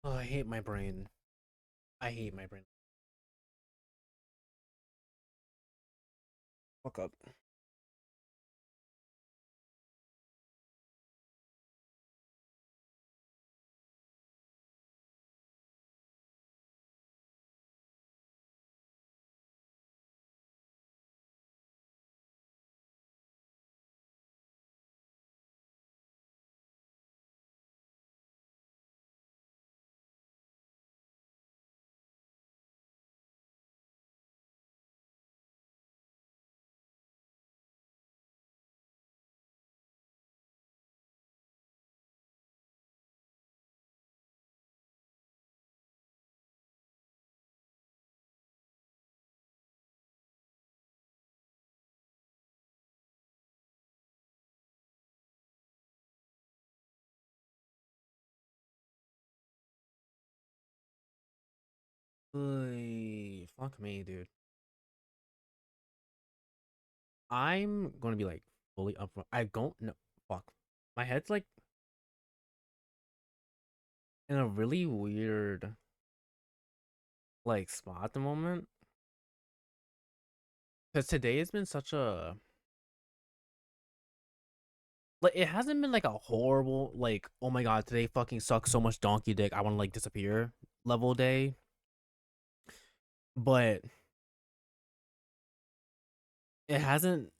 Oh, I hate my brain. I hate my brain. Fuck up. Fuck me, dude. I'm gonna be like fully upfront. I don't know. Fuck. My head's like in a really weird like spot at the moment. Cause today has been such a like it hasn't been like a horrible like oh my god today fucking sucks so much donkey dick I want to like disappear level day, but it hasn't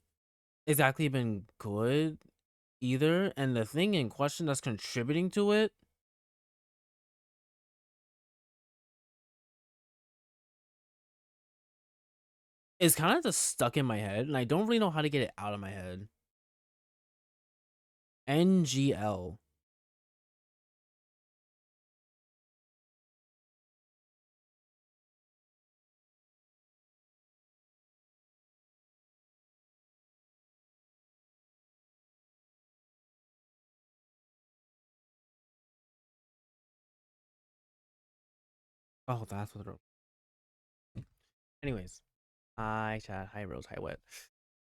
exactly been good either. And the thing in question that's contributing to it is kind of just stuck in my head, and I don't really know how to get it out of my head. NGL. Oh, that's what. Anyways, hi chat, hi Rose, hi Wet.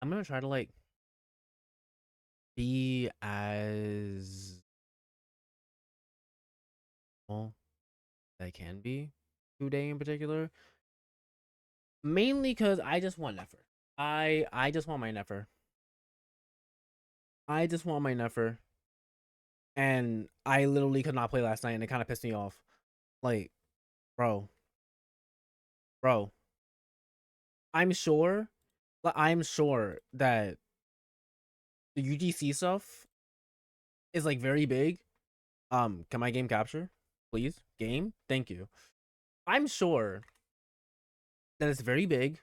I'm gonna try to like be as well as I can be today in particular. Mainly because I just want NEFER. I just want my NEFER. I just want my NEFER. And I literally could not play last night, and it kind of pissed me off. Like, bro, bro, I'm sure, I'm sure that the UGC stuff is like very big. Can my game capture, please? Game, thank you. I'm sure that it's very big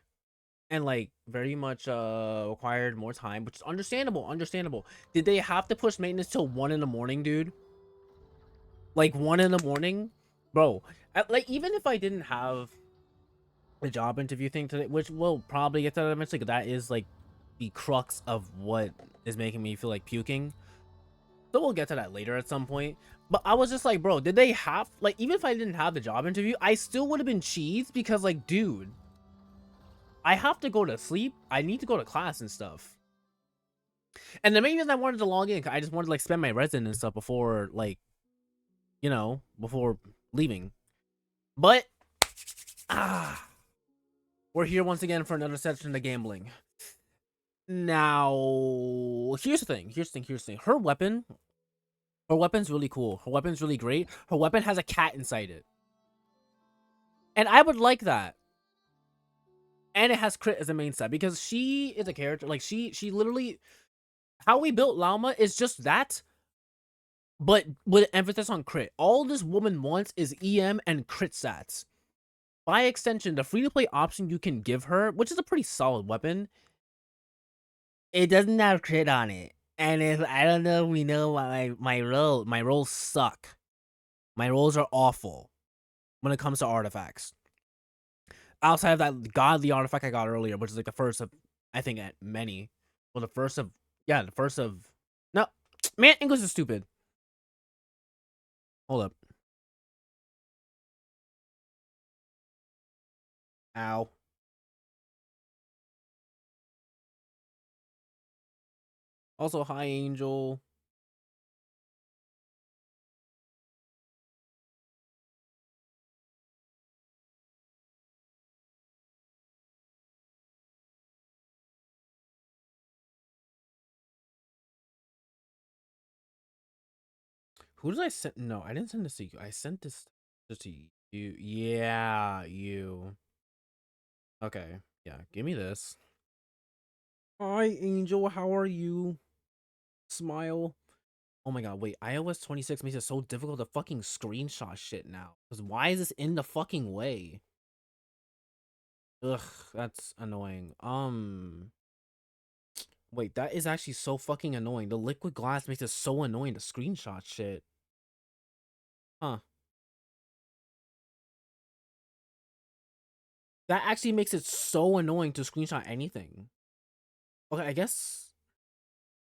and like very much required more time, which is understandable. Understandable. Did they have to push maintenance till 1 in the morning, dude? Like 1 in the morning, bro. Like even if I didn't have the job interview thing today, which we'll probably get to that eventually, because that is like the crux of what is making me feel like puking. So we'll get to that later at some point. But I was just like, bro, did they have like even if I didn't have the job interview, I still would have been cheesed because like, dude, I have to go to sleep. I need to go to class and stuff. And the main reason I wanted to log in, I just wanted to like spend my resin and stuff before like, before leaving. But ah, we're here once again for another session of gambling. Now, here's the thing. Here's the thing. Her weapon's really cool. Her weapon's really great. Her weapon has a cat inside it. And I would like that. And it has crit as a main set because she is a character like she literally how we built Llama is just that, but with emphasis on crit. All this woman wants is EM and crit stats. By extension, the free to play option you can give her, which is a pretty solid weapon, it doesn't have crit on it. And if I don't know, we know my rolls suck. My rolls are awful when it comes to artifacts. Outside of that godly artifact I got earlier, which is like the first of I think at many. Well, the first of the first of no, man, English is stupid. Hold up, ow. Also, hi Angel. Who did I send? No, I didn't send this to you. I sent this to you. Yeah, you. Okay. Yeah, give me this. Hi, Angel. How are you? Smile. Oh my god, wait. iOS 26 makes it so difficult to fucking screenshot shit now. Because why is this in the fucking way? Ugh, that's annoying. Wait, that is actually so fucking annoying. The liquid glass makes it so annoying to screenshot shit. Huh. That actually makes it so annoying to screenshot anything. Okay, I guess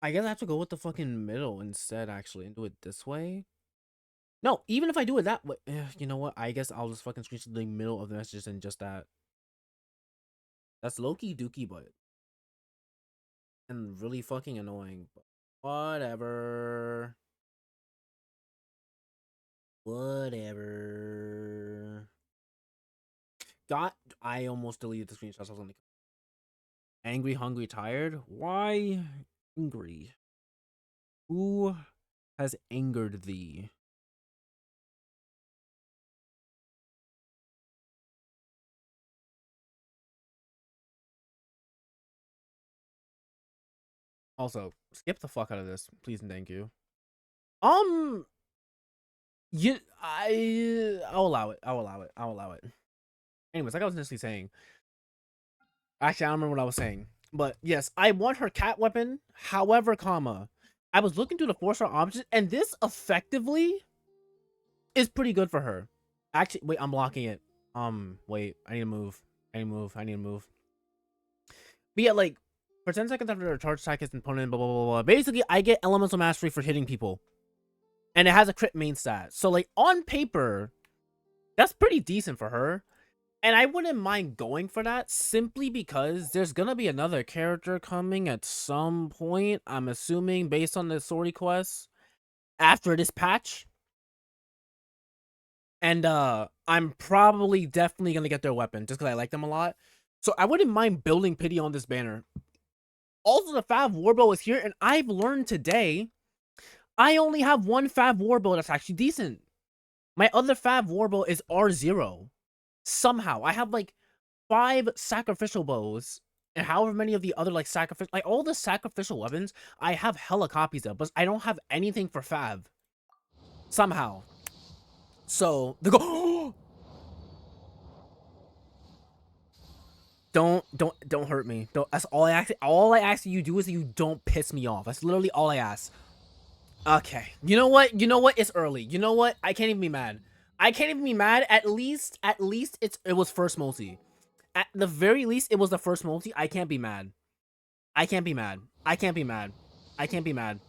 I have to go with the fucking middle instead, actually, and do it this way. No, even if I do it that way, you know what? I guess I'll just fucking screenshot the middle of the messages and just that. That's low-key dookie, but and really fucking annoying. But whatever. Whatever. Got. I almost deleted the screenshots. I was only angry, hungry, tired. Why angry? Who has angered thee? Also, skip the fuck out of this, please and thank you. Um, I'll allow it. I'll allow it. I'll allow it. Anyways, like I was initially saying, actually, I don't remember what I was saying, but yes, I want her cat weapon. However, comma, I was looking through the 4-star options, and this effectively is pretty good for her. Actually, wait, I'm blocking it. Wait, I need to move. I need to move. I need to move. But yeah, like, for 10 seconds after a charge attack is opponent, blah, blah, blah, blah. Basically, I get elemental mastery for hitting people. And it has a crit main stat. So, like, on paper, that's pretty decent for her. And I wouldn't mind going for that simply because there's gonna be another character coming at some point. I'm assuming based on the story quest after this patch. And I'm probably definitely gonna get their weapon just because I like them a lot. So I wouldn't mind building pity on this banner. Also, the Fav Warbow is here, and I've learned today I only have one Fav Warbow that's actually decent. My other Fav Warbow is R0. Somehow, I have like 5 sacrificial bows, and however many of the other like sacrificial, like all the sacrificial weapons, I have hella copies of, but I don't have anything for Fav. Somehow. So the go. Don't hurt me. Don't. That's all I ask. All I ask you do is that you don't piss me off. That's literally all I ask. Okay. You know what? You know what? It's early. You know what? I can't even be mad. I can't even be mad. At least it was first multi. At the very least, it was the first multi. I can't be mad. I can't be mad. I can't be mad. I can't be mad.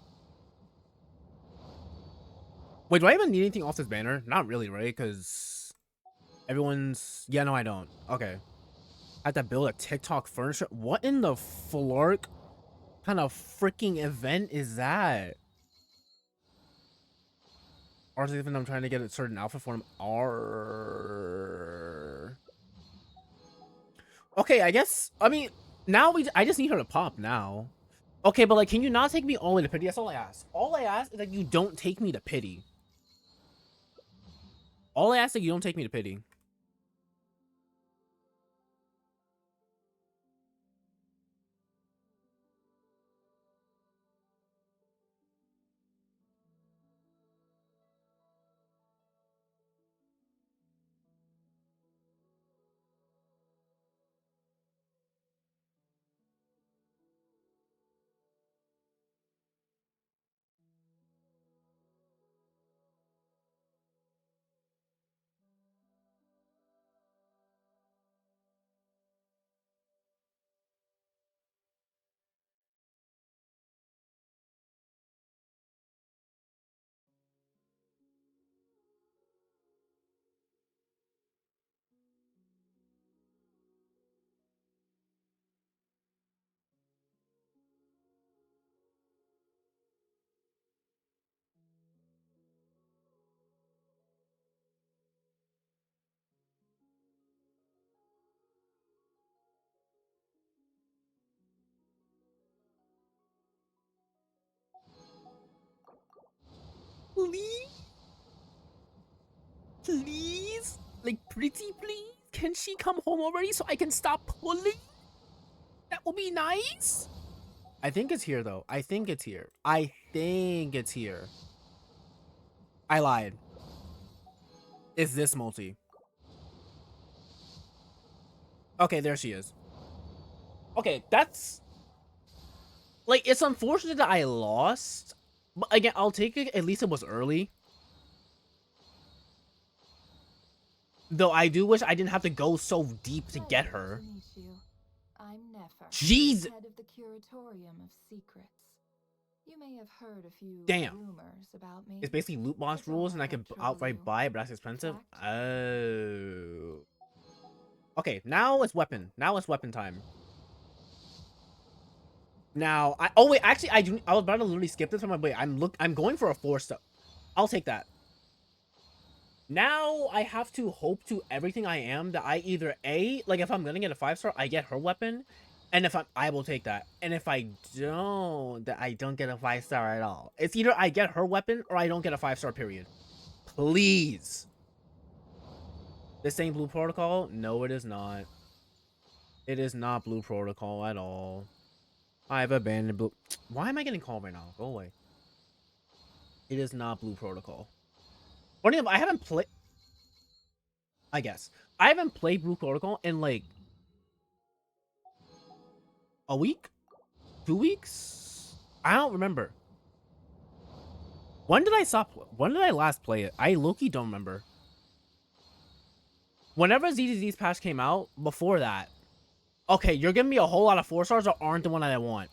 Wait, do I even need anything off this banner? Not really, right? Because everyone's. Yeah, no, I don't. Okay. I have to build a TikTok furniture. What in the flark kind of freaking event is that? Or even I'm trying to get a certain outfit for him. R. Okay, I guess. I mean, now I just need her to pop now. Okay, but like, can you not take me all the way to pity? That's all I ask. All I ask is that you don't take me to pity. All I ask is that you don't take me to pity. Please? Please? Like, pretty please? Can she come home already so I can stop pulling? That would be nice. I think it's here, though. I think it's here. I think it's here. I lied. It's this multi. Okay, there she is. Okay, that's... Like, it's unfortunate that I lost. But again, I'll take it. At least it was early. Though I do wish I didn't have to go so deep to get her. To meet you. I'm NEFER, Jeez. head of the Curatorium of Secrets. You may have heard a few Damn. rumors about me. It's basically loot box rules and I can outright buy it, but that's expensive. Oh. Okay, now it's weapon. Now it's weapon time. Now, oh wait, actually, I was about to literally skip this from my way. I'm going for a 4-star. I'll take that. Now I have to hope to everything I am that I either like if I'm gonna get a 5-star, I get her weapon, and if I will take that. And if I don't, that I don't get a 5-star at all. It's either I get her weapon or I don't get a 5-star. Period. Please. This ain't Blue Protocol. No, it is not. It is not Blue Protocol at all. I've abandoned Blue. Why am I getting called right now? Go away. It is not Blue Protocol. Funny enough, I haven't played. I guess I haven't played Blue Protocol in like a week, 2 weeks. I don't remember. When did I stop? When did I last play it? I low-key don't remember. Whenever ZZZ's patch came out, before that. Okay, you're giving me a whole lot of 4-stars that aren't the one that I want.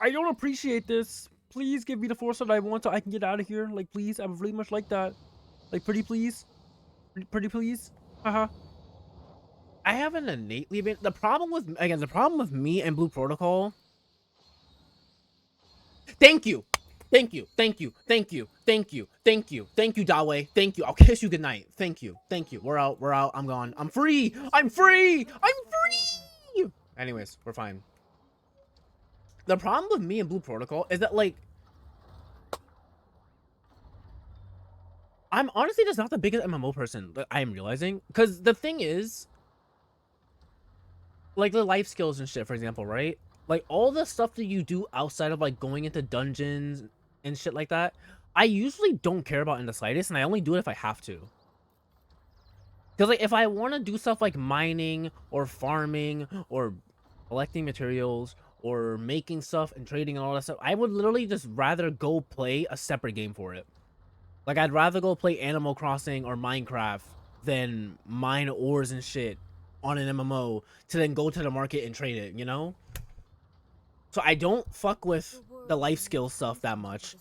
I don't appreciate this. Please give me the 4-star that I want so I can get out of here. Like, please, I would really much like that. Like, pretty please. Pretty please. Haha. I haven't innately been... The problem with me and Blue Protocol... Thank you. Thank you. Thank you. Thank you. Thank you. Thank you. Thank you, Dawe. Thank you. I'll kiss you goodnight. Thank you. Thank you. We're out. We're out. I'm gone. I'm free. I'm free. I'm free. Anyways, we're fine. The problem with me and Blue Protocol is that, like... I'm honestly just not the biggest MMO person that I'm realizing. Because the thing is... Like, the life skills and shit, for example, right? Like, all the stuff that you do outside of, like, going into dungeons and shit like that, I usually don't care about in the slightest, and I only do it if I have to. Because, like, if I want to do stuff like mining, or farming, or collecting materials, or making stuff and trading and all that stuff, I would literally just rather go play a separate game for it. Like, I'd rather go play Animal Crossing or Minecraft than mine ores and shit on an MMO to then go to the market and trade it, you know? So I don't fuck with the life skill stuff that much.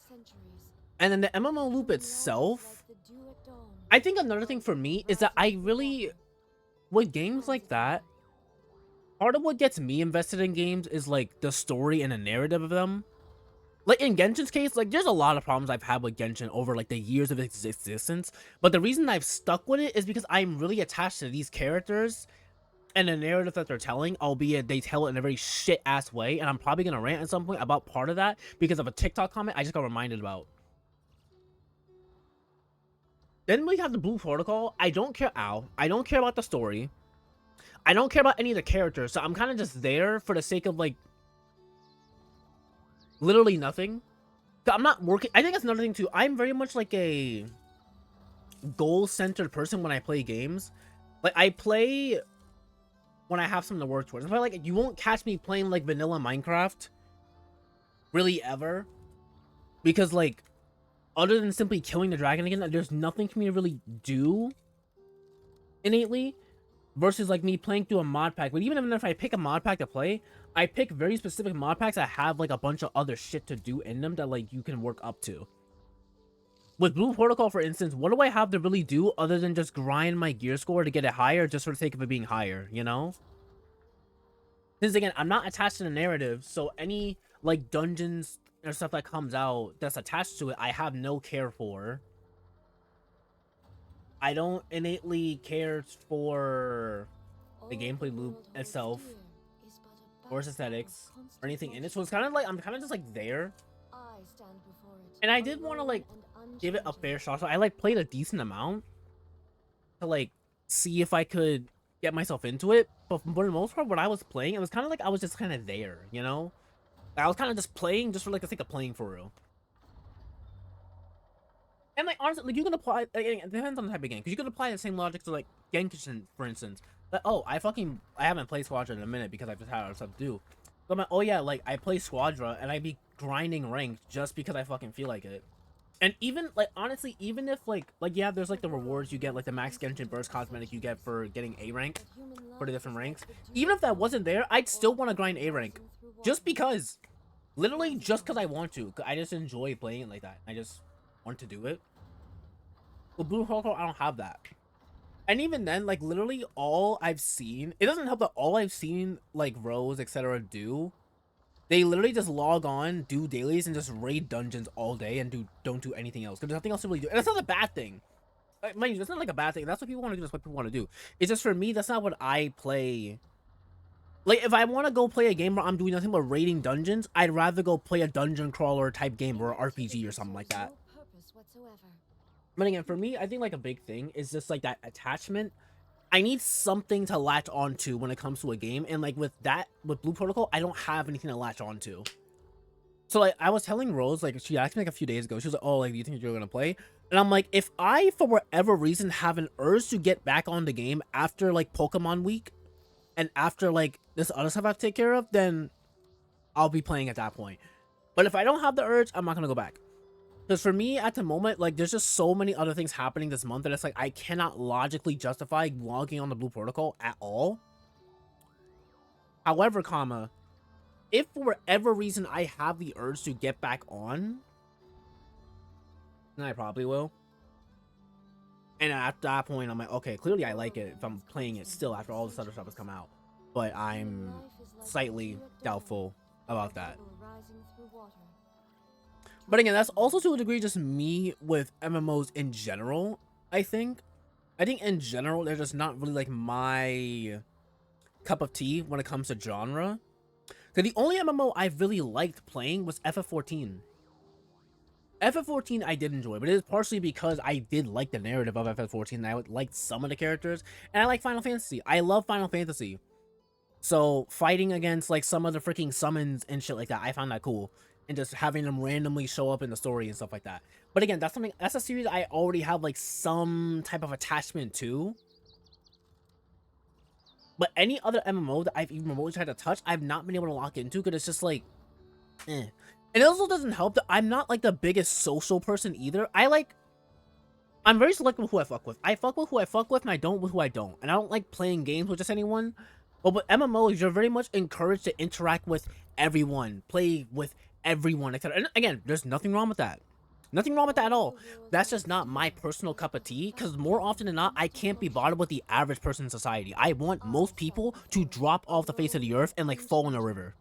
And then the MMO loop itself, I think another thing for me is that I really, with games like that, part of what gets me invested in games is like the story and the narrative of them. Like in Genshin's case, like there's a lot of problems I've had with Genshin over like the years of its existence. But the reason I've stuck with it is because I'm really attached to these characters and the narrative that they're telling, albeit they tell it in a very shit-ass way, and I'm probably gonna rant at some point about part of that because of a TikTok comment I just got reminded about. Then we have the Blue Protocol. I don't care about the story. I don't care about any of the characters, so I'm kind of just there for the sake of, like, literally nothing. I'm not working. I think that's another thing, too. I'm very much like a goal-centered person when I play games. Like, I play when I have something to work towards. If I like, you won't catch me playing like vanilla Minecraft really ever, because like other than simply killing the dragon again, there's nothing for me to really do innately versus like me playing through a mod pack. But even if I pick a mod pack to play, I pick very specific mod packs that have like a bunch of other shit to do in them that like you can work up to. With Blue Protocol, for instance, what do I have to really do other than just grind my gear score to get it higher just for the sake of it being higher, you know? Since again, I'm not attached to the narrative, so any like dungeons or stuff that comes out that's attached to it, I have no care for. I don't innately care for the gameplay loop itself, or its aesthetics, or anything in it. So it's kind of like, I'm kind of just like there. I stand before And I are did want to lone like and give it a fair unchanging. shot. So I like played a decent amount to like see if I could get myself into it. But for the most part, when I was playing, it was kind of like I was just kind of there, you know? Like, I was kind of just playing just for like the sake of playing for real. And like honestly, like you can apply. Like, it depends on the type of game, because you can apply the same logic to like Genshin, for instance. That oh, I haven't played Squadra in a minute because I've just had other stuff to do. So I'm like, oh yeah, like I play Squadra and I be grinding ranked just because I fucking feel like it. And even like honestly, even if like yeah, there's like the rewards you get, like the max Genshin burst cosmetic you get for getting A rank But human for the life is different like ranks. the Even dew if that from wasn't there, I'd still or want to grind A rank, rising through just water. because. Literally, just because I Fascinating. want to. I just enjoy playing it like that. I just want to do it. With Blue Protocol, I don't have that. And even then, like literally all I've seen, it doesn't help that all I've seen like Rose, etc. do, they literally just log on, do dailies, and just raid dungeons all day and don't do anything else. Because there's nothing else to really do. And that's not a bad thing. Like, mind you, that's not like a bad thing. That's what people want to do. That's what people want to do. It's just for me, that's not what I play. Like, if I want to go play a game where I'm doing nothing but raiding dungeons, I'd rather go play a dungeon crawler type game or RPG or Inactivity something like serves that. no purpose whatsoever. But again, for me, I think like a big thing is just like that attachment. I need something to latch onto when it comes to a game, and like with Blue Protocol, I don't have anything to latch onto. So like I was telling Rose, like she asked me like a few days ago, she was like, "Oh, like do you think you're gonna play?" And I'm like, if I for whatever reason have an urge to get back on the game after like Pokemon Week and after like this other stuff I have to take care of, then I'll be playing at that point. But if I don't have the urge, I'm not gonna go back. Because for me at the moment, like there's just so many other things happening this month that it's like I cannot logically justify logging on the Blue Protocol at all. However, comma, if for whatever reason I have the urge to get back on, then I probably will. And at that point, I'm like, okay, clearly I like it if I'm playing it still after all this other stuff has come out. But Human I'm life is like the slightly dew at dawn, doubtful or about a that. bubble rising through water. But again, that's also to a degree just me with MMOs in general, I think. I think in general, they're just not really like my cup of tea when it comes to genre. Because the only MMO I really liked playing was FF14. FF14 I did enjoy, but it is partially because I did like the narrative of FF14 and I liked some of the characters. And I like Final Fantasy. I love Final Fantasy. So fighting against like some of the freaking summons and shit like that, I found that cool. And just having them randomly show up in the story and stuff like that. But again, that's a series I already have like some type of attachment to. But any other MMO that I've even remotely tried to touch, I've not been able to lock into because it's just like, eh. And it also doesn't help that I'm not like the biggest social person either. I'm very selective with who I fuck with. I fuck with who I fuck with and I don't with who I don't. And I don't like playing games with just anyone. But with MMOs, you're very much encouraged to interact with everyone, play with everyone, etc. And again, there's nothing wrong with that. Nothing wrong with that at all. That's just not my personal cup of tea, because more often than not, I can't be bothered with the average person in society. I want most people to drop off the face of the earth and like fall in a river.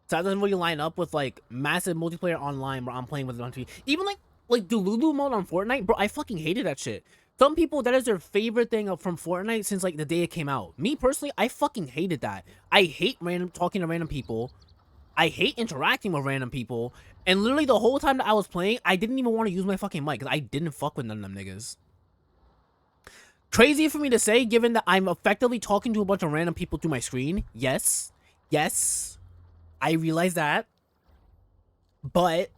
So that doesn't really line up with like massive multiplayer online where I'm playing with a bunch of people. Even like Delulu mode on Fortnite, bro, I fucking hated that shit. Some people, that is their favorite thing from Fortnite since like the day it came out. Me personally, I fucking hated that. I hate talking to random people. I hate interacting with random people. And literally the whole time that I was playing, I didn't even want to use my fucking mic because I didn't fuck with none of them niggas. Crazy for me to say, given that I'm effectively talking to a bunch of random people through my screen. Yes. Yes. I realize that. But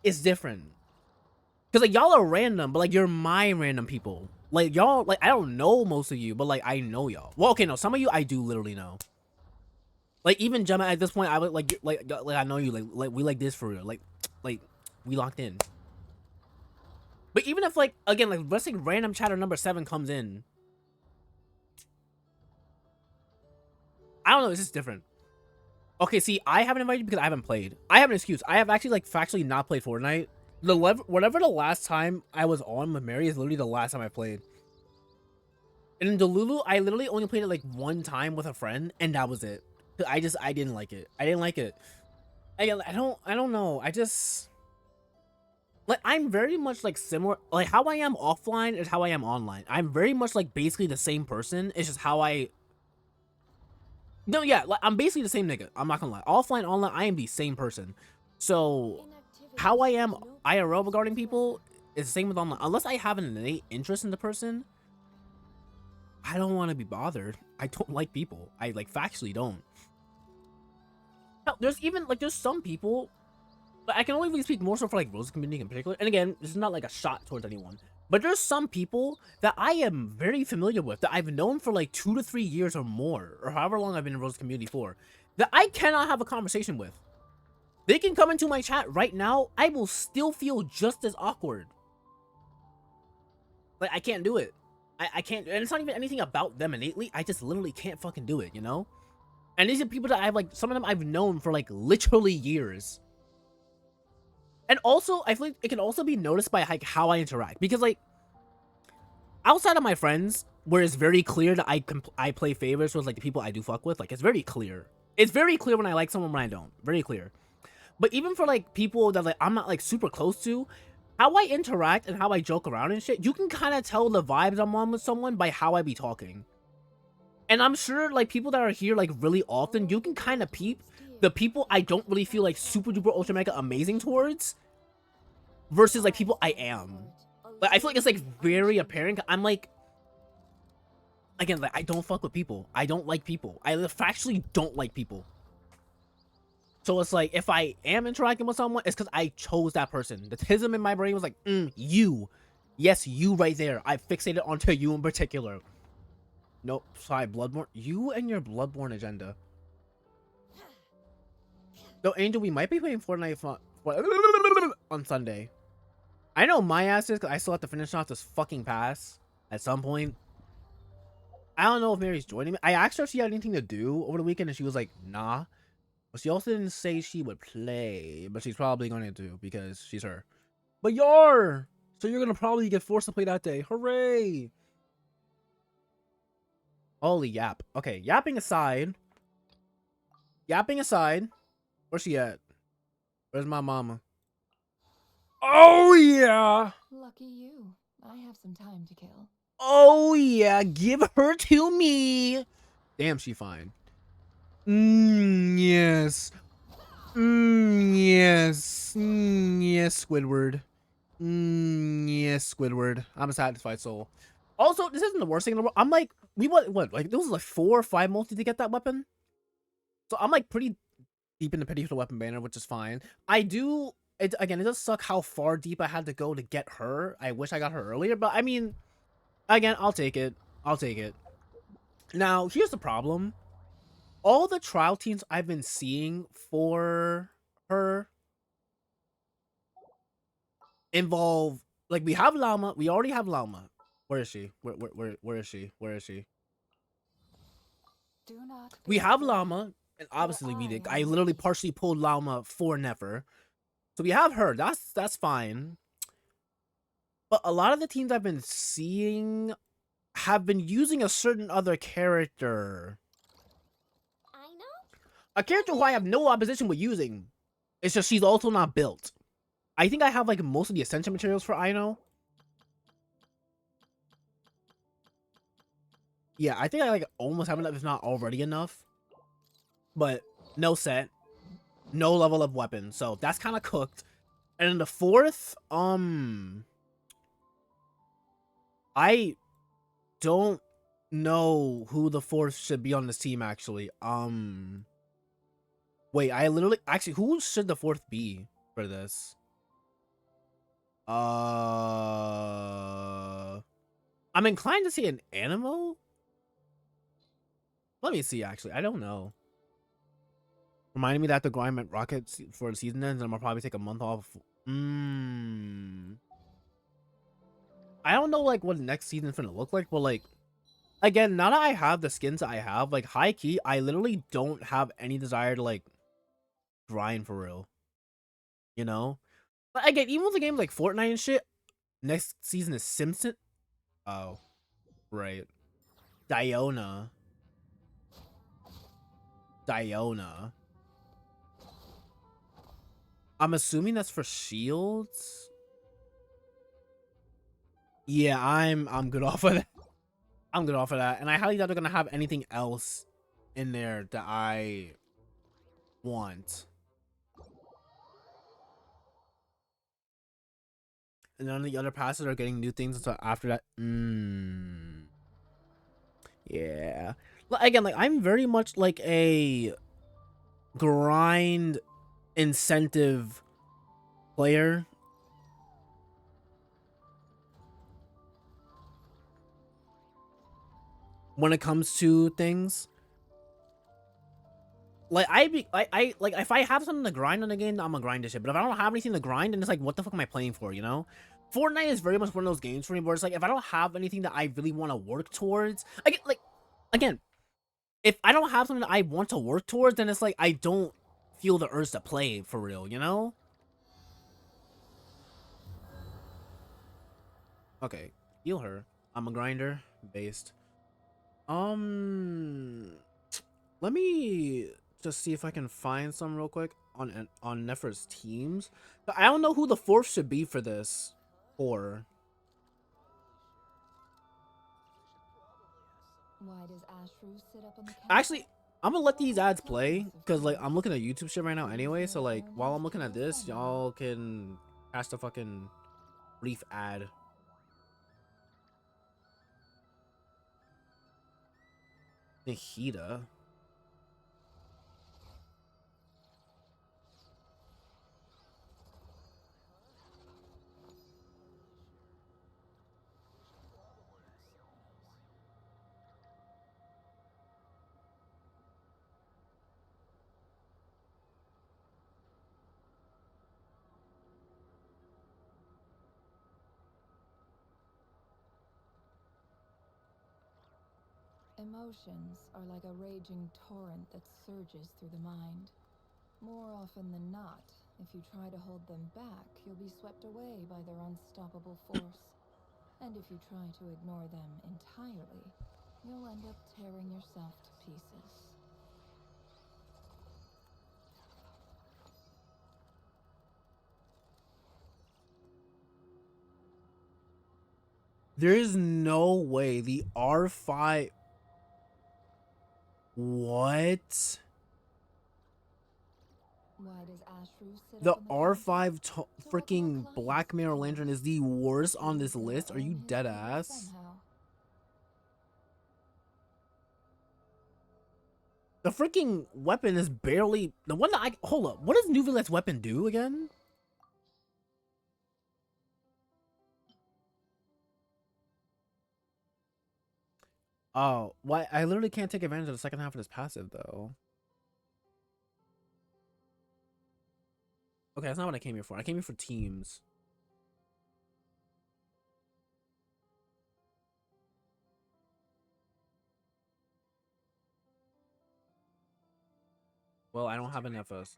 it's different. Because like y'all are random, but like you're my random people. Like y'all, like I don't know most of you, but like I know y'all. Well, okay, no, some of you I do literally know. Like even Gemma at this point, I would like I know you, like we like this for real, like we locked in. But even if like again, like let's say random chatter number 7 comes in, I don't know, it's just different. Okay, see, I haven't invited you because I haven't played. I have an excuse. I have actually like factually not played Fortnite. Whatever the last time I was on with Mary is literally the last time I played. And in Delulu, I literally only played it like one time with a friend, and that was it. I didn't like it. I didn't like it. I don't know. I just like I'm very much like similar. Like how I am offline is how I am online. I'm very much like basically the same person. It's just how I. No, yeah, like I'm basically the same nigga. I'm not gonna lie. Offline, online, I am the same person. So how I am IRL regarding people is the same with online. Unless I have an innate interest in the person, I don't want to be bothered. I don't like people. I like factually don't. Hell, there's even like there's some people, but I can only really speak more so for like Rose community in particular. And again, this is not like a shot towards anyone, but there's some people that I am very familiar with that I've known for like 2 to 3 years or more, or however long I've been in Rose community for, that I cannot have a conversation with. They can come into my chat right now, I will still feel just as awkward. Like, I can't do it. I can't, and it's not even anything about them innately, I just literally can't fucking do it, you know? And these are people that I've, like, some of them I've known for, like, literally years. And also, I feel like it can also be noticed by, like, how I interact. Because, like, outside of my friends, where it's very clear that I play favorites with, like, the people I do fuck with, like, it's very clear. It's very clear when I like someone, when I don't. Very clear. But even for, like, people that, like, I'm not, like, super close to, how I interact and how I joke around and shit, you can kind of tell the vibes I'm on with someone by how I be talking. And I'm sure, like, people that are here, like, really often, you can kind of peep the people I don't really feel, like, super duper ultra mega amazing towards versus, like, people I am. Like, I feel like it's, like, very apparent. I'm, like, again, like, I don't fuck with people. I don't like people. I factually don't like people. So it's like, if I am interacting with someone, it's because I chose that person. The tism in my brain was like, you. Yes, you right there. I fixated onto you in particular. Nope, sorry, Bloodborne. You and your Bloodborne agenda. No, Angel, we might be playing Fortnite on Sunday. I know my ass is, because I still have to finish off this fucking pass at some point. I don't know if Mary's joining me. I asked her if she had anything to do over the weekend, and she was like, nah. But she also didn't say she would play, but she's probably going to because she's her. But you're! So you're going to probably get forced to play that day. Hooray! Holy yap. Okay, yapping aside. Yapping aside. Where's she at? Where's my mama? Oh, yeah! Lucky you. I have some time to kill. Oh, yeah. Give her to me. Damn, she fine. Yes. Yes. Yes, Squidward. Yes, Squidward. I'm a satisfied soul. Also, this isn't the worst thing in the world. I'm like, what? Like, there was like 4 or 5 multi to get that weapon. So I'm like pretty deep in the particular weapon banner, which is fine. I do, again, it does suck how far deep I had to go to get her. I wish I got her earlier, but I mean, again, I'll take it. I'll take it. Now, here's the problem. All the trial teams I've been seeing for her involve, like, we have Llama. We already have Llama. Where is she? Where is she? Where is she? Do not We be have afraid, Llama, and obviously for we did. I I am literally with you. partially pulled Llama for NEFER. So we have her. That's fine. But a lot of the teams I've been seeing have been using a certain other character. I know. A character who I have no opposition with using. It's just she's also not built. I think I have like most of the essential materials for Ino. Yeah, I think I like almost have enough, if not already enough. But no set. No level of weapon. So that's kind of cooked. And then the 4th, I don't know who the 4th should be on this team actually. Wait, I literally actually, who should the 4th be for this? I'm inclined to say an animal. Let me see. Actually, I don't know. Reminding me that the grind meant rockets for the season ends, and I'll probably take a month off. I don't know like what the next season's gonna look like, but like, again, now that I have the skins I have, like high key, I literally don't have any desire to like grind for real. You know? But again, even with the games like Fortnite and shit, next season is Simpson. Oh, right. Diona. Diona. I'm assuming that's for shields. Yeah, I'm good off of that. I'm good off of that. And I highly doubt they're gonna have anything else in there that I want. and none of the other passes are getting new things until after that. Yeah. Again, like I'm very much like a grind incentive player. When it comes to things, like I like if I have something to grind on a game, I'm gonna grind this shit. But if I don't have anything to grind, then it's like, what the fuck am I playing for? You know, Fortnite is very much one of those games for me where it's like, if I don't have anything that I really want to work towards, again, if I don't have something that I want to work towards, then it's like I don't feel the urge to play for real. You know? Okay, heal her. I'm a grinder based. Um, let me just see if I can find some real quick on NEFER's teams. But I don't know who the fourth should be for this. Or Why does Ashru sit up on the castle? actually, I'm gonna let these ads play Clumsiness, of because like I'm course. looking at YouTube shit right now These anyway. So girls like learn while how I'm to looking at kill this, somehow. y'all can catch the fucking brief ad. Nahida. Emotions are like a raging torrent that surges through the mind. More often than not, if you try to hold them back, you'll be swept away by their unstoppable force. And if you try to ignore them entirely, you'll end up tearing yourself to pieces. There is no way the R5. What? Why does Ashru sit The up in the castle? R5 To welcome our freaking clients, Black of Mirror Lantern course. is the worst on He's this gotta list. Are you earn his dead keep ass? somehow. The freaking weapon is barely the one that I hold up. What does Nuvilet's weapon do again? Oh, why I literally can't take advantage of the second half of this passive though. Okay, that's not what I came here for. I came here for teams. Well, I don't have enough of us.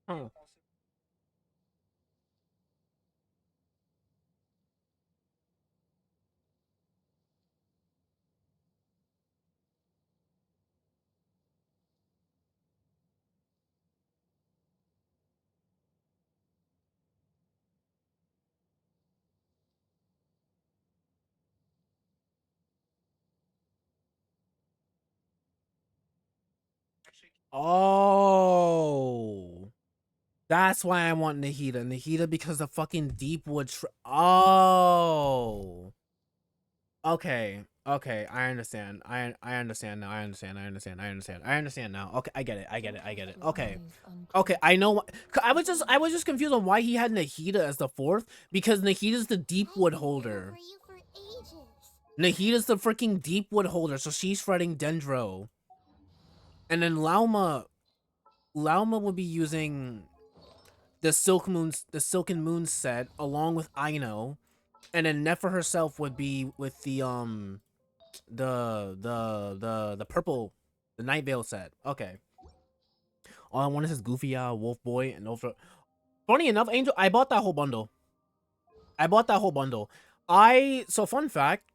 Oh. Oh. That's why I want Nahida. Nahida because the fucking Deepwood. Oh. Okay, okay, I understand. I understand now. I understand. I understand. I understand. I understand now. Okay, I get it. I get it. I get it. Your Okay. eyes Okay, unclosed. I know. I was just confused on why he had Nahida as the fourth, because Nahida's the deep I've wood been waiting for holder. you for ages. Nahida's the freaking deep wood holder, so she's fretting Dendro. And then Lauma would be using the Silken Moon set along with Aino, and then Nefer herself would be with the purple, the Night Veil set. Okay. All I want is this goofy wolf boy and over. Funny enough, Angel, I bought that whole bundle. I bought that whole bundle. So fun fact,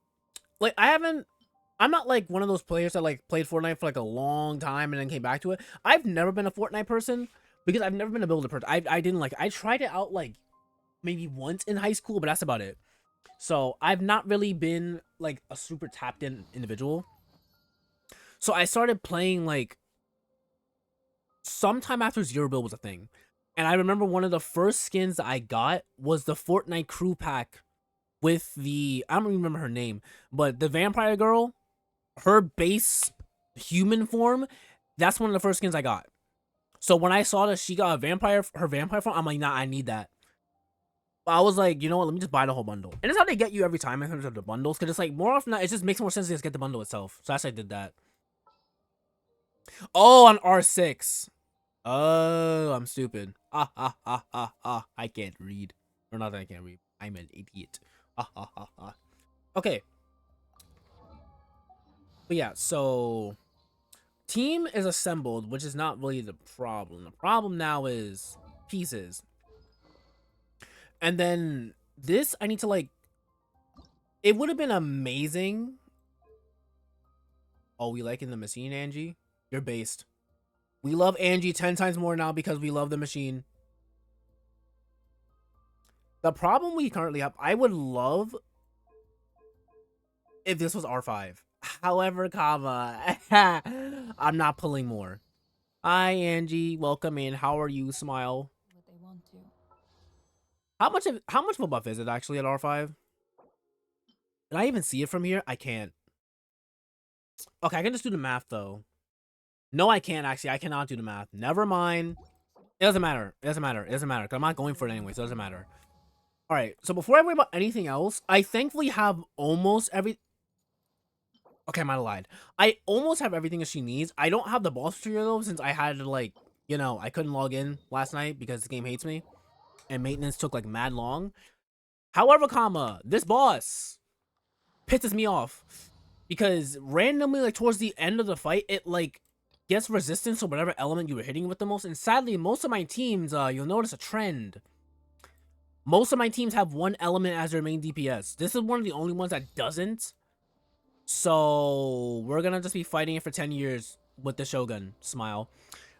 like I'm not like one of those players that like played Fortnite for like a long time and then came back to it. I've never been a Fortnite person because I've never been a builder person. I didn't like. I tried it out like maybe once in high school, but that's about it. So I've not really been like a super tapped in individual. So I started playing like sometime after Zero Build was a thing. And I remember one of the first skins I got was the Fortnite crew pack with I don't even remember her name, but the vampire girl, her base human form, that's one of the first skins I got. So when I saw that she got her vampire form, I'm like, nah, I need that. I was like, you know what? Let me just buy the whole bundle. And it's how they get you every time in terms of the bundles, because it's like more often than not, it just makes more sense to just get the bundle itself. So that's why I did that. Oh, on R6. Oh, I'm stupid. Ah, ah, ah, ah, ah. I can't read. Or not that I can't read. I'm an idiot. Ah, ah, ah, ah. Okay. But yeah, so team is assembled, which is not really the problem. The problem now is pieces. And then this, I need to like, it would have been amazing. Oh, we liking the machine, Angie? You're based. We love Angie 10 times more now because we love the machine. The problem we currently have, I would love if this was R5. However, comma, I'm not pulling more. Hi, Angie. Welcome in. How are you? Smile. What they want to. How much of a buff is it actually at R5? Can I even see it from here? I can't. Okay, I can just do the math though. No, I can't actually. I cannot do the math. Never mind. It doesn't matter. It doesn't matter. It doesn't matter. I'm not going for it anyway, so it doesn't matter. All right. So before I worry about anything else, I thankfully have almost every. Okay, I might have lied. I almost have everything that she needs. I don't have the boss tutorial though, since I had to like, I couldn't log in last night because the game hates me, and maintenance took like mad long. However, comma, this boss pisses me off because randomly, like towards the end of the fight, it like gets resistance to whatever element you were hitting with the most. And sadly, most of my teams, you'll notice a trend. Most of my teams have one element as their main DPS. This is one of the only ones that doesn't. So we're gonna just be fighting it for 10 years with the Shogun. Smile.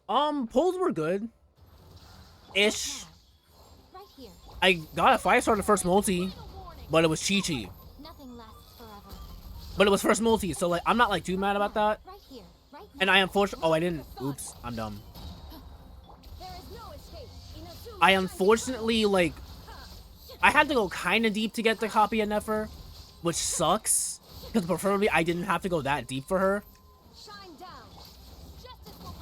Pulls were good. Ish. Right here. I got a 5-star the first multi, but it was Chi-Chi. Nothing lasts forever. But it was first multi, so like I'm not like too mad about that. Right here. Right And I unfortunately, oh, I didn't. Oops, I'm dumb. There is no escape. I unfortunately like I had to go kind of deep to get the copy of NEFER, which sucks because preferably I didn't have to go that deep for her. Shine down. Justice will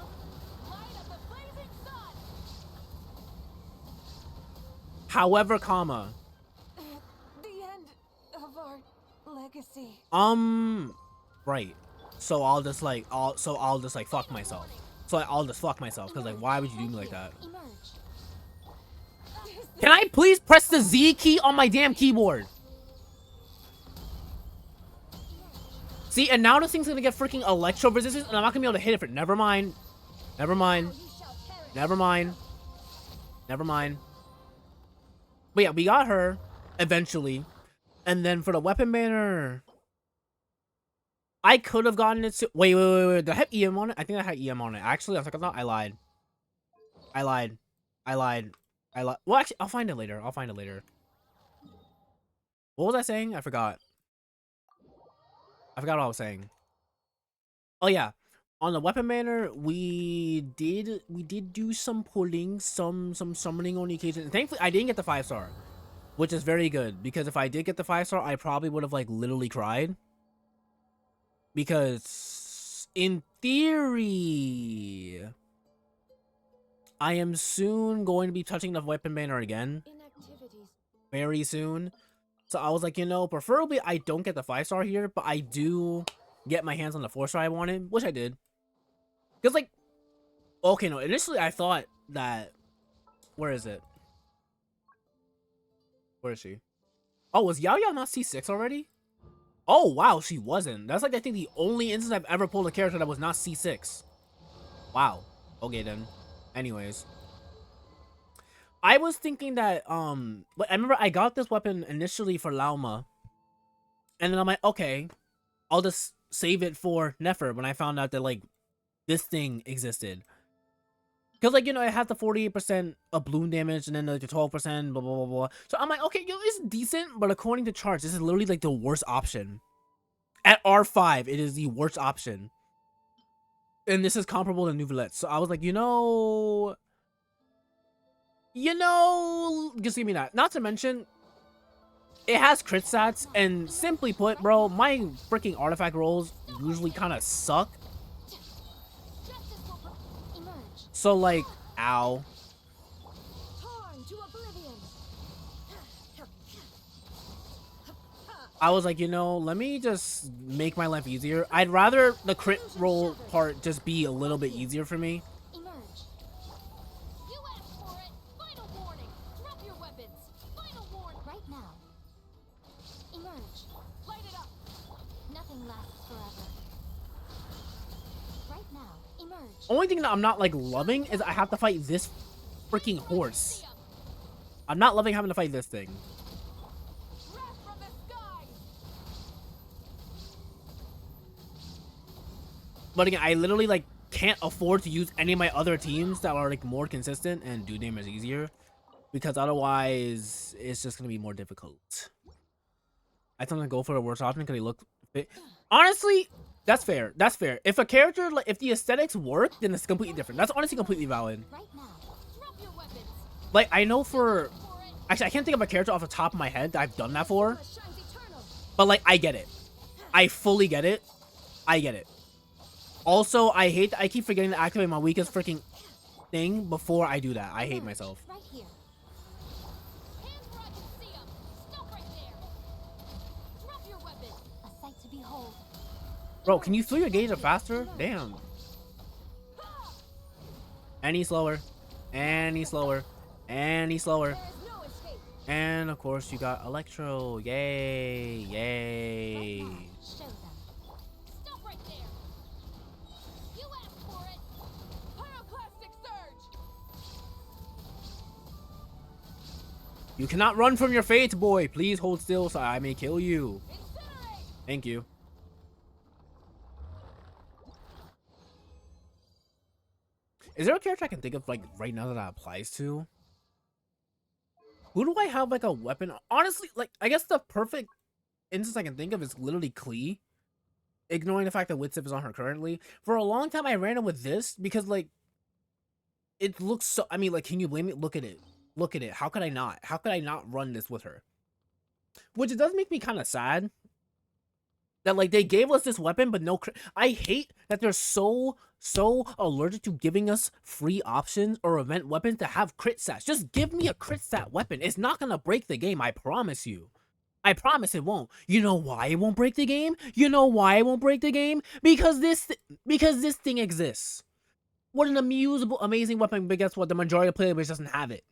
light up the blazing sun. However, comma, The end of our legacy. right. So I'll just like fuck myself. So I'll just fuck myself because like why would you do me like that? Emerge. Can I please press the Z key on my damn keyboard? See, and now this thing's gonna get freaking electro resistance, and I'm not gonna be able to hit it for. Never mind. Never mind. Never mind. Never mind. But yeah, we got her eventually, and then for the weapon banner, I could have gotten it. Wait. Did I have EM on it? I think I had EM on it. Actually, I was like, I thought I lied. I lied. I lied. I lied. Well, actually, I'll find it later. I'll find it later. What was I saying? I forgot. I forgot what I was saying. Oh yeah, on the weapon banner, we did do some pulling, some summoning on the occasion. And thankfully, I didn't get the 5-star. which is very good because if I did get the 5-star, I probably would have like literally cried because in theory, I am soon going to be touching the weapon banner again Inactivities. very soon. So I was like, you know, preferably I don't get the 5-star here, but I do get my hands on the 4-star I wanted, which I did. Because, like, okay, no, initially I thought that, where is it? Where is she? Oh, was Yao Yao not C6 already? Oh, wow, she wasn't. That's, like, I think the only instance I've ever pulled a character that was not C6. Wow. Okay, then. Anyways. I was thinking that, but I remember I got this weapon initially for Lauma. And then I'm like, okay, I'll just save it for NEFER when I found out that, like, this thing existed. Because, like, you know, it has the 48% of bloom damage and then like the 12%, blah, blah, blah, blah. So I'm like, okay, yo, it's decent, but according to charts, this is literally, like, the worst option. At R5, it is the worst option. And this is comparable to Nouvellette. So I was like, just give me that. Not to mention, it has crit stats, and simply put, bro, my freaking artifact rolls usually kind of suck. So, like, ow. I was like, you know, let me just make my life easier. I'd rather the crit roll part just be a little bit easier for me. Only thing that I'm not, like, loving is I have to fight this freaking horse. I'm not loving having to fight this thing. But again, I literally, like, can't afford to use any of my other teams that are, like, more consistent and do damage easier. Because otherwise, it's just going to be more difficult. I think I'm going to go for the worst option because they look fit. Honestly, that's fair. That's fair. If a character, like, if the aesthetics work, then it's completely different. That's honestly completely valid. Like, I know for... Actually, I can't think of a character off the top of my head that I've done that for. But, like, I get it. I fully get it. I get it. Also, I keep forgetting to activate my weakest freaking thing before I do that. I hate myself. Bro, can you fill your gauge up faster? Damn. Any slower. Any slower. Any slower. And of course you got Electro. Yay. Yay. You cannot run from your fate, boy. Please hold still so I may kill you. Thank you. Is there a character I can think of, like, right now that applies to? Who do I have, like, a weapon? Honestly, like, I guess the perfect instance I can think of is literally Klee. Ignoring the fact that Witsif is on her currently. For a long time, I ran it with this because, like, it looks so... I mean, like, can you blame me? Look at it. Look at it. How could I not? How could I not run this with her? Which it does make me kind of sad. That, like, they gave us this weapon, but no crit. I hate that they're so allergic to giving us free options or event weapons that have crit stats. Just give me a crit stat weapon. It's not gonna break the game, I promise you. I promise it won't. You know why it won't break the game? You know why it won't break the game? Because this thing exists. What an amazing weapon, but guess what? The majority of players doesn't have it.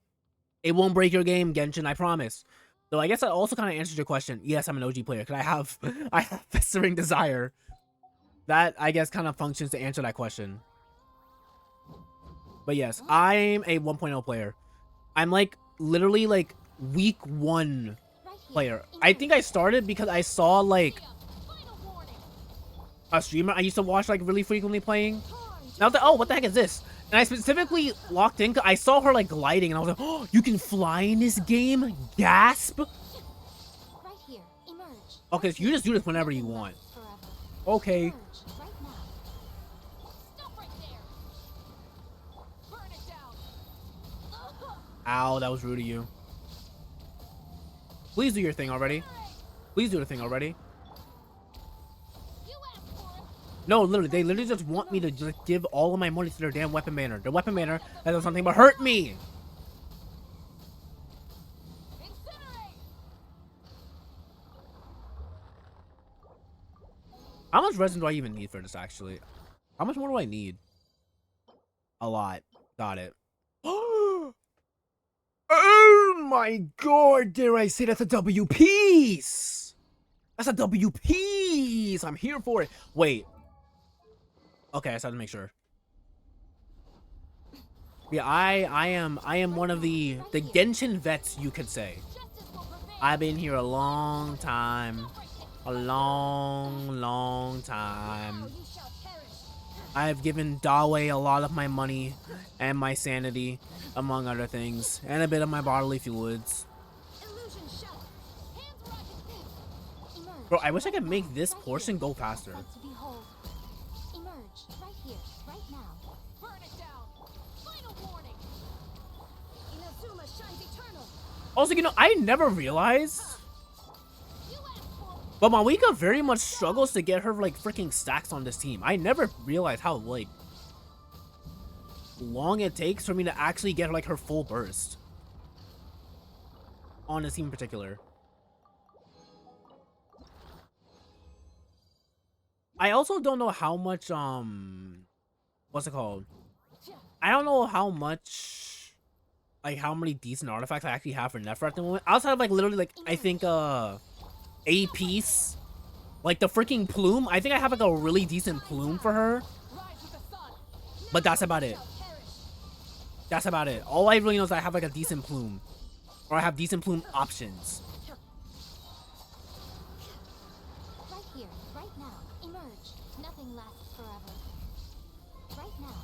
It won't break your game, Genshin, I promise. Though I guess that also kind of answers your question. Yes, I'm an OG player. Because I have Festering Desire. That, I guess, kind of functions to answer that question. But yes, I'm a 1.0 player. I'm, like, literally, like, week 1 player. I think I started because I saw, like, a streamer I used to watch, like, really frequently playing. And I was like, oh, what the heck is this? And I specifically locked in because I saw her, like, gliding, and I was like, oh, you can fly in this game? Gasp! Okay, so you just do this whenever you want. Okay. Ow, that was rude of you. Please do your thing already. Please do the thing already. You asked for it. No, literally, they literally just want me to just give all of my money to their damn weapon banner. The weapon banner that does something but hurt me. Incinerate. How much resin do I even need for this, actually? How much more do I need? A lot. Got it. Oh my god, dare I say that's a W piece? That's a W piece. I'm here for it. Wait. Okay, I just had to make sure. Yeah, I am one of the Genshin vets, you could say. Justice will prevail. I've been here a long time. A long time. Now you shall perish. I've given Dawe a lot of my money and my sanity, among other things, and a bit of my bodily fluids. Illusion shell. Hands where I can emerge. Bro, I wish I could make this portion go faster. Like to behold. Emerge right here, right now. Burn it down. Final warning. Inazuma shines eternal. Also, you know, I never realized, You asked for it. but Mawika very much struggles to get her, like, freaking stacks on this team. I never realized how, like, long it takes for me to actually get, like, her full burst. On this team in particular. I also don't know how much, what's it called? I don't know how much, like, how many decent artifacts I actually have for NEFER at the moment. Outside of, like, literally, like, I think, a piece. Like, the freaking plume. I think I have, like, a really decent plume for her. Rise with the sun. But that's about it. Shall perish. That's about it. All I really know is I have, like, a decent plume. Or I have decent plume options. Right here, right now. Emerge. Nothing lasts forever. Right now.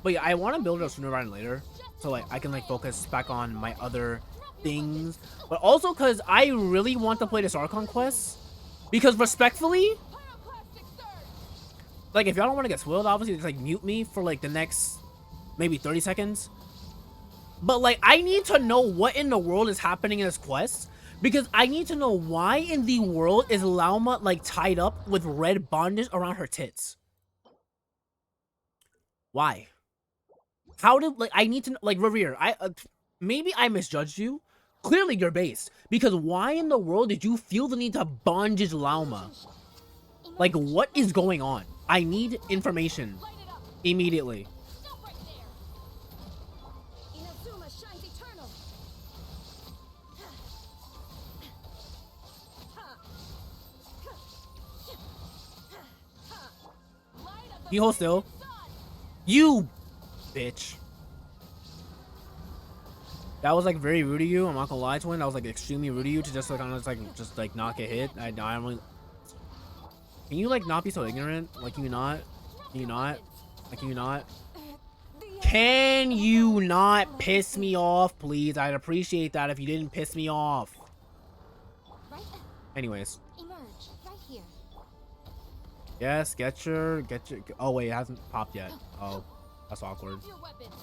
But yeah, I want to build it sooner rather than later. So, like, I can, like, focus back on my other things. But also because I really want to play this Archon quest. Because respectfully, Pyroclastic surge. like, if y'all don't want to get spoiled, obviously, just, like, mute me for, like, the next maybe 30 seconds. But, like, I need to know what in the world is happening in this quest. Because I need to know why in the world is Lauma, like, tied up with red bondage around her tits. Why? How did, like, I need to know, like, Revere, maybe I misjudged you. Clearly you're based. Because why in the world did you feel the need to bondage Lauma? Like, what is going on? I need information Light it up. immediately. Stop right there. Inazuma shines eternal. Light of the You hold still. sun. You bitch. That was, like, very rude of you. I'm not gonna lie, twin. That was, like, extremely rude of you to just, like, kind of just like not get hit. I don't really. Can you, like, not be so ignorant? Like, can you not? Can you not? Like, can you not? Can you not piss me off, please? I'd appreciate that if you didn't piss me off. Right. Anyways. Emerge right here. Yes, get your. Oh, wait, it hasn't popped yet. Oh, that's awkward. Your weapons.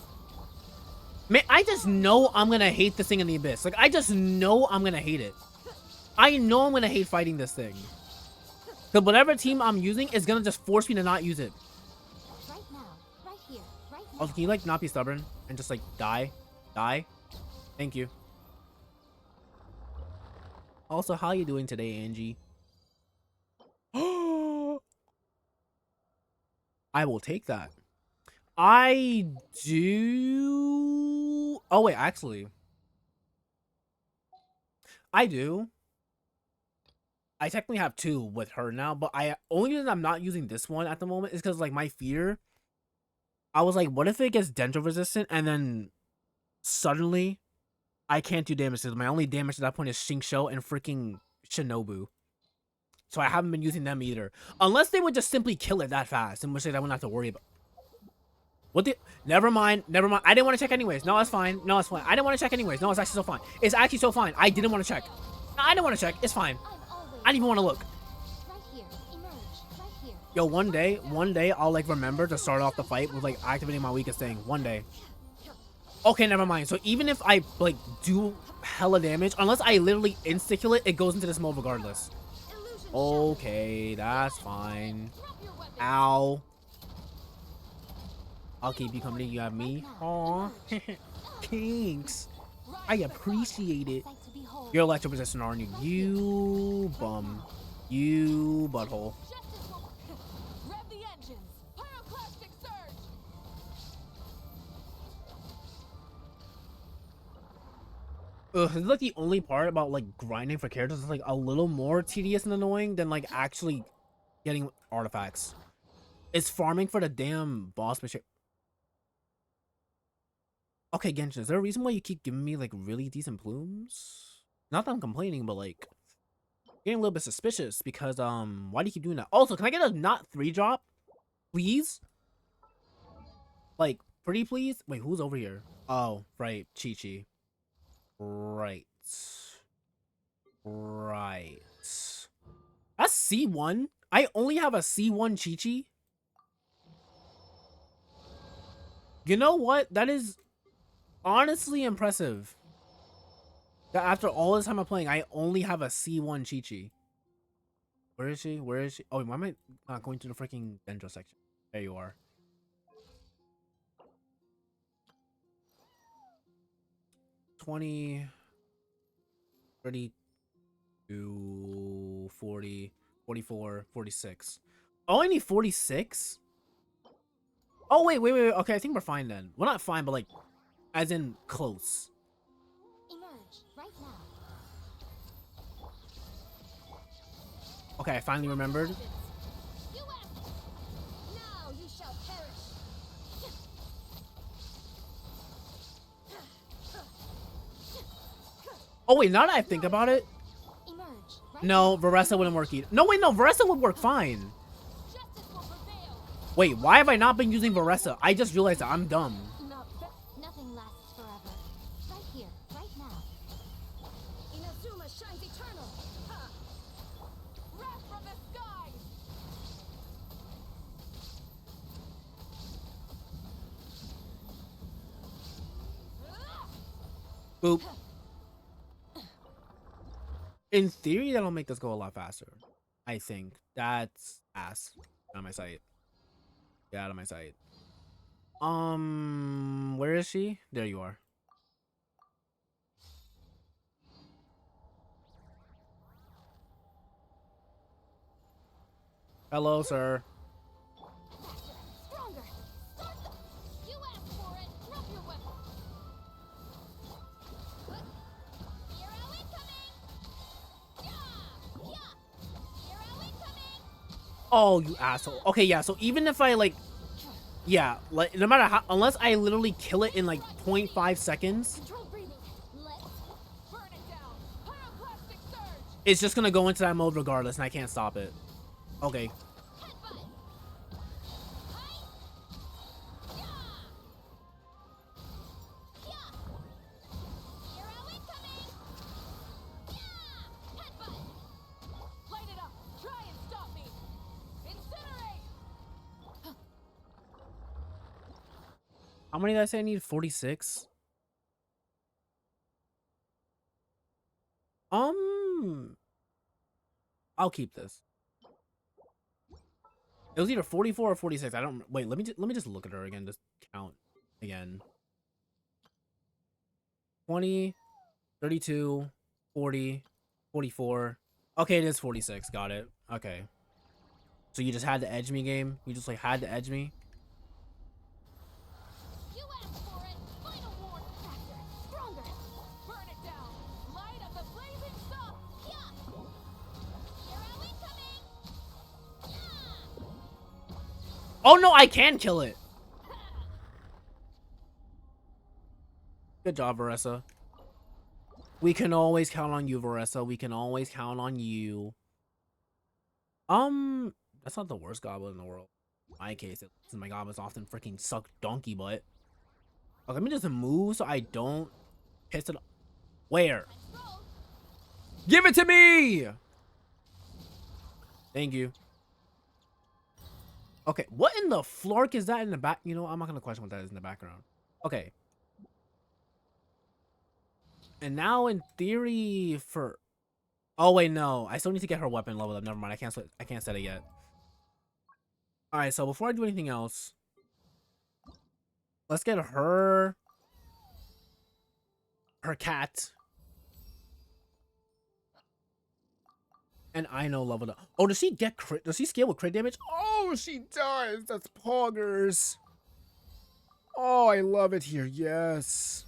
Man, I just know I'm gonna hate this thing in the abyss. Like, I just know I'm gonna hate it. I know I'm gonna hate fighting this thing. Because whatever team I'm using is gonna just force me to not use it. Right now. Right here. Right now. Also, can you, like, not be stubborn and just, like, die? Die? Thank you. Also, how you doing today, Angie? I will take that. I do... Oh, wait, actually. I do. I technically have two with her now, but only reason I'm not using this one at the moment is because, like, my fear... I was like, what if it gets Dendro resistant and then suddenly I can't do damage to it? My only damage at that point is Shinksho and freaking Shinobu. So I haven't been using them either. Unless they would just simply kill it that fast, in which case I wouldn't have to worry about. What the? Never mind. Never mind. I didn't want to check anyways. No, it's fine. No, it's fine. I didn't want to check anyways. No, it's actually so fine. It's actually so fine. I didn't want to check. No, I didn't want to check. It's fine. I'm always I didn't even want to look. right here. Emerge right here. Yo, one day, I'll, like, remember to start off the fight with, like, activating my weakest thing. One day. Okay, never mind. So even if I like do hella damage, unless I literally insta kill it, it goes into this mode regardless. Illusion Okay, that's fine. Drop your weapons. Ow. I'll keep you company. You have Right me. now. Aw. Emerge. Thanks. I Rise the sun. appreciate it. Sight to behold. Your electro resistant, aren't you? Right here. You Right bum. now. You butthole. Justice will rev the engines. Pyroclastic surge. Ugh, this is like the only part about like grinding for characters that's like a little more tedious and annoying than like actually getting artifacts. It's farming for the damn boss mission. Okay, Genshin, is there a reason why you keep giving me like really decent plumes? Not that I'm complaining, but like getting a little bit suspicious because why do you keep doing that? Also, can I get a not 3-drop? Please? Like, pretty please? Wait, who's over here? Oh, right, Chi-Chi. Right. Right. That's C1? I only have a C1 Chi-Chi? You know what? That is honestly impressive. That after all this time of playing, I only have a C1 Chi-Chi. Where is she? Where is she? Oh, why am I not going to the freaking Dendro section? There you are. 20, 32, 40, 44, 46. Oh, I need 46? Oh, wait. Okay, I think we're fine then. We're not fine, but like, as in close. Emerge right now. Okay, I finally remembered. You asked. Now you shall perish. Oh, wait, now that I think about it. Emerge right No, now. Varessa wouldn't work either. No, wait, no, Varessa would work fine. Justice will prevail. Wait, why have I not been using Varessa? I just realized that I'm dumb. Nothing lasts forever. Right here, right now. Inazuma shines eternal. Ha! Wrath from the skies. Boop. In theory, that'll make this go a lot faster. I think. That's ass. Get out of my sight. Get out of my sight. Where is she? There you are. Hello, sir. Stronger. Start the... You asked for it. Drop your weapon. Hero incoming. Yeah. Yeah. Hero incoming. Oh, you asshole. Okay, yeah, so even if I, like... Yeah, like, no matter how... Unless I literally kill it in, like, 0.5 seconds... Controlled breathing. Let's burn it down. Pyroclastic surge. It's just gonna go into that mode regardless, and I can't stop it. Okay. Headbutt. Hi. Yeah. Yeah. Hero incoming. Yeah. Headbutt. Light it up. Try and stop me. Incinerate. How many did I say I need? 46? I'll keep this. It was either 44 or 46. I don't... Wait, let me just look at her again. Just count again. 20, 32, 40, 44. Okay, it is 46. Got it. Okay. So you just had to edge me, game? You just, like, had to edge me? You asked for it. Final warning. Faster. Stronger. Burn it down. Light of the blazing sun. Yeah. Hero incoming. Yeah. Oh, no, I can kill it. Good job, Varessa. We can always count on you, Varessa. We can always count on you. That's not the worst goblin in the world. In my case, since my goblins often freaking suck donkey butt. Okay, let me just move so I don't piss it. Where? Let's roll. Give it to me! Thank you. Okay, what in the flark is that in the back? You know, I'm not gonna question what that is in the background. Okay. And now in theory for... Oh, wait, no. I still need to get her weapon leveled up. Never mind. I can't set it yet. Alright, so before I do anything else, let's get her cat and I know leveled up. Oh, does she get crit? Does she scale with crit damage? Oh, she does. That's poggers. Oh, I love it here. Yes.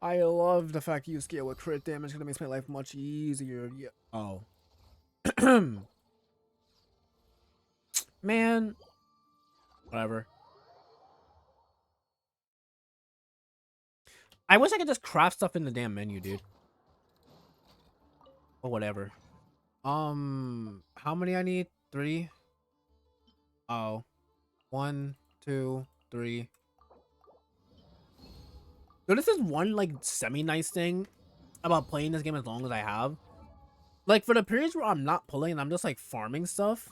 I love the fact you scale with crit damage because it makes my life much easier. Yeah. Oh. Man. Whatever. I wish I could just craft stuff in the damn menu, dude. Or whatever. How many I need? 3? Oh. 1, 2, 3. So this is one, like, semi-nice thing about playing this game as long as I have. Like, for the periods where I'm not pulling and I'm just, like, farming stuff,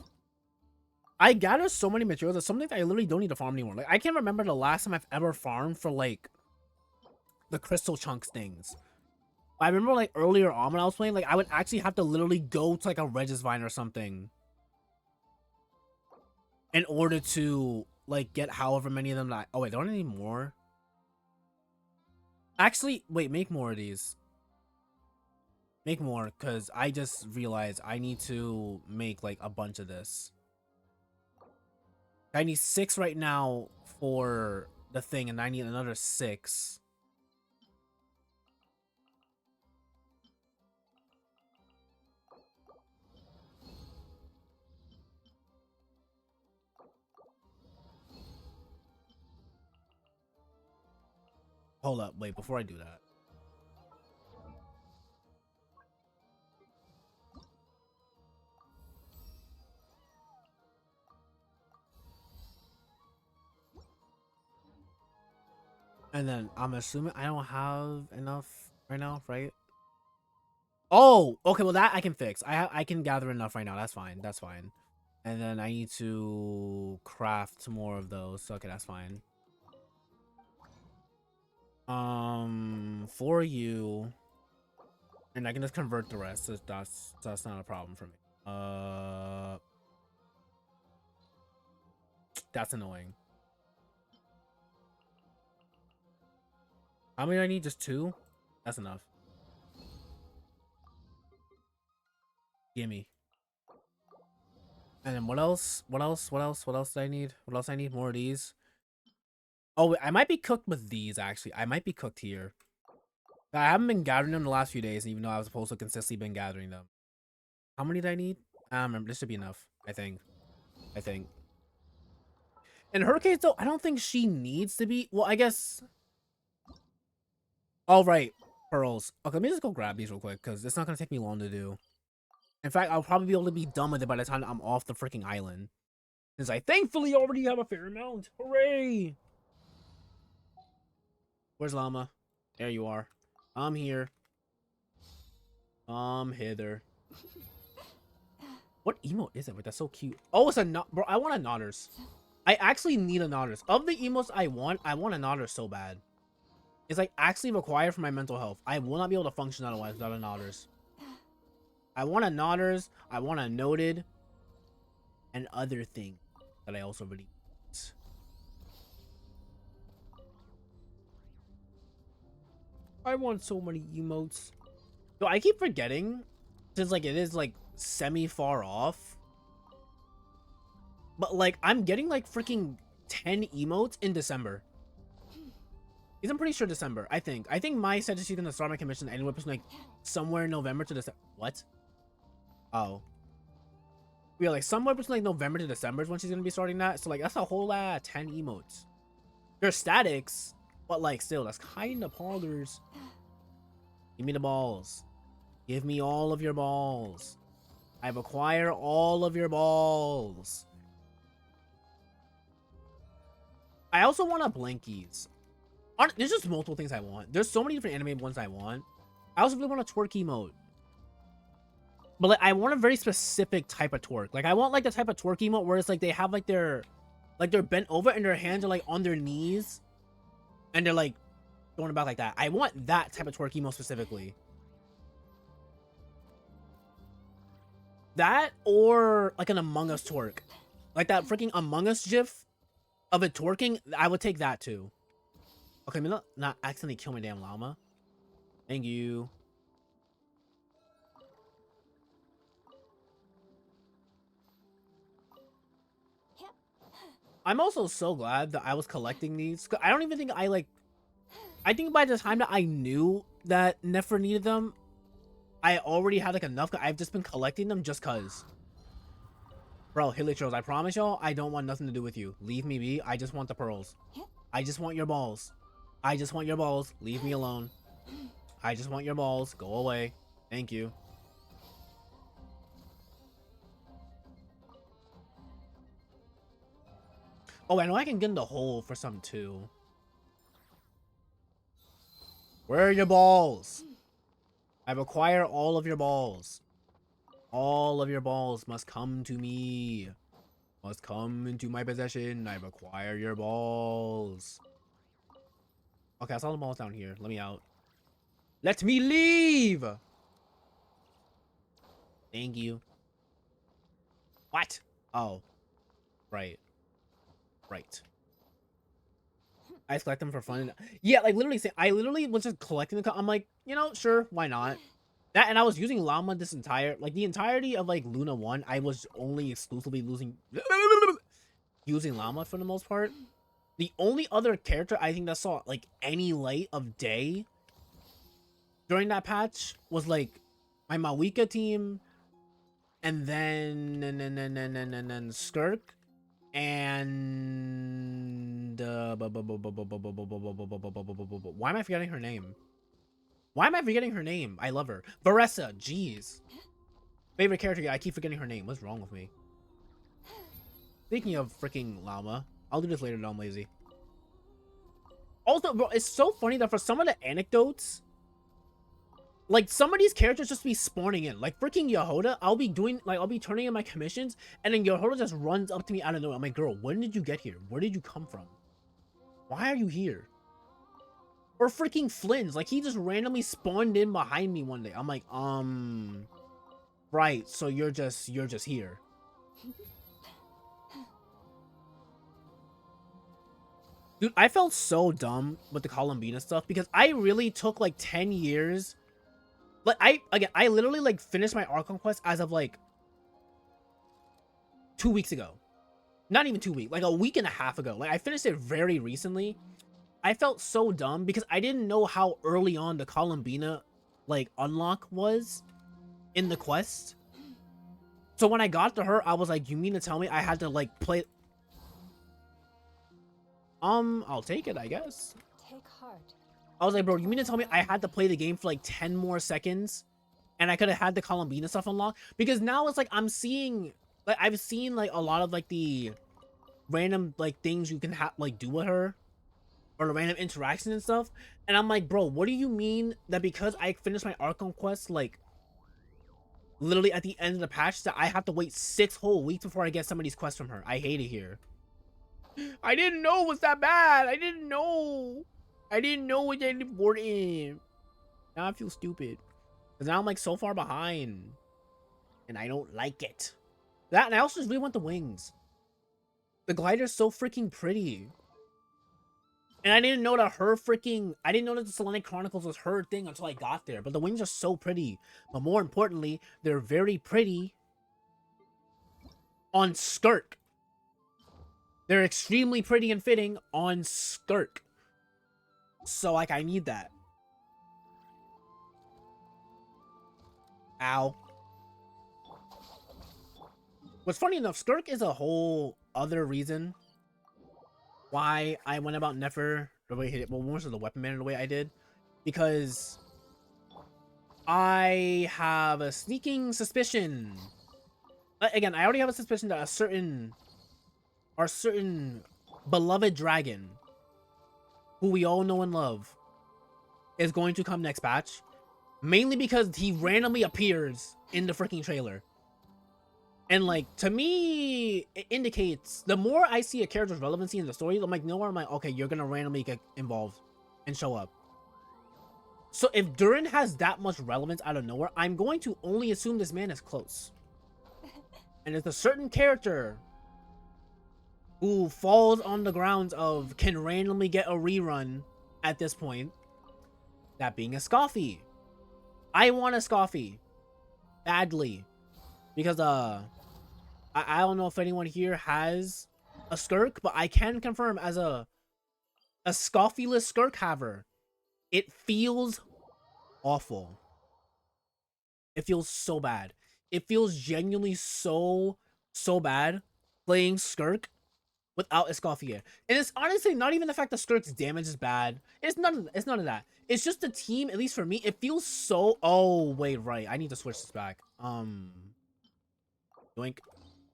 I gather so many materials. There's something that I literally don't need to farm anymore. Like, I can't remember the last time I've ever farmed for, like, the crystal chunks things. I remember, like, earlier on when I was playing, like, I would actually have to literally go to, like, a Regisvine or something in order to, like, get however many of them that... Oh, wait, don't I need more? Actually, wait, make more of these. Make more, because I just realized I need to make, like, a bunch of this. I need 6 right now for the thing, and I need another 6. Hold up, wait, before I do that. And then I'm assuming I don't have enough right now, right? Oh, okay, well that I can fix. I can gather enough right now. That's fine. That's fine. And then I need to craft more of those. Okay, that's fine. For you, and I can just convert the rest. So that's not a problem for me. That's annoying. How many do I need? Just 2? That's enough. Gimme. And then what else? What else? What else? What else do I need? What else I need? More of these. Oh, wait, I might be cooked with these, actually. I might be cooked here. I haven't been gathering them the last few days, even though I was supposed to consistently been gathering them. How many do I need? I don't remember. This should be enough, I think. In her case, though, I don't think she needs to be... Well, I guess... All right, pearls. Okay, let me just go grab these real quick, because it's not going to take me long to do. In fact, I'll probably be able to be done with it by the time I'm off the freaking island. Since I thankfully already have a fair amount. Hooray! Where's Llama? There you are. I'm here. Hither. What emote is it? Wait, that's so cute. Oh, it's a not, bro. I want a Nodders. I actually need a Nodders. Of the emotes I want a Nodders so bad. It's like actually required for my mental health. I will not be able to function otherwise without a Nodders. I want a Nodders. I want a Noted. And other thing that I also really want. I want so many emotes. So I keep forgetting, since like it is like semi far off. But like I'm getting like freaking 10 emotes in December. I'm pretty sure December. I think my said she's gonna start my commission anywhere between like somewhere in November to December. What? Oh. Yeah, like somewhere between like November to December is when she's gonna be starting that. So like that's a whole 10 emotes. They're statics, but like still, that's kind of poggers. Give me the balls. Give me all of your balls. I require all of your balls. I also want a Blankies. There's just multiple things I want. There's so many different anime ones I want. I also really want a twerk emote. But like I want a very specific type of twerk. Like I want like the type of twerk emote where it's like they have like they're bent over and their hands are like on their knees. And they're like throwing it back like that. I want that type of twerk emo specifically. That or like an Among Us twerk. Like that freaking Among Us gif of it twerking. I would take that too. Okay, I'm not accidentally kill my damn llama. Thank you. I'm also so glad that I was collecting these. I don't even think I think by the time that I knew that NEFER needed them, I already had like enough. I've just been collecting them just cause. Bro, Hilichos, I promise y'all, I don't want nothing to do with you. Leave me be. I just want the pearls. I just want your balls. I just want your balls. Leave me alone. I just want your balls. Go away. Thank you. Oh, I know I can get in the hole for some too. Where are your balls? I require all of your balls. All of your balls must come to me. Must come into my possession. I require your balls. Okay, I saw the balls down here. Let me out. Let me leave! Thank you. What? Oh. Right. Right. I just collect them for fun. Yeah, like literally, I literally was just collecting them. I'm like, you know, sure, why not? That, and I was using Llama this entire, like the entirety of like Luna 1, I was only exclusively using Llama for the most part. The only other character I think that saw like any light of day during that patch was like my Mawika team, and then Skirk, and why am I forgetting her name? Why am I forgetting her name? I love her. Varessa, jeez. Favorite character, I keep forgetting her name. What's wrong with me? Speaking of freaking Llama, I'll do this later though, I'm lazy. Also, bro, it's so funny that for some of the anecdotes, like some of these characters just be spawning in. Like freaking Yehoda, I'll be turning in my commissions, and then Yehoda just runs up to me out of nowhere. I'm like, girl, when did you get here? Where did you come from? Why are you here? Or freaking Flynn's, like he just randomly spawned in behind me one day. I'm like, right, so you're just here. Dude, I felt so dumb with the Columbina stuff because I really took like 10 years. Like I literally like finished my Archon quest as of like 2 weeks ago. Not even 2 weeks, like a week and a half ago. Like I finished it very recently. I felt so dumb because I didn't know how early on the Columbina like unlock was in the quest. So when I got to her, I was like, you mean to tell me I had to like play? I'll take it, I guess. Take heart. I was like, bro, you mean to tell me I had to play the game for like 10 more seconds and I could have had the Columbina stuff unlocked? Because now it's like I'm seeing, like I've seen like a lot of like the random like things you can have like do with her, or the random interactions and stuff, and I'm like, bro, what do you mean that because I finished my Archon quest like literally at the end of the patch that I have to wait 6 whole weeks before I get some of these quests from her? I hate it here. I didn't know it was that bad. I didn't know it was that important. Now I feel stupid because now I'm like so far behind and I don't like it. That, and I also just really want the wings. The glider's so freaking pretty. And I didn't know that I didn't know that the Selenic Chronicles was her thing until I got there. But the wings are so pretty. But more importantly, they're very pretty on Skirk. They're extremely pretty and fitting on Skirk. So, like, I need that. Ow. What's funny enough, Skirk is a whole other reason why I went about NEFER the way I did. Well, more so the weapon man the way I did. Because I have a sneaking suspicion. Again, I already have a suspicion that our certain beloved dragon, who we all know and love, is going to come next patch. Mainly because he randomly appears in the freaking trailer. And like, to me, it indicates the more I see a character's relevancy in the story, I'm like, no, I'm like, okay, you're gonna randomly get involved and show up. So if Durin has that much relevance out of nowhere, I'm going to only assume this man is close. And it's a certain character who falls on the grounds of can randomly get a rerun at this point. That being a Scoffy. I want a Scoffy. Badly. Because I don't know if anyone here has a Skirk, but I can confirm as a Scoffy-less Skirk haver, it feels awful. It feels so bad. It feels genuinely so bad playing Skirk without a Scoffy. And it's honestly not even the fact that Skirk's damage is bad. It's none of that. It's just the team, at least for me, it feels so. Oh wait, right. I need to switch this back. Doink.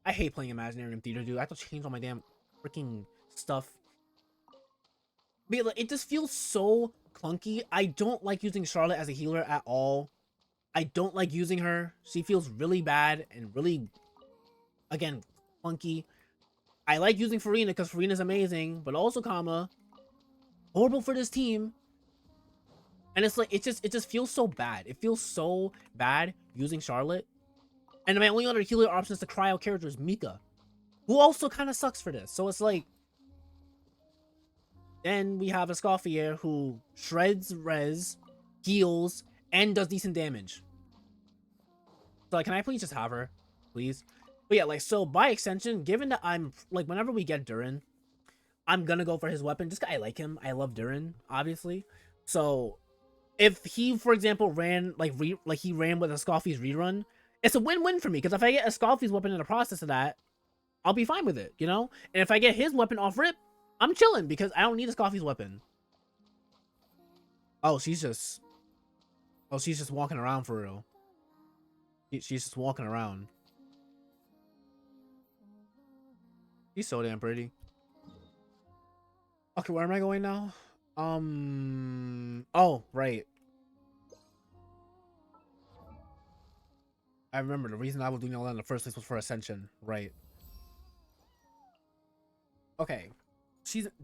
I hate playing Imaginary in Theater, dude. I have to change all my damn freaking stuff. But it just feels so clunky. I don't like using Charlotte as a healer at all. I don't like using her. She feels really bad and really, again, clunky. I like using Farina because Farina's amazing, but also, horrible for this team. And it's like, it just feels so bad. It feels so bad using Charlotte. And my only other healer option is the cryo character is Mika, who also kind of sucks for this. So it's like, then we have a Scoffier who shreds res, heals, and does decent damage. So like, can I please just have her, please? But yeah, like, so by extension, given that I'm like, whenever we get Durin, I'm gonna go for his weapon just because I like him. I love Durin, obviously. So if he, for example, ran like he ran with a Scoffy's rerun, it's a win-win for me because if I get a Scoffy's weapon in the process of that, I'll be fine with it, you know? And if I get his weapon off rip, I'm chilling because I don't need a Scoffy's weapon. Oh, she's just walking around for real. She's just walking around. She's so damn pretty. Okay, where am I going now? Oh, right. I remember the reason I was doing all that in the first place was for Ascension. Right. Okay.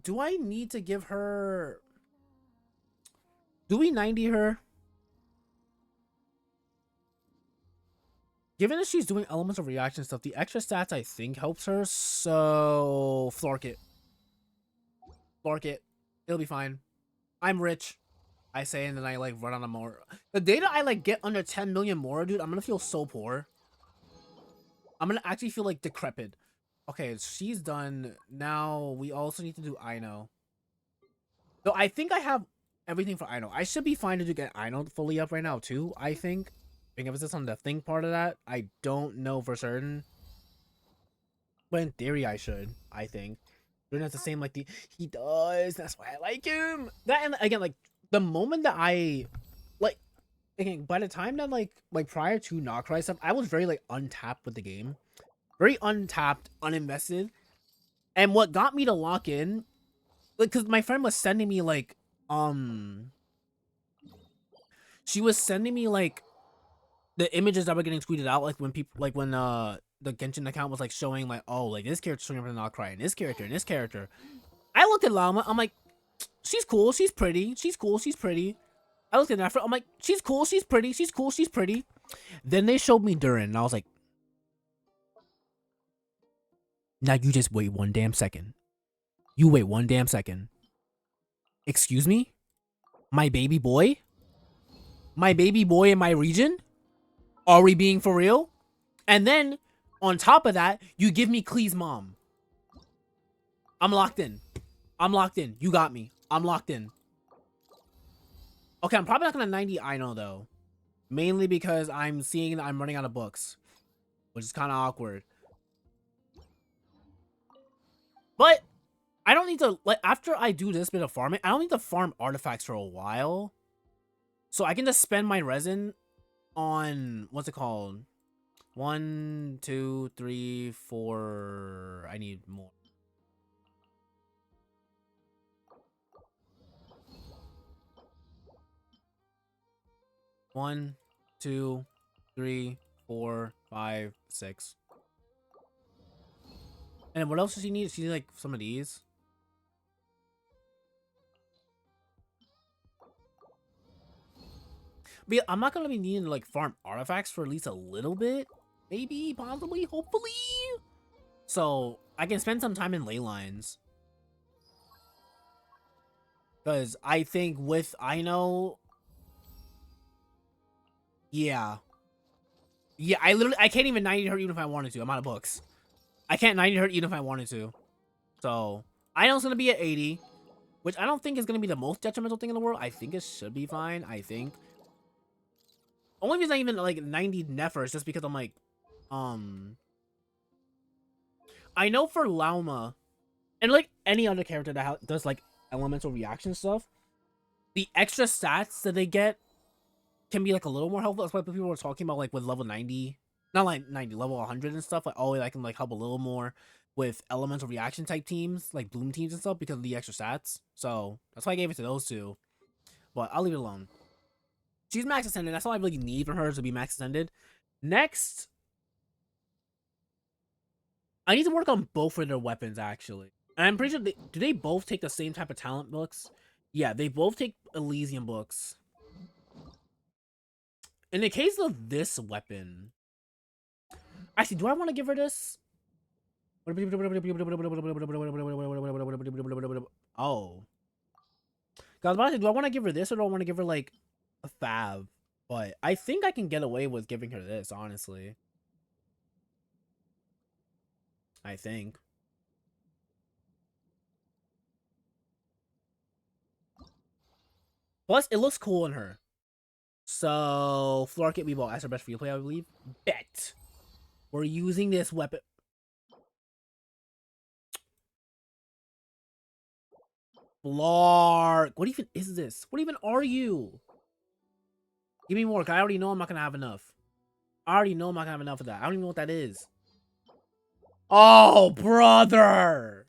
Do I need to give her... Do we 90 her? Given that she's doing elements of reaction stuff, the extra stats I think helps her, so... Flork it. Flork it. It'll be fine. I'm rich. I say, and then I like run on a more. The data I like get under 10 million more, dude, I'm gonna feel so poor. I'm gonna actually feel like decrepit. Okay, she's done. Now we also need to do Ino. So I think I have everything for Ino. I should be fine to get Ino fully up right now too. I think. Being emphasis on the think part of that, I don't know for certain. But in theory, I should. I think. Durin has the same like he does. That's why I like him. That and again like. The moment that I like again, by the time that like prior to Noctry stuff, I was very like untapped with the game. Very untapped, uninvested. And what got me to lock in, like, cause my friend was sending me like she was sending me like the images that were getting tweeted out, like when people like when the Genshin account was like showing like, oh, like this character showing up in Noctry and this character and this character. I looked at Llama, I'm like, she's cool, she's pretty, she's cool, she's pretty. I looked at NEFER, I'm like, she's cool, she's pretty, she's cool, she's pretty. Then they showed me Durin, and I was like, now you just wait one damn second. You wait one damn second. Excuse me? My baby boy? My baby boy in my region? Are we being for real? And then, on top of that, you give me Klee's mom. I'm locked in. I'm locked in. You got me. I'm locked in. Okay, I'm probably not gonna 90 Ino though. Mainly because I'm seeing that I'm running out of books. Which is kind of awkward. But I don't need to, like, after I do this bit of farming, I don't need to farm artifacts for a while. So I can just spend my resin on, what's it called? 1, 2, 3, 4. I need more. One, 2, 3, 4, 5, 6. And what else does she need? She needs like some of these. But yeah, I'm not gonna be needing to like farm artifacts for at least a little bit. Maybe, possibly, hopefully. So I can spend some time in ley lines. Because I think with Ino, yeah. Yeah, I can't even 90 hurt even if I wanted to. I'm out of books. I can't 90 hurt even if I wanted to. So Ino's gonna be at 80, which I don't think is gonna be the most detrimental thing in the world. I think it should be fine. I think. Only reason I even like 90 NEFER is just because I'm like, I know for Lauma, and like any other character that does like elemental reaction stuff, the extra stats that they get can be like a little more helpful. That's why people were talking about like with level 90, not like 90, level 100 and stuff. Like, oh, that can like help a little more with elemental reaction type teams, like bloom teams and stuff, because of the extra stats. So that's why I gave it to those two. But I'll leave it alone. She's max ascended. That's all I really need from her to be max ascended. Next, I need to work on both of their weapons actually. And I'm pretty sure do they both take the same type of talent books? Yeah, they both take Elysium books. In the case of this weapon, actually, do I want to give her this? Oh. I was about to say, do I want to give her this or do I want to give her like a fab? But I think I can get away with giving her this, honestly. I think. Plus, it looks cool on her. So, Flark it, we bought as our best free play, I believe. Bet. We're using this weapon. Flark. What even is this? What even are you? Give me more, because I already know I'm not going to have enough. I already know I'm not going to have enough of that. I don't even know what that is. Oh, brother.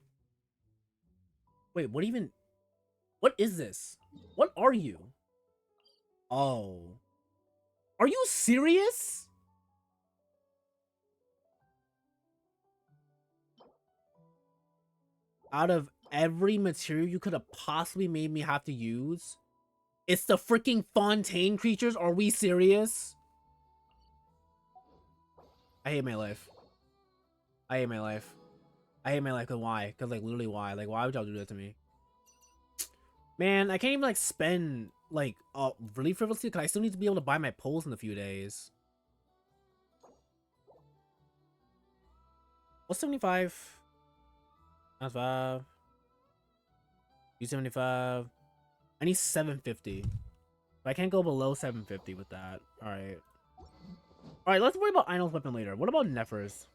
Wait, what even? What is this? What are you? Oh. Are you serious? Out of every material you could have possibly made me have to use, it's the freaking Fontaine creatures? Are we serious? I hate my life. I hate my life. I hate my life, cause why? Cause like literally why? Like why would y'all do that to me? Man, I can't even like spend like really frivolously because I still need to be able to buy my poles in a few days. What's 75? That's 5. U75. I need 750. But I can't go below 750 with that. Alright. Alright, let's worry about Einol's weapon later. What about Nefer's?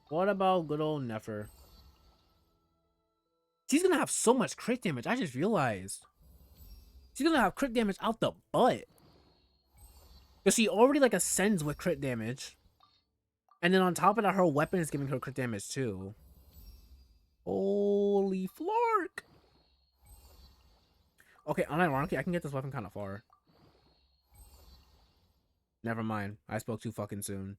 What about good old Nefer? She's gonna have so much crit damage, I just realized. She's gonna have crit damage out the butt. Because she already like ascends with crit damage. And then on top of that, her weapon is giving her crit damage too. Holy flark. Okay, unironically, I can get this weapon kind of far. Never mind. I spoke too fucking soon.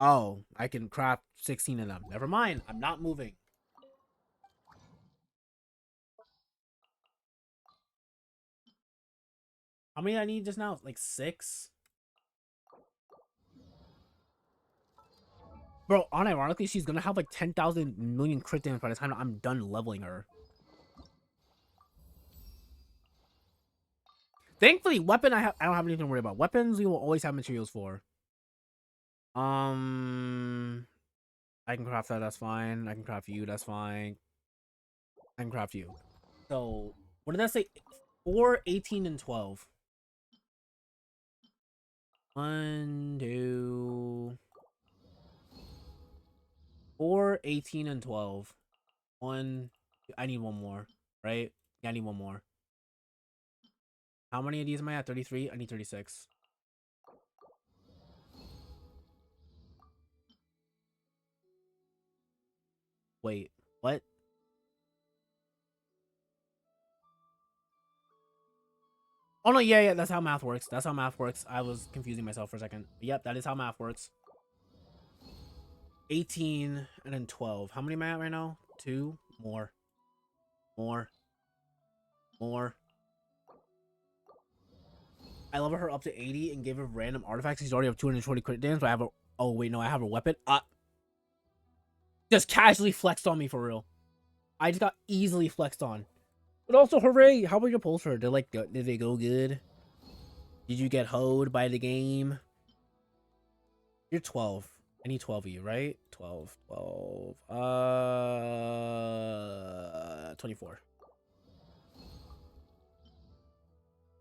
Oh, I can craft 16 of them. Never mind. I'm not moving. How many I need just now? Like 6? Bro, unironically, she's gonna have like 10,000 million crit damage by the time I'm done leveling her. Thankfully, weapon I don't have anything to worry about. Weapons we will always have materials for. I can craft that, that's fine. I can craft you, that's fine. I can craft you. So, what did that say? 4, 18, and 12. 1, 2, 4, 18, and 12. 1, I need one more, right? Yeah, I need one more. How many of these am I at? 33? I need 36. Wait, what? Oh no, yeah, that's how math works. That's how math works. I was confusing myself for a second. Yep, that is how math works. 18 and then 12. How many am I at right now? 2 more. More. More. I level her up to 80 and gave her random artifacts. She's already have 220 crit damage, but I have a... Oh, wait, no, I have a weapon. Just casually flexed on me for real. I just got easily flexed on. But also, hooray! How about your pulls for her? Did they go good? Did you get hoed by the game? You're 12. I need 12 of you, right? 12. 24.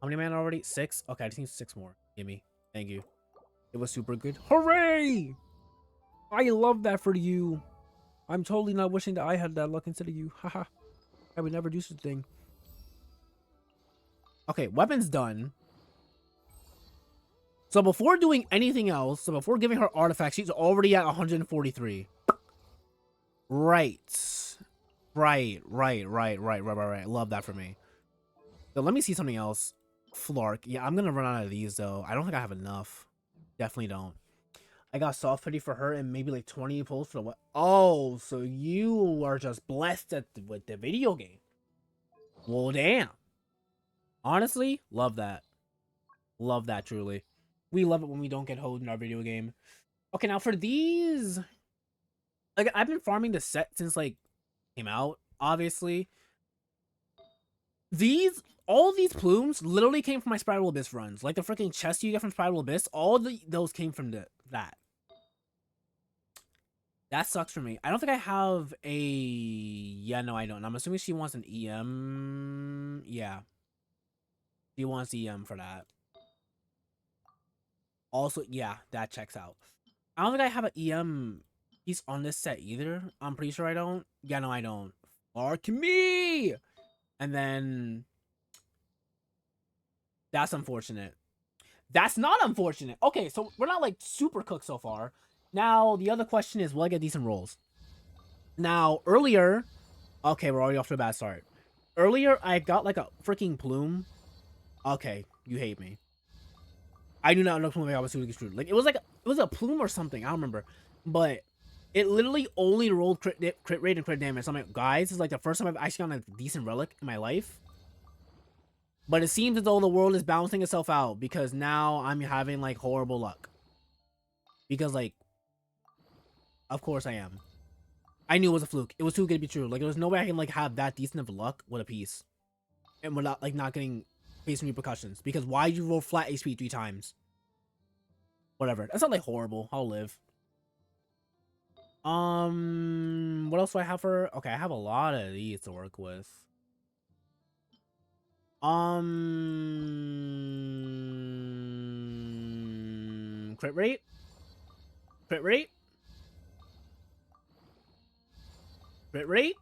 How many mana already? 6? Okay, I just need 6 more. Gimme. Thank you. It was super good. Hooray! I love that for you. I'm totally not wishing that I had that luck instead of you. Haha. I would never do such a thing. Okay, weapon's done. So before doing anything else, so before giving her artifacts, she's already at 143. Right. Right. Love that for me. So let me see something else. Flark. Yeah, I'm gonna run out of these though. I don't think I have enough. Definitely don't. I got soft pity for her and maybe like 20 pulls for what? Oh, so you are just blessed with the video game. Well, damn. Honestly, love that. Love that truly. We love it when we don't get hoed in our video game. Okay, now for these, like I've been farming the set since like came out. Obviously, all these plumes literally came from my Spiral Abyss runs. Like the freaking chest you get from Spiral Abyss, those came from that. That sucks for me. I don't think I have a... Yeah, no, I don't. I'm assuming she wants an EM. Yeah. She wants EM for that. Also, yeah, that checks out. I don't think I have an EM piece on this set either. I'm pretty sure I don't. Yeah, no, I don't. Mark me! And then... That's unfortunate. That's not unfortunate. Okay, so we're not, like, super cooked so far. Now, the other question is, will I get decent rolls? Now, earlier... Okay, we're already off to a bad start. Earlier, I got, like, a freaking plume. Okay, you hate me. I do not know plume I was super screwed. Like, it was a plume or something. I don't remember. But it literally only rolled crit rate and crit damage. So I'm like, guys, this is, like, the first time I've actually gotten a decent relic in my life. But it seems as though the world is balancing itself out. Because now I'm having, like, horrible luck. Because, like... Of course I am. I knew it was a fluke. It was too good to be true. Like, there was no way I can, like, have that decent of luck with a piece. And without, like, not getting facing repercussions. Because why'd you roll flat HP 3 times? Whatever. That's not, like, horrible. I'll live. What else do I have for... Okay, I have a lot of these to work with. Crit rate? Crit rate? Crit rate?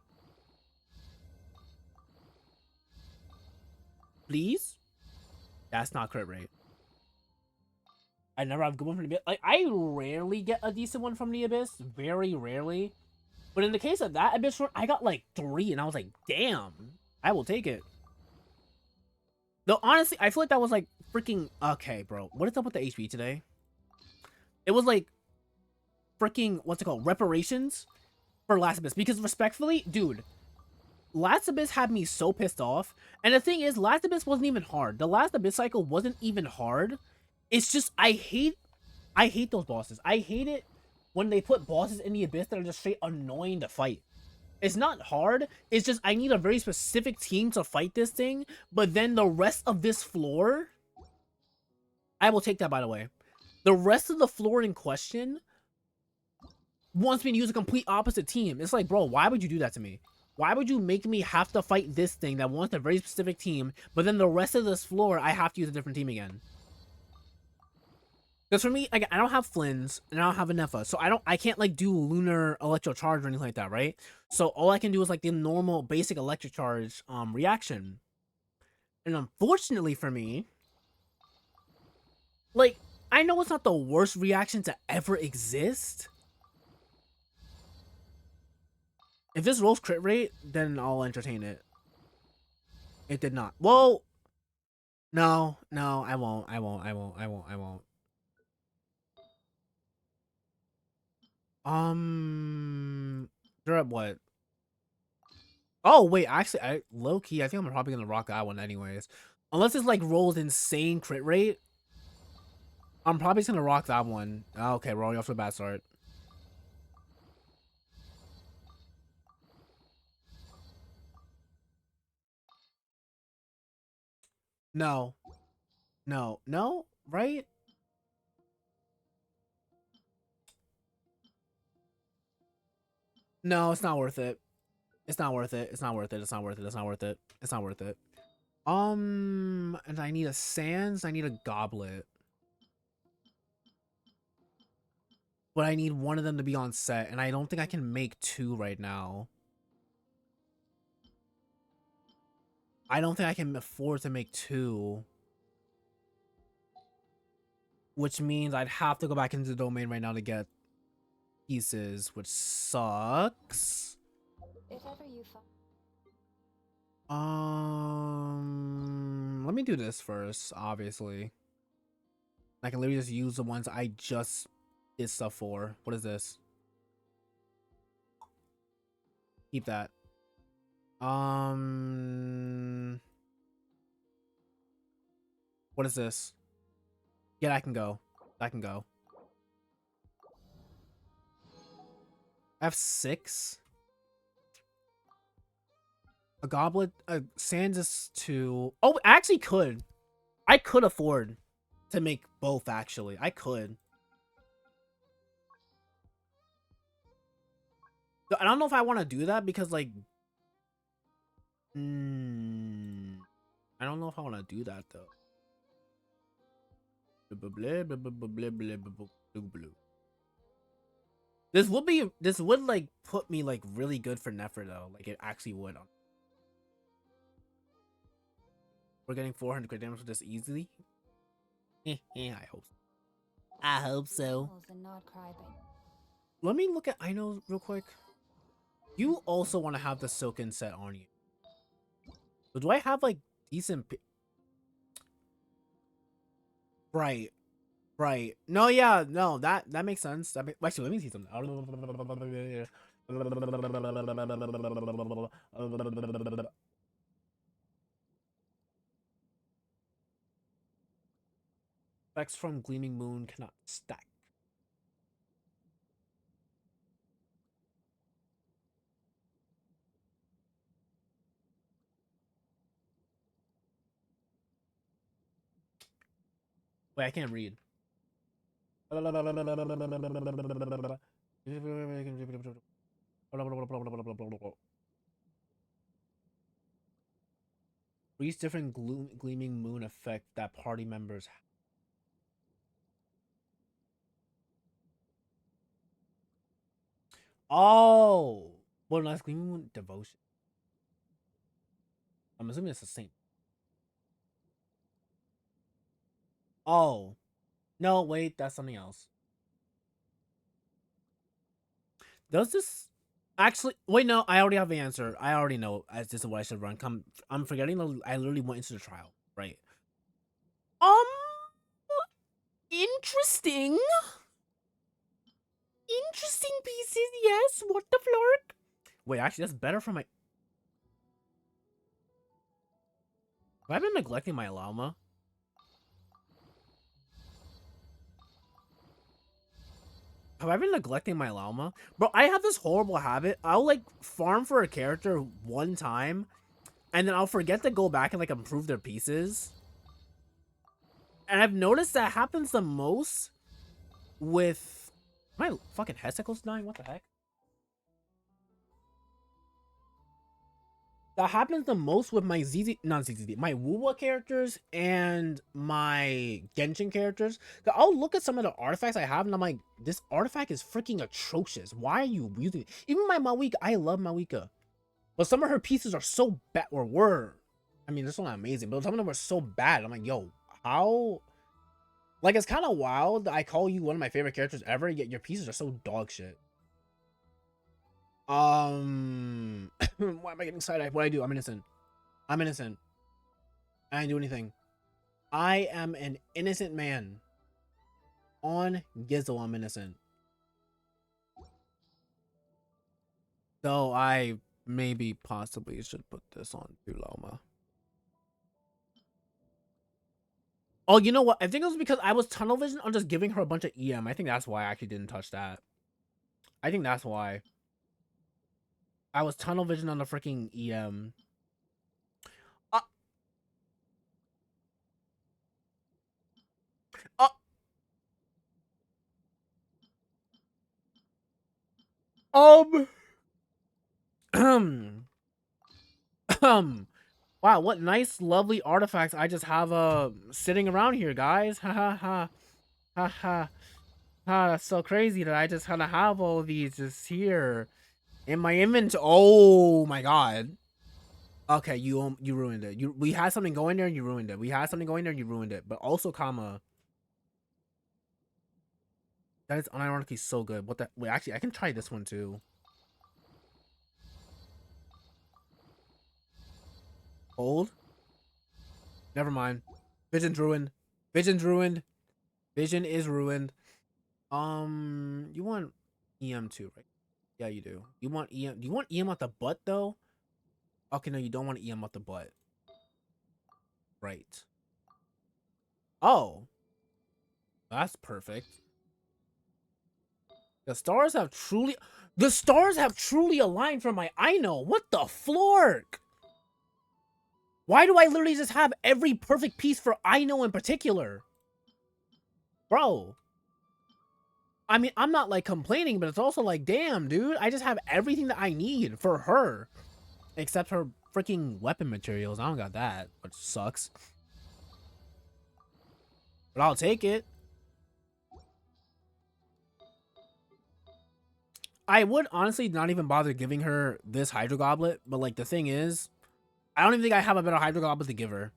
Please? That's not crit rate. I never have a good one from the Abyss. Like, I rarely get a decent one from the Abyss. Very rarely. But in the case of that Abyss one, I got like 3, and I was like, damn. I will take it. Though, honestly, I feel like that was like freaking... Okay, bro. What is up with the HP today? It was like freaking... What's it called? Reparations for Last Abyss. Because respectfully, dude... Last Abyss had me so pissed off. And the thing is, Last Abyss wasn't even hard. The Last Abyss cycle wasn't even hard. It's just, I hate those bosses. I hate it when they put bosses in the Abyss that are just straight annoying to fight. It's not hard. It's just, I need a very specific team to fight this thing. But then the rest of this floor... I will take that, by the way. The rest of the floor in question wants me to use a complete opposite team. It's like, bro, why would you do that to me? Why would you make me have to fight this thing that wants a very specific team, but then the rest of this floor, I have to use a different team again? Because for me, I don't have Flynn's, and I don't have a NEFER, so I can't, like, do Lunar Electro Charge or anything like that, right? So all I can do is, like, the normal basic Electric Charge reaction. And unfortunately for me, like, I know it's not the worst reaction to ever exist. If this rolls crit rate, then I'll entertain it. It did not. Well, no, I won't. They're at what? Oh wait, actually, low key, I think I'm probably gonna rock that one anyways. Unless it's like rolls insane crit rate, I'm probably just gonna rock that one. Okay, we're already off to a bad start. No, no, no, right? No, it's not worth it. It's not worth it. It's not worth it. It's not worth it. It's not worth it. It's not worth it. And I need a sands. I need a goblet, but I need one of them to be on set, and I don't think I can make two right now. I don't think I can afford to make two, which means I'd have to go back into the domain right now to get pieces, which sucks. If ever you Let me do this first, obviously. I can literally just use the ones I just did stuff for. What is this? Keep that. What is this? Yeah, I can go. I can go. I have 6. A goblet, sands is 2. Oh, I actually could. I could afford to make both, actually. I could. I don't know if I want to do that because, like, I don't know if I want to do that, though. This would, like, put me, like, really good for NEFER, though. Like, it actually would. We're getting 400 crit damage with this easily. I hope so. I hope so. and not cry by Let me look at Ino real quick. You also want to have the silken set on you. But do I have like decent? Right, right. No, yeah, no. That makes sense. Actually, let me see something. Effects from Gleaming Moon cannot stack. Wait, I can't read. These different gleaming moon effect that party members have. Oh, well, that's gleaming moon devotion. I'm assuming it's the same. Oh, no, wait, that's something else. Does this actually? Wait, no, I already have the answer. I already know. As this is what I should run. I'm forgetting. I literally went into the trial. Right. Um. Interesting. Interesting pieces. Yes. What the flork? Wait, actually, that's better for my. Have I been neglecting my llama? Have I been neglecting my llama? Bro, I have this horrible habit. I'll like farm for a character one time, and then I'll forget to go back and like improve their pieces. And I've noticed that happens the most with my fucking Hesicles dying. What the heck? That happens the most with my not ZZD, my Wuwa characters and my Genshin characters. I'll look at some of the artifacts I have and I'm like, this artifact is freaking atrocious. Why are you using it? Even my Mawika, I love Mawika. But some of her pieces are so bad, or were. I mean, they're still not amazing, but some of them are so bad. I'm like, yo, how? Like, it's kind of wild. I call you one of my favorite characters ever, yet your pieces are so dog shit. Why am I getting side-eyed? What I do? I'm innocent. I'm innocent. I didn't do anything. I am an innocent man. On Gizzo, I'm innocent. So maybe possibly should put this on Tuloma. Oh, you know what? I think it was because I was tunnel vision on just giving her a bunch of EM. I think that's why I actually didn't touch that. I think that's why. I was tunnel vision on the freaking EM. Uh, uh, um, wow, what nice, lovely artifacts I just have sitting around here, guys. Ha ha ha ha ha ha. That's so crazy that I just kind of have all of these just here in my inventory. Oh my god. Okay, you ruined it. We had something going there and you ruined it. We had something going there and you ruined it. But also, comma, that is unironically so good. What the? Wait, actually, I can try this one too. Hold. Never mind. Vision's ruined. Vision's ruined. Vision is ruined. You want EM too, right? Yeah, you do. You want EM? Do you want EM out the butt though? Okay, no, you don't want EM out the butt. Right. Oh, that's perfect. The stars have truly aligned for my I know. What the flork? Why do I literally just have every perfect piece for I know in particular? Bro. I mean, I'm not like complaining, but it's also like, damn, dude, I just have everything that I need for her. Except her freaking weapon materials. I don't got that, which sucks. But I'll take it. I would honestly not even bother giving her this Hydro Goblet, but like the thing is, I don't even think I have a better Hydro Goblet to give her.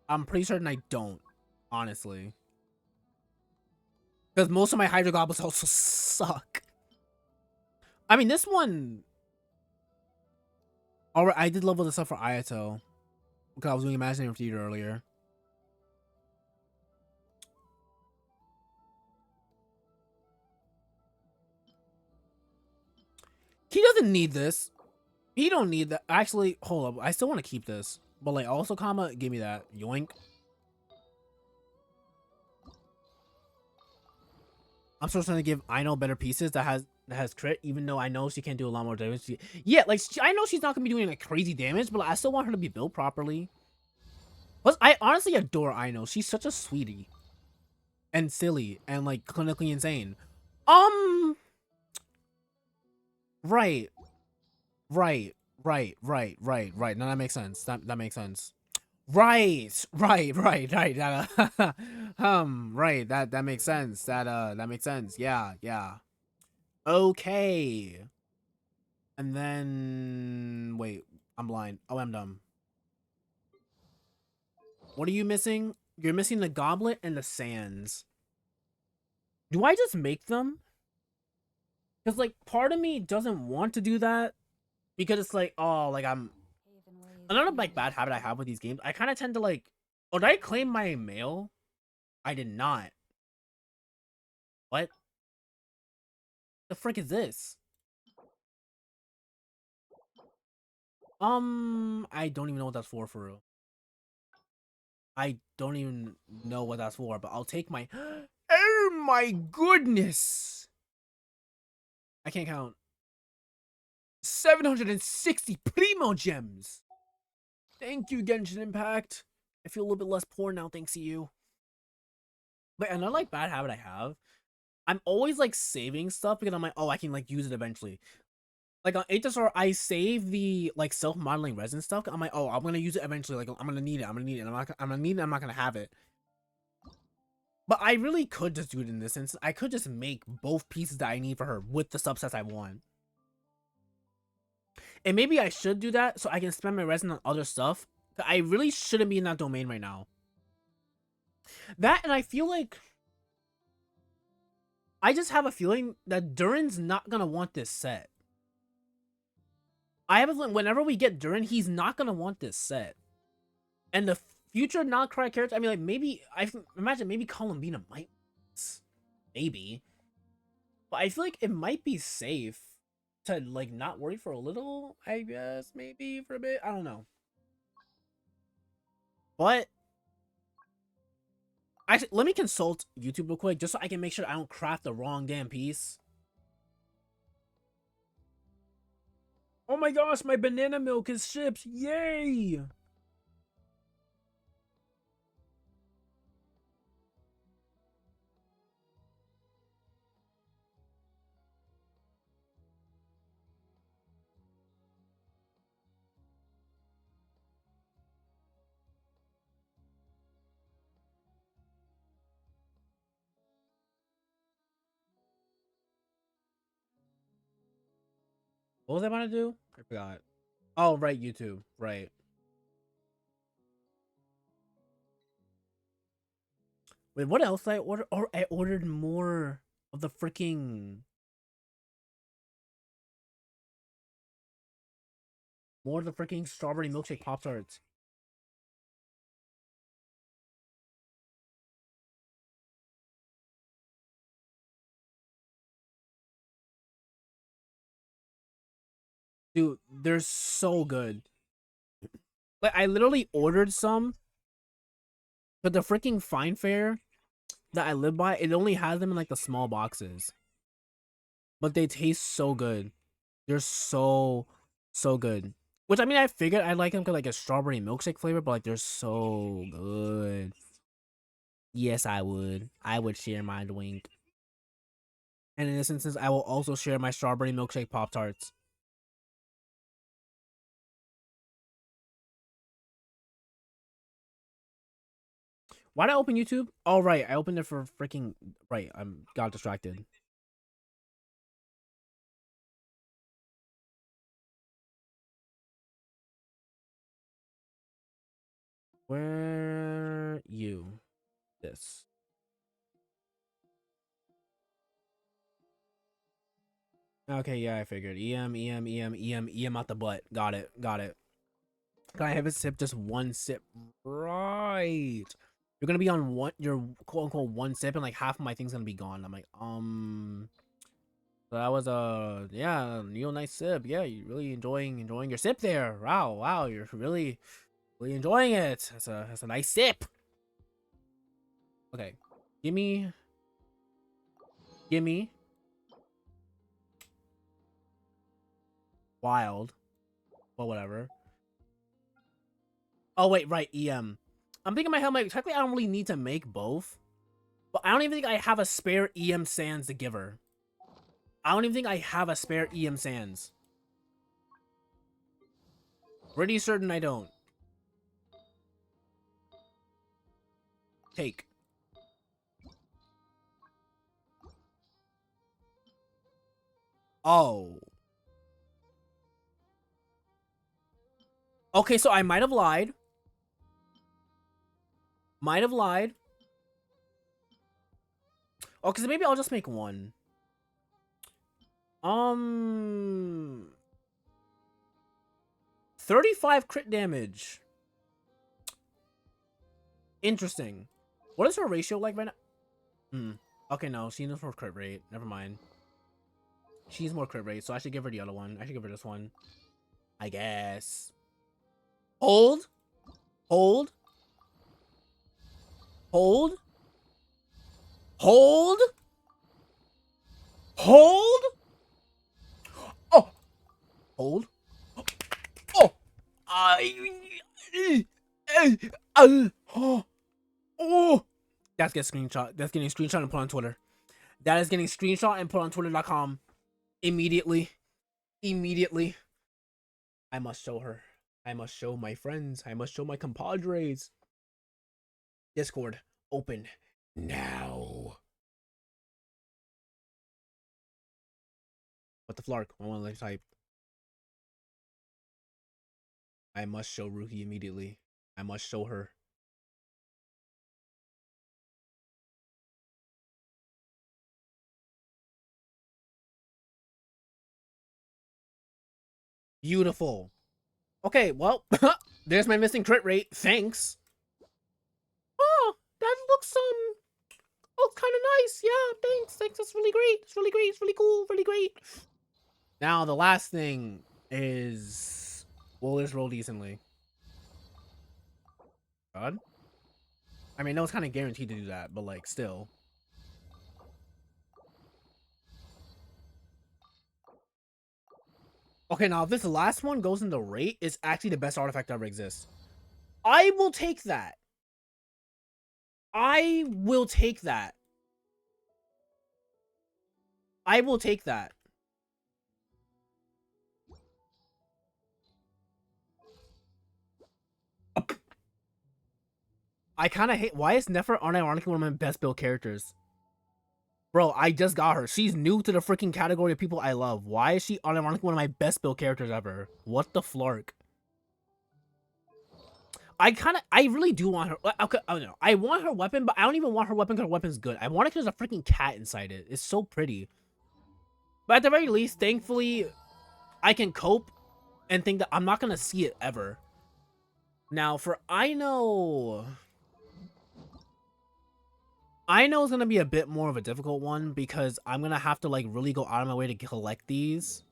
I'm pretty certain I don't, honestly. Because most of my Hydro Goblets also suck. I mean, this one... Alright, I did level this up for Ayato. Because I was doing Imaginary Theater earlier. He doesn't need this. He don't need that. Actually, hold up. I still want to keep this. But like, also, comma, give me that. Yoink. I'm still trying to give I know better pieces that has crit, even though I know she can do a lot more damage. Yeah, like, I know she's not going to be doing like crazy damage, but I still want her to be built properly. Plus, I honestly adore I know. She's such a sweetie. And silly. And like, clinically insane. Right. Right. No, that makes sense. That makes sense. Right. Right. Right. That makes sense. That makes sense. Yeah. Okay. And then wait, I'm blind. Oh, I'm dumb. What are you missing? You're missing the goblet and the sands. Do I just make them? Because like part of me doesn't want to do that because it's like, oh, like I'm another like bad habit I have with these games. I kind of tend to like, oh, did I claim my mail? I did not. What the frick is this? I don't even know what that's for real. I don't even know what that's for, but I'll take my. Oh my goodness! I can't count. 760 Primo Gems! Thank you, Genshin Impact. I feel a little bit less poor now thanks to you. But another like bad habit I have, I'm always like saving stuff because I'm like, oh, I can like use it eventually. Like on HSR, I save the like self-modeling resin stuff. I'm like, oh, I'm gonna use it eventually. Like I'm gonna need it. I'm gonna need it. I'm gonna need it. I'm not gonna have it. But I really could just do it in this instance. I could just make both pieces that I need for her with the subsets I want. And maybe I should do that so I can spend my resin on other stuff. I really shouldn't be in that domain right now. That, and I feel like... I just have a feeling that Durin's not gonna want this set. I have a feeling whenever we get Durin, he's not gonna want this set. And the future non-correct character, I mean, like, maybe... I imagine maybe Columbina might... Maybe. But I feel like it might be safe to like not worry for a little, I guess, maybe for a bit. I don't know. But actually, let me consult YouTube real quick just so I can make sure I don't craft the wrong damn piece. Oh my gosh, my banana milk is shipped. Yay! What was I about to do? I forgot. Oh, right, YouTube. Right. Wait, what else did I order? Or I ordered more of the freaking... More of the freaking strawberry milkshake Pop-Tarts. Dude, they're so good. Like, I literally ordered some, but the freaking Fine Fare that I live by, it only has them in like the small boxes. But they taste so good. They're so good. Which I mean, I figured I like them because like a strawberry milkshake flavor, but like they're so good. Yes, I would. I would share my drink. And in this instance, I will also share my strawberry milkshake Pop Tarts. Why did I open YouTube? Oh right, I opened it for freaking right. I'm got distracted. Where you? This. Okay, yeah, I figured. EM out the butt. Got it. Can I have a sip? Just one sip. Right. You're gonna be on one your quote unquote one sip and like half of my thing's gonna be gone. I'm like, so that was a yeah, real nice sip. Yeah, you really enjoying your sip there. Wow, you're really enjoying it. That's a nice sip. Okay. Gimme wild. Well whatever. Oh wait, right, EM. I'm thinking in my head, like, technically I don't really need to make both. But I don't even think I have a spare EM Sands to give her. I don't even think I have a spare EM Sands. Pretty certain I don't. Take. Oh. Okay, so I might have lied. Okay, so maybe I'll just make one. 35 crit damage. Interesting. What is her ratio like right now? Okay, no, she needs more crit rate. Never mind. She's more crit rate, so I should give her the other one. I should give her this one. I guess. Hold. Hold. Hold. Hold. Hold. Oh. Hold. Oh. Oh. That's getting screenshot. That's getting screenshot and put on Twitter. That is getting screenshot and put on Twitter.com immediately. Immediately. I must show her. I must show my friends. I must show my compadres. Discord open now. What the flark? I want to type. I must show Ruki immediately. I must show her. Beautiful. Okay, well, there's my missing crit rate. Thanks. Oh, that looks oh, kind of nice. Yeah, thanks. That's really great. It's really great. It's really cool. Really great. Now the last thing is, will this roll decently? God. I mean, no, it's kind of guaranteed to do that, but like still. Okay, now if this last one goes into rate, it's actually the best artifact that ever exists. I will take that. I will take that. I will take that. I kind of hate. Why is Nefer unironically one of my best built characters? Bro, I just got her. She's new to the freaking category of people I love. Why is she unironically one of my best built characters ever? What the flark? I really do want her. Okay, oh no, I want her weapon, but I don't even want her weapon because her weapon's good. I want it because there's a freaking cat inside it. It's so pretty. But at the very least, thankfully, I can cope and think that I'm not gonna see it ever. Now, for I know it's gonna be a bit more of a difficult one because I'm gonna have to like really go out of my way to collect these.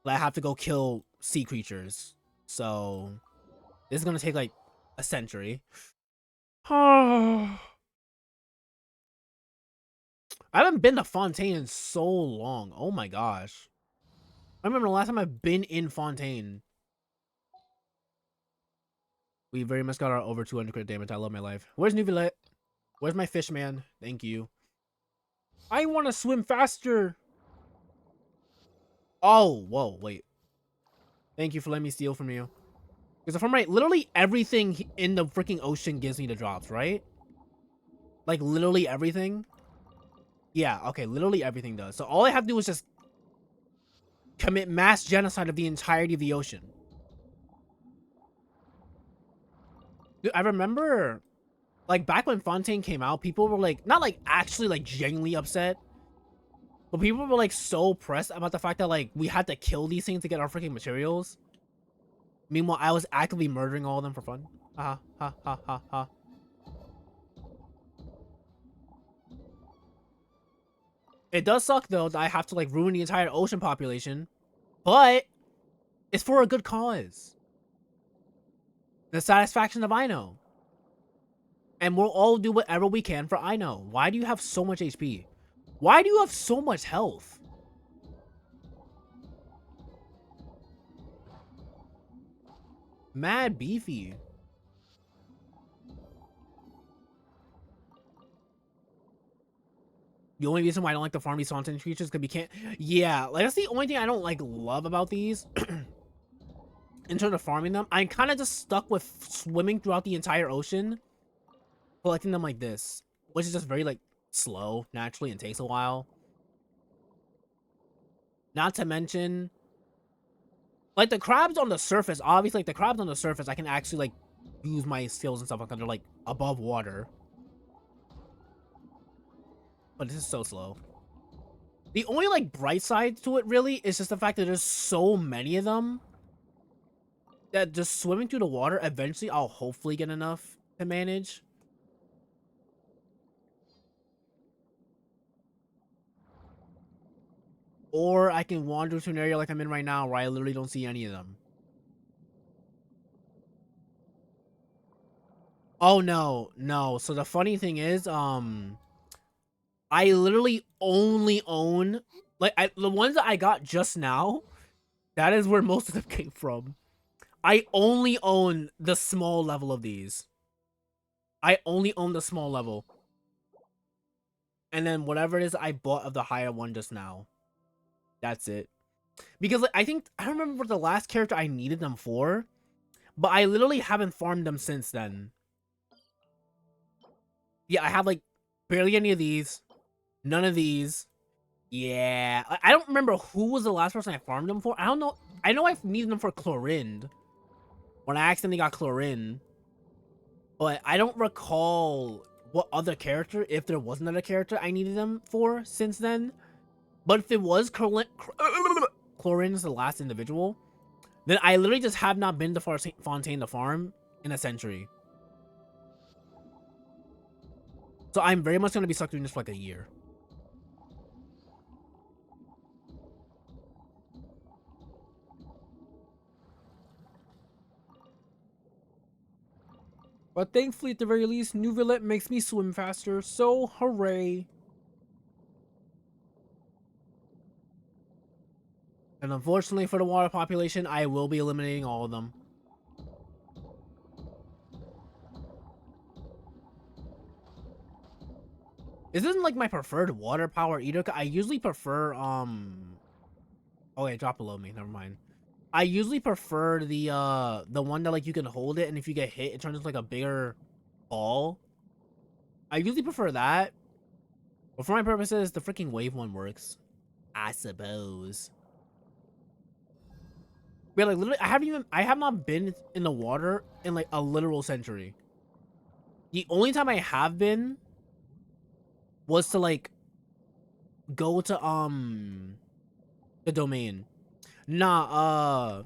But I have to go kill sea creatures. So this is gonna take like a century. I haven't been to Fontaine in so long. Oh my gosh. I remember the last time I've been in Fontaine. We very much got our over 200 crit damage. I love my life. Where's Nuvilet? Where's my fish man? Thank you. I want to swim faster. Oh, whoa, wait. Thank you for letting me steal from you. Because if I'm right, literally everything in the freaking ocean gives me the drops, right? Like, literally everything? Yeah, okay, literally everything does. So all I have to do is just commit mass genocide of the entirety of the ocean. Dude, I remember, like, back when Fontaine came out, people were, like, not, like, actually, like, genuinely upset. But people were, like, so pressed about the fact that, like, we had to kill these things to get our freaking materials. Meanwhile, I was actively murdering all of them for fun. Ha ha ha ha ha. It does suck, though, that I have to, like, ruin the entire ocean population. But it's for a good cause. The satisfaction of I know. And we'll all do whatever we can for I know. Why do you have so much HP? Why do you have so much health? Mad beefy. The only reason why I don't like the farm these Fontaine creatures is because we can't. Yeah, like that's the only thing I don't like love about these. In terms of farming them, I'm kind of just stuck with swimming throughout the entire ocean, collecting them like this, which is just very like slow naturally and takes a while. Not to mention, like the crabs on the surface. Obviously, like the crabs on the surface, I can actually like use my skills and stuff like that. They're like above water, but this is so slow. The only like bright side to it really is just the fact that there's so many of them that just swimming through the water, eventually I'll hopefully get enough to manage. Or I can wander to an area like I'm in right now where I literally don't see any of them. Oh no, no. So the funny thing is, I literally only own like the ones that I got just now, that is where most of them came from. I only own the small level of these. I only own the small level. And then whatever it is I bought of the higher one just now. That's it. Because like, I think, I don't remember what the last character I needed them for. But I literally haven't farmed them since then. Yeah, I have like barely any of these. None of these. Yeah. I don't remember who was the last person I farmed them for. I don't know. I know I've needed them for Chlorinde. When I accidentally got Chlorinde. But I don't recall what other character, if there was another character I needed them for since then. But if it was Chlorine's the last individual, then I literally just have not been to Fontaine the farm in a century. So I'm very much going to be stuck doing this for like a year. But thankfully, at the very least, Nuvalet makes me swim faster, so hooray. And unfortunately for the water population, I will be eliminating all of them. This isn't like my preferred water power either. I usually prefer, oh wait, drop below me, never mind. I usually prefer the one that like you can hold it and if you get hit, it turns into like a bigger ball. I usually prefer that. But for my purposes, the freaking wave one works. I suppose. But like literally, I have not been in the water in like a literal century. The only time I have been was to like go to the domain. Nah,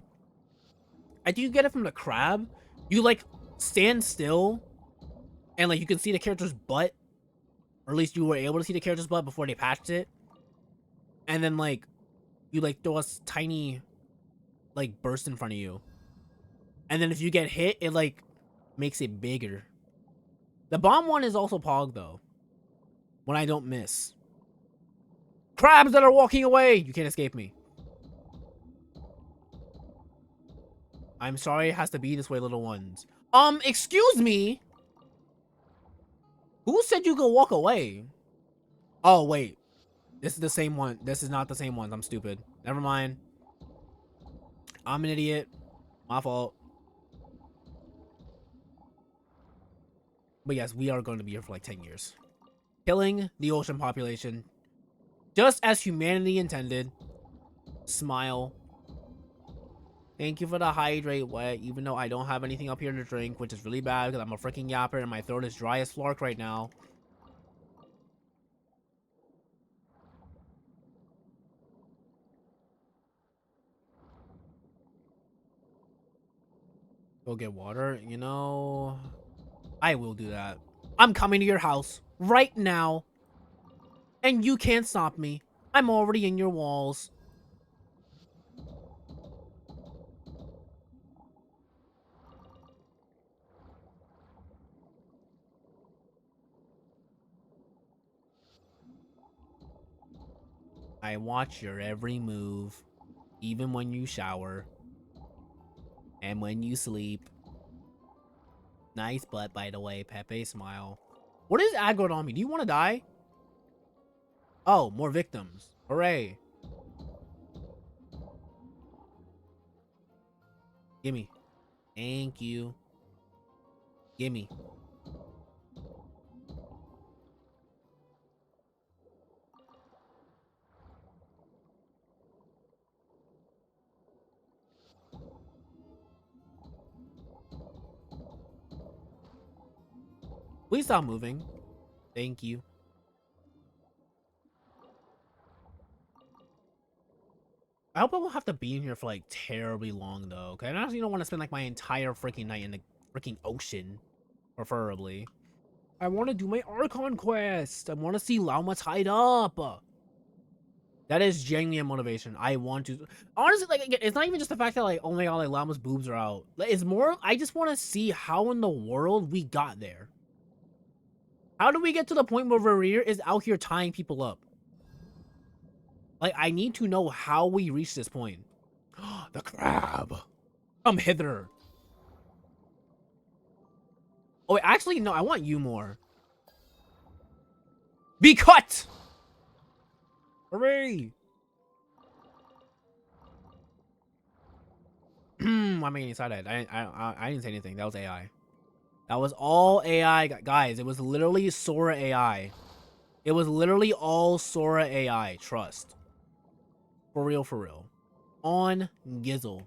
I think you get it from the crab. You like stand still and like you can see the character's butt. Or at least you were able to see the character's butt before they patched it. And then like you like throw a tiny like burst in front of you. And then if you get hit, it like makes it bigger. The bomb one is also Pog though. When I don't miss. Crabs that are walking away! You can't escape me. I'm sorry it has to be this way, little ones. Excuse me? Who said you could walk away? Oh, wait. This is the same one. This is not the same one. I'm stupid. Never mind. I'm an idiot. My fault. But yes, we are going to be here for like 10 years. Killing the ocean population. Just as humanity intended. Smile. Thank you for the hydrate wet, even though I don't have anything up here to drink, which is really bad because I'm a freaking yapper and my throat is dry as flark right now. Go get water, you know, I will do that. I'm coming to your house right now. And you can't stop me. I'm already in your walls. I watch your every move, even when you shower. And when you sleep. Nice butt, by the way, Pepe smile. What is aggroed on me? Do you want to die? Oh, more victims. Hooray. Gimme. Thank you. Gimme. Please stop moving. Thank you. I hope I won't have to be in here for like terribly long though. Cause I honestly don't want to spend like my entire freaking night in the freaking ocean. Preferably. I want to do my Archon quest. I want to see Lauma tied up. That is genuine motivation. I want to. Honestly, like, it's not even just the fact that, like, oh my god, like, Llama's boobs are out. Like, it's more, I just want to see how in the world we got there. How do we get to the point where Rerir is out here tying people up? Like, I need to know how we reach this point. The crab. Come hither. Oh, wait, actually, no, I want you more. Be cut! Hooray! I'm getting excited. I didn't say anything. That was AI. That was all AI, guys. It was literally Sora AI. It was literally all Sora AI. Trust. For real, for real. On Gizzle.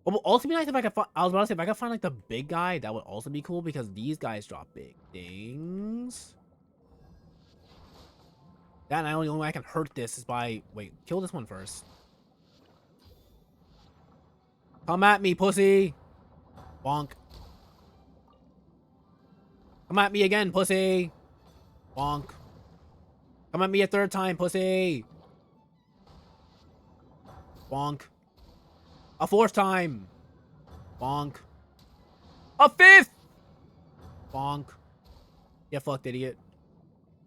What would also be nice if I could find, I was about to say, if I could find like the big guy, that would also be cool because these guys drop big things. That and the only way I can hurt this is by, wait, kill this one first. Come at me, pussy. Bonk. Come at me again, pussy. Bonk. Come at me a third time, pussy. Bonk. A fourth time. Bonk. A fifth! Bonk. Yeah, fucked, idiot.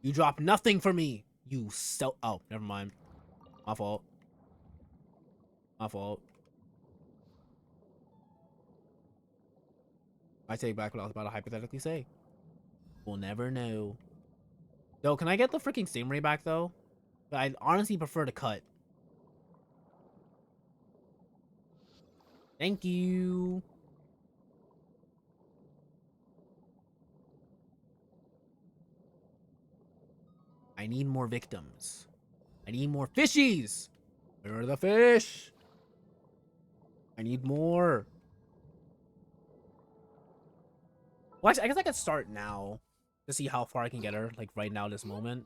You dropped nothing for me. You oh, never mind. My fault. My fault. I take back what I was about to hypothetically say. We'll never know. Yo, can I get the freaking stingray back, though? I'd honestly prefer to cut. Thank you. I need more victims. I need more fishies. Where are the fish? I need more. Well, actually, I guess I could start now to see how far I can get her, like right now, this moment.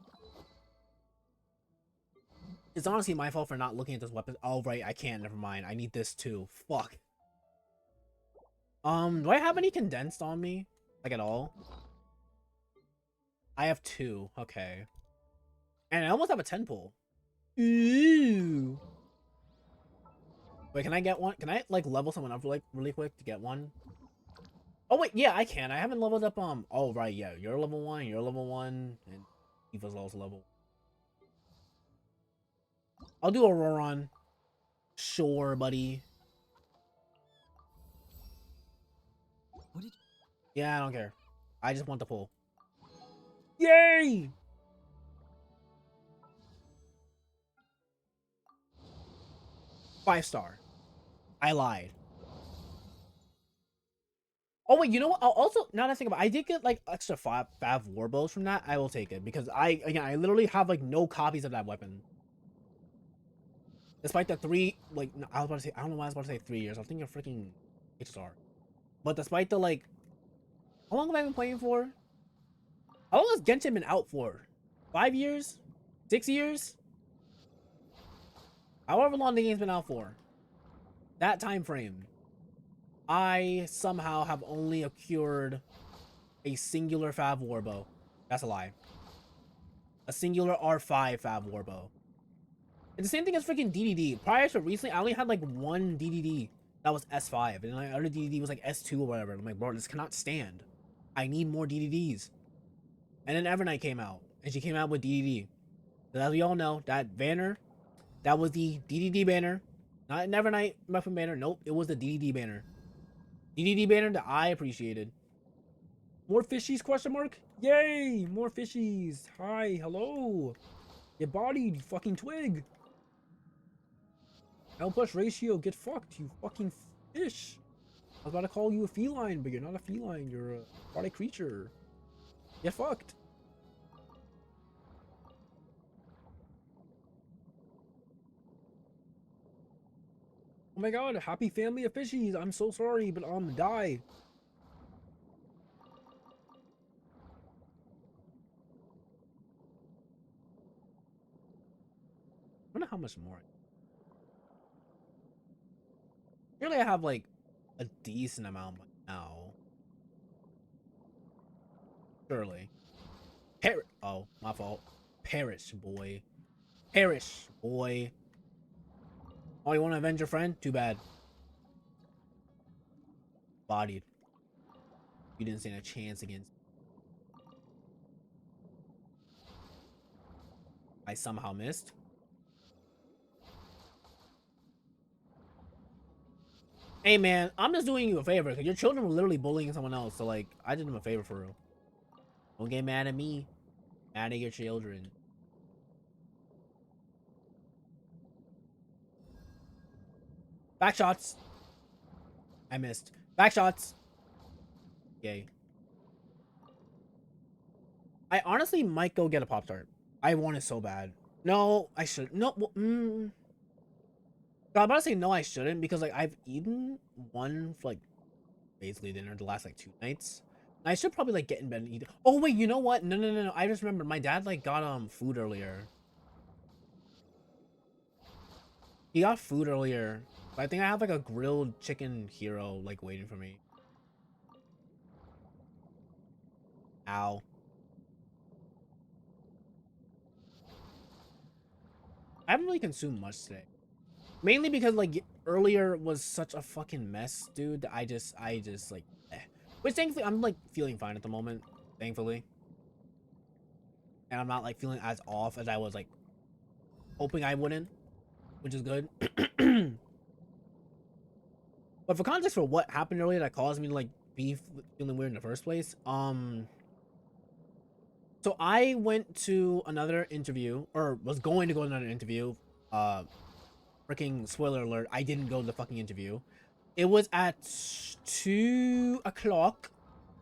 It's honestly my fault for not looking at this weapon. Oh, right, I can't. Never mind. I need this too. Fuck. Do I have any condensed on me? Like, at all? I have 2. Okay. And I almost have a 10 pull. Ooh. Wait, can I get one? Can I, like, level someone up, like, really quick to get one? Oh, wait, yeah, I can. I haven't leveled up, oh, right, yeah. You're level 1, you're level 1, and Eva's also level. I'll do a Roron. Sure, buddy. What did... Yeah, I don't care. I just want the pull. Yay! Five-star. I lied. Oh wait, you know what? I'll also, now that I think about it, I did get like extra five warbows from that. I will take it because I literally have like no copies of that weapon. Despite the 3, like, I was about to say, I don't know why I was about to say 3 years. I was thinking of freaking H-star. But despite the, like, how long have I been playing for? How long has Genshin been out for? 5 years? 6 years? However long the game's been out for. That time frame. I somehow have only acquired a singular Fav Warbow. That's a lie. A singular R5 Fav Warbow. It's the same thing as freaking DDD. Prior to recently, I only had like one DDD that was S5, and my other DDD was like S2 or whatever. I'm like, bro, this cannot stand. I need more DDDs. And then Evernight came out, and she came out with DDD. So as we all know, that banner, that was the DDD banner, not an Evernight Muffin banner. Nope, it was the DDD banner. DDD banner that I appreciated. More fishies? Question mark? Yay! More fishies. Hi, hello. Get bodied, you fucking twig. L plus ratio, get fucked, you fucking fish. I was about to call you a feline, but you're not a feline. You're a aquatic creature. Get fucked. Oh my god, happy family of fishies. I'm so sorry, but die. I wonder how much more. Surely I have like a decent amount now. Surely. Oh, my fault. Perish, boy. Perish, boy. Oh, you want to avenge your friend? Too bad. Bodied. You didn't stand a chance against. I somehow missed. Hey man, I'm just doing you a favor because your children were literally bullying someone else. So like, I did them a favor for real. Don't get mad at me. Mad at your children. Back shots. I missed. Back shots. Yay. I honestly might go get a Pop-Tart. I want it so bad. No, I should. No, well, I'm about to say no, I shouldn't because like I've eaten one for like basically dinner the last like 2 nights. And I should probably like get in bed and eat. Oh wait, you know what? No. I just remembered my dad like got food earlier. He got food earlier. But I think I have like a grilled chicken hero like waiting for me. Ow. I haven't really consumed much today. Mainly because like earlier was such a fucking mess, dude. I just like Which thankfully I'm like feeling fine at the moment, thankfully. And I'm not like feeling as off as I was like hoping I wouldn't, which is good. But for context for what happened earlier that caused me to like be feeling weird in the first place, so I went to another interview, or was going to go to another interview. Freaking spoiler alert, I didn't go to the fucking interview. It was at 2 o'clock.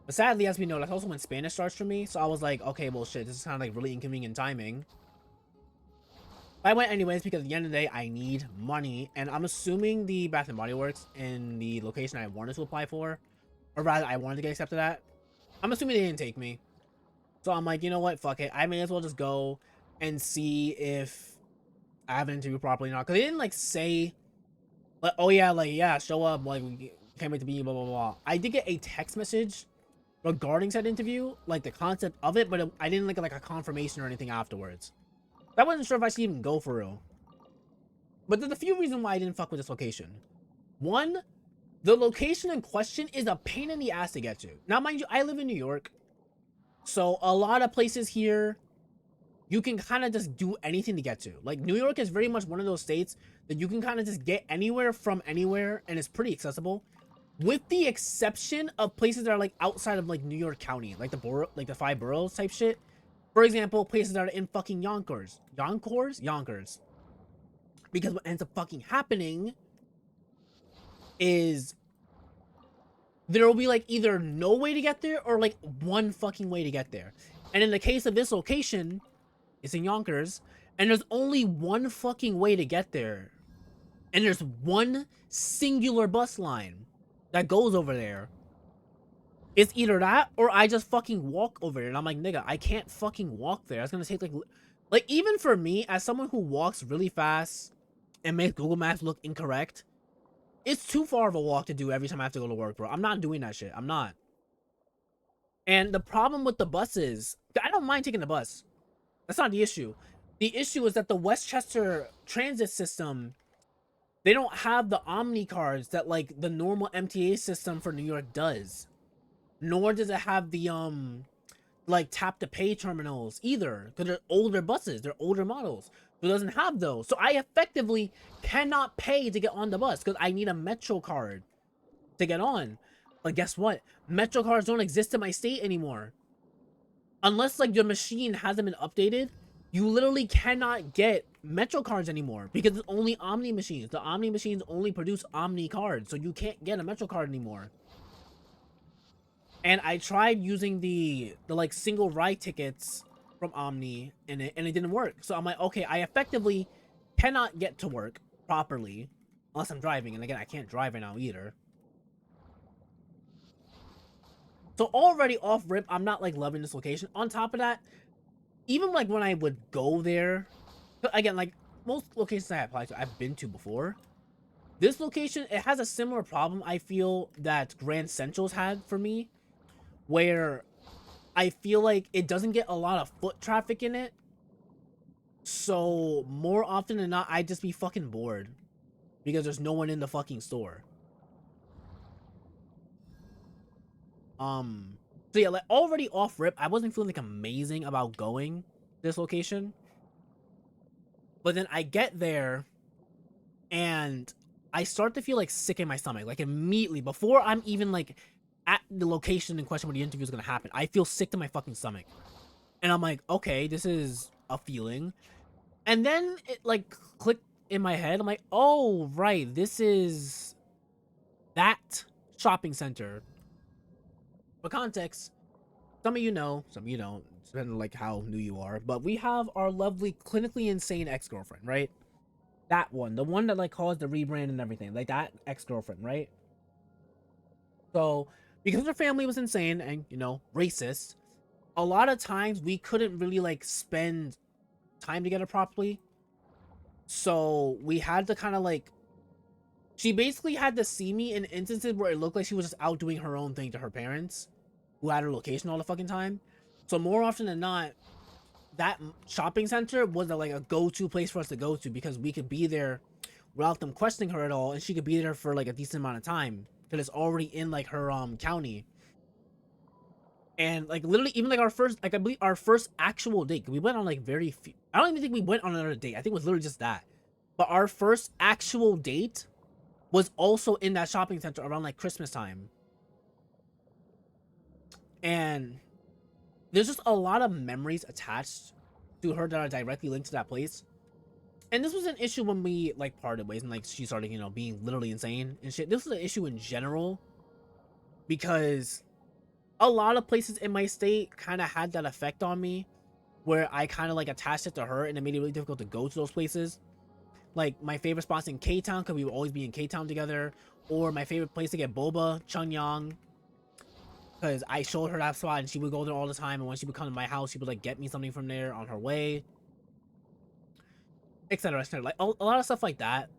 But sadly, as we know, that's also when Spanish starts for me. So I was like, okay, well, shit, this is kind of like really inconvenient timing. But I went anyways because at the end of the day, I need money. And I'm assuming the Bath and Body Works in the location I wanted to apply for, or rather, I wanted to get accepted at, I'm assuming they didn't take me. So I'm like, you know what? Fuck it. I may as well just go and see if I have an interview properly or not. Because they didn't like say, like, oh yeah, like, yeah, show up. Like, we can't wait to be you, blah, blah, blah. I did get a text message regarding said interview, like the concept of it, but I didn't like a confirmation or anything afterwards. I wasn't sure if I should even go for real. But there's a few reasons why I didn't fuck with this location. One, the location in question is a pain in the ass to get to. Now, mind you, I live in New York. So a lot of places here, you can kind of just do anything to get to. Like, New York is very much one of those states that you can kind of just get anywhere from anywhere, and it's pretty accessible. With the exception of places that are like outside of like New York County, like the borough, like the 5 boroughs type shit. For example, places that are in fucking Yonkers. Yonkers. Because what ends up fucking happening is there will be like either no way to get there or like one fucking way to get there. And in the case of this location, it's in Yonkers, and there's only one fucking way to get there. And there's one singular bus line that goes over there. It's either that or I just fucking walk over there. And I'm like, nigga, I can't fucking walk there. It's gonna take like even for me, as someone who walks really fast and makes Google Maps look incorrect, it's too far of a walk to do every time I have to go to work, bro. I'm not doing that shit. I'm not. And the problem with the bus is, I don't mind taking the bus. That's not the issue. The issue is that the Westchester transit system, they don't have the Omni cards that like the normal MTA system for New York does. Nor does it have the like tap to pay terminals either, because they're older buses, they're older models. So it doesn't have those. So I effectively cannot pay to get on the bus because I need a Metro card to get on. But guess what? Metro cards don't exist in my state anymore. Unless like your machine hasn't been updated, you literally cannot get Metro cards anymore because it's only Omni machines. The Omni machines only produce Omni cards, so you can't get a Metro card anymore. And I tried using the like single ride tickets from Omni and it didn't work. So I'm like, okay, I effectively cannot get to work properly unless I'm driving. And again, I can't drive right now either. So already off rip, I'm not like loving this location. On top of that, even like when I would go there, again, like most locations I apply to, I've been to before. This location, it has a similar problem I feel that Grand Central's had for me, where I feel like it doesn't get a lot of foot traffic in it. So more often than not, I'd just be fucking bored because there's no one in the fucking store. So yeah, like already off rip, I wasn't feeling like amazing about going this location. But then I get there and I start to feel like sick in my stomach, like immediately before I'm even like at the location in question where the interview is gonna happen. I feel sick to my fucking stomach, and I'm like, okay, this is a feeling. And then it like clicked in my head. I'm like, oh right, this is that shopping center. For context, some of you know, some of you don't, depending on like how new you are. But we have our lovely clinically insane ex-girlfriend, right? That one, the one that like caused the rebrand and everything, like that ex-girlfriend, right? So because her family was insane and, you know, racist, a lot of times we couldn't really like spend time together properly. So we had to kind of like, she basically had to see me in instances where it looked like she was just out doing her own thing to her parents, who had her location all the fucking time. So more often than not, that shopping center was like a go-to place for us to go to because we could be there without them questioning her at all, and she could be there for like a decent amount of time because it's already in like her county. And like literally, even like our first, like I believe our first actual date, we went on like very few. I don't even think we went on another date. I think it was literally just that. But our first actual date was also in that shopping center around like Christmas time. And there's just a lot of memories attached to her that are directly linked to that place. And this was an issue when we like parted ways and like she started, you know, being literally insane and shit. This was an issue in general because a lot of places in my state kind of had that effect on me where I kind of like attached it to her and it made it really difficult to go to those places. Like my favorite spots in K-Town because we would always be in K-Town together, or my favorite place to get boba, Chungyang, because I showed her that spot and she would go there all the time. And when she would come to my house, she would like get me something from there on her way, etc. etc. Like a lot of stuff like that.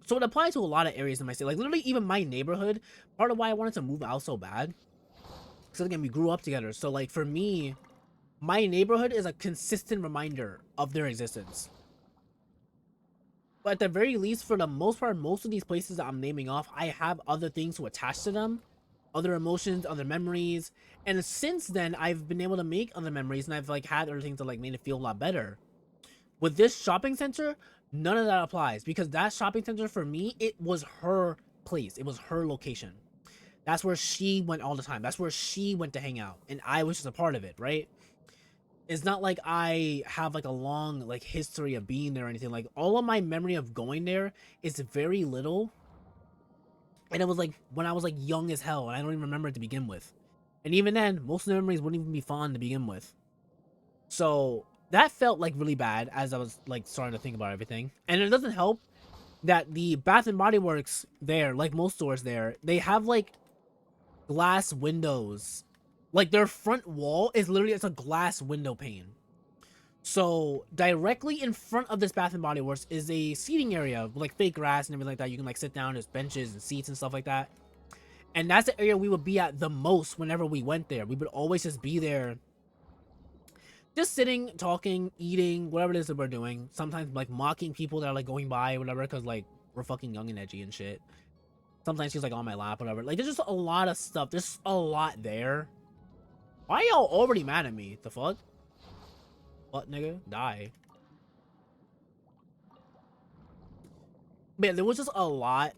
So it applies to a lot of areas in my state. Like literally, even my neighborhood. Part of why I wanted to move out so bad, because again, we grew up together. So like for me, my neighborhood is a consistent reminder of their existence. But at the very least, for the most part, most of these places that I'm naming off, I have other things to attach to them, other emotions, other memories. And since then, I've been able to make other memories, and I've like had other things that like made it feel a lot better. With this shopping center, none of that applies because that shopping center for me, it was her place. It was her location. That's where she went all the time. That's where she went to hang out, and I was just a part of it, right? It's not like I have like a long like history of being there or anything. Like all of my memory of going there is very little, and it was like when I was like young as hell, and I don't even remember it to begin with. And even then, most of the memories wouldn't even be fun to begin with. So that felt like really bad as I was like starting to think about everything. And it doesn't help that the Bath and Body Works there, like most stores there, they have like glass windows. Like their front wall is literally, it's a glass window pane. So directly in front of this Bath and Body Works is a seating area with like fake grass and everything like that. You can like sit down, there's benches and seats and stuff like that. And that's the area we would be at the most whenever we went there. We would always just be there, just sitting, talking, eating, whatever it is that we're doing. Sometimes like mocking people that are like going by or whatever, because like we're fucking young and edgy and shit. Sometimes she's like on my lap, whatever. Like there's just a lot of stuff. There's a lot there. Why y'all already mad at me? The fuck? What, nigga? Die. Man, there was just a lot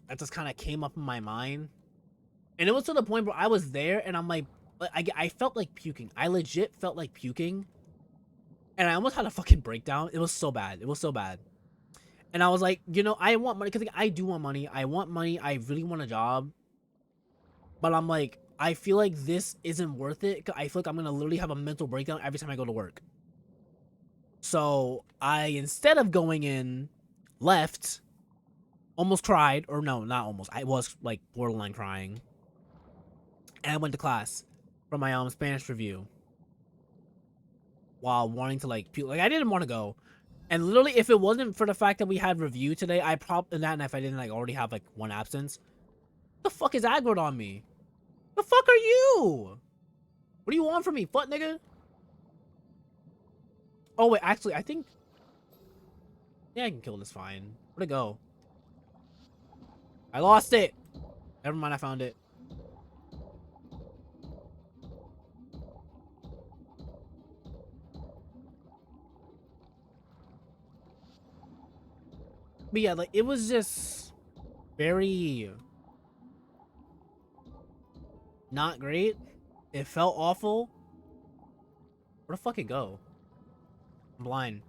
that just kind of came up in my mind. And it was to the point where I was there and I'm like, I felt like puking. I legit felt like puking. And I almost had a fucking breakdown. It was so bad. It was so bad. And I was like, you know, I want money. Because like, I do want money. I want money. I really want a job. But I'm like, I feel like this isn't worth it. I feel like I'm going to literally have a mental breakdown every time I go to work. So I, instead of going in, left, almost cried. Or no, not almost. I was like borderline crying. And I went to class for my Spanish review. While wanting to like puke. Like I didn't want to go. And literally, if it wasn't for the fact that we had review today, I probably, and if I didn't like already have like one absence, the fuck is aggroed on me? The fuck are you? What do you want from me, fuck nigga? Oh wait, actually, I think, yeah, I can kill this fine. Where'd it go? I lost it. Never mind, I found it. But yeah, like it was just very not great. It felt awful. Where'd the fuck it go? I'm blind.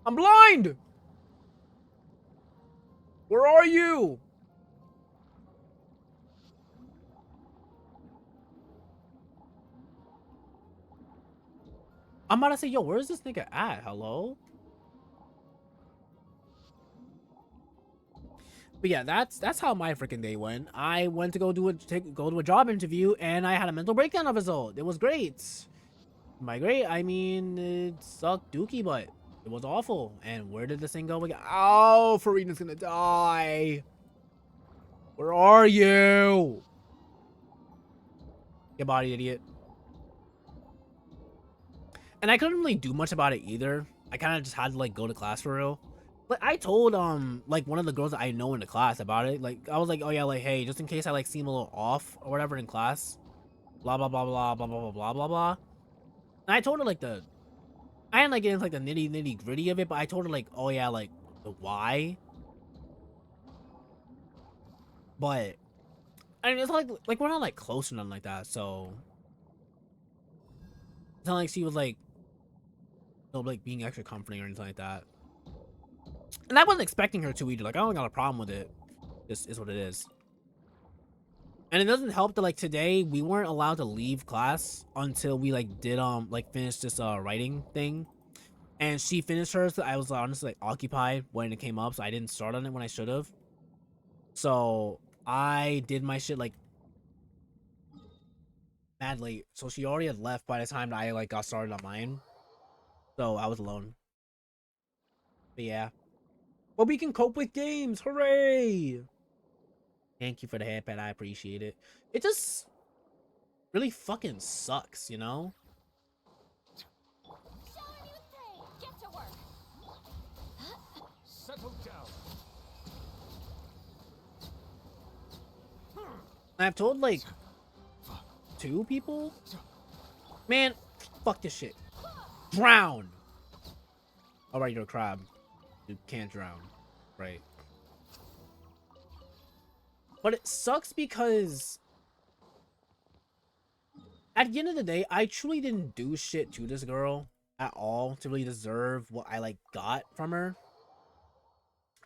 I'm blind! Where are you? I'm about to say, yo, where's this nigga at? Hello? But yeah, that's how my freaking day went. I went to go to a job interview and I had a mental breakdown of result. It was great. By great, I mean it sucked dookie, but it was awful. And where did this thing go again? Oh, Farina's gonna die. Where are you? Get body, idiot. And I couldn't really do much about it either. I kind of just had to like go to class for real. But I told like one of the girls that I know in the class about it. Like I was like, oh yeah, like hey, just in case I like seem a little off or whatever in class, blah blah blah blah blah blah blah blah blah blah. And I told her like I didn't like get into like the nitty gritty of it, but I told her like, oh yeah, like the why. But I mean, it's like we're not like close or nothing like that, so it's not like she was like, like being extra comforting or anything like that. And I wasn't expecting her to either. Like I don't got a problem with it. This is what it is. And it doesn't help that like today we weren't allowed to leave class until we like did like finish this writing thing. And she finished hers. I was honestly like occupied when it came up, so I didn't start on it when I should have. So I did my shit like mad late. So she already had left by the time that I like got started on mine. So I was alone. But yeah. But we can cope with games. Hooray! Thank you for the handpad. I appreciate it. It just really fucking sucks, you know? Shower me with praise. Get to work. Settle down. I've told like 2 people. Man, fuck this shit. Drown. Alright, you're a crab. You can't drown. Right. But it sucks because at the end of the day, I truly didn't do shit to this girl at all to really deserve what I like got from her.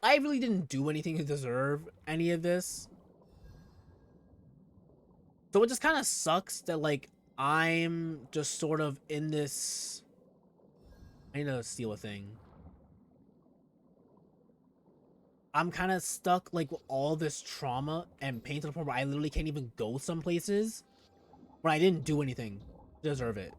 I really didn't do anything to deserve any of this. So it just kind of sucks that like I'm just sort of in this. I need to steal a thing. I'm kind of stuck like with all this trauma and pain to the point where I literally can't even go some places where I didn't do anything to deserve it.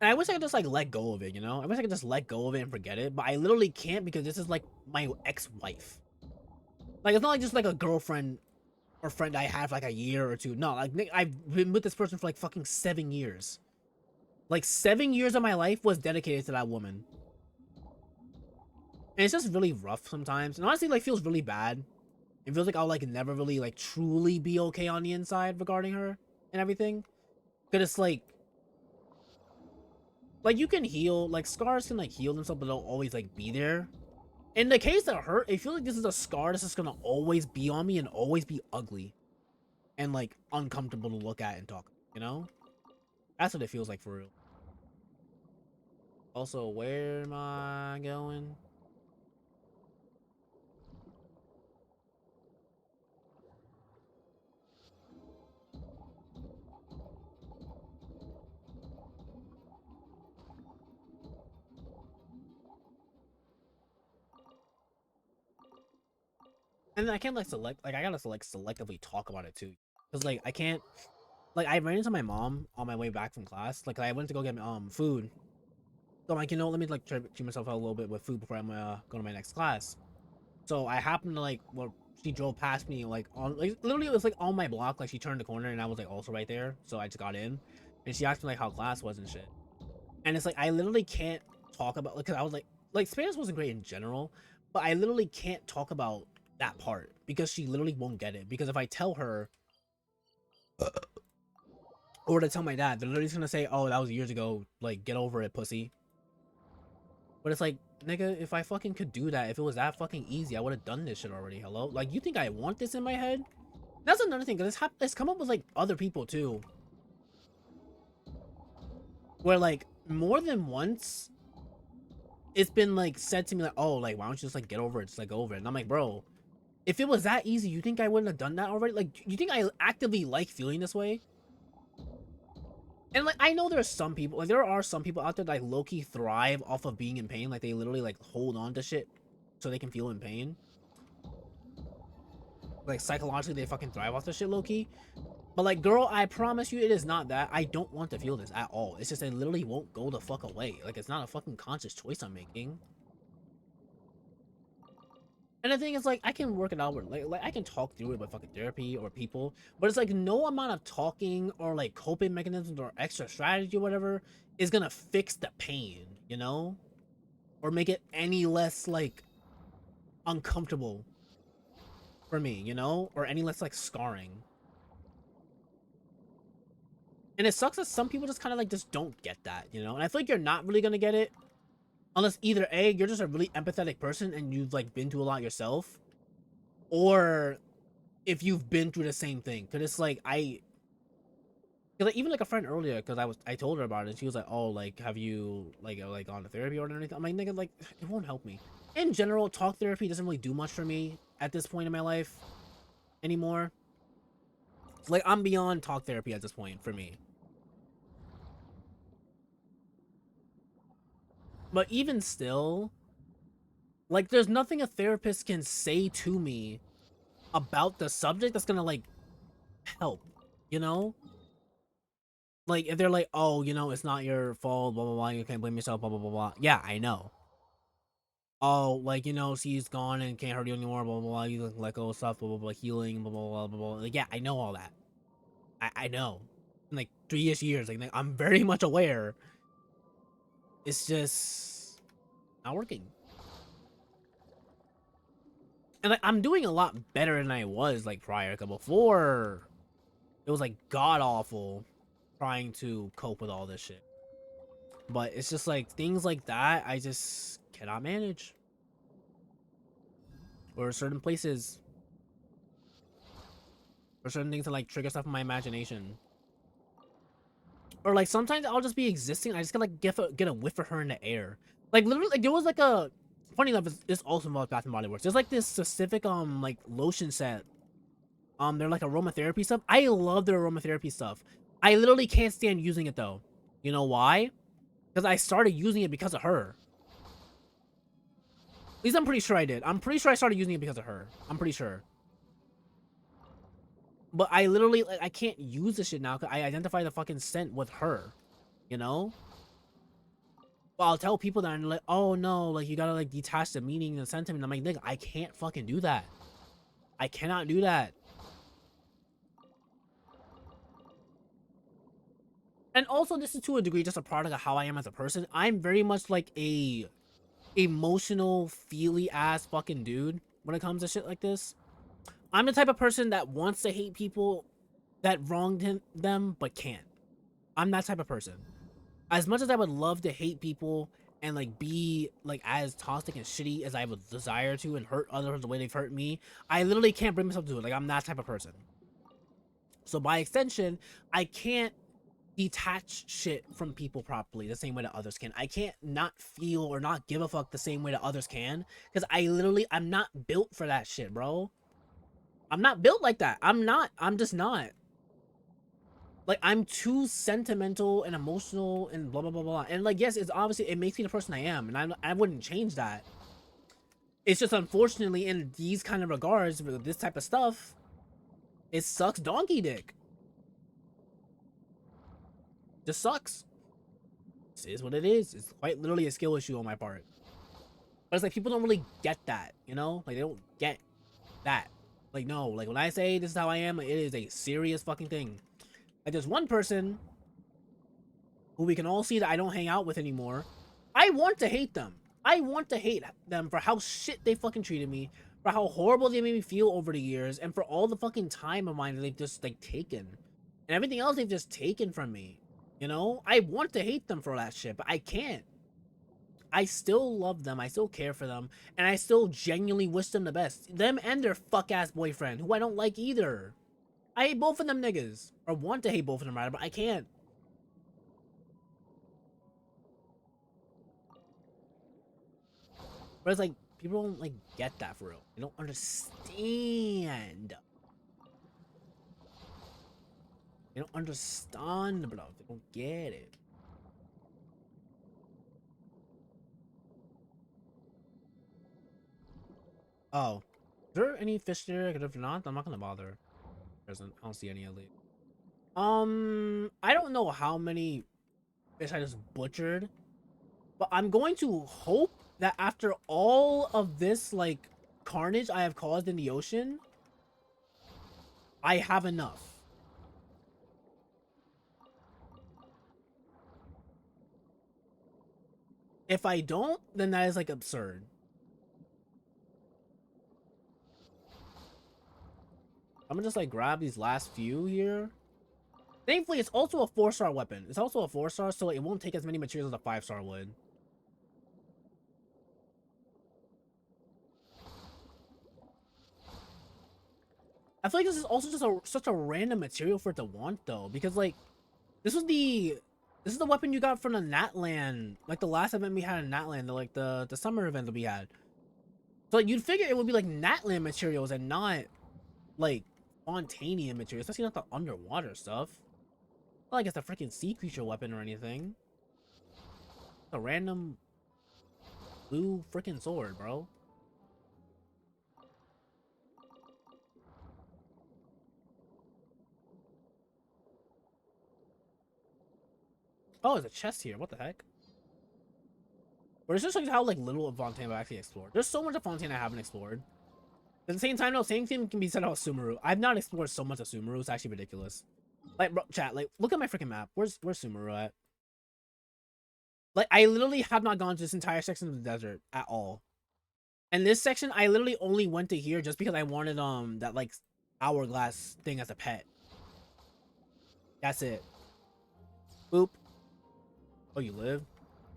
And I wish I could just like let go of it, you know? I wish I could just let go of it and forget it, but I literally can't because this is like my ex-wife. Like it's not like just like a girlfriend or friend I had for like a year or two. No, like I've been with this person for like fucking 7 years. Like 7 years of my life was dedicated to that woman. And it's just really rough sometimes. And honestly, like feels really bad. It feels like I'll like never really like truly be okay on the inside regarding her and everything. Cause it's like you can heal, like scars can like heal themselves, but they'll always like be there. In the case of her, I feel like this is a scar that's just gonna always be on me and always be ugly and like uncomfortable to look at and talk, you know? That's what it feels like for real. Also, where am I going? And I can't like select, like I gotta like selectively talk about it too, because like I can't, like I ran into my mom on my way back from class. Like I went to go get food, so I'm like, you know, let me like try to treat myself out a little bit with food before I'm go to my next class. So I happened to like, well, she drove past me like on like literally it was like on my block. Like she turned the corner and I was like also right there, so I just got in, and she asked me like how class was and shit. And it's like I literally can't talk about like, cause I was like Spanish wasn't great in general, but I literally can't talk about that part because she literally won't get it. Because if I tell her or to tell my dad, they're literally just gonna say, "Oh, that was years ago. Like, get over it, pussy." But it's like, nigga, if I fucking could do that, if it was that fucking easy, I would have done this shit already. Hello, like, you think I want this in my head? That's another thing, because it's come up with like other people too, where like more than once, it's been like said to me like, "Oh, like, why don't you just like get over it, just like go over it?" And I'm like, bro, if it was that easy, you think I wouldn't have done that already? Like, you think I actively like feeling this way? And like I know there's some people, like there are some people out there that like low-key thrive off of being in pain. Like they literally like hold on to shit so they can feel in pain. Like psychologically they fucking thrive off the shit low-key. But like girl, I promise you it is not that. I don't want to feel this at all. It's just I literally won't go the fuck away. Like it's not a fucking conscious choice I'm making. And the thing is, like, I can work it out with, like I can talk through it with fucking therapy or people, but it's like no amount of talking or like coping mechanisms or extra strategy or whatever is gonna fix the pain, you know, or make it any less like uncomfortable for me, you know, or any less like scarring. And it sucks that some people just kind of like just don't get that, you know. And I feel like you're not really gonna get it unless either A, you're just a really empathetic person and you've like been through a lot yourself, or if you've been through the same thing. Because it's like like, even like a friend earlier, because I told her about it, and she was like, "Oh, like, have you like gone to therapy or anything?" I'm like, "Nigga, like, it won't help me." In general, talk therapy doesn't really do much for me at this point in my life anymore. Like, I'm beyond talk therapy at this point for me. But even still, like, there's nothing a therapist can say to me about the subject that's gonna like help, you know? Like, if they're like, "Oh, you know, it's not your fault, blah blah blah, you can't blame yourself, blah blah blah blah." Yeah, I know. Oh, like, you know, she's gone and can't hurt you anymore, blah blah blah. You like let go of stuff, blah blah blah, healing, blah blah blah blah blah. Like, yeah, I know all that. I know. In like 3-ish years, like I'm very much aware. It's just not working. And like I'm doing a lot better than I was like prior. Cause before it was like god awful trying to cope with all this shit. But it's just like things like that I just cannot manage. Or certain places. Or certain things that like trigger stuff in my imagination. Or like sometimes I'll just be existing. I just gotta like get a whiff of her in the air. Like literally, like there was like a funny enough. It's also about Bath and Body Works. There's like this specific like lotion set. They're like aromatherapy stuff. I love their aromatherapy stuff. I literally can't stand using it though. You know why? Because I started using it because of her. At least I'm pretty sure I did. I'm pretty sure I started using it because of her. I'm pretty sure. But I literally like I can't use this shit now because I identify the fucking scent with her. You know? Well, I'll tell people that and like, oh no, like you gotta like detach the meaning and the sentiment. I'm like, nigga, I can't fucking do that. I cannot do that. And also, this is to a degree just a product of how I am as a person. I'm very much like a emotional, feely ass fucking dude when it comes to shit like this. I'm the type of person that wants to hate people that wronged them but can't. I'm that type of person. As much as I would love to hate people and like be like as toxic and shitty as I would desire to and hurt others the way they've hurt me, I literally can't bring myself to it. Like I'm that type of person. So by extension, I can't detach shit from people properly the same way that others can. I can't not feel or not give a fuck the same way that others can because I'm not built for that shit, bro. I'm not built like that. I'm just not. Like I'm too sentimental and emotional and blah blah blah blah. And like yes, it's obviously it makes me the person I am, and I wouldn't change that. It's just unfortunately in these kind of regards with this type of stuff, it sucks donkey dick. Just sucks. This is what it is. It's quite literally a skill issue on my part. But it's like people don't really get that, you know? Like they don't get that. Like no, like when I say this is how I am, like, it is a serious fucking thing. Like there's one person who we can all see that I don't hang out with anymore. I want to hate them. I want to hate them for how shit they fucking treated me, for how horrible they made me feel over the years, and for all the fucking time of mine that they've just like taken. And everything else they've just taken from me. You know? I want to hate them for that shit, but I can't. I still love them, I still care for them, and I still genuinely wish them the best. Them and their fuck ass boyfriend, who I don't like either. I hate both of them niggas. Or want to hate both of them rather, but I can't. But it's like people don't like get that for real. They don't understand. They don't understand, bro. They don't get it. Oh, is there any fish there? If not, I'm not gonna bother. I don't see any at least. I don't know how many fish I just butchered, but I'm going to hope that after all of this like carnage I have caused in the ocean, I have enough. If I don't, then that is like absurd. I'm gonna just like grab these last few here. Thankfully, it's also a 4-star weapon. It's also a 4-star, so it won't take as many materials as a 5-star would. I feel like this is also just such a random material for it to want though, because like this is the weapon you got from the Natland, like the last event we had in Natland, the summer event that we had. So like you'd figure it would be like Natland materials and not like Fontanian materials, especially not the underwater stuff. Not like it's a freaking sea creature weapon or anything. It's a random blue freaking sword, bro. Oh, there's a chest here. What the heck? But it's just like how like little of Fontaine I've actually explored. There's so much of Fontaine I haven't explored. At the same time, though, same thing can be said about Sumeru. I've not explored so much of Sumeru. It's actually ridiculous. Like, bro, chat, like, look at my freaking map. Where's Sumeru at? Like, I literally have not gone to this entire section of the desert at all. And this section, I literally only went to here just because I wanted that like hourglass thing as a pet. That's it. Boop. Oh, you live?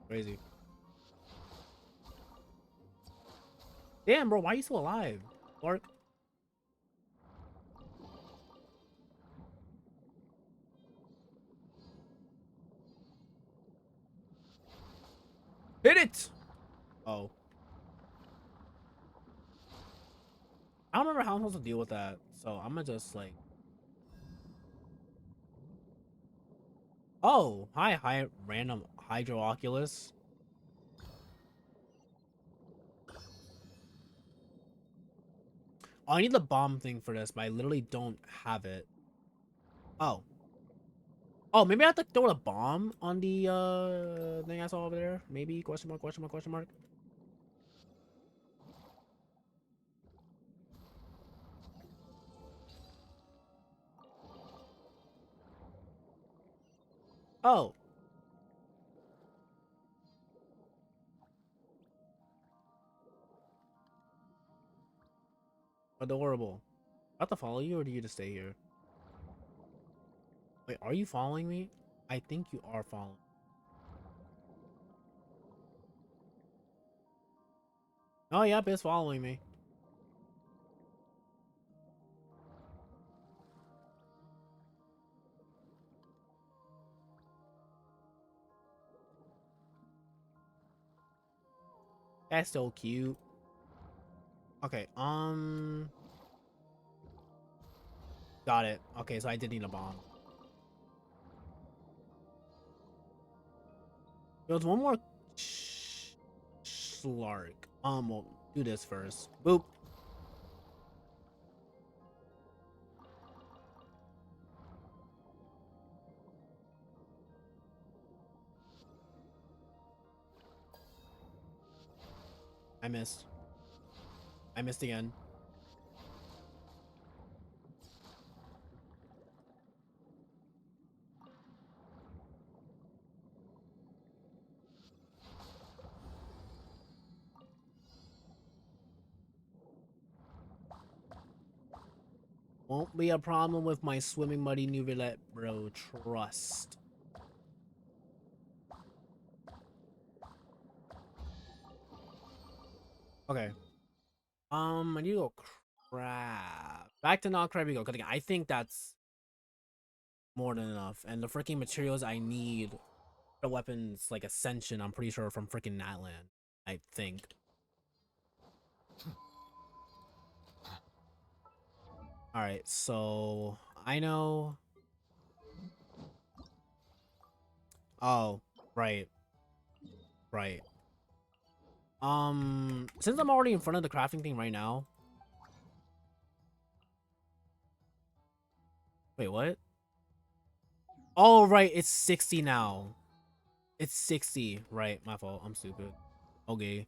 Crazy. Damn, bro, why are you still alive? Lurk. Hit it! Oh. I don't remember how I'm supposed to deal with that. So I'm gonna just like... Oh, hi, random Hydro Oculus. Oh, I need the bomb thing for this, but I literally don't have it. Oh. Oh, maybe I have to throw a bomb on the thing I saw over there. Maybe? Question mark, question mark, question mark. Oh. Adorable. Do I have to follow you or do you just stay here? Wait, are you following me? I think you are following. Oh, yep, it's following me. That's so cute. Okay, got it. Okay, so I did need a bomb. There's one more Slark. We'll do this first. Boop. I missed. I missed again. Won't be a problem with my swimming muddy Nuvilette, bro. Trust. Okay. I need to go crab. Back to not crab we go. Cause again, I think that's more than enough. And the freaking materials I need the weapons like Ascension, I'm pretty sure from freaking Natland. I think. Alright, so I know. Oh, right. Right. Since I'm already in front of the crafting thing right now. Wait, what? Oh, right, it's 60 now. It's 60. Right, my fault. I'm stupid. Okay.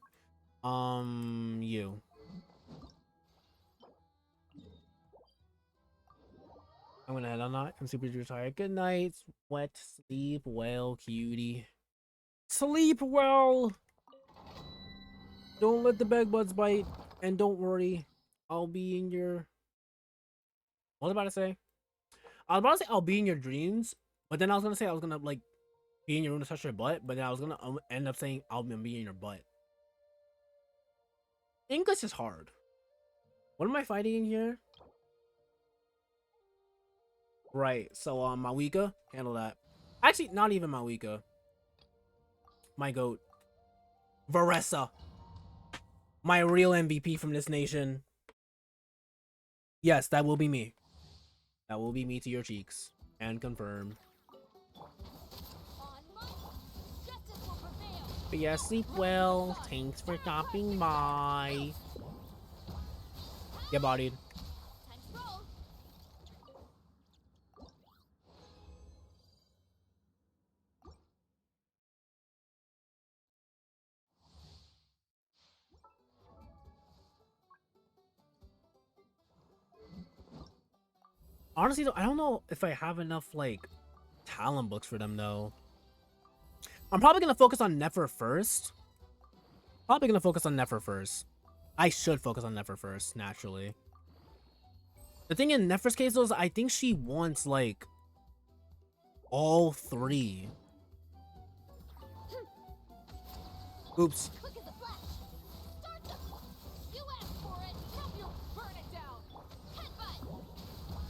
You. I'm gonna head on that. I'm super duper tired. Good night. Wet. Sleep well, cutie. Sleep well. Don't let the bed bugs bite. And don't worry. I'll be in your What was I about to say? I was about to say I'll be in your dreams, but then I was gonna say I was gonna like be in your room to touch your butt, but then I was gonna end up saying I'll be in your butt. English is hard. What am I fighting in here? Right. So Mawika, handle that. Actually, not even Mawika. My goat, Varessa, my real MVP from this nation. Yes, that will be me. That will be me to your cheeks. And confirm. On my justice will prevail. But yeah, sleep well. Thanks for stopping by. Get bodied. Time to roll. Honestly, though, I don't know if I have enough, like, talent books for them, though. I'm probably going to focus on NEFER first. Probably going to focus on NEFER first. I should focus on NEFER first, naturally. The thing in NEFER's case, though, is I think she wants, like, all three. Oops. Quick as a flash. Start them. You asked for it. Help you burn it down. Headbutt.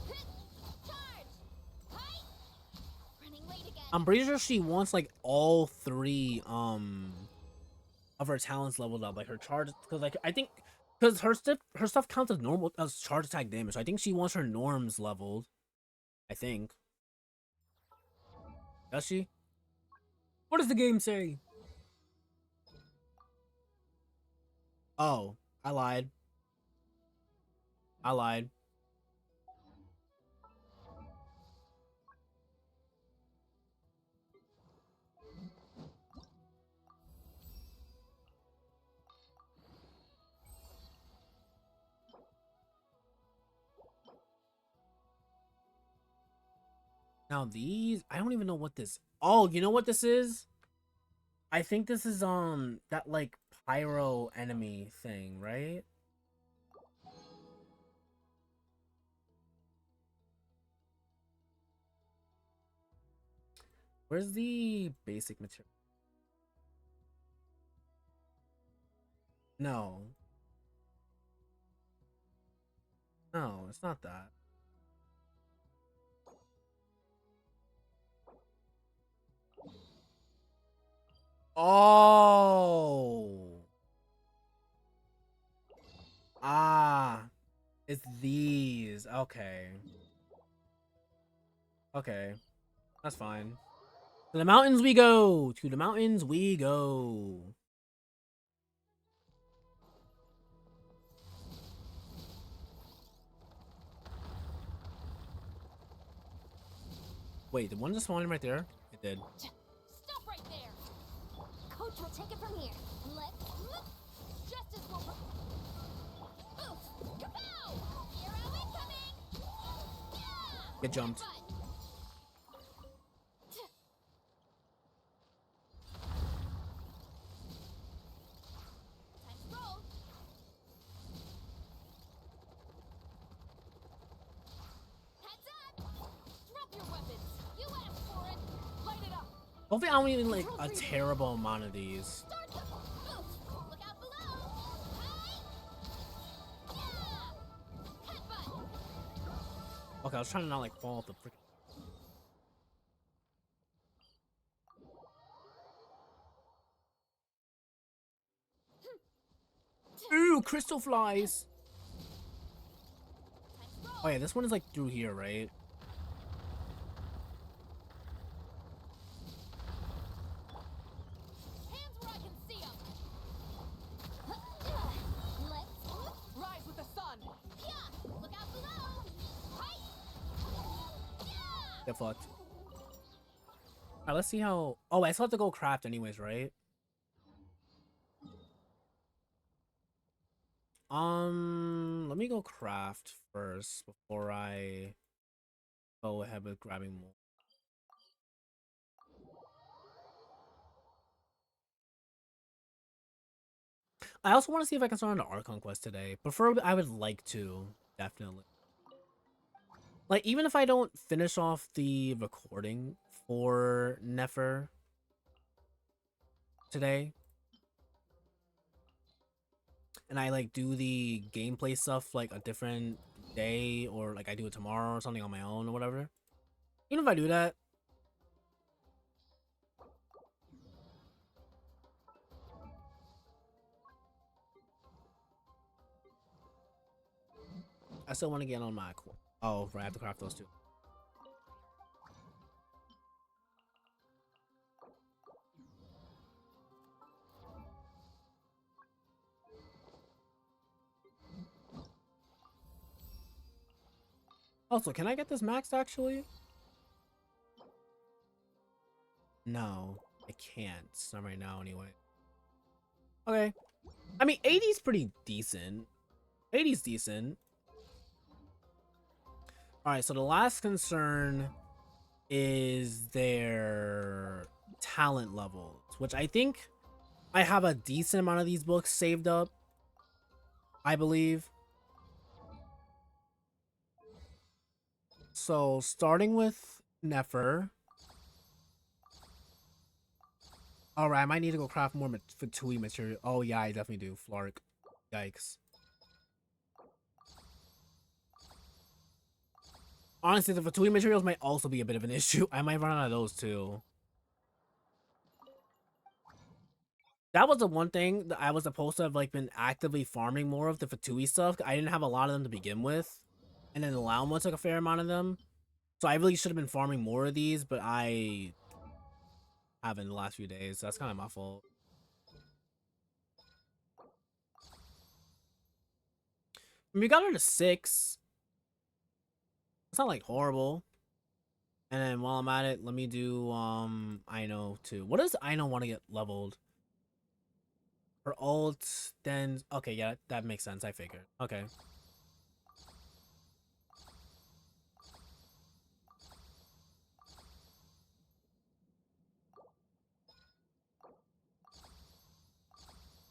Hit. Charge. Hi. Running late again. I'm pretty sure she wants, like, all three, of her talents leveled up. Like, her charge, because, like, I think, because her stuff counts as normal, as charge attack damage. So I think she wants her norms leveled. I think. Does she? What does the game say? Oh, I lied. I lied. Now these, I don't even know what this. Oh, you know what this is? I think this is that like pyro enemy thing, right? Where's the basic material? No. No, it's not that. Oh. Ah. It's these. Okay. Okay. That's fine. To the mountains we go. To the mountains we go. Wait, did one just spawn in right there? It did. Stop right there. Coach will take it from here. Let's justice will. Oof. Kapow! Hero incoming. Yeah. Get jumped. Headbutt. Time to roll. Heads up. Drop your weapons. You asked for it. Light it up. Hopefully I don't need like a terrible amount of these. Start them. Oof. Look out below. Hi. Yeah. Headbutt. Okay, I was trying to not like fall off the freaking. Ooh, crystal flies. Time to roll. Oh yeah, this one is like through here, right? Hands where I can see them. Let's rise with the sun. Yeah. Look out below. Hi. Yeah. Get fucked. Alright, let's see how. Oh, I still have to go craft anyways, right? Let me go craft first before I go ahead with grabbing more. I also want to see if I can start on the Archon quest today. Preferably, I would like to, definitely. Like, even if I don't finish off the recording for NEFER today, and I like do the gameplay stuff like a different day, or like I do it tomorrow or something on my own or whatever. Even if I do that, I still want to get on my. Oh, right, I have to craft those two. Also, can I get this maxed actually? No, I can't. Not right now, anyway. Okay. I mean, 80's pretty decent. 80's decent. Alright, so the last concern is their talent levels, which I think I have a decent amount of these books saved up, I believe. So, starting with NEFER. Alright, I might need to go craft more Fatui material. Oh, yeah, I definitely do. Flark. Yikes. Honestly, the Fatui materials might also be a bit of an issue. I might run out of those, too. That was the one thing that I was supposed to have like been actively farming more of the Fatui stuff. I didn't have a lot of them to begin with. And then the Lauma took a fair amount of them. So I really should have been farming more of these, but I haven't in the last few days. So that's kind of my fault. I mean, we got her to 6. It's not like horrible. And then while I'm at it, let me do Ino too. What does Ino want to get leveled? Her ult, then okay, yeah, that makes sense. I figured. Okay.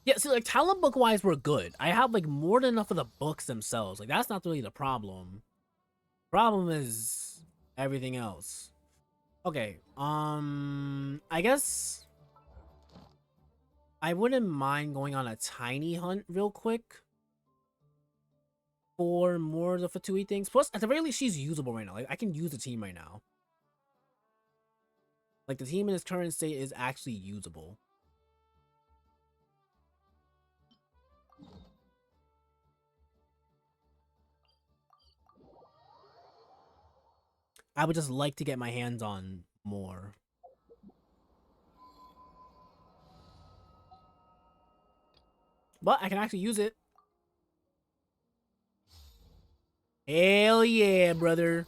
Yeah, see, like, talent book-wise, we're good. I have, like, more than enough of the books themselves. Like, that's not really the problem. Problem is everything else. Okay, I guess I wouldn't mind going on a tiny hunt real quick for more of the Fatui things. Plus, at the very least, she's usable right now. Like, I can use the team right now. Like, the team in its current state is actually usable. I would just like to get my hands on more. But I can actually use it. Hell yeah, brother.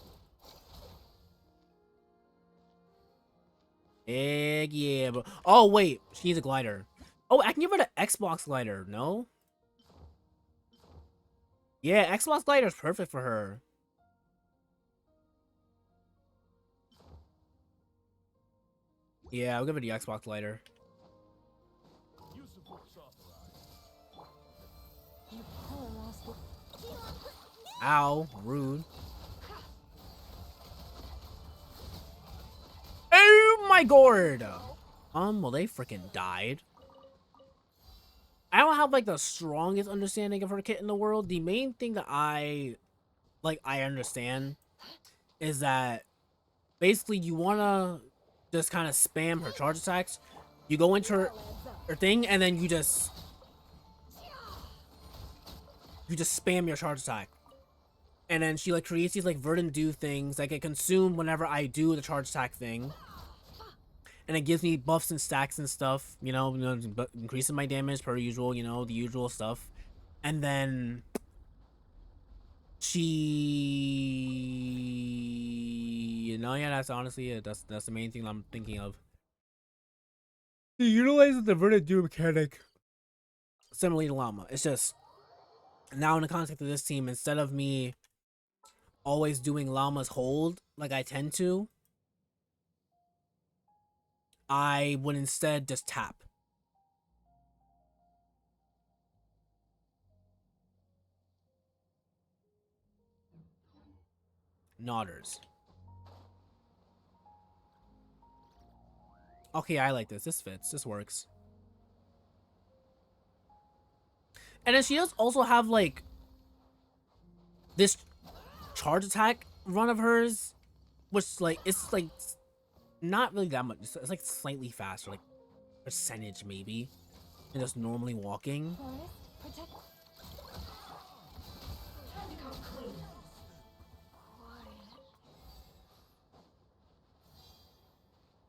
Heck yeah, bro. Oh, wait. She needs a glider. Oh, I can give her the Xbox glider. No? Yeah, Xbox glider is perfect for her. Yeah, I'll give her the Xbox glider. Ow, rude. Oh my god! Well, they freaking died. I don't have, like, the strongest understanding of her kit in the world. The main thing that I understand is that basically you want to just kind of spam her charge attacks. You go into her thing, and then you just spam your charge attack. And then she, like, creates these, like, verdant dew things that get consumed whenever I do the charge attack thing. And it gives me buffs and stacks and stuff, increasing my damage per usual, the usual stuff. And then she, yeah, that's honestly it. That's the main thing I'm thinking of. He utilizes the verdant dew mechanic similarly to Llama. It's just now in the context of this team, instead of me always doing Llama's hold like I tend to, I would instead just tap. Nodders. Okay, I like this. This fits. This works. And then she does also have, like, this charge attack run of hers, which, like, it's, like, not really that much. It's like, slightly faster, like, percentage, maybe, than just normally walking. Forest, protect. Time to come clean.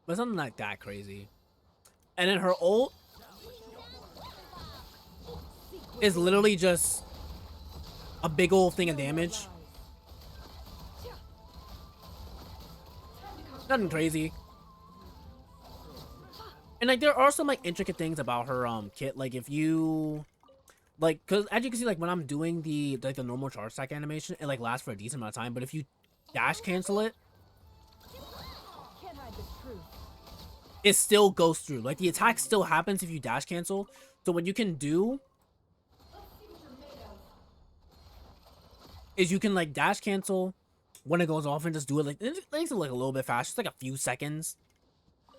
But something like that crazy. And then her ult is literally just a big old thing of damage. Nothing crazy. And like there are some like intricate things about her kit. Like if you like, cause as you can see, like when I'm doing the like the normal charge attack animation, it like lasts for a decent amount of time. But if you dash cancel it, Can't hide this truth. it still goes through. Like the attack still happens if you dash cancel. So what you can do is you can like dash cancel when it goes off and just do it like it makes it like a little bit faster. It's like a few seconds.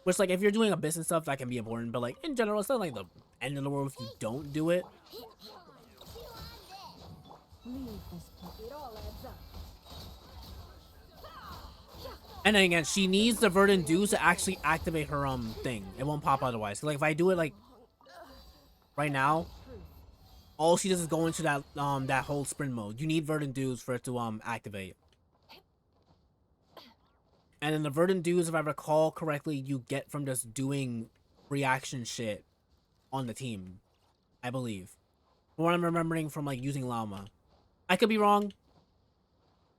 Which like if you're doing a business stuff that can be important, but like in general it's not like the end of the world if you don't do it. Leave this place. It all adds up. And then again, she needs the Verdant Dews to actually activate her thing. It won't pop otherwise. So, like if I do it like right now, all she does is go into that that whole sprint mode. You need Verdant Dews for it to activate. And then the Verdant Dews, if I recall correctly, you get from just doing reaction shit on the team, I believe. From what I'm remembering from like using Llama. I could be wrong,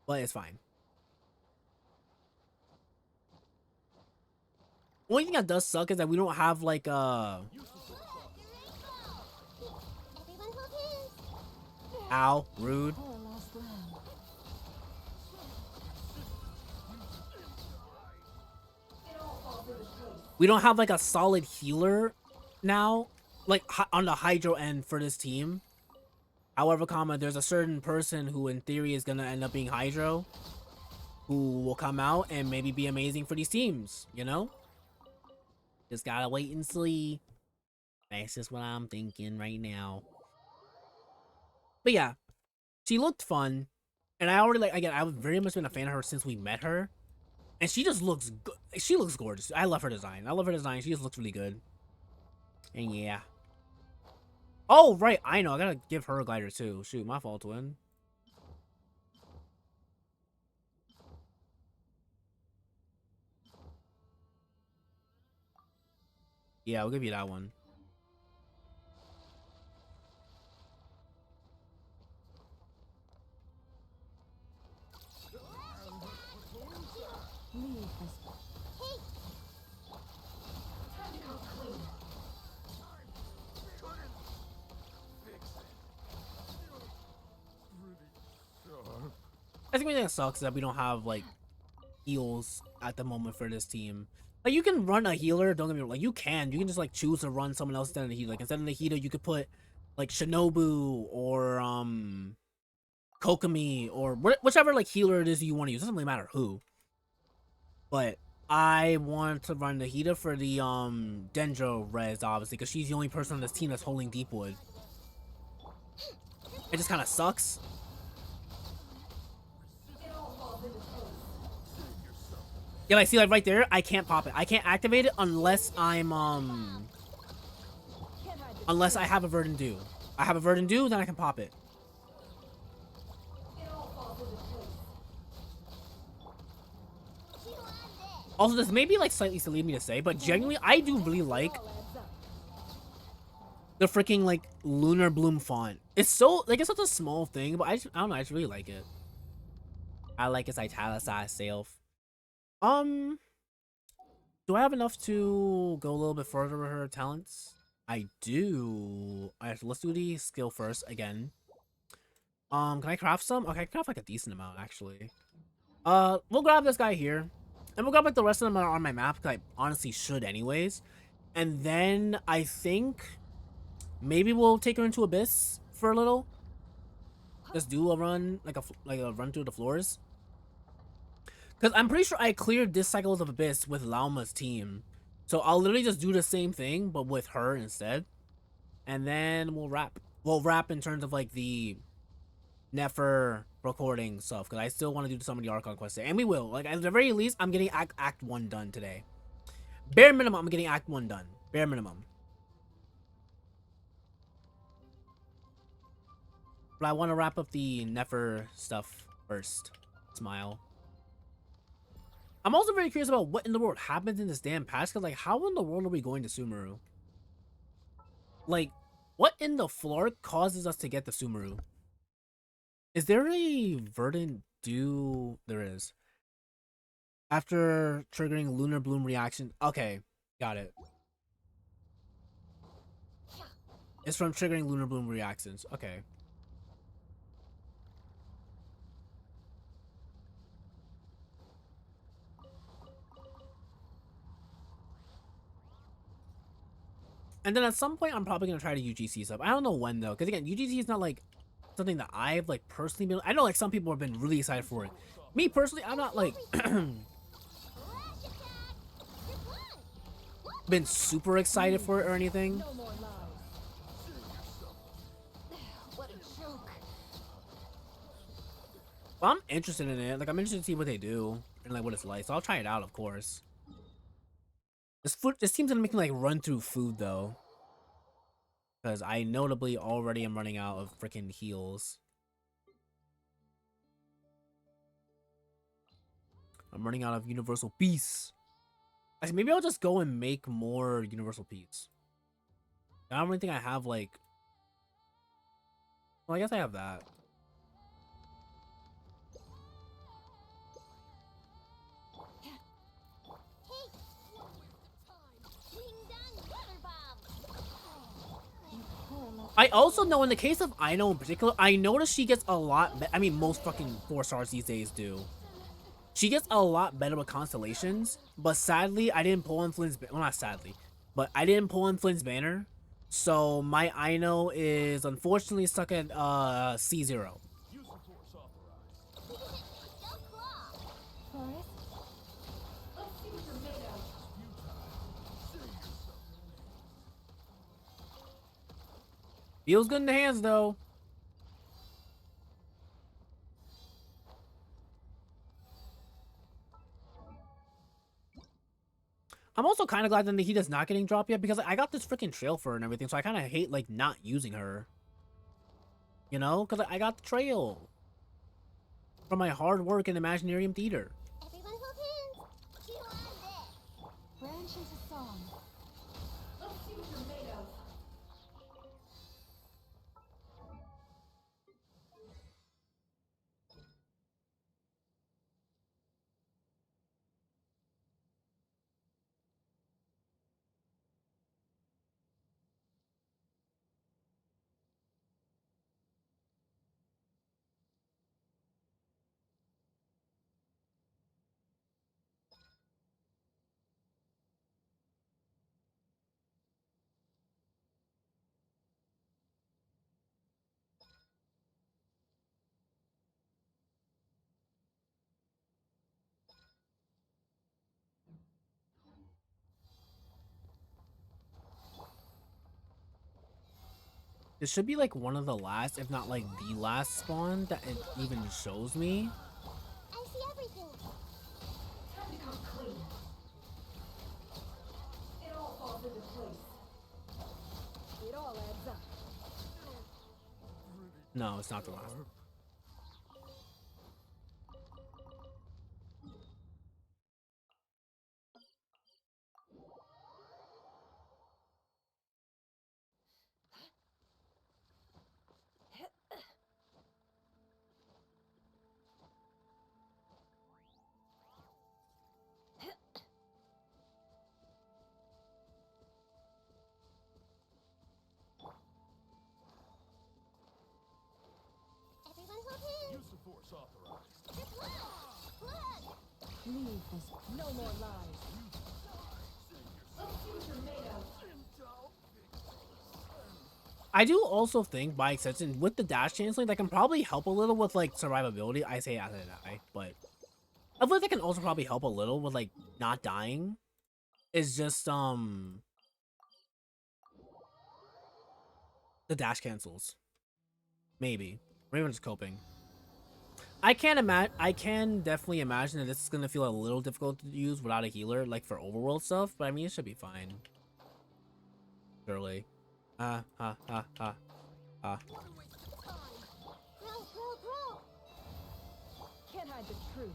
but it's fine. Only thing that does suck is that we don't have like ow, rude. Our last round. We don't have like a solid healer now, like on the Hydro end for this team. However, there's a certain person who in theory is gonna end up being Hydro, who will come out and maybe be amazing for these teams, you know? Just gotta wait and see. That's just what I'm thinking right now. But yeah, she looked fun. And I already like, again, I've very much been a fan of her since we met her. And she just looks good. She looks gorgeous. I love her design. I love her design. She just looks really good. And yeah. Oh, right. I know. I gotta give her a glider too. Shoot, my fault, twin. Yeah, I'll give you that one. Leave this place. Time to come clean. I think the thing that sucks is that we don't have like heals at the moment for this team. Like you can run a healer, don't get me wrong. Like you can just like choose to run someone else instead of the healer. Like instead of the healer, you could put like Shinobu or Kokomi or whichever like healer it is you want to use. It doesn't really matter who. But I want to run the healer for the Dendro res obviously because she's the only person on this team that's holding Deepwood. It just kind of sucks. Yeah, like see, like right there, I can't pop it. I can't activate it unless I'm unless I have a Verdant Dew. I have a Verdant Dew, then I can pop it. Also, this may be like slightly silly of me to say, but genuinely, I do really like the freaking like Lunar Bloom font. It's so like it's such a small thing, but I don't know. I just really like it. I like its italicized self. Do I have enough to go a little bit further with her talents? I do. Alright, let's do the skill first again. Can I craft some? Okay, I can craft like a decent amount actually. We'll grab this guy here. And we'll grab like the rest of them on my map, because I honestly should anyways. And then I think maybe we'll take her into Abyss for a little. Just do a run, like a run through the floors. Because I'm pretty sure I cleared this Cycles of Abyss with Lauma's team. So I'll literally just do the same thing, but with her instead. And then we'll wrap. We'll wrap in terms of like the NEFER recording stuff. Because I still want to do some of the Archon quests. And we will. Like, at the very least, I'm getting Act 1 done today. Bare minimum, I'm getting Act 1 done. Bare minimum. But I want to wrap up the NEFER stuff first. Smile. I'm also very curious about what in the world happens in this damn patch. Because, like, how in the world are we going to Sumeru? Like, what in the floor causes us to get the Sumeru? Is there a verdant dew? There is. After triggering Lunar Bloom reaction. Okay, got it. It's from triggering Lunar Bloom reactions. Okay. And then at some point, I'm probably going to try to UGC sub. I don't know when, though. Because, again, UGC is not, like, something that I've, like, personally been... I know, like, some people have been really excited for it. Me, personally, I'm not, like... been super excited for it or anything. No more lies. What a joke. But I'm interested in it. Like, I'm interested to see what they do. And, like, what it's like. So I'll try it out, of course. This seems to make me, like, run through food, though. Because I notably already am running out of freaking heals. I'm running out of Universal Peace. Actually, maybe I'll just go and make more Universal Peace. I don't really think I have, like... Well, I guess I have that. I also know in the case of Aino in particular, I noticed she gets a lot... I mean, most fucking 4 stars these days do. She gets a lot better with constellations, but sadly, I didn't pull in Flynn's... Well, not sadly, but I didn't pull in Flynn's banner. So my Aino is unfortunately stuck at C0. Feels good in the hands, though. I'm also kind of glad that he does not getting dropped yet, because I got this freaking trail for her and everything, so I kind of hate, like, not using her. You know? Because I got the trail. From my hard work in Imaginarium Theater. Everyone hold hands. You on this. Branch into song. Let's see what you're made of. This should be like one of the last, if not like the last spawn that it even shows me. I see everything. Time to come clean. It all falls into place. It all adds up. No, it's not the last. Everyone hold hands. Use the force authorized. Look. Leave this. No more lies. Let's see what you're made of. I do also think, by extension, with the dash canceling, that can probably help a little with like survivability. I say as I die, but I feel like that can also probably help a little with like not dying. Is just the dash cancels. Maybe. Or even just coping. I can't imagine. I can definitely imagine that this is gonna feel a little difficult to use without a healer, like for overworld stuff. But I mean, it should be fine. Surely. Ah, ah, ah, ah, ah. What a waste of time. Can't hide the truth.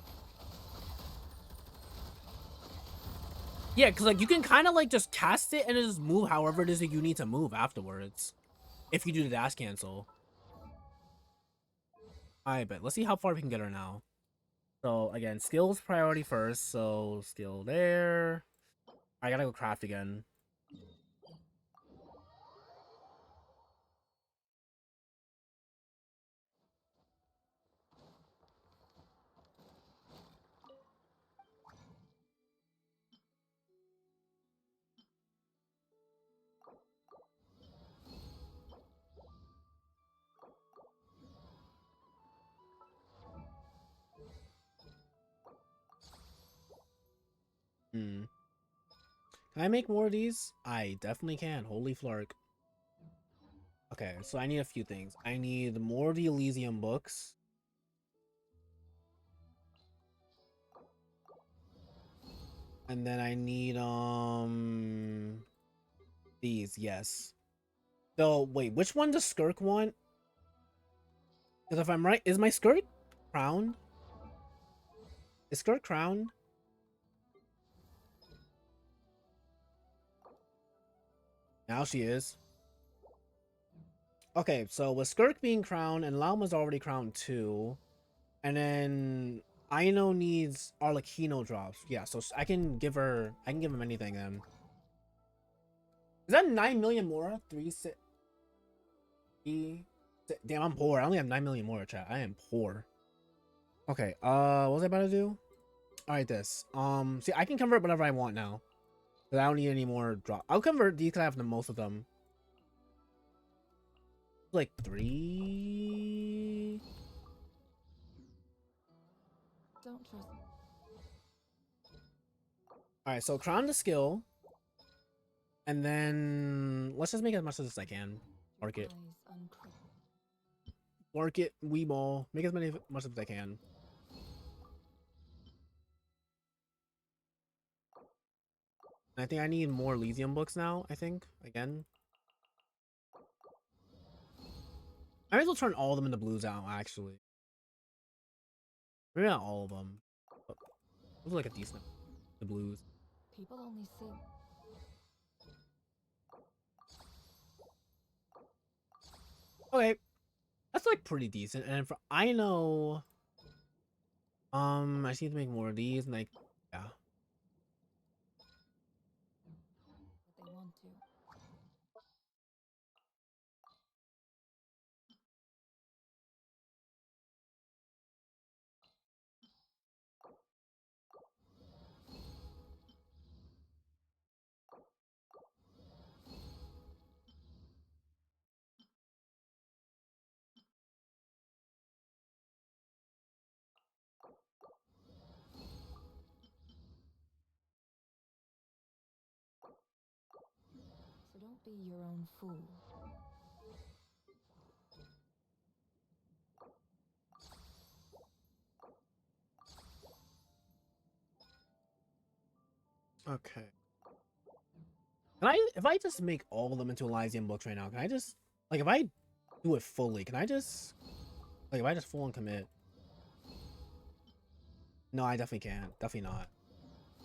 Yeah, because like you can kind of like just cast it and just move however it is that you need to move afterwards. If you do the dash cancel. I bet. Let's see how far we can get her now. So again, skills priority first. So skill there. I gotta go craft again. Hmm. Can I make more of these? I definitely can. Holy flark. Okay, so I need a few things. I need more of the Elysium books. And then I need these, yes. So wait, which one does Skirk want? Because if I'm right, is my Skirk crowned? Is Skirk crowned? Now she is. Okay, so with Skirk being crowned and Lauma's already crowned too, and then Aino needs Arlecchino drops. Yeah, so I can give him anything then. Is that 9 million more? 3, 6, 3, 6. Damn, I'm poor. I only have 9 million more, chat. I am poor. Okay, what was I about to do? Alright, this. See, I can convert whatever I want now. But I don't need any more drop. I'll convert these because I have the most of them. Like 3. Don't trust. Alright, so crown the skill. And then let's just make as much as I can. Mark it. Mark it, Weeball. Make as much as I can. And I think I need more Elysium books now, I think. Again. I might as well turn all of them into blues out, actually. Maybe not all of them. But those are like a decent the blues. People only see. Okay. That's like pretty decent. And for I know I just need to make more of these and like yeah. What they want to. So don't be your own fool. Okay. Can I if I just make all of them into Elysium books right now, can I just like if I do it fully, can I just like if I just full on commit? No, I definitely can't. Definitely not.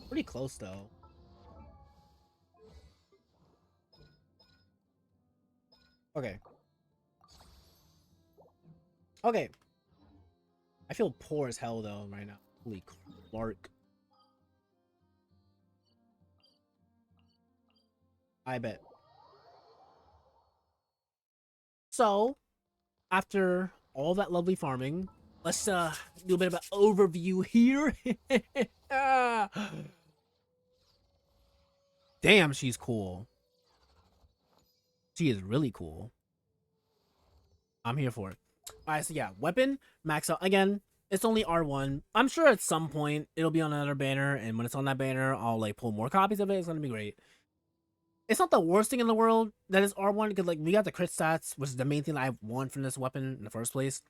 Pretty close though. Okay. Okay. I feel poor as hell though right now. Holy Clark. I bet. So, after all that lovely farming, let's do a bit of an overview here. Damn, she's cool. She is really cool. I'm here for it. Alright, so yeah, weapon, max out again. It's only R1. I'm sure at some point it'll be on another banner, and when it's on that banner, I'll like pull more copies of it. It's gonna be great. It's not the worst thing in the world that is R1 because like we got the crit stats, which is the main thing I want from this weapon in the first place.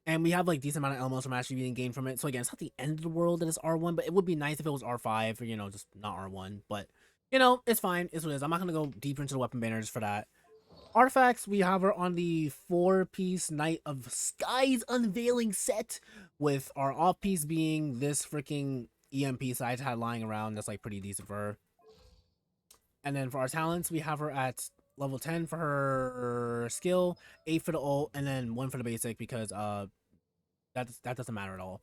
And we have like decent amount of elements from actually being gained from it. So again, it's not the end of the world that it's R1, but it would be nice if it was R5 or, you know, just not R1. But, you know, it's fine. It's what it is. I'm not going to go deeper into the weapon banner just for that. Artifacts, we have her on the 4-piece Night of Skies unveiling set, with our off-piece being this freaking EMP side had lying around. That's like pretty decent for her. And then for our talents, we have her at level 10 for her skill, 8 for the ult, and then 1 for the basic because that doesn't matter at all.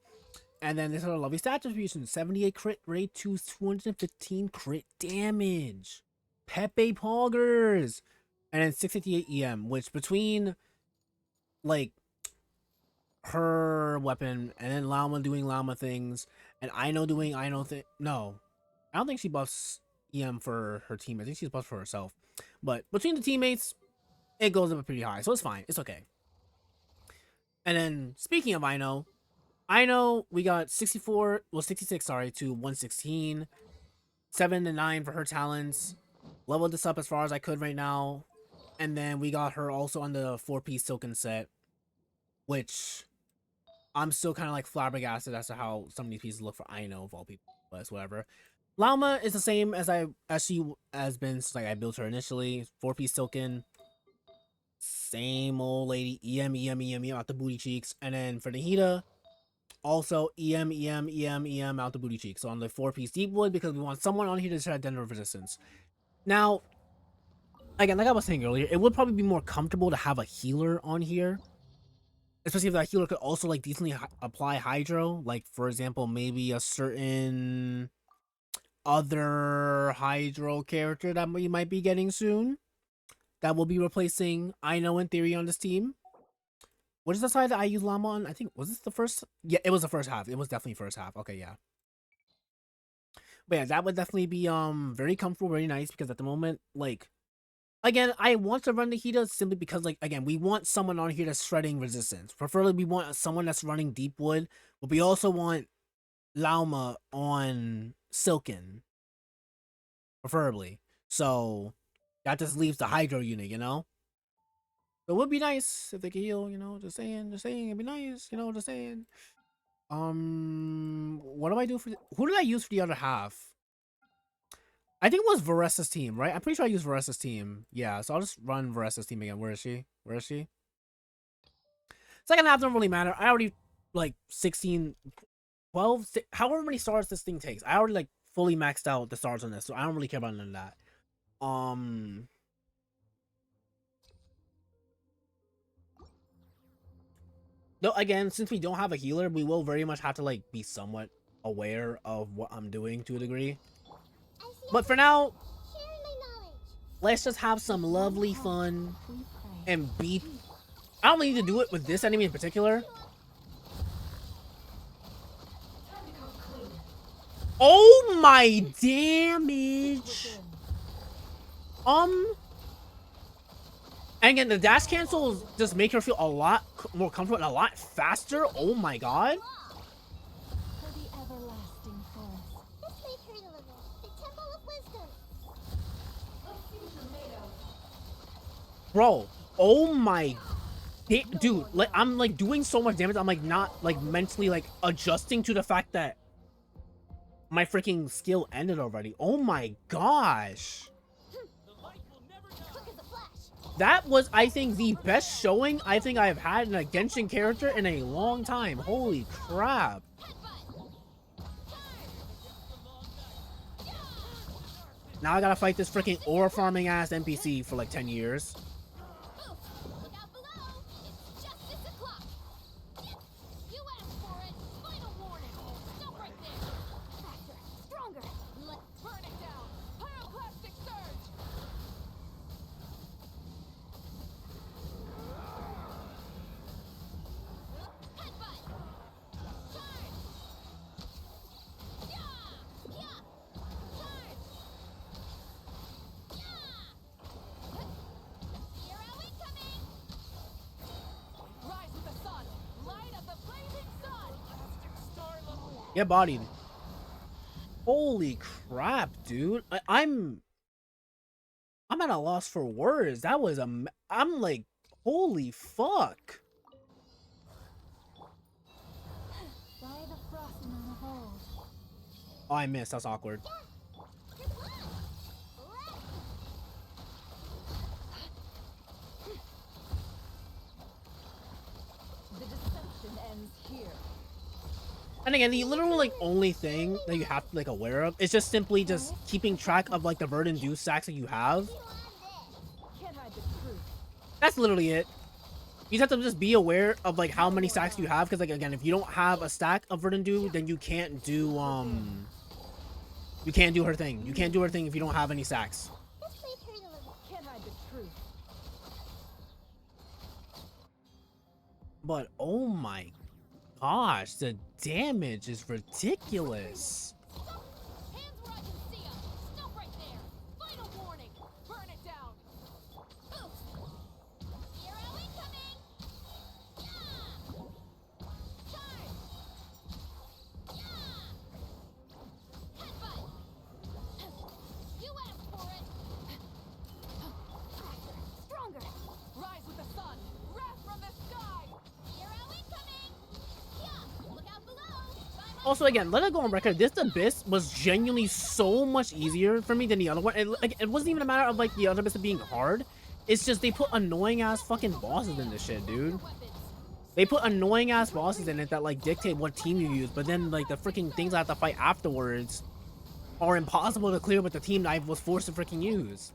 And then this is our lovely stat distribution: 78 crit rate to 215 crit damage. Pepe Poggers. And then 658 EM, which between like her weapon and then Llama doing Llama things and Ino doing Ino thing. No, I don't think she buffs EM for her team. I think she's buffed for herself. But between the teammates, it goes up pretty high, so it's fine. It's okay. And then speaking of Ino we got 66, sorry, to 116, 7 to 9 for her talents. Leveled this up as far as I could right now. And then we got her also on the 4-piece Silken set, which I'm still kind of like flabbergasted as to how some of these pieces look for Ino of all people, but it's whatever. Llama is the same as she has been since like I built her initially. 4-piece Silken, same old lady, EM out the booty cheeks. And then for Nahida, also EM out the booty cheeks. So on the 4-piece Deepwood, because we want someone on here to try Dendro Resistance. Now, again, like I was saying earlier, it would probably be more comfortable to have a healer on here. Especially if that healer could also like decently apply Hydro. Like, for example, maybe a certain other Hydro character that we might be getting soon. That will be replacing Ino in theory on this team. What is the side that I use Llama on? I think, was this the first? Yeah, it was the first half. It was definitely first half. Okay, yeah. But yeah, that would definitely be very comfortable, very nice, because at the moment, like, again, I want to run the Nahida simply because, like, again, we want someone on here that's shredding resistance. Preferably, we want someone that's running Deepwood, but we also want Llama on Silken, preferably. So that just leaves the Hydro unit, you know? So it would be nice if they could heal, you know, just saying, it'd be nice, you know, just saying. What do I do for, who did I use for the other half? I think it was Varessa's team, right? I'm pretty sure I used Varessa's team. Yeah, so I'll just run Varessa's team again. Where is she? Where is she? Second half doesn't really matter. I already, like, 16, 12, however many stars this thing takes. I already, like, fully maxed out the stars on this, so I don't really care about none of that. Though, again, since we don't have a healer, we will very much have to, like, be somewhat aware of what I'm doing to a degree. But for now, let's just have some lovely fun and beat. I don't need to do it with this enemy in particular. Oh my damage! And again, the dash cancels just make her feel a lot more comfortable and a lot faster. Oh my god. Bro, oh my, dude, like, I'm like doing so much damage. I'm like not like mentally like adjusting to the fact that my freaking skill ended already. Oh my gosh. That was, I think, the best showing I think I've had in a Genshin character in a long time. Holy crap. Now I gotta fight this freaking ore farming ass NPC for like 10 years. Get bodied. Holy crap, dude. I'm at a loss for words. That was I'm like, holy fuck. By the frostman of old. Oh, I missed. That's awkward. The deception ends here. And again, the literal like only thing that you have to like aware of is just simply just keeping track of like the verdant dew stacks that you have. Can't hide the truth. That's literally it. You just have to just be aware of like how many stacks you have, because like again, if you don't have a stack of verdant dew, then you can't do her thing. You can't do her thing if you don't have any stacks. Can't hide the truth. But oh my gosh, the damage is ridiculous. Hands where I can see 'em. Stop right there. Final warning. Burn it down. Hero incoming. Yeah. Charge. Yeah. Headbutt. You asked for it. Faster. Stronger. Rise with the sun. Wrath from the sky. Hero incoming. Yeah. Look out below. Also, again, let it go on record. This abyss was genuinely so much easier for me than the other one. It wasn't even a matter of like the other abyss being hard. It's just they put annoying ass fucking bosses in this shit, dude. They put annoying ass bosses in it that like dictate what team you use, but then like the freaking things I have to fight afterwards are impossible to clear with the team that I was forced to freaking use.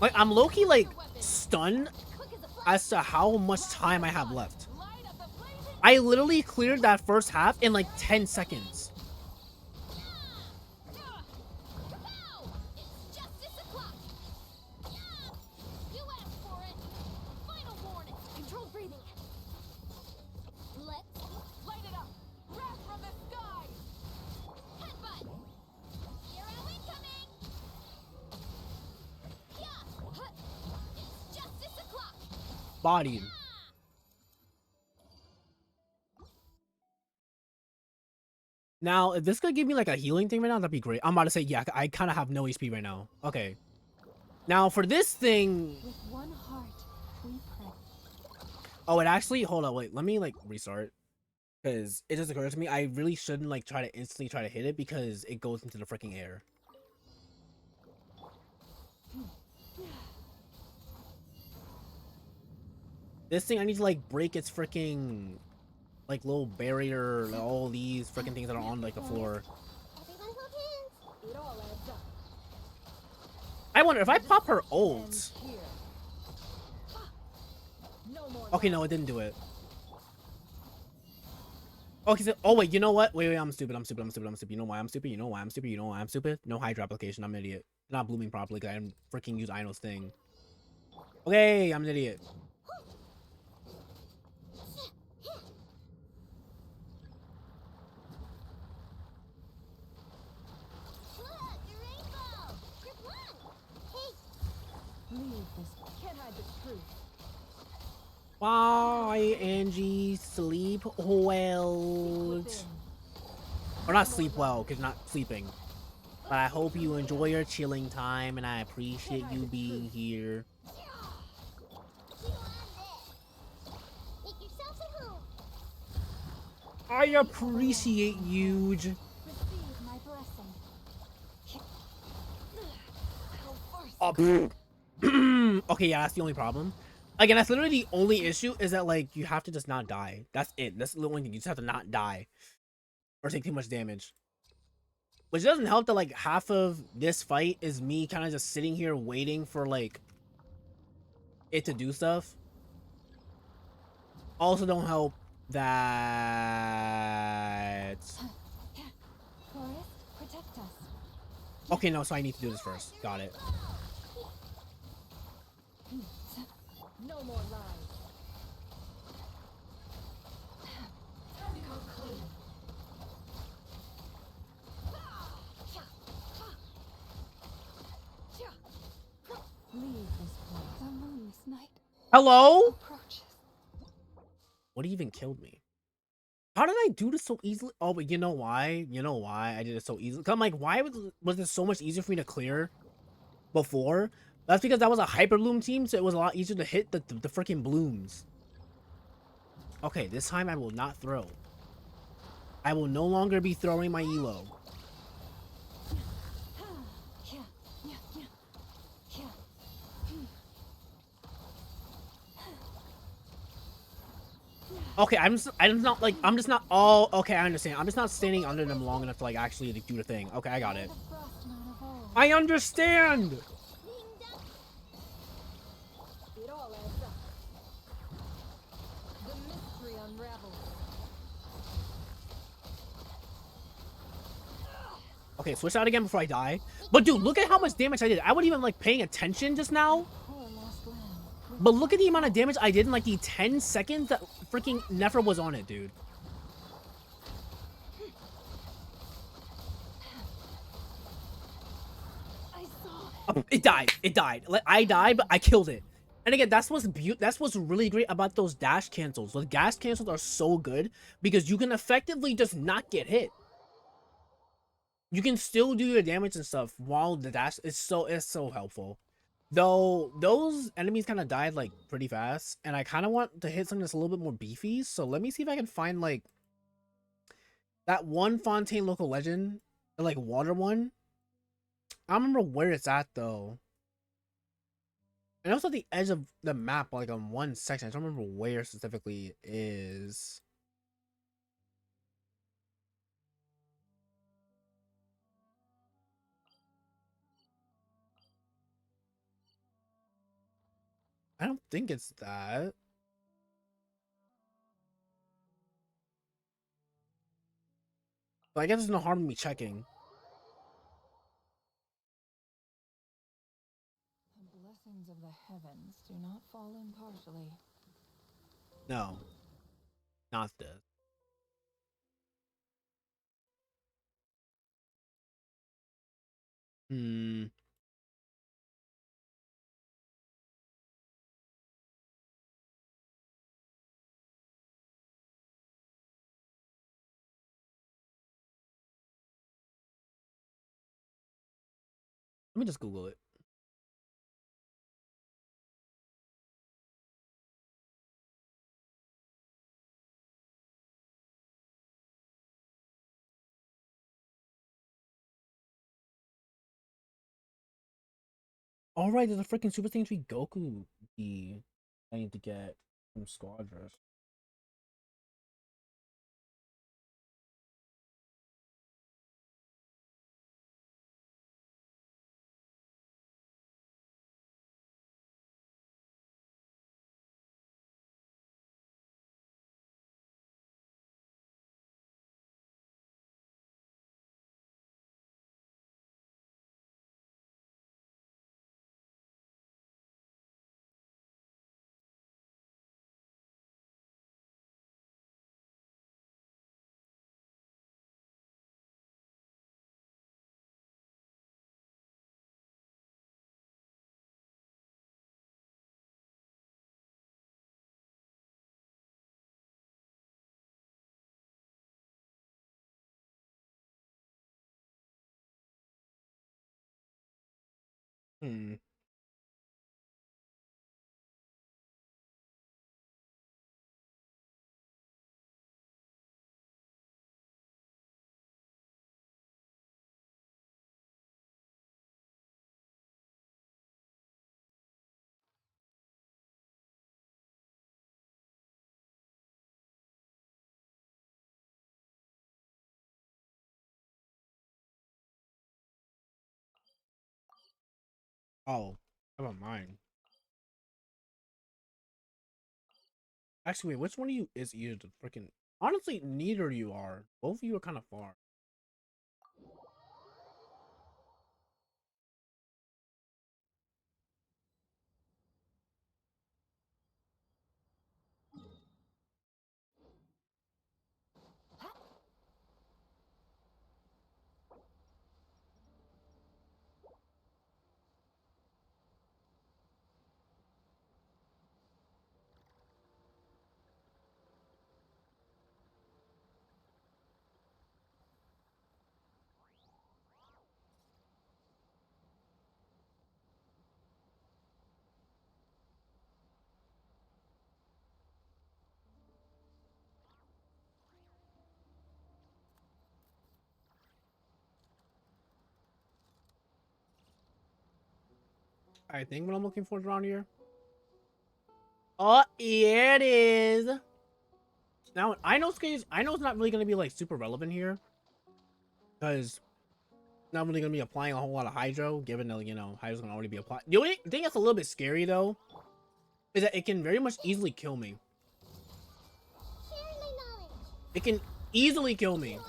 Like, I'm low-key like stunned as to how much time I have left. I literally cleared that first half in like 10 seconds. It's justice o'clock. You asked for it. Final warning. Controlled breathing. Let's light it up. Wrath from the sky. Headbutt. Hero incoming. Yeah. It's justice o'clock. Bodied. Now, if this could give me like a healing thing right now, that'd be great. I'm about to say, yeah, I kind of have no HP right now. Okay. Now, for this thing... With one heart, we pray. Oh, it actually... Hold on, wait. Let me, like, restart. Because it just occurred to me, I really shouldn't, like, try to instantly try to hit it because it goes into the freaking air. This thing, I need to, like, break its freaking... like, little barrier, like, all these freaking things that are on, like, the floor. Everyone hold hands. It all adds up. I wonder, if I pop her ult... Ends here. No more Okay, no, it didn't do it. Okay, so, oh wait, you know what? Wait, I'm stupid. You know why I'm stupid? You know why I'm stupid? No Hydra application. I'm an idiot. It's not blooming properly because I didn't freaking use Ino's thing. Okay, I'm an idiot. Look, the rainbow. Group one. Hey. Leave this. Can't hide the truth. Bye, Angie. Sleep well. Within. Or not sleep well, because not sleeping. But I hope you enjoy your chilling time, and I appreciate you being here. You on this. Make yourself at home. I appreciate you. Receive my blessing. Go first. Okay, yeah, that's the only problem. Again, that's literally the only issue, is that, like, you have to just not die. That's it. That's the only thing. You just have to not die. Or take too much damage. Which doesn't help that, like, half of this fight is me kind of just sitting here waiting for, like, it to do stuff. Also don't help that... Forest, protect us. Okay, no, so I need to do this first. Got it. No more lies. Leave this Hello? approaches. What even killed me? How did I do this so easily? Oh, but you know why? You know why I did it so easily? 'Cause I'm like, why was it so much easier for me to clear before? That's because that was a hyper bloom team, so it was a lot easier to hit the freaking blooms. Okay, this time I will not throw. I will no longer be throwing my elo. Okay, I'm not like I'm just not all okay, I understand. I'm just not standing under them long enough to like actually like, do the thing. Okay, I got You're it. the Frostman of old. I understand. It all adds up. The mystery unravels. Okay, switch out again before I die. But dude, look at how much damage I did. I wasn't even like paying attention just now. Poor lost lamb. But look at the amount of damage I did in like the 10 seconds that freaking NEFER was on it, dude. I saw. It died. It died. Like I died, but I killed it. And again, that's what's really great about those dash cancels. Those dash cancels are so good because you can effectively just not get hit. You can still do your damage and stuff while the dash is so helpful. Though those enemies kind of died like pretty fast, and I kind of want to hit something that's a little bit more beefy. So let me see if I can find like that one Fontaine local legend, the like water one. I don't remember where it's at though. And also at the edge of the map, like on one section. I don't remember where specifically it is. I don't think it's that. But I guess there's no harm in me checking. The blessings of the heavens do not fall impartially. No, not this. Hmm. Let me just Google it. All right, there's a freaking Super Saiyan 3 Goku B I need to get from Squadrons. Hmm. Oh, never mind. Actually, wait, which one of you is easier to freaking? Honestly, neither of you are. Both of you are kind of far. I think what I'm looking for is around here. Oh, yeah, it is. Now I know skates. I know it's not really gonna be like super relevant here, because not really gonna be applying a whole lot of hydro, given that hydro's gonna already be applied. The only thing that's a little bit scary though is that it can very much easily kill me. Sharing my knowledge. It can easily kill me.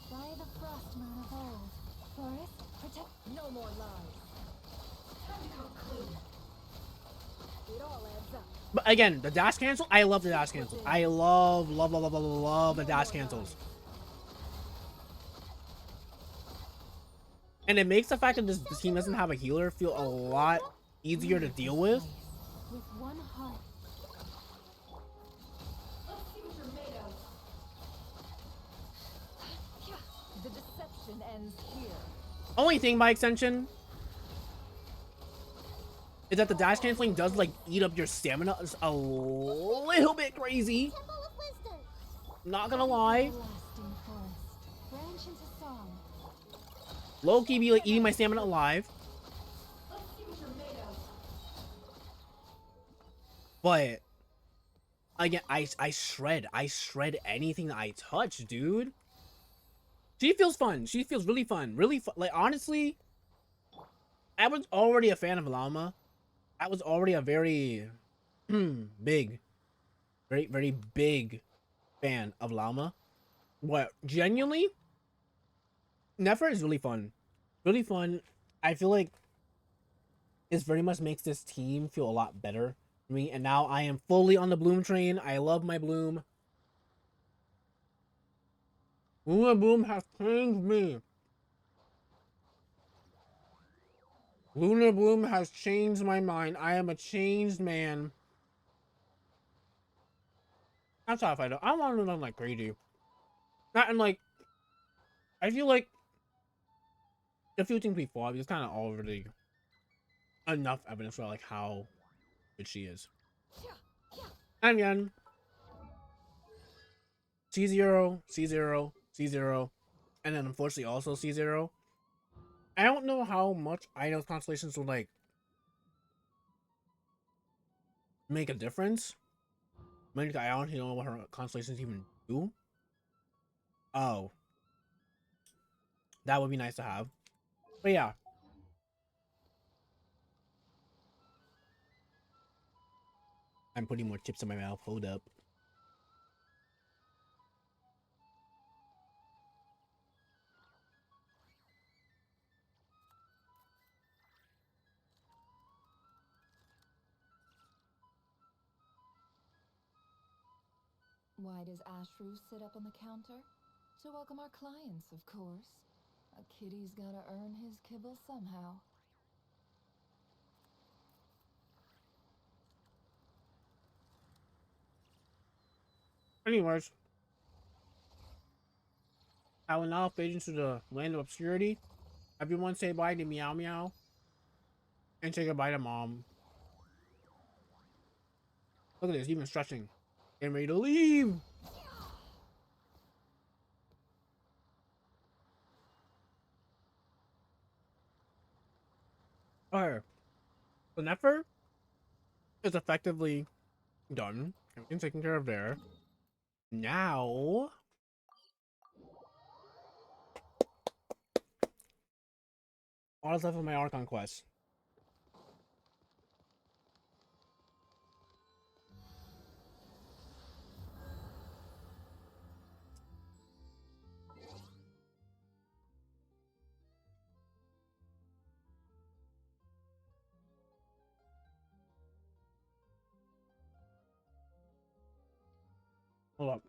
By the frost moon of old, forest protect. No more lies. Time to go clean. It all adds up. But again, the dash cancel. I love the dash cancels. I love the dash cancels. And it makes the fact that this team doesn't have a healer feel a lot easier to deal with. With one heart. The deception ends here. Only thing by extension is that the dash canceling does like eat up your stamina a little bit crazy. Temple of Wisdom. Not gonna lie. Lasting forest. Branch into song. Low key be like eating my stamina alive. But again, I shred anything that I touch, dude. She feels fun. She feels really fun. Really fun. Like, honestly, I was already a fan of Llama. I was already a very big, very big fan of Llama. But genuinely, Nefer is really fun. Really fun. I feel like this very much makes this team feel a lot better for me. And now I am fully on the Bloom train. I love my Bloom. Luna Bloom has changed me. Luna Bloom has changed my mind. I am a changed man. That's how I fight. I don't want to run like crazy. Not in like. I feel like a few things before, it's kind of already enough evidence for like how good she is. And again, C0, C0, C0, and then unfortunately also C0. I don't know how much Eidos constellations will like make a difference. Maybe I don't know what her constellations even do. Oh, that would be nice to have. But yeah. I'm putting more chips in my mouth. Hold up. Why does Ashru sit up on the counter? To welcome our clients, of course. A kitty's gotta earn his kibble somehow. Anyways, I will now fade into the land of obscurity. Everyone say bye to Meow Meow. And say goodbye to Mom. Look at this, even stretching. Getting ready to leave. Okay. So Nefer is effectively done. Everything's taken care of there. Now, all that's left of my Archon quest. Hold up.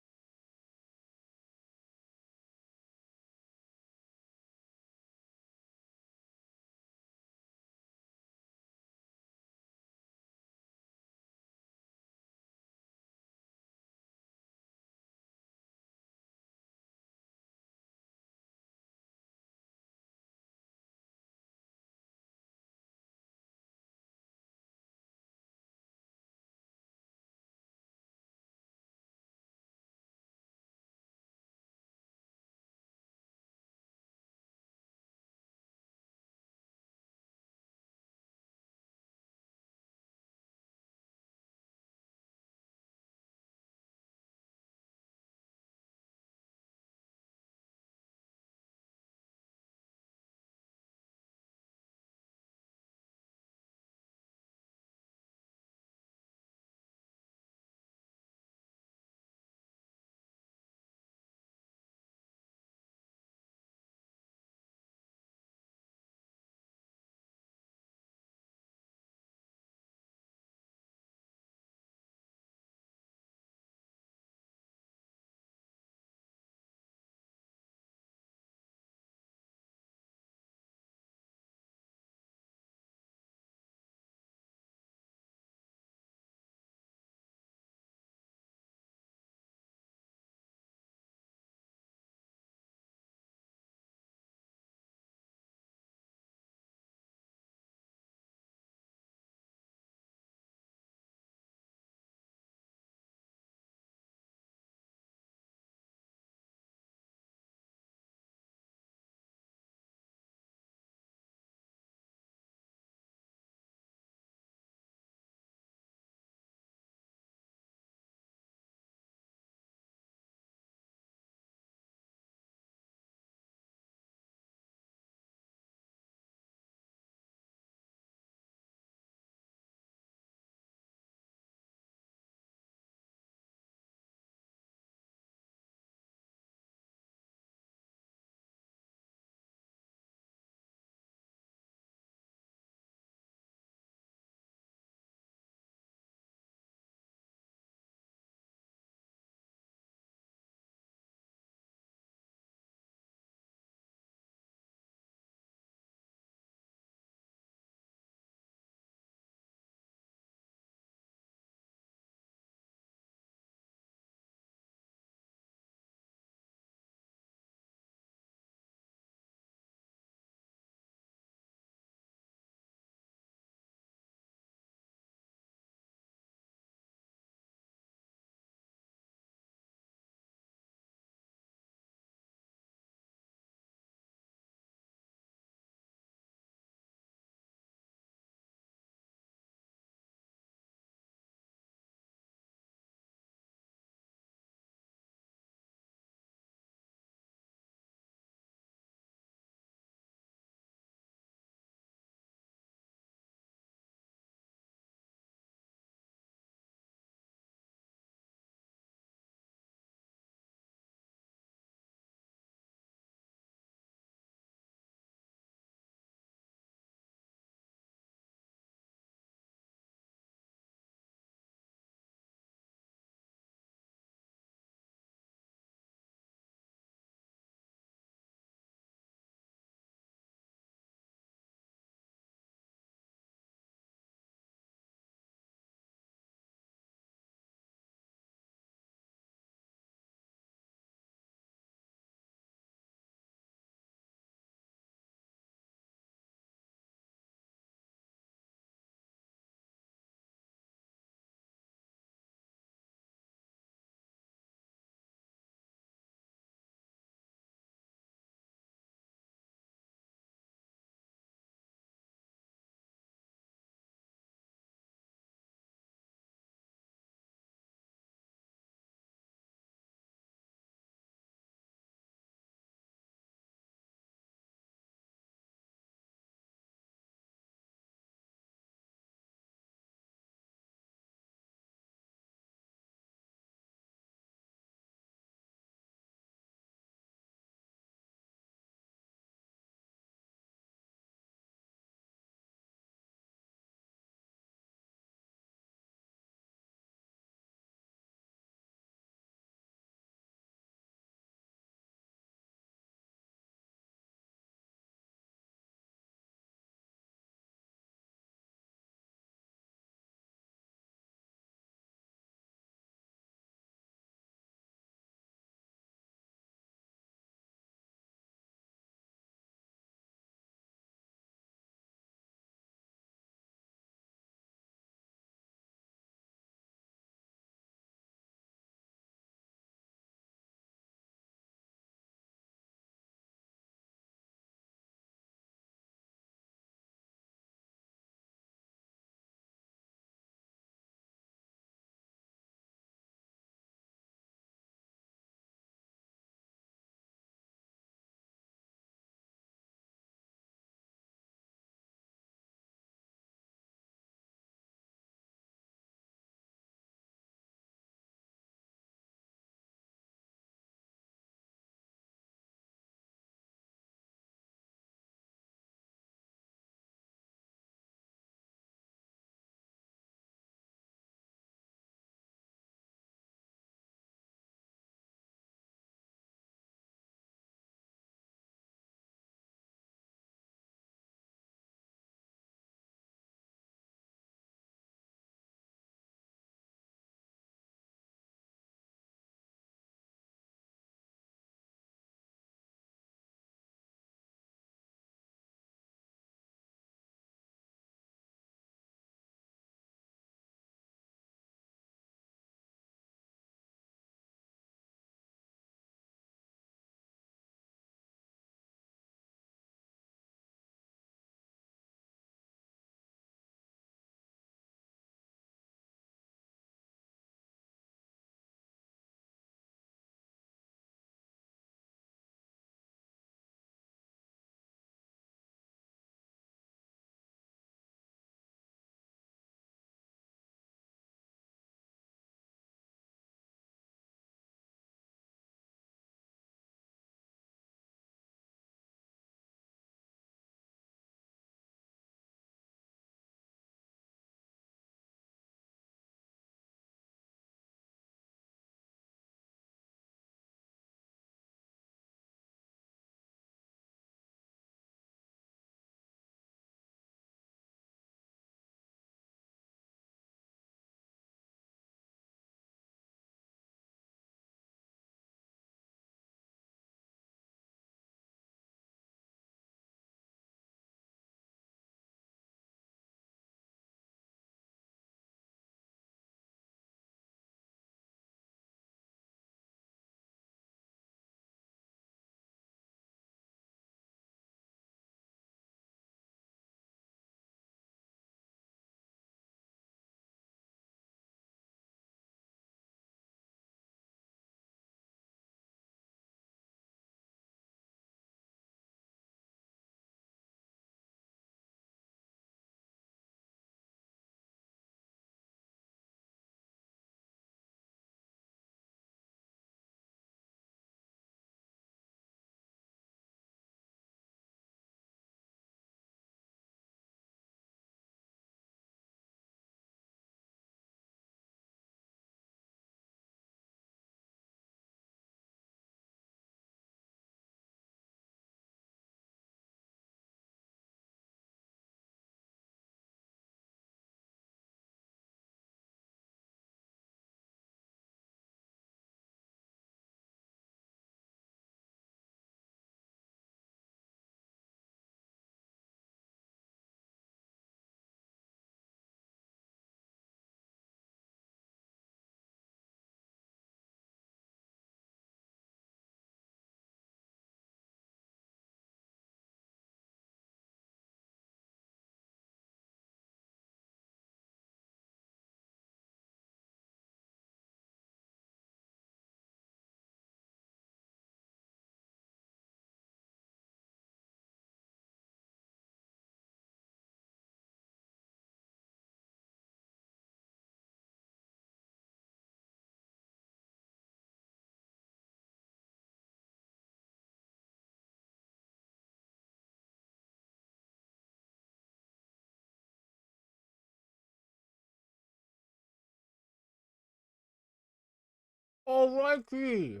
Alrighty.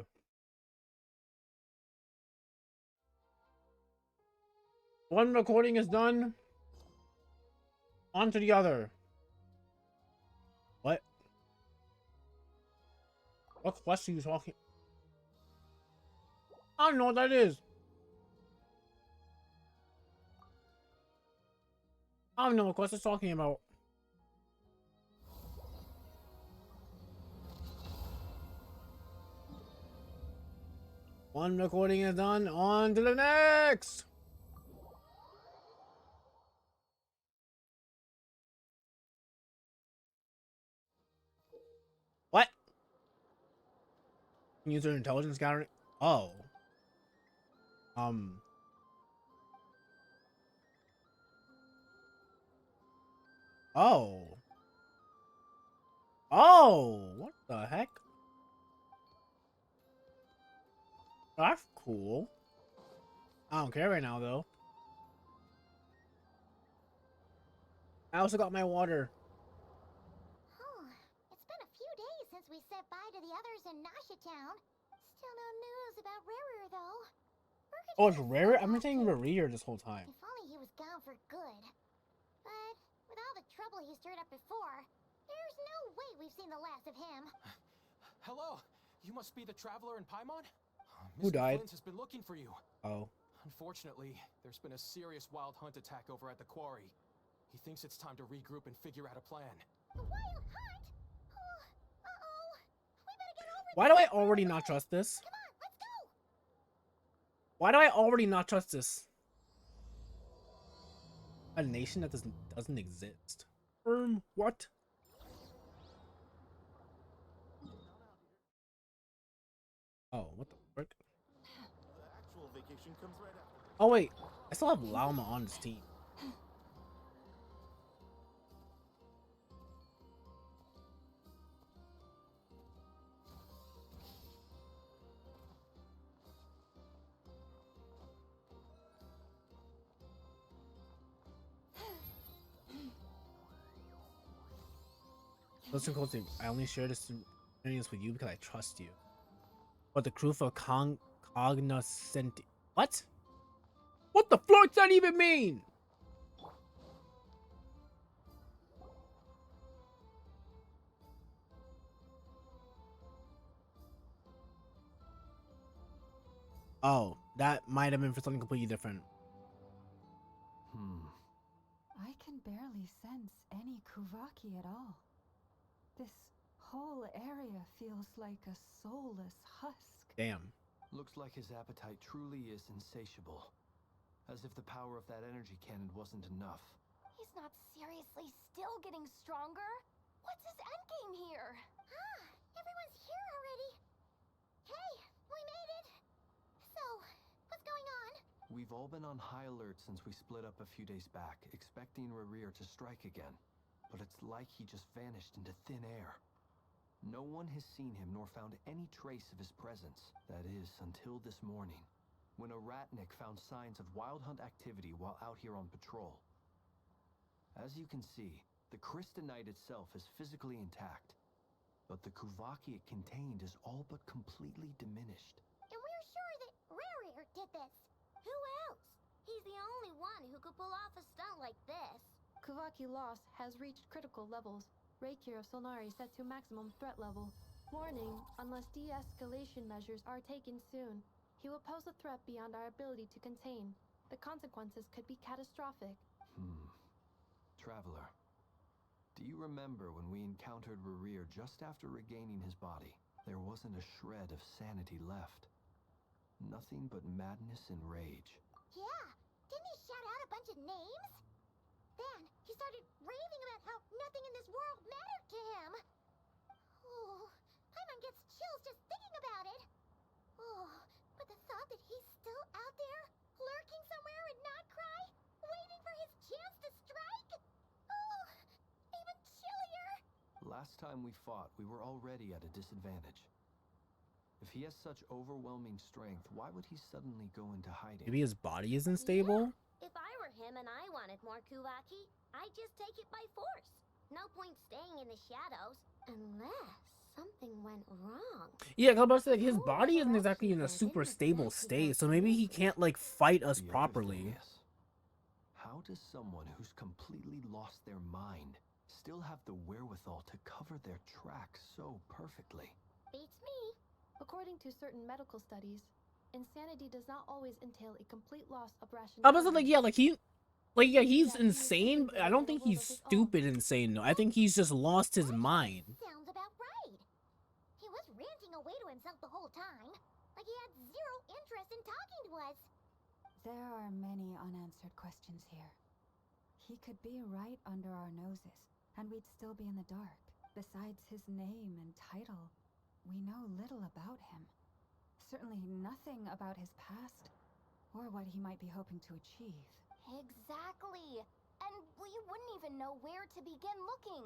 One recording is done. On to the other. What? What quest are you talking? I don't know what that is. I don't know what quest it's talking about. One recording is done. On to the next. What? User intelligence gathering. Oh. Um. Oh. Oh. What the heck? That's cool. I don't care right now though. I also got my water. Oh, it's been a few days since we said bye to the others in Nasha Town. Still no news about Rarer, though. Oh, it's Burgundy is rare. so I've been saying active. Rarier this whole time. If only he was gone for good. But with all the trouble he stirred up before, there's no way we've seen the last of him. Hello, you must be the traveler in Paimon? Who Mr. died? Flint has been looking for you. Oh. Unfortunately, there's been a serious wild hunt attack over at the quarry. He thinks it's time to regroup and figure out a plan. The wild hunt? Oh, uh-oh. We better get over Why do I already not trust this? Come on, let's go. Why do I already not trust this? A nation that doesn't exist. What? Oh, what the frick? The actual vacation comes right after. Oh wait, I still have Llama on this team. Listen closely. I only share this experience with you because I trust you. But the crew for Cognoscent. What? What the fuck does that even mean? Oh, that might have been for something completely different. I can barely sense any Kuvaki at all. This whole area feels like a soulless husk. Damn. Looks like his appetite truly is insatiable. As if the power of that energy cannon wasn't enough. He's not seriously still getting stronger? What's his endgame here? Ah, everyone's here already. Hey, we made it. So, what's going on? We've all been on high alert since we split up a few days back, expecting Rarir to strike again. But it's like he just vanished into thin air. No one has seen him nor found any trace of his presence. That is, until this morning, when a ratnik found signs of wild hunt activity while out here on patrol. As you can see, the crystalline itself is physically intact, but the Kuvaki it contained is all but completely diminished. And we're sure that Rarir did this. Who else? He's the only one who could pull off a stunt like this. Kuvaki loss has reached critical levels. Reiki of Solnari set to maximum threat level. Warning, unless de-escalation measures are taken soon, he will pose a threat beyond our ability to contain. The consequences could be catastrophic. Traveler, do you remember when we encountered Rarir just after regaining his body? There wasn't a shred of sanity left. Nothing but madness and rage. Yeah, didn't he shout out a bunch of names? Then he started raving about how nothing in this world mattered to him. Oh, Paimon gets chills just thinking about it. Oh, but the thought that he's still out there, lurking somewhere in Notcry, waiting for his chance to strike? Oh, even chillier. Last time we fought, we were already at a disadvantage. If he has such overwhelming strength, why would he suddenly go into hiding? Maybe his body isn't stable? Yeah. If I were him and I wanted more Kuvaki, I'd just take it by force. No point staying in the shadows. Unless... something went wrong. Yeah, I was about to say, like, his Who body isn't ever exactly in actually a did super stable investigate state, so maybe he places? can't like fight us The other properly. thing is, how does someone who's completely lost their mind still have the wherewithal to cover their tracks so perfectly? Beats me. According to certain medical studies, insanity does not always entail a complete loss of I was rationality. like, yeah, yeah, he's That he is insane. But I superhuman don't in a think world he's of his own. stupid insane though. I think he's just lost his mind. Sounds about right. He was ranting away to himself the whole time, like he had zero interest in talking to us. There are many unanswered questions here. He could be right under our noses, and we'd still be in the dark. Besides his name and title, we know little about him. Certainly nothing about his past, or what he might be hoping to achieve. Exactly. And we wouldn't even know where to begin looking.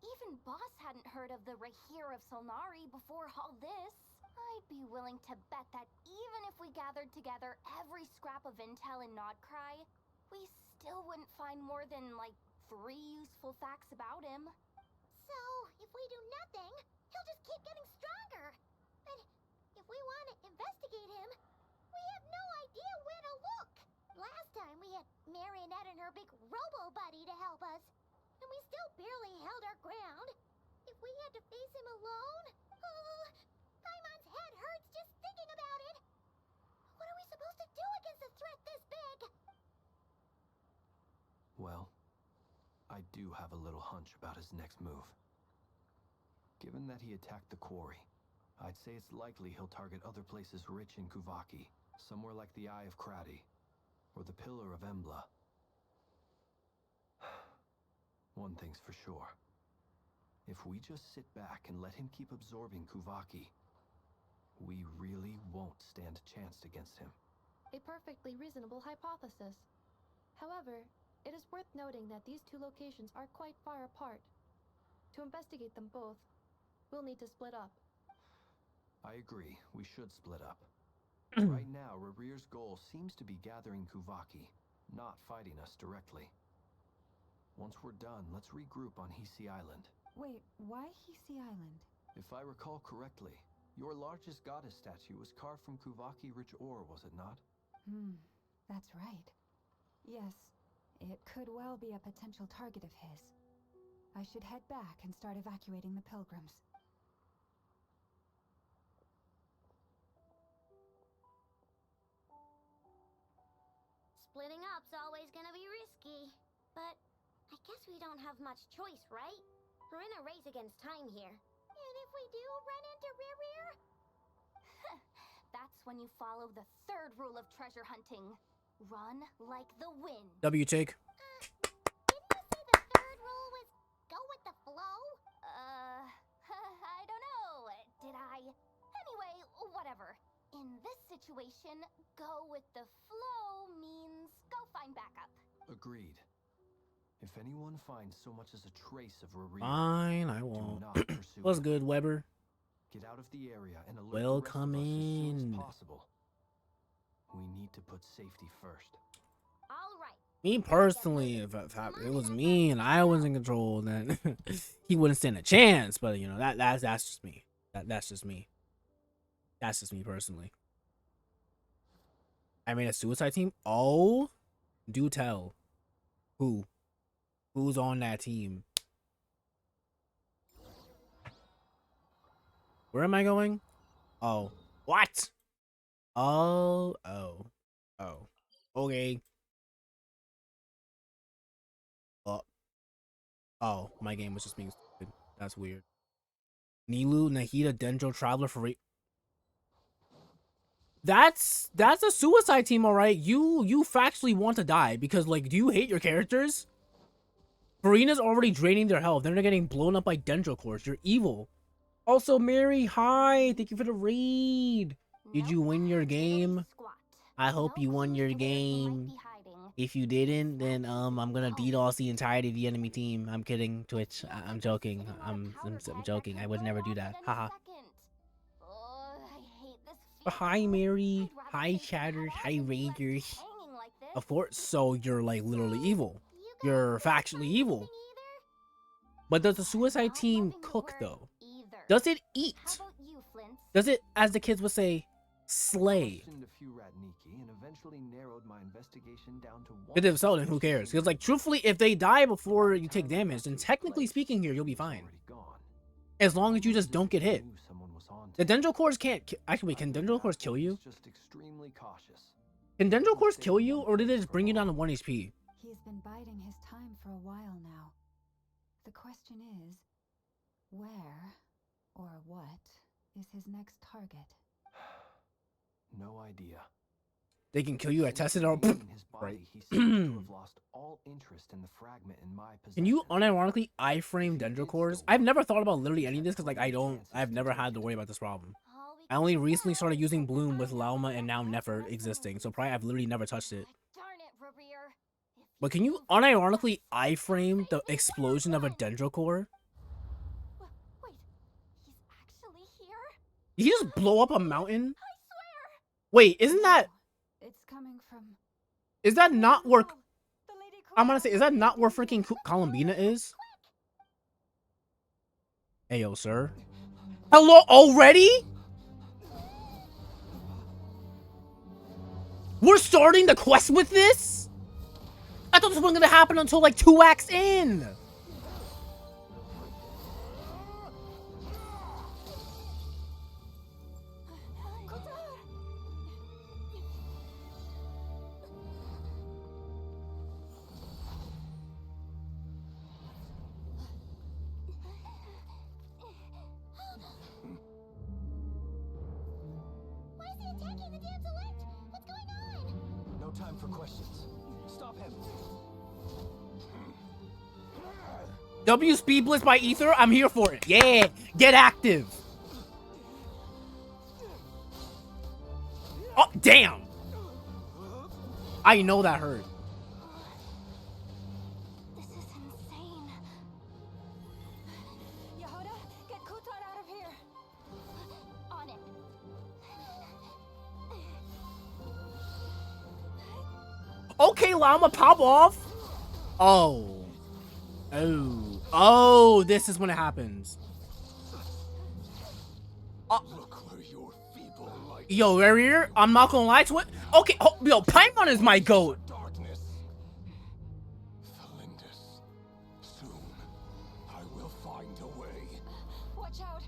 Even Boss hadn't heard of the Rahir of Solnari before all this. I'd be willing to bet that even if we gathered together every scrap of intel in Nodcry, we still wouldn't find more than, like, 3 useful facts about him. So, if we do nothing, he'll just keep getting stronger. And if we want to investigate him, we have no idea where to look. Last time we had Marionette and her big robo-buddy to help us, and we still barely held our ground. If we had to face him alone, Paimon's head hurts just thinking about it. What are we supposed to do against a threat this big? Well, I do have a little hunch about his next move. Given that he attacked the quarry, I'd say it's likely he'll target other places rich in Kuvaki, somewhere like the Eye of Krati, or the Pillar of Embla. One thing's for sure. If we just sit back and let him keep absorbing Kuvaki, we really won't stand a chance against him. A perfectly reasonable hypothesis. However, it is worth noting that these two locations are quite far apart. To investigate them both, we'll need to split up. I agree, we should split up. Right now, Rarir's goal seems to be gathering Kuvaki, not fighting us directly. Once we're done, let's regroup on Hisi Island. Wait, why Hisi Island? If I recall correctly, your largest goddess statue was carved from Kuvaki-rich ore, was it not? That's right. Yes, it could well be a potential target of his. I should head back and start evacuating the pilgrims. Splitting up's always gonna be risky. But I guess we don't have much choice, right? We're in a race against time here. And if we do run into Rear, that's when you follow the third rule of treasure hunting. Run like the wind. W take. Didn't you say the third rule was go with the flow? I don't know. Did I? Anyway, whatever. In this situation, go with the flow means go find backup. Agreed. If anyone finds so much as a trace of Rarir, Fine, I do won't. not pursue What's him. good, Weber? Get out of the area and alert Welcome the rest of us as soon in. as possible. We need to put safety first. All right. Me personally, if it was me and I was in control, then he wouldn't stand a chance. But you know that's just me. That's just me. That's just me personally. I made a suicide team. Oh, do tell. Who's on that team? Where am I going? Oh, what? Oh. Okay. Oh, my game was just being stupid. That's weird. Nilu, Nahida, Dendro, Traveler for That's a suicide team, all right. You factually want to die because, like, do you hate your characters? Farina's already draining their health. They're getting blown up by Dendro cores. You're evil. Also, Mary, hi. Thank you for the raid. Did you win your game? I hope you won your game. If you didn't, then I'm gonna DDoS the entirety of the enemy team. I'm kidding, Twitch. I'm joking. I'm joking. I would never do that. Haha. Hi, Mary. Hi, chatters. Hi, ragers. Of course. So you're like literally evil. You're factually evil. But does the suicide team cook though? Does it eat? How about you, Flint? Does it, as the kids would say, slay? Questioned a few Ratniki and eventually narrowed my investigation down to one. Because if so, then who cares? Because, like, truthfully, if they die before you take damage, then technically speaking here, you'll be fine. As long as you just don't get hit. The Dendro Cores can't... Actually, wait, can Dendro Cores kill you? Just extremely cautious. Can Dendro Cores kill you, or did they just bring you down to 1 HP? He's been biding his time for a while now. The question is, where or what is his next target? No idea. They can kill you at tested or... Right. He seems to have lost all interest in the fragment in my possession. Can you unironically iframe Dendro Cores? I've never thought about literally any of this because, like, I've never had to worry about this problem. I only recently started using Bloom with Lauma and now Nefer existing, so probably I've literally never touched it. Darn it, Reverie. But can you unironically iframe the explosion of a Dendro Core? Wait, he's actually here? Did he just blow up a mountain? I swear! Wait, isn't that... It's coming from... Is that not where... The Lady I'm gonna say, is that not where freaking Columbina is? Ayo, sir. Hello, already? We're starting the quest with this? I thought this wasn't gonna happen until like 2 acts in. Why is he attacking the damsel elect? What's going on? No time for questions. Stop him. W Speed Blitz by Ether, I'm here for it. Yeah, get active. Oh, damn. I know that hurt. This is insane. Yehuda, get Kutan out of here. On it. Okay, Llama, pop off. Oh. Oh. Oh, this is when it happens. Look where your feeble light Yo, Warrior, I'm not gonna lie to it. Okay, oh, yo, Paimon is my goat. darkness. Felindus, soon I will find a way. Watch out.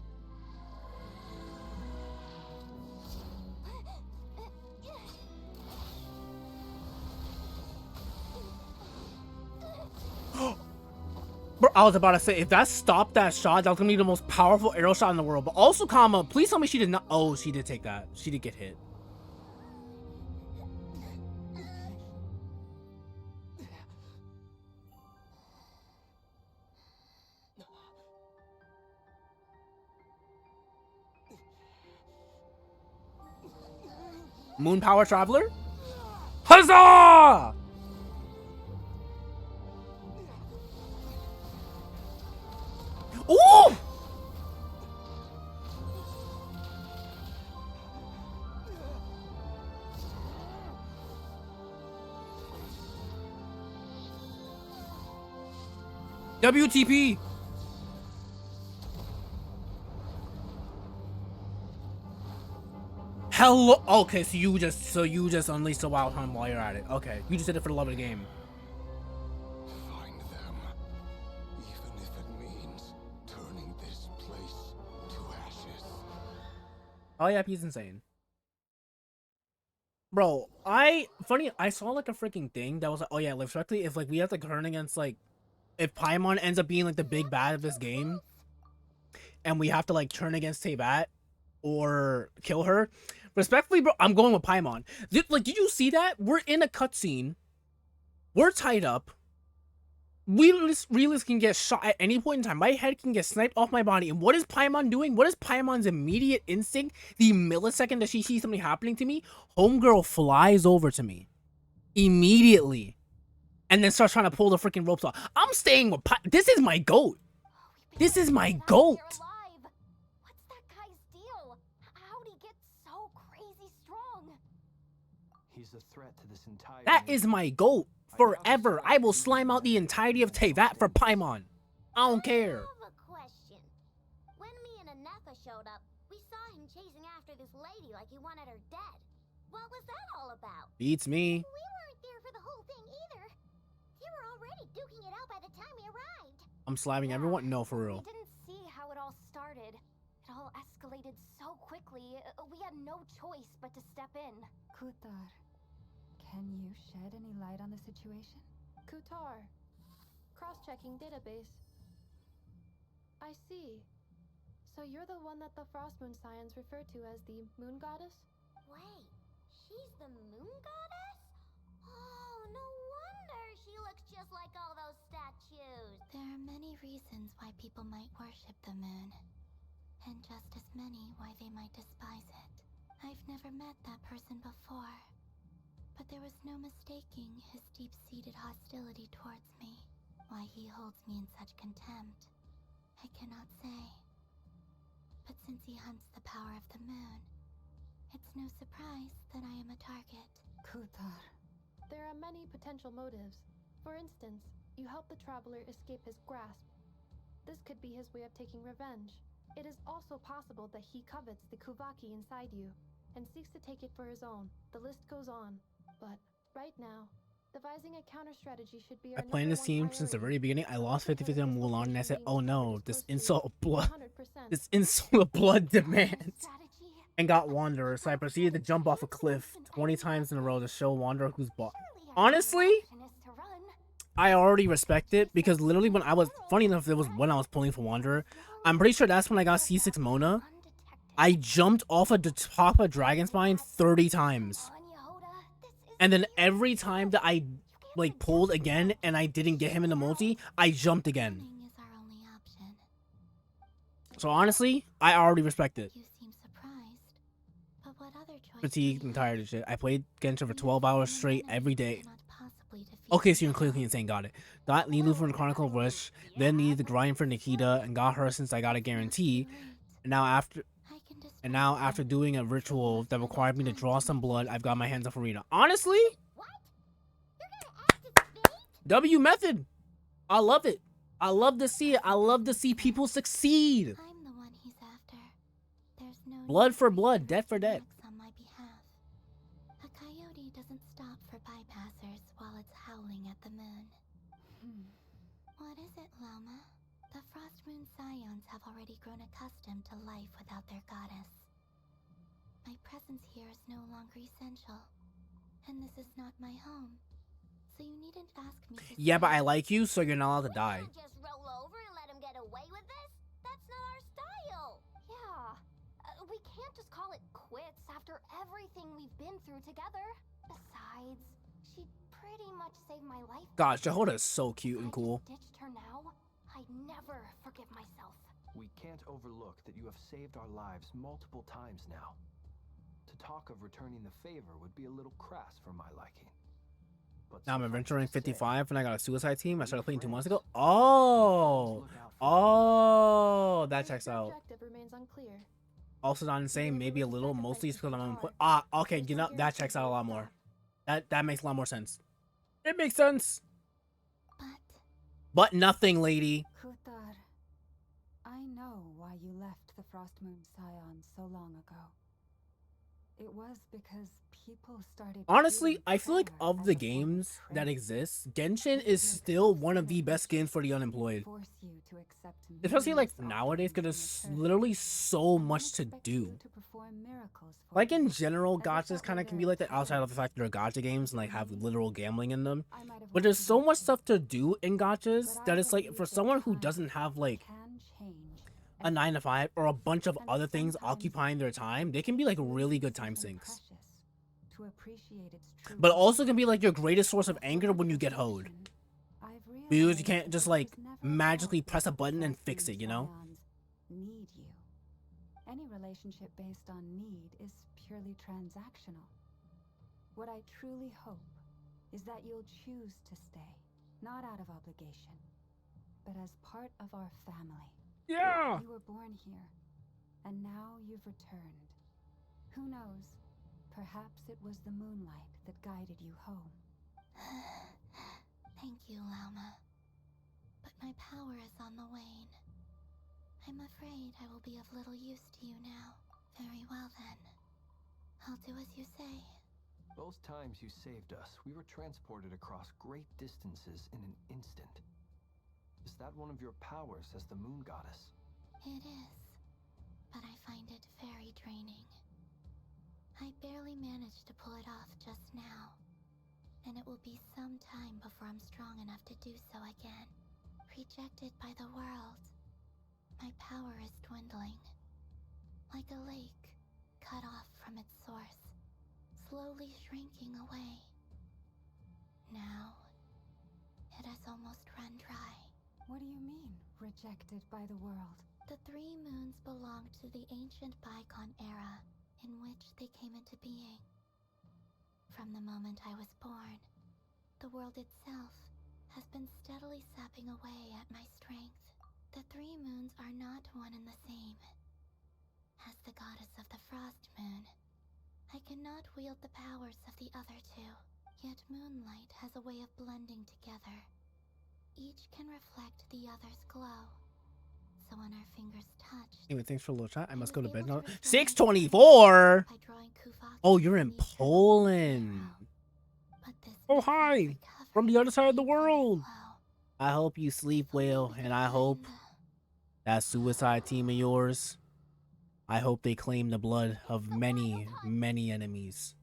Bro, I was about to say, if that stopped that shot, that was gonna be the most powerful arrow shot in the world. But also, comma, please tell me she did not. Oh, she did take that. She did get hit. Moon Power Traveler? Huzzah! Ooh! WTP! Hello. Okay, so you just unleashed the wild hunt while you're at it. Okay, you just did it for the love of the game. Find them, even if it means turning this place to ashes. Oh yeah, he's insane. Bro, I saw like a freaking thing that was like, oh yeah, like especially if like we have to turn against like, if Paimon ends up being like the big bad of this game, and we have to like turn against Teyvat or kill her. Respectfully, bro, I'm going with Paimon. Did you see that? We're in a cutscene. We're tied up. We realistically can get shot at any point in time. My head can get sniped off my body. And what is Paimon doing? What is Paimon's immediate instinct? The millisecond that she sees something happening to me, homegirl flies over to me. Immediately. And then starts trying to pull the freaking ropes off. I'm staying with This is my goat. This is my goat. What's that guy's deal? How'd he get so crazy strong? He's a threat to this entire That nation. is my goat. Forever. I will slime out the entirety of Teyvat for Paimon. I don't care. I have a question. When me and a showed up. We saw him chasing after this lady like he wanted her dead. What was that all about? Beats me. We weren't there for the whole thing either. You were already duking it out by the time we arrived. I'm slamming everyone? No, for We real. didn't see how it all started. It all escalated so quickly. We had no choice but to step in. Kutar, can you shed any light on the situation? Kutar. Cross-checking database. I see. So you're the one that the Frost Moon Scions refer to as the Moon Goddess? Wait, she's the moon goddess? Oh, no wonder she looks just like all those statues. There are many reasons why people might worship the moon, and just as many why they might despise it. I've never met that person before, but there was no mistaking his deep-seated hostility towards me. Why he holds me in such contempt, I cannot say. But since he hunts the power of the moon, it's no surprise that I am a target. Kutar. There are many potential motives. For instance, you help the traveler escape his grasp. This could be his way of taking revenge. It is also possible that he covets the Kuvaki inside you and seeks to take it for his own. The list goes on. But right now, devising a counter strategy should be our I planned this #1 team since the priority. very beginning. I lost 50-50 on Mulan and I said, oh no, this Closely, insult of blood. 100%. This insult of blood demands. Strategy? And got Wanderer, so I proceeded to jump off a cliff 20 times in a row to show Wanderer who's boss. Honestly, I already respect it because literally when I was, funny enough, it was when I was pulling for Wanderer. I'm pretty sure that's when I got C6 Mona. I jumped off of the top of Dragon Spine 30 times. And then every time that I like pulled again and I didn't get him in the multi, I jumped again. Running is our only option. So honestly, I already respect it. You seem surprised. But what other choice Fatigued do and you tired have? of shit. I played Genshin for You 12 face hours an straight enemy every you day. cannot possibly defeat Okay, so you're yourself. clearly insane. Got it. Got Lilu from the Chronicle of Rush, then needed the grind for Nikita, and got her since I got a guarantee. And now after doing a ritual that required me to draw some blood, I've got my hands off Arena. Honestly, What? You're gonna act his fate? W method. I love it. I love to see it. I love to see people succeed. I'm the one he's after. There's no Blood need for you blood, to death for death. relax on my behalf. A coyote doesn't stop for bypassers while it's howling at the moon. What is it, Loma? The Frost Moon Scions have already grown accustomed to life without their goddess. My presence here is no longer essential, and this is not my home. So you needn't ask me to Yeah, but stay. I like you, so you're not allowed to die. We don't just roll over and let him get away with this. That's not our style. Yeah. We can't just call it quits after everything we've been through together. Besides, she pretty much saved my life. God, Jehoda is so cute If and I cool. just ditched her now, I'd never forgive myself. We can't overlook that you have saved our lives multiple times now. To talk of returning the favor would be a little crass for my liking. But Now I'm suffice adventuring to say, 55 and I got a suicide team. I started playing 2 months ago. friends. Oh, Look out for that checks Your out. objective remains unclear. Also not insane, maybe a little, mostly it's because I'm okay, you know, that checks out a lot more. That makes a lot more sense. It makes sense. But nothing, lady. Kutar, I know why you left the Frost Moon Scions so long ago. It was because people started. Honestly, treating I feel like fair of as the a form of games that trade. exist, Genshin It is makes still sense one of that the they best games for the should unemployed. force you to accept Especially like meaningless nowadays, because offerings there's in return. literally so And much to expect do. you to perform miracles for Like in them. general, As if gachas that kind were of can be their like that outside of the entitlement. fact they're gacha games and like have literal gambling in them. I might have But there's wanted so you much to, stuff to do in gachas but that I it's like believe for that someone who time doesn't have like can change a 9 to 5 or a bunch of And other things sometimes occupying their time, they can be like really good time something sinks. precious to appreciate its true But worth. also can be like your greatest source of For anger when you get observation, hoed. I've Because you realized can't that just it like was never magically about press a the button and Frost fix Moon it, you know? Scions need you. Any relationship based on need is purely transactional. What I truly hope is that you'll choose to stay, not out of obligation, but as part of our family. Yeah. You were born here, and now you've returned. Who knows? Perhaps it was the moonlight that guided you home. Thank you, Lama. But my power is on the wane. I'm afraid I will be of little use to you now. Very well then. I'll do as you say. Both times you saved us, we were transported across great distances in an instant. Is that one of your powers as the moon goddess? It is, but I find it very draining. I barely managed to pull it off just now, and it will be some time before I'm strong enough to do so again. Rejected by the world, my power is dwindling. Like a lake, cut off from its source, slowly shrinking away. Now, it has almost run dry. What do you mean, rejected by the world? The 3 moons belonged to the ancient bygone era in which they came into being. From the moment I was born, the world itself has been steadily sapping away at my strength. The 3 moons are not one and the same. As the goddess of the Frost Moon, I cannot wield the powers of the other 2, yet moonlight has a way of blending together. Each can reflect the other's glow. So when our fingers touch, Anyway, thanks for a little chat. I must go to bed now. 6:24. Oh, you're in Poland. Oh, hi. From the other side of the world. I hope you sleep well, and I hope that suicide team of yours, I hope they claim the blood of many, many enemies.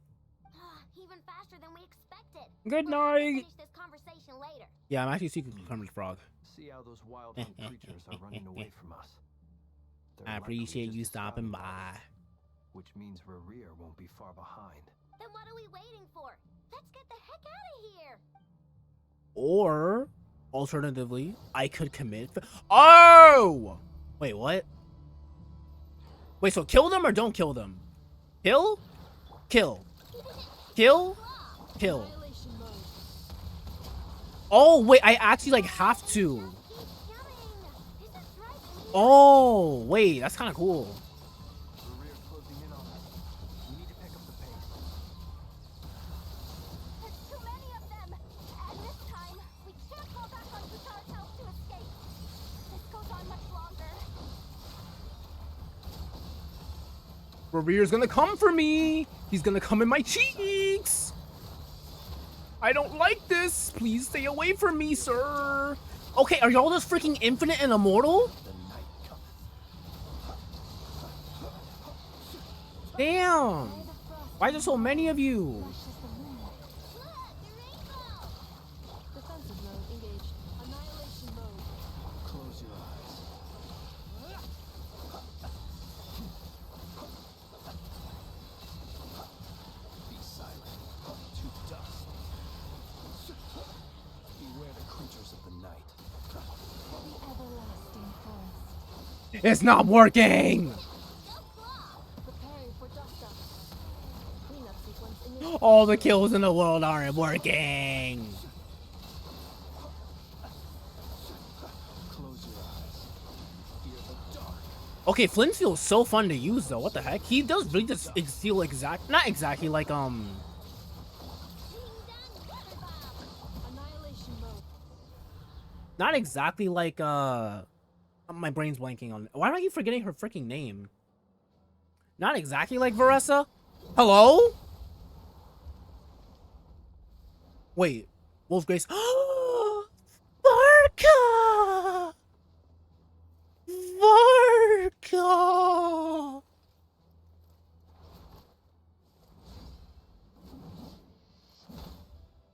Even faster than we expected. Good We'll have to night. finish this conversation later. Yeah, I'm actually secretly Kermit Frog. See how those wild hunt creatures are running away from us. They're I likely appreciate just you a stopping scouting party, by. which means Rerir won't be far behind. Then what are we waiting for? Let's get the heck out of here. Or, alternatively, I could commit. Oh! Wait, what? Wait, so kill them or don't kill them? Kill? Kill. Kill? Kill. Oh, wait, I actually, like, have to. Oh, wait, that's kind of cool. Rerir's closing in on us. We need to pick up the pace. There's too many of them. And this time, we can't fall back on Kutar's house to escape. This goes on much longer. Revir's gonna come for me. He's gonna come in my cheeks. I don't like this. Please stay away from me, sir. Okay, are y'all just freaking infinite and immortal? The night cometh. Damn. Why are there so many of you? Defensive mode engaged. Annihilation mode. Close your eyes. Be silent. To dust. Beware the creatures of the night. The everlasting forest. It's not working. Preparing for dust up. Cleanup sequence initiated. All the kills in the world aren't working. Close your eyes. Fear the dark. Okay, Flint feels so fun to use though. What the heck? He does really just feel not exactly like Annihilation mode. not exactly like my brain's blanking on. Why do I keep forgetting her freaking name? Not exactly like Varessa. Hello? Wait, Wolf Grace. Varka! Varka!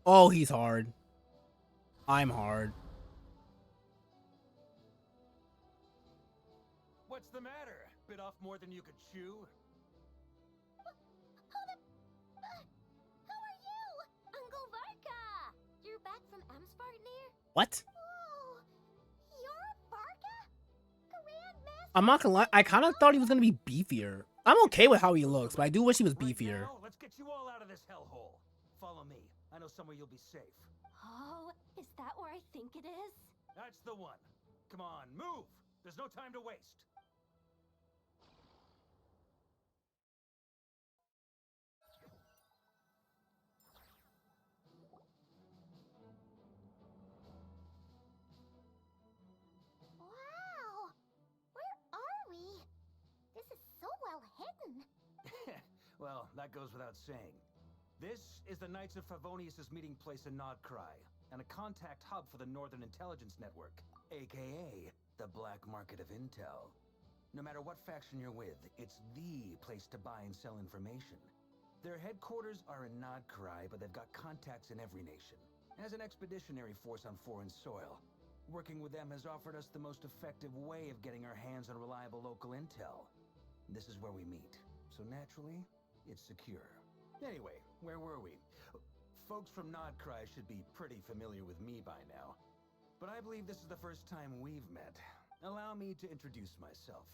Oh, he's hard. I'm hard. What's the matter? Bit off more than you could chew? Hold up. Who are you? Uncle Varka. You're back from Amspartnir? What? Whoa. You're Varka? Grandmaster? I'm not gonna lie, I kind of thought he was gonna be beefier. I'm okay with how he looks, but I do wish he was beefier. Now, let's get you all out of this hellhole. Follow me. I know somewhere you'll be safe. Oh, is that where I think it is? That's the one. Come on, move. There's no time to waste. Wow! We're that goes without saying. This is the Knights of Favonius' meeting place in Nodcry, and a contact hub for the Northern Intelligence Network, aka the black market of intel. No matter what faction you're with, it's the place to buy and sell information. Their headquarters are in Nodcry, but they've got contacts in every nation. As an expeditionary force on foreign soil, working with them has offered us the most effective way of getting our hands on reliable local intel. This is where we meet, so naturally, it's secure. Anyway, where were we? Folks from Nodcry should be pretty familiar with me by now, but I believe this is the first time we've met. Allow me to introduce myself.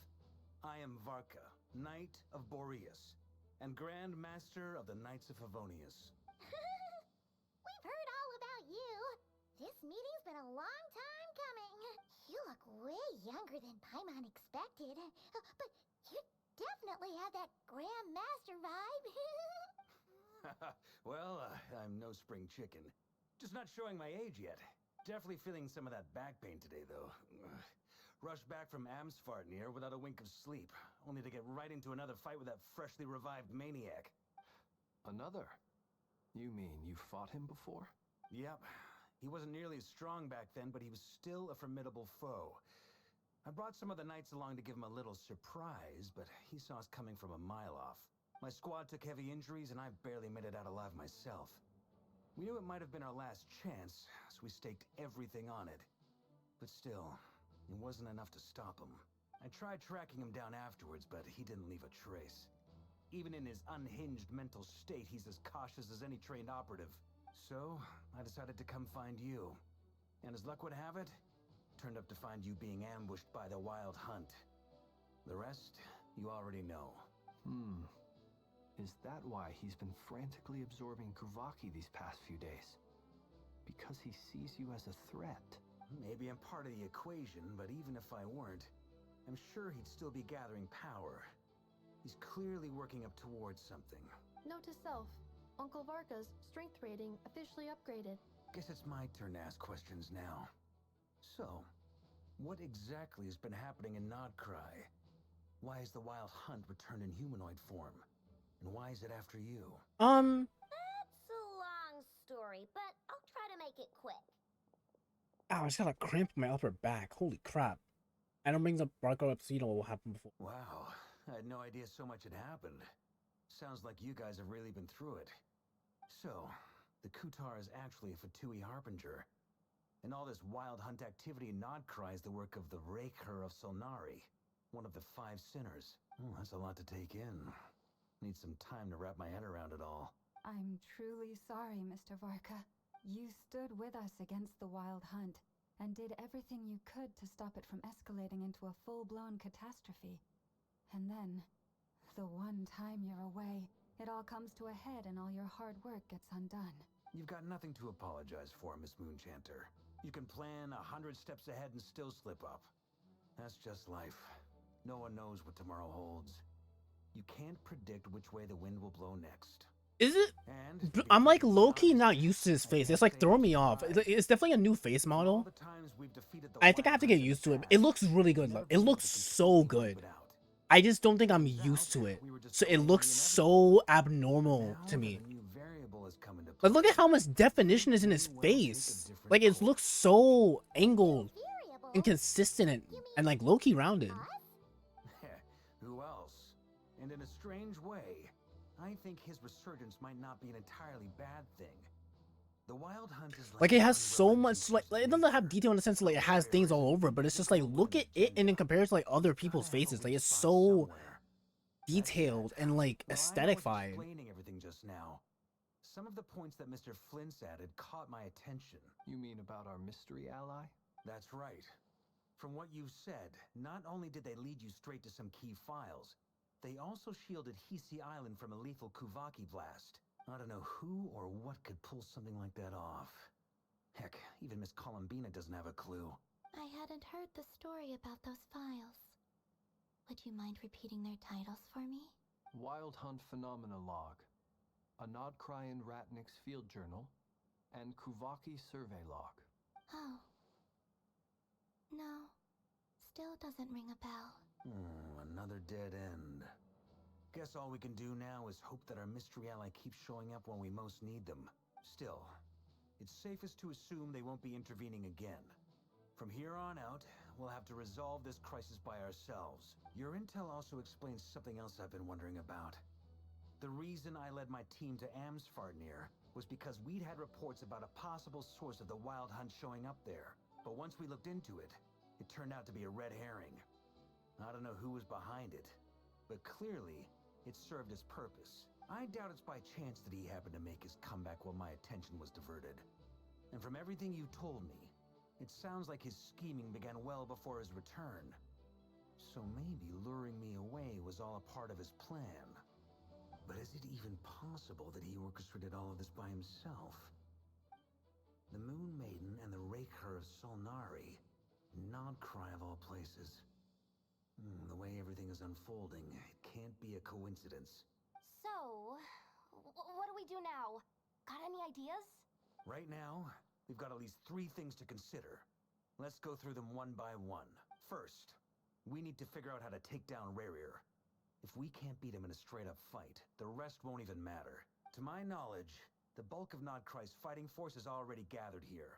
I am Varka, Knight of Boreas, and Grand Master of the Knights of Favonius. We've heard all about you. This meeting's been a long time coming. You look way younger than Paimon expected. But you definitely have that Grand Master vibe. Well, I'm no spring chicken. Just not showing my age yet. Definitely feeling some of that back pain today, though. Rushed back from Amsfartnir without a wink of sleep, only to get right into another fight with that freshly revived maniac. Another? You mean you fought him before? Yep. He wasn't nearly as strong back then, but he was still a formidable foe. I brought some of the knights along to give him a little surprise, but he saw us coming from a mile off. My squad took heavy injuries, and I barely made it out alive myself. We knew it might have been our last chance, so we staked everything on it. But still, it wasn't enough to stop him. I tried tracking him down afterwards, but he didn't leave a trace. Even in his unhinged mental state, he's as cautious as any trained operative. So, I decided to come find you. And as luck would have it, turned up to find you being ambushed by the Wild Hunt. The rest, you already know. Is that why he's been frantically absorbing Kuvaki these past few days? Because he sees you as a threat? Maybe I'm part of the equation, but even if I weren't, I'm sure he'd still be gathering power. He's clearly working up towards something. Note to self, Uncle Varka's strength rating officially upgraded. Guess it's my turn to ask questions now. So, what exactly has been happening in Nodcry? Why has the Wild Hunt returned in humanoid form? And why is it after you? That's a long story, but I'll try to make it quick. Ow, I just got a cramp in my upper back. Holy crap. I don't bring up Barco up so you know what happened before. Wow, I had no idea so much had happened. Sounds like you guys have really been through it. So, the Kutar is actually a Fatui Harbinger. And all this Wild Hunt activity in Nodcry is the work of the Raker of Solnari, one of the 5 sinners. Oh, that's a lot to take in. Need some time to wrap my head around it all. I'm truly sorry, Mr. Varka. You stood with us against the Wild Hunt, and did everything you could to stop it from escalating into a full-blown catastrophe. And then, the one time you're away, it all comes to a head and all your hard work gets undone. You've got nothing to apologize for, Miss Moonchanter. You can plan 100 steps ahead and still slip up. That's just life. No one knows what tomorrow holds. You can't predict which way the wind will blow next. Is it? And I'm like low-key not used to his face. It's like throwing me off. It's definitely a new face model. I think I have to get used to it. It looks really good. It looks so good. I just don't think I'm used to it. So it looks so abnormal to me. But look at how much definition is in his face. Like it looks so angled and consistent and like low-key rounded. Who else? And in a strange way, I think his resurgence might not be an entirely bad thing. The Wild Hunt is like it has so much, like it doesn't have detail in the sense of, like it has things all over, but it's just like look at it and then compare it to like other people's faces. Like it's so detailed and like aesthetified. Explaining everything just now. Some of the points that Mr. Flint's added caught my attention. You mean about our mystery ally? That's right. From what you've said, not only did they lead you straight to some key files, they also shielded Hisi Island from a lethal Kuvaki blast. I don't know who or what could pull something like that off. Heck, even Miss Columbina doesn't have a clue. I hadn't heard the story about those files. Would you mind repeating their titles for me? Wild Hunt Phenomena Log, a Nodcryan Ratnik's Field Journal, and Kuvaki Survey Log. Oh. No. Still doesn't ring a bell. Another dead end. Guess all we can do now is hope that our mystery ally keeps showing up when we most need them. Still, it's safest to assume they won't be intervening again. From here on out, we'll have to resolve this crisis by ourselves. Your intel also explains something else I've been wondering about. The reason I led my team to Amsfarnir was because we'd had reports about a possible source of the Wild Hunt showing up there. But once we looked into it, it turned out to be a red herring. I don't know who was behind it, but clearly, it served its purpose. I doubt it's by chance that he happened to make his comeback while my attention was diverted. And from everything you told me, it sounds like his scheming began well before his return. So maybe luring me away was all a part of his plan. But is it even possible that he orchestrated all of this by himself? The Moon Maiden and the Raker of Solnari. Nodcry of all places. The way everything is unfolding, it can't be a coincidence. So, what do we do now? Got any ideas? Right now, we've got at least 3 things to consider. Let's go through them one by one. First, we need to figure out how to take down Rerir. If we can't beat him in a straight-up fight, the rest won't even matter. To my knowledge, the bulk of Nodcry's fighting force is already gathered here.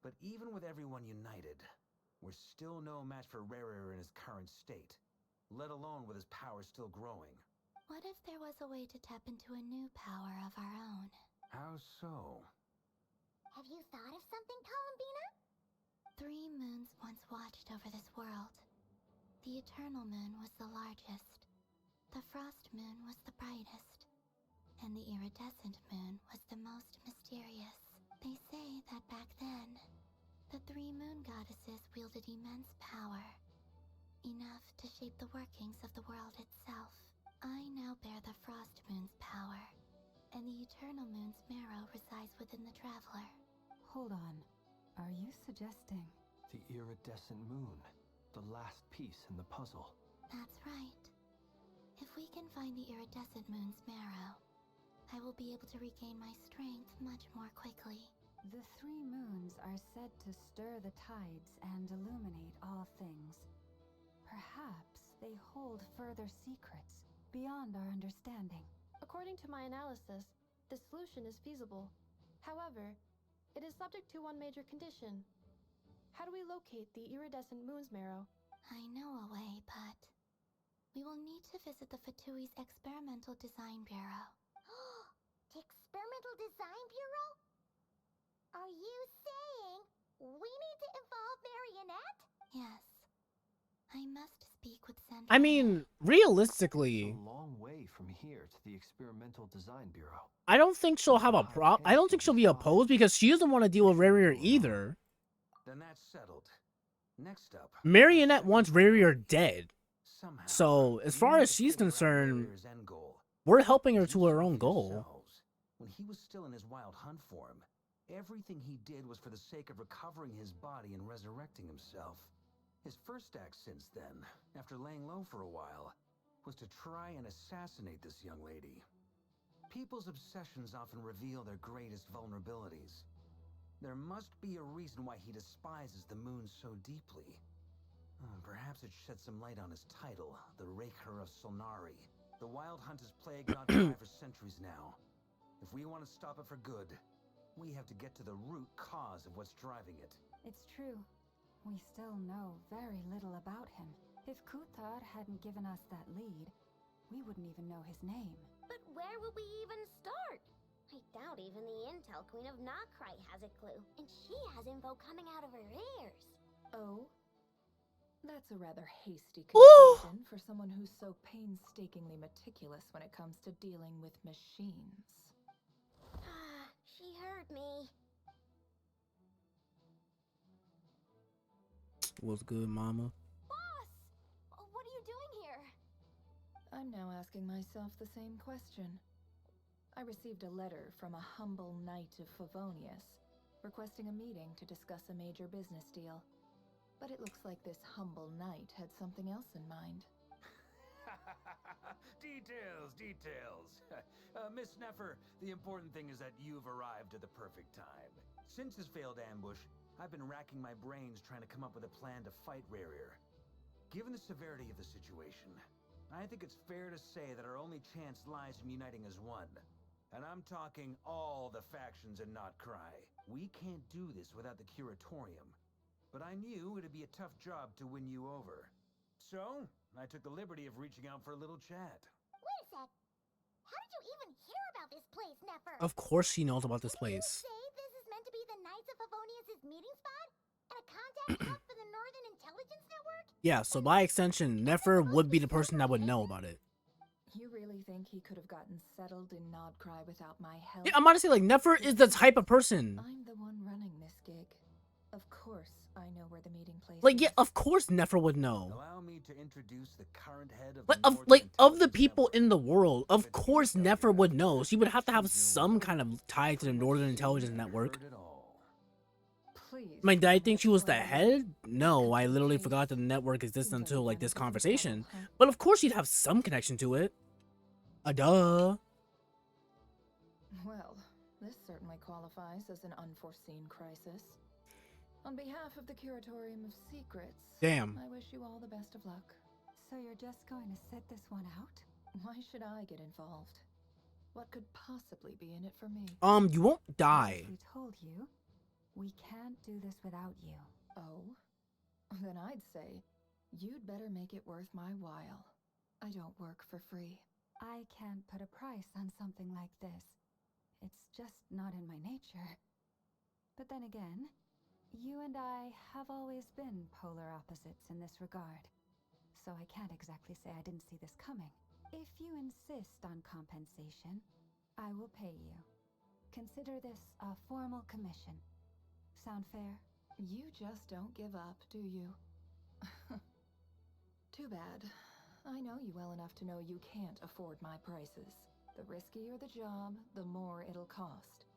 But even with everyone united, we're still no match for Rerir in his current state, let alone with his power still growing. What if there was a way to tap into a new power of our own? How so? Have you thought of something, Columbina? 3 moons once watched over this world. The Eternal Moon was the largest. The Frost Moon was the brightest. And the Iridescent Moon was the most mysterious. They say that back then, the 3 moon goddesses wielded immense power. Enough to shape the workings of the world itself. I now bear the Frost Moon's power, and the Eternal Moon's marrow resides within the Traveler. Hold on. Are you suggesting? The iridescent moon. The last piece in the puzzle. That's right. If we can find the Iridescent Moon's marrow, I will be able to regain my strength much more quickly. The 3 moons are said to stir the tides and illuminate all things. Perhaps they hold further secrets beyond our understanding. According to my analysis, the solution is feasible. However, it is subject to one major condition. How do we locate the Iridescent Moon's marrow? I know a way, but we will need to visit the Fatui's Experimental Design Bureau. The Experimental Design Bureau? Are you saying we need to involve Marionette? Yes. I must speak with Central. I mean, realistically, A long way from here to the Experimental Design Bureau. I don't think she'll have a problem. I don't think she'll be opposed because she doesn't want to deal with Rerir either. Then that's settled. Next up, Marionette wants Rerir dead. somehow, So, as we far need as to she's figure out concerned, Rerir's end goal. we're helping her As to you her saw own for goal. yourselves, when he was still in his wild hunt form, everything he did was for the sake of recovering his body and resurrecting himself. His first act since then, after laying low for a while, was to try and assassinate this young lady. People's obsessions often reveal their greatest vulnerabilities. There must be a reason why he despises the moon so deeply. Perhaps it sheds some light on his title, the Raker of Solnari. The Wild Hunt has plagued Nodcry for centuries now. If we want to stop it for good, we have to get to the root cause of what's driving it. It's true. We still know very little about him. If Kuthar hadn't given us that lead, we wouldn't even know his name. But where would we even start? I doubt even the Intel Queen of Nodcry has a clue, and she has info coming out of her ears. Oh? That's a rather hasty Ooh. conclusion for someone who's so painstakingly meticulous when it comes to dealing with machines. She heard me. What's good, mama? Boss! What are you doing here? I'm now asking myself the same question. I received a letter from a humble knight of Favonius, requesting a meeting to discuss a major business deal. But it looks like this humble knight had something else in mind. Details. Miss NEFER, the important thing is that you've arrived at the perfect time. Since his failed ambush, I've been racking my brains trying to come up with a plan to fight Rerir. Given the severity of the situation, I think it's fair to say that our only chance lies in uniting as one. And I'm talking all the factions in Notcry. We can't do this without the Curatorium. But I knew it'd be a tough job to win you over. So, I took the liberty of reaching out for a little chat. Wait a sec. How did you even hear about this place, Nefer? Of course she knows about this Did you place. say this is meant to be the Knights of Favonius' meeting spot? And a contact hub for the Northern Intelligence Network? Yeah, so by extension, Nefer would be the person that would know about it. You really think he could have gotten settled in Nodcry without my help? Yeah, I'm honestly like, Nefer is the type of person. I'm the one running this gig. Of course, I know where the meeting place Like, is. yeah, of course Nefer would know. Allow me to introduce the current head of Like, the of Northern the Intelligence people Network. in the world, of course Nefer would know. She would have to have some kind of tie to the Northern Intelligence Network. Heard it all. Please. I mean, did I think she was the explain. head? No, I literally forgot that the network existed until like this conversation. But of course she'd have some connection to it. Duh. Well, this certainly qualifies as an unforeseen crisis. On behalf of the Curatorium of Secrets, Damn. I wish you all the best of luck. So you're just going to sit this one out? Why should I get involved? What could possibly be in it for me? You won't die. As we told you, we can't do this without you. Oh? Then I'd say, you'd better make it worth my while. I don't work for free. I can't put a price on something like this. It's just not in my nature. But then again, you and I have always been polar opposites in this regard. So I can't exactly say I didn't see this coming. If you insist on compensation, I will pay you. Consider this a formal commission. Sound fair? You just don't give up, do you? Too bad. I know you well enough to know you can't afford my prices. The riskier the job, the more it'll cost.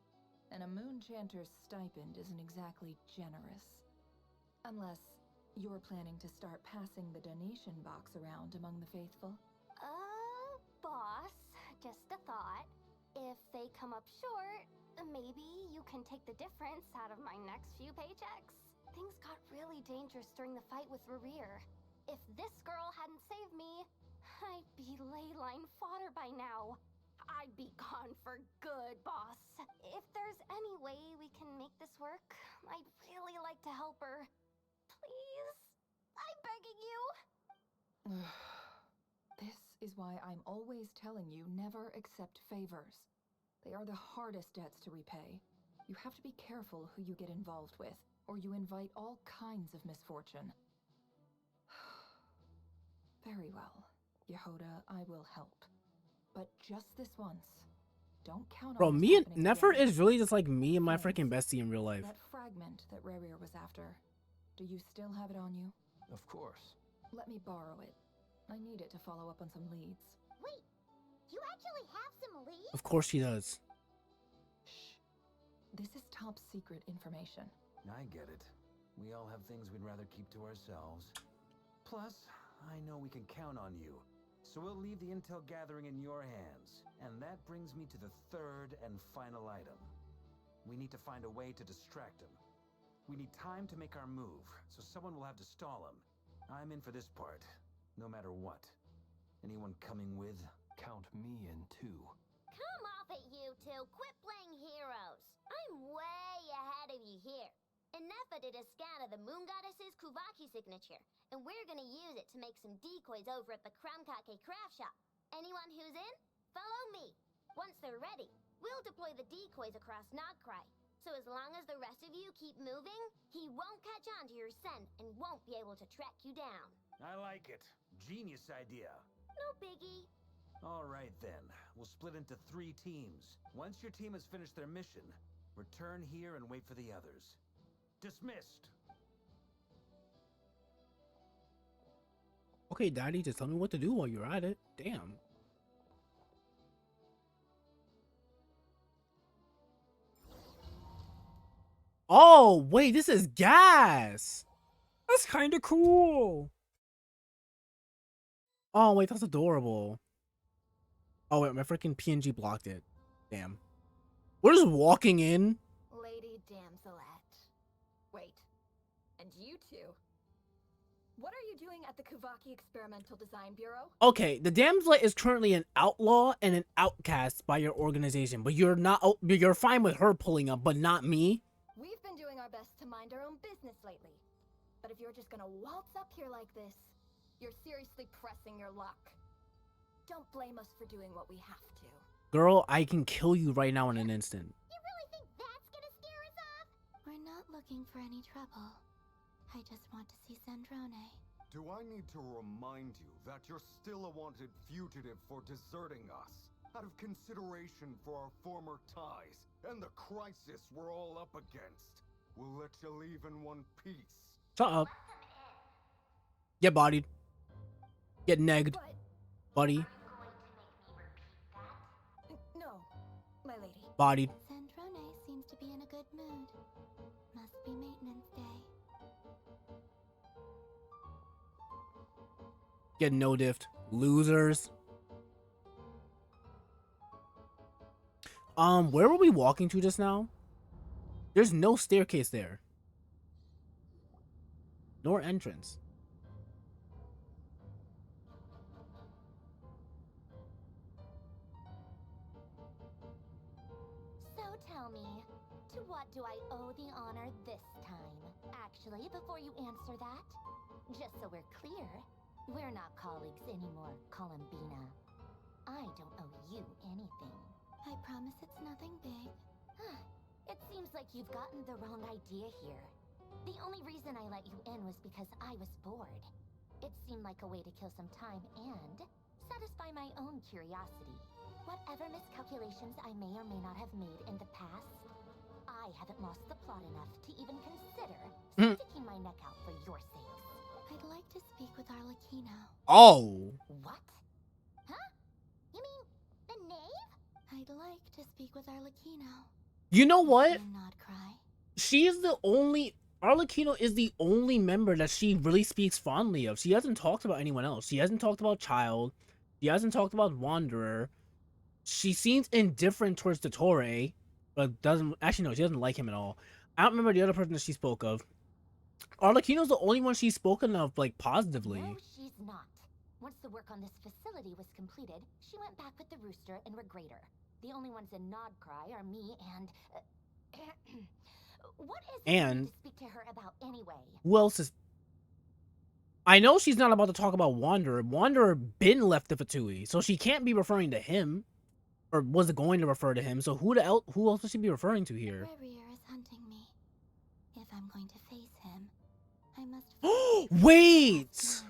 And a Moonchanter's stipend isn't exactly generous. Unless you're planning to start passing the donation box around among the faithful. Boss, just a thought. If they come up short, maybe you can take the difference out of my next few paychecks. Things got really dangerous during the fight with Rerir. If this girl hadn't saved me, I'd be ley line fodder by now. I'd be gone for good, boss. If there's any way we can make this work, I'd really like to help her. Please? I'm begging you. This is why I'm always telling you never accept favors. They are the hardest debts to repay. You have to be careful who you get involved with, or you invite all kinds of misfortune. Very well, Yehoda, I will help. But just this once. Don't count Bro, on this me and happening Nefer again. is really just like me and my Friends, freaking bestie in real life. That fragment that Rerir was after, do you still have it on you? Of course. Let me borrow it. I need it to follow up on some leads. Wait, you actually have some leads? Of course she does. Shh. This is top secret information. I get it. We all have things we'd rather keep to ourselves. Plus, I know we can count on you. So we'll leave the intel gathering in your hands. And that brings me to the third and final item. We need to find a way to distract him. We need time to make our move, so someone will have to stall him. I'm in for this part, no matter what. Anyone coming with? Count me in too. Come off it, you two. Quit playing heroes. I'm way ahead of you here. NEFER did a scan of the Moon Goddess's Kuvaki signature, and we're gonna use it to make some decoys over at the Kramkake craft shop. Anyone who's in, follow me. Once they're ready, we'll deploy the decoys across Nodcry. So as long as the rest of you keep moving, he won't catch on to your scent and won't be able to track you down. I like it. Genius idea. No biggie. All right then, we'll split into 3 teams. Once your team has finished their mission, return here and wait for the others. Dismissed. Okay, Daddy, just tell me what to do while you're at it. Damn. Oh, wait, this is gas. That's kind of cool. Oh, wait, that's adorable. Oh, wait, my freaking PNG blocked it. Damn. We're just walking in. Lady Damselette. Wait. And you two? What are you doing at the Kuvaki Experimental Design Bureau? Okay, the damsel is currently an outlaw and an outcast by your organization, but you're not. You're fine with her pulling up, but not me. We've been doing our best to mind our own business lately. But if you're just gonna waltz up here like this, you're seriously pressing your luck. Don't blame us for doing what we have to. Girl, I can kill you right now in an instant. You really think that's gonna scare us off? We're not looking for any trouble. I just want to see Sandrone. Do I need to remind you that you're still a wanted fugitive for deserting us? Out of consideration for our former ties and the crisis we're all up against, we'll let you leave in one piece. Shut up. Get bodied. Get negged, buddy. No, my lady. Bodied. Sandrone seems to be in a good mood. Must be maintenance day. Get no diffed. Losers. Where were we walking to just now? There's no staircase there. Nor entrance. So tell me, to what do I owe the honor this time? Actually, before you answer that, just so we're clear, we're not colleagues anymore, Columbina. I don't owe you anything. I promise it's nothing big. It seems like you've gotten the wrong idea here. The only reason I let you in was because I was bored. It seemed like a way to kill some time and satisfy my own curiosity. Whatever miscalculations I may or may not have made in the past, I haven't lost the plot enough to even consider sticking my neck out for your sake. I'd like to speak with Arlecchino. Oh. What? Huh? You mean the knave? I'd like to speak with Arlecchino. You know what? Not cry. She's the only... Arlecchino is the only member that she really speaks fondly of. She hasn't talked about anyone else. She hasn't talked about Child. She hasn't talked about Wanderer. She seems indifferent towards Dottore, but doesn't... Actually, no, she doesn't like him at all. I don't remember the other person that she spoke of. Arlecchino's the only one she's spoken of, like, positively. No, she's not. Once the work on this facility was completed, she went back with the Rooster and Regrator. The only ones in Nodcry are me and... what is it you need to speak to her about anyway? Who else is... I know she's not about to talk about Wanderer. Wanderer been left the Fatui, so she can't be referring to him. Or was going to refer to him, so who else would she be referring to here? Rerir is hunting me. If I'm going to face him, I must... Wait!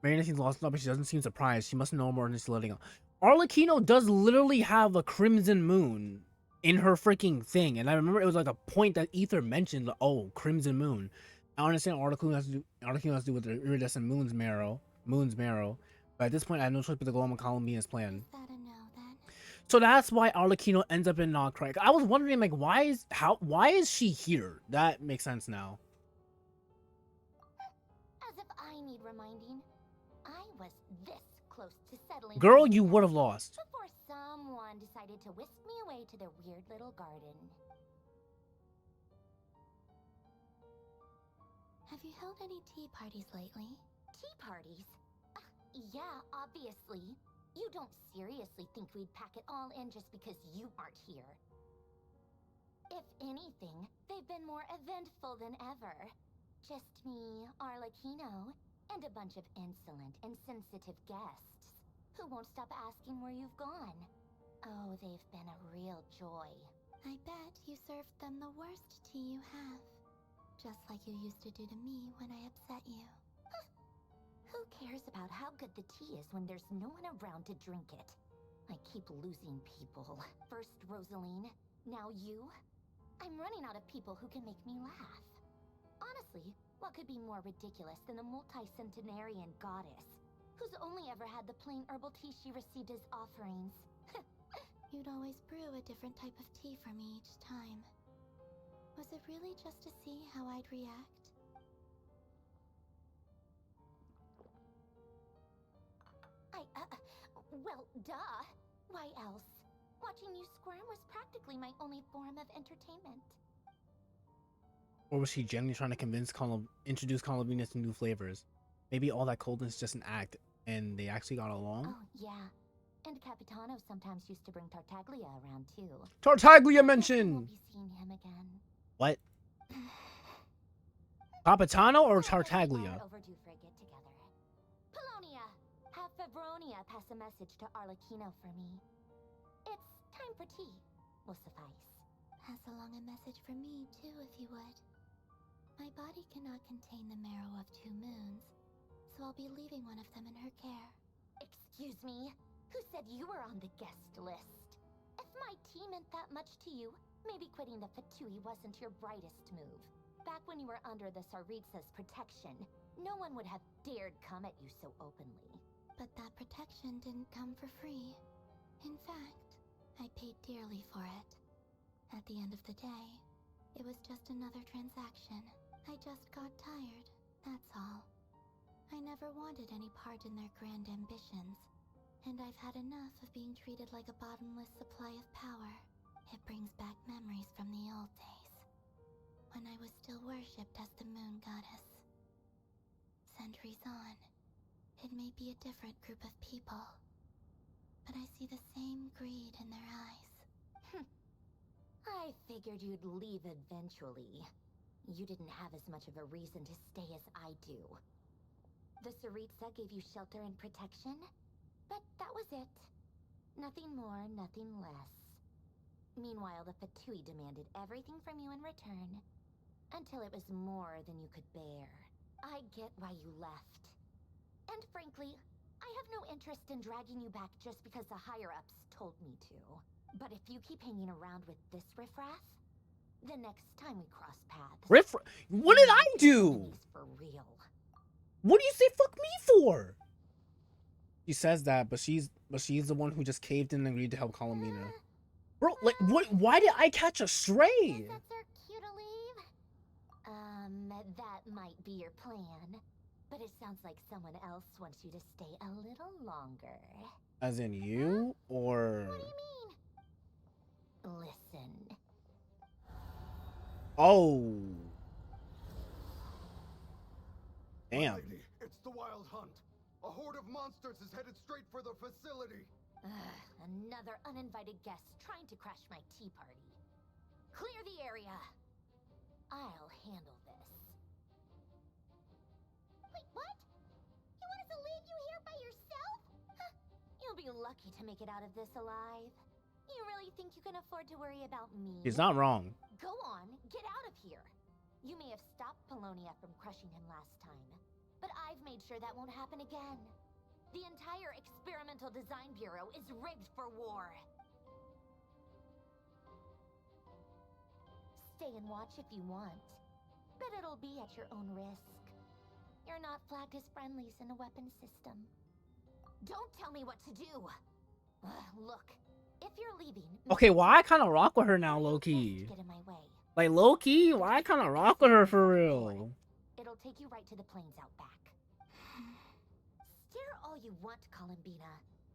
Marina seems lost up, but she doesn't seem surprised. She must know more than she's letting on. Arlecchino does literally have a crimson moon in her freaking thing, and I remember it was like a point that Ether mentioned, like, oh, crimson moon. I understand Arlecchino has to do with the iridescent moon's marrow, but at this point I have no choice but to go on Columbina's plan. So that's why Arlecchino ends up in Nodcry. I was wondering, like, why is she here? That makes sense now. As if I need reminding. I was this close to settling. Girl, you would have lost. Before someone decided to whisk me away to their weird little garden. Have you held any tea parties lately? Tea parties? Yeah, obviously. You don't seriously think we'd pack it all in just because you aren't here. If anything, they've been more eventful than ever. Just me, Arlecchino, and a bunch of insolent and sensitive guests who won't stop asking where you've gone. Oh, they've been a real joy. I bet you served them the worst tea you have. Just like you used to do to me when I upset you. Who cares about how good the tea is when there's no one around to drink it? I keep losing people. First Rosaline, now you. I'm running out of people who can make me laugh. Honestly, what could be more ridiculous than a multi-centenarian goddess who's only ever had the plain herbal tea she received as offerings? You'd always brew a different type of tea for me each time. Was it really just to see how I'd react? Well, duh. Why else? Watching you squirm was practically my only form of entertainment. Or was she genuinely trying to introduce Columbina to new flavors? Maybe all that coldness is just an act, and they actually got along? Oh, yeah. And Capitano sometimes used to bring Tartaglia around, too. Tartaglia I mentioned! won't be seeing him again. What? Capitano or We Tartaglia? are overdue for a get-together. Polonia! Have Fevronia pass a message to Arlecchino for me. It's time for tea. Will suffice. Pass along a message for me, too, if you would. My body cannot contain the marrow of 2 moons, so I'll be leaving one of them in her care. Excuse me? Who said you were on the guest list? If my tea meant that much to you, maybe quitting the Fatui wasn't your brightest move. Back when you were under the Tsaritsa's protection, no one would have dared come at you so openly. But that protection didn't come for free. In fact, I paid dearly for it. At the end of the day, it was just another transaction. I just got tired, that's all. I never wanted any part in their grand ambitions, and I've had enough of being treated like a bottomless supply of power. It brings back memories from the old days, when I was still worshipped as the moon goddess. Centuries on, it may be a different group of people, but I see the same greed in their eyes. I figured you'd leave eventually. You didn't have as much of a reason to stay as I do. The Tsaritsa gave you shelter and protection, but that was it. Nothing more, nothing less. Meanwhile, the Fatui demanded everything from you in return, until it was more than you could bear. I get why you left. And frankly, I have no interest in dragging you back just because the higher-ups told me to. But if you keep hanging around with this riffraff, the next time we cross paths... What did I do? For real. What do you say fuck me for? She says that, but she's the one who just caved in and agreed to help Columbina. Bro, like, what? Why did I catch a stray? That's our cue to leave. That might be your plan. But it sounds like someone else wants you to stay a little longer. As in you, or? What do you mean? Listen. Oh. Damn. My lady, it's the Wild Hunt. A horde of monsters is headed straight for the facility. Another uninvited guest trying to crash my tea party. Clear the area. I'll handle this. Wait, what? You want us to leave you here by yourself? Huh. You'll be lucky to make it out of this alive. You really think you can afford to worry about me? He's not wrong. Go on, get out of here. You may have stopped Polonia from crushing him last time, but I've made sure that won't happen again. The entire Experimental Design Bureau is rigged for war. Stay and watch if you want, but it'll be at your own risk. You're not flagged as friendlies in a weapons system. Don't tell me what to do. Look, if you're leaving... Okay, well, I kind of rock with her now, low-key. Get in my way. Like, low-key, well, I kind of rock with her for real. It'll take you right to the plains out back. Stare all you want, Columbina.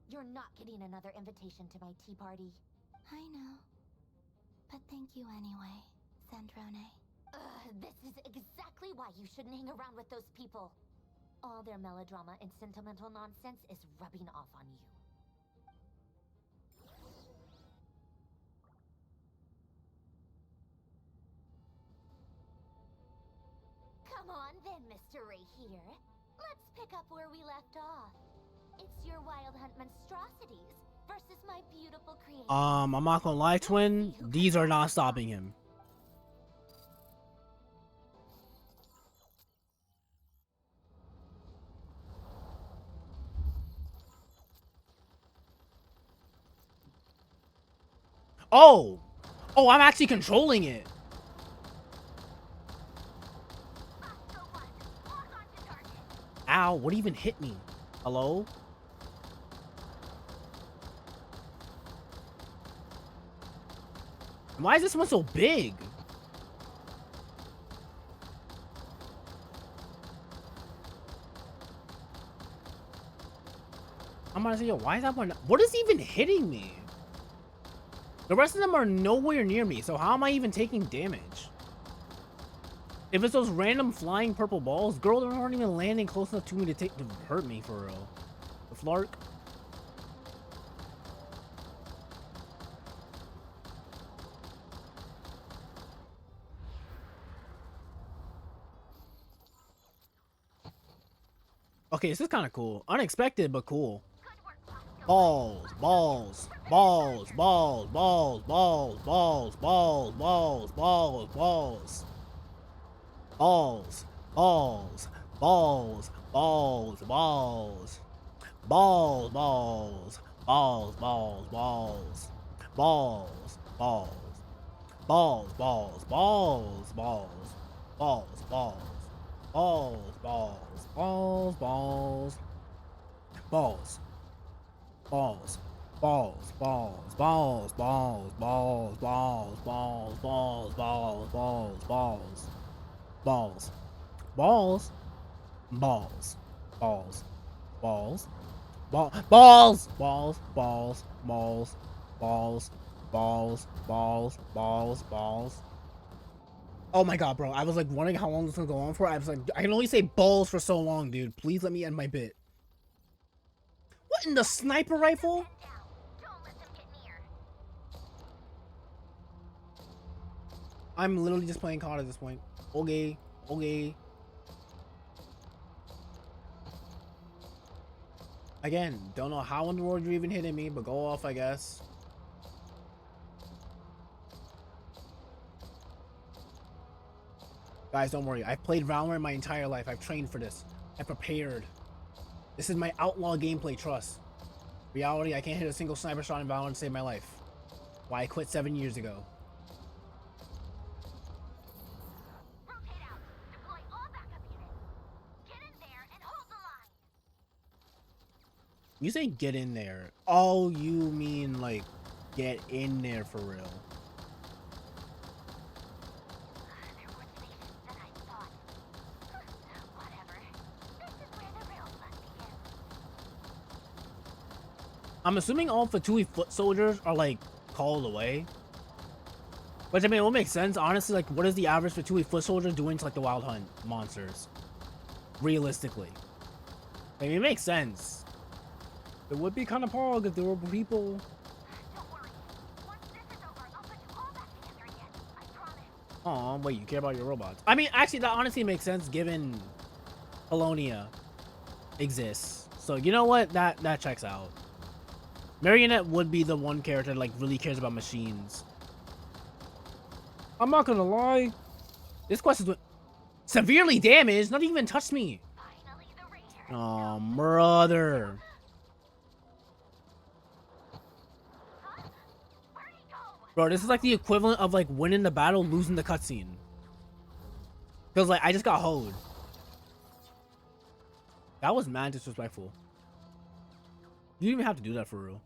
You're not getting another invitation to my tea party. I know. But thank you anyway, Sandrone. This is exactly why you shouldn't hang around with those people. All their melodrama and sentimental nonsense is rubbing off on you. Come on then, Mr. Ray here. Let's pick up where we left off. It's your Wild Hunt monstrosities versus my beautiful creation. I'm not gonna lie, twin. These are not stopping him. Oh! Oh, I'm actually controlling it. Ow, what even hit me? Hello? Why is this one so big? I'm gonna say, yo, why is that one? What is even hitting me? The rest of them are nowhere near me, so how am I even taking damage? If it's those random flying purple balls, girl, they aren't even landing close enough to me to hurt me for real. The flark. Okay, this is kind of cool. Unexpected, but cool. Balls, balls, balls, balls, balls, balls, balls, balls, balls, balls, balls. Balls, balls, balls, balls, balls. Balls, balls, balls, balls, balls. Balls, balls. Balls, balls, balls, balls. Balls, balls. Balls, balls, balls, balls. Balls. Balls. Balls, balls, balls, balls, balls, balls, balls, balls, balls, balls, balls. Balls. Balls. Balls. Balls. Balls. Balls. Balls. Balls. Balls. Balls. Balls. Balls. Balls. Balls. Oh my god, bro. I was like wondering how long this was gonna go on for. I was like, I can only say balls for so long, dude. Please let me end my bit. What in the sniper rifle? I'm literally just playing COD at this point. Okay. Okay. Again, don't know how in the world you're even hitting me, but go off, I guess. Guys, don't worry. I've played Valorant my entire life. I've trained for this. I prepared. This is my outlaw gameplay, trust. Reality, I can't hit a single sniper shot in Valorant to save my life. Why I quit 7 years ago. Rotate out. Deploy all backup units. Get in there and hold the line. You say get in there. Oh, you mean like get in there for real. They're more tenacious than I thought. Whatever. This is where the real fun begins. I'm assuming all Fatui foot soldiers are like called away. Which I mean, it will make sense. Honestly, like what is the average Fatui foot soldier doing to like the wild hunt monsters? Realistically. I mean, it makes sense. It would be kind of pog if there were people. Don't worry. Once this is over, I'll put you all back together again. I promise. Aw, wait, you care about your robots? I mean, actually, that honestly makes sense given Colonia exists. So you know what? That checks out. Marionette would be the one character that like really cares about machines. I'm not gonna lie. This quest is severely damaged. Not even touched me. Finally, the Ranger. Oh, brother. Huh? Where'd he go? Bro, this is like the equivalent of like winning the battle, losing the cutscene. Cause like I just got hoed. That was mad disrespectful. You didn't even have to do that for real.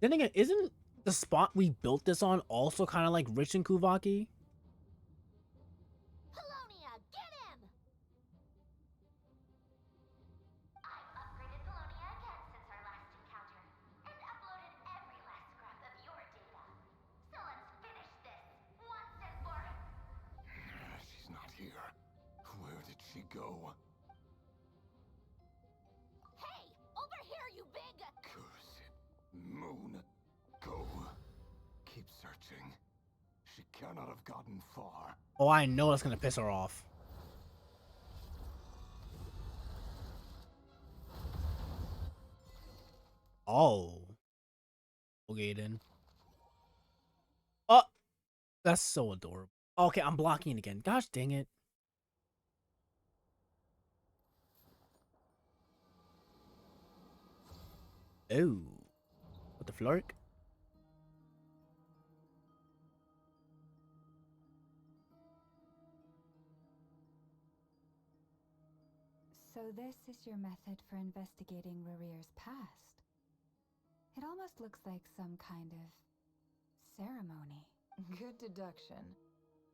Then again, isn't the spot we built this on also kind of like rich in Kuvaki? Polonia, get him! I've upgraded Polonia again since our last encounter, and uploaded every last scrap of your data. So let's finish this, once and for... She's not here. Where did she go? Hey! Over here, you big... Curse it. Moon. Go. Keep searching. She cannot have gotten far. Oh, I know that's gonna piss her off. Oh. Okay then. Oh, that's so adorable. Okay, I'm blocking again. Gosh dang it. Oh. What the flark? So this is your method for investigating Rarir's past. It almost looks like some kind of ceremony. Good deduction.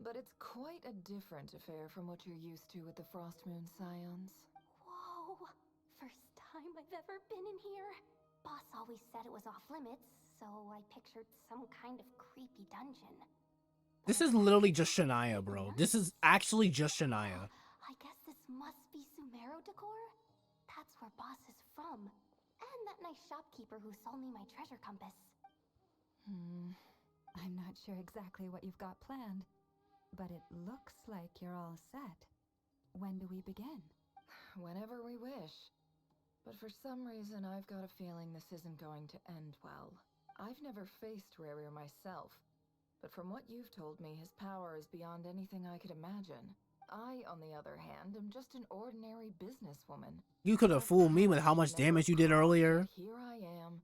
But it's quite a different affair from what you're used to with the Frostmoon Scions. Whoa! First time I've ever been in here. Boss always said it was off limits, so I pictured some kind of creepy dungeon. This is literally just Shania, bro. This is actually just Shania. I guess this must be Sumero decor? That's where Boss is from. And that nice shopkeeper who sold me my treasure compass. I'm not sure exactly what you've got planned, but it looks like you're all set. When do we begin? Whenever we wish. But for some reason, I've got a feeling this isn't going to end well. I've never faced Rerir myself, but from what you've told me, his power is beyond anything I could imagine. I, on the other hand, am just an ordinary businesswoman. You could have fooled me with how much damage you did earlier. Here I am,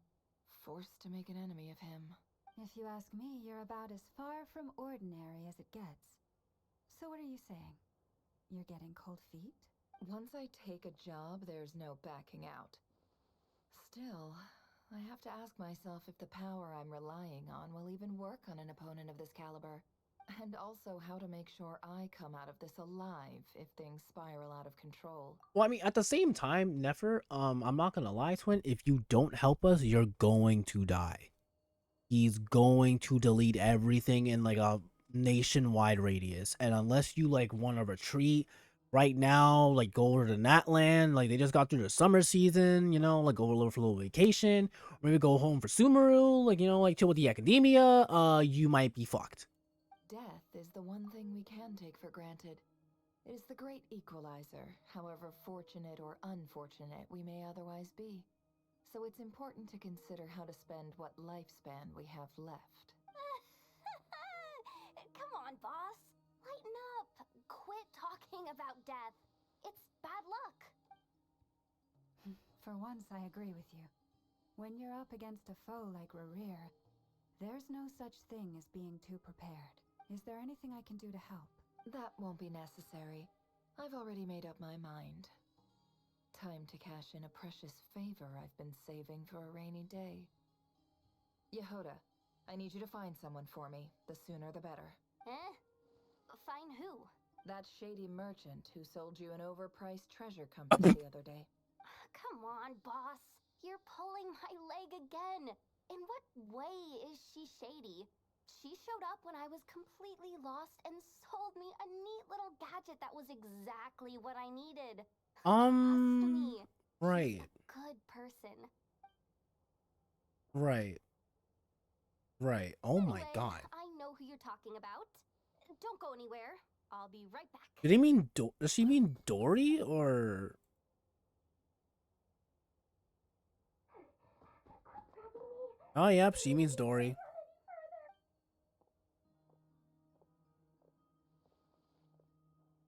forced to make an enemy of him. If you ask me, you're about as far from ordinary as it gets. So what are you saying? You're getting cold feet? Once I take a job, there's no backing out. Still, I have to ask myself if the power I'm relying on will even work on an opponent of this caliber. And also how to make sure I come out of this alive if things spiral out of control. Well, I mean, at the same time, Nefer, I'm not gonna lie, Twin. If you don't help us, you're going to die. He's going to delete everything in like a nationwide radius, and unless you like want to retreat right now, like go over to Natland, like they just got through the summer season, you know, like go over for a little vacation, or maybe go home for Sumeru, like, you know, like chill with the academia, you might be fucked. Death is the one thing we can take for granted. It is the great equalizer, however fortunate or unfortunate we may otherwise be. So it's important to consider how to spend what lifespan we have left. Come on, boss. Lighten up. Quit talking about death. It's bad luck. For once, I agree with you. When you're up against a foe like Rerir, there's no such thing as being too prepared. Is there anything I can do to help? That won't be necessary. I've already made up my mind. Time to cash in a precious favor I've been saving for a rainy day. Yehoda, I need you to find someone for me. The sooner the better. Eh? Find who? That shady merchant who sold you an overpriced treasure compass the other day. Come on, boss. You're pulling my leg again. In what way is she shady? She showed up when I was completely lost and sold me a neat little gadget that was exactly what I needed. Trust me. Right. She's a good person. Right. Right. Oh my Anyway, god. I know who you're talking about. Don't go anywhere. I'll be right back. Did he mean does she mean Dory or? Oh, yep, she means Dory.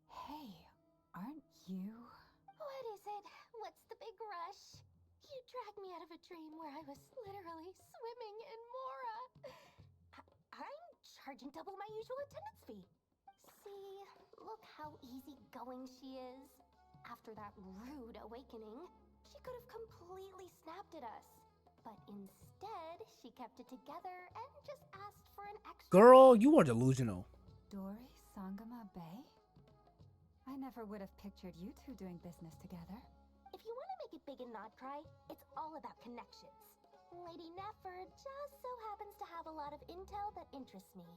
Hey, aren't you? What is it? What's the big rush? You dragged me out of a dream where I was literally swimming in Mora. I'm charging double my usual attendance fee. See, look how easygoing she is. After that rude awakening, she could have completely snapped at us. But instead, she kept it together and just asked for an extra... Girl, you are delusional. Dory Sangama Bay? I never would have pictured you two doing business together. If you want to make it big and not cry, it's all about connections. Lady NEFER just so happens to have a lot of intel that interests me.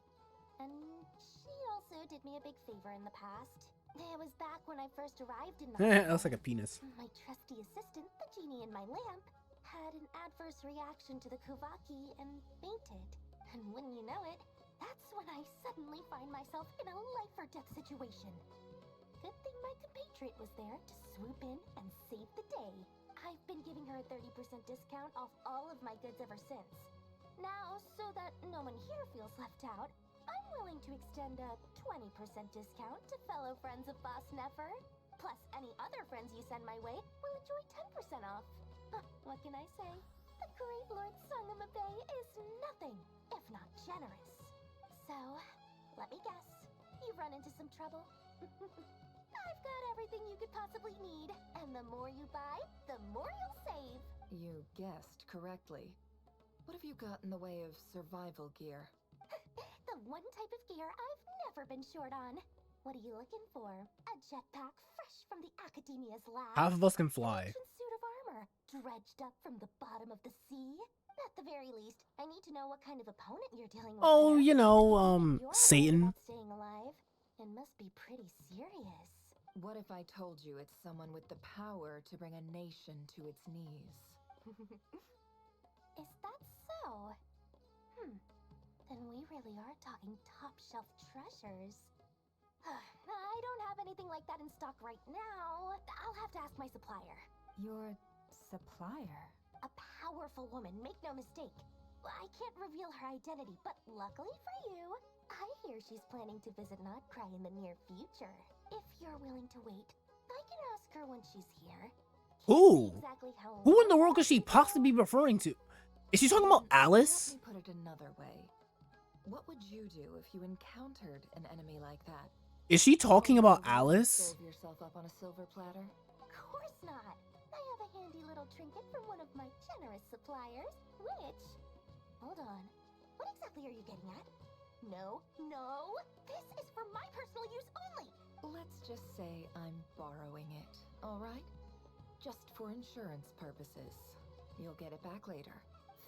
And she also did me a big favor in the past. It was back when I first arrived in That looks like a penis. My trusty assistant, the genie in my lamp, had an adverse reaction to the Kuvaki and fainted. And wouldn't you know it, that's when I suddenly find myself in a life-or-death situation. Good thing my compatriot was there to swoop in and save the day. I've been giving her a 30% discount off all of my goods ever since. Now, so that no one here feels left out, I'm willing to extend a 20% discount to fellow friends of Boss NEFER. Plus, any other friends you send my way will enjoy 10% off. What can I say? The great Lord Sangama Bay is nothing if not generous. So, let me guess. You've run into some trouble? I've got everything you could possibly need. And the more you buy, the more you'll save. You guessed correctly. What have you got in the way of survival gear? The one type of gear I've never been short on. What are you looking for? A jetpack fresh from the Academia's lab? Half of us can An fly. ancient suit of armor dredged up from the bottom of the sea? At the very least, I need to know what kind of opponent you're dealing with. Oh, here. you know, You're worried Satan. about staying alive. It must be pretty serious. What if I told you it's someone with the power to bring a nation to its knees? Is that so? Then we really are talking top shelf treasures. I don't have anything like that in stock right now. I'll have to ask my supplier. Your supplier? A powerful woman, make no mistake. I can't reveal her identity, but luckily for you, I hear she's planning to visit Notcry in the near future. If you're willing to wait, I can ask her when she's here. Who? Exactly how Who in the world could she possibly be referring to? Is she talking about Alice? Let me put it another way. What would you do if you encountered an enemy like that? Is she talking about Will you Alice? serve yourself up on a silver platter? Of course not. I have a handy little trinket from one of my generous suppliers, which... Hold on. What exactly are you getting at? No, no! This is for my personal use only! Let's just say I'm borrowing it, all right? Just for insurance purposes. You'll get it back later.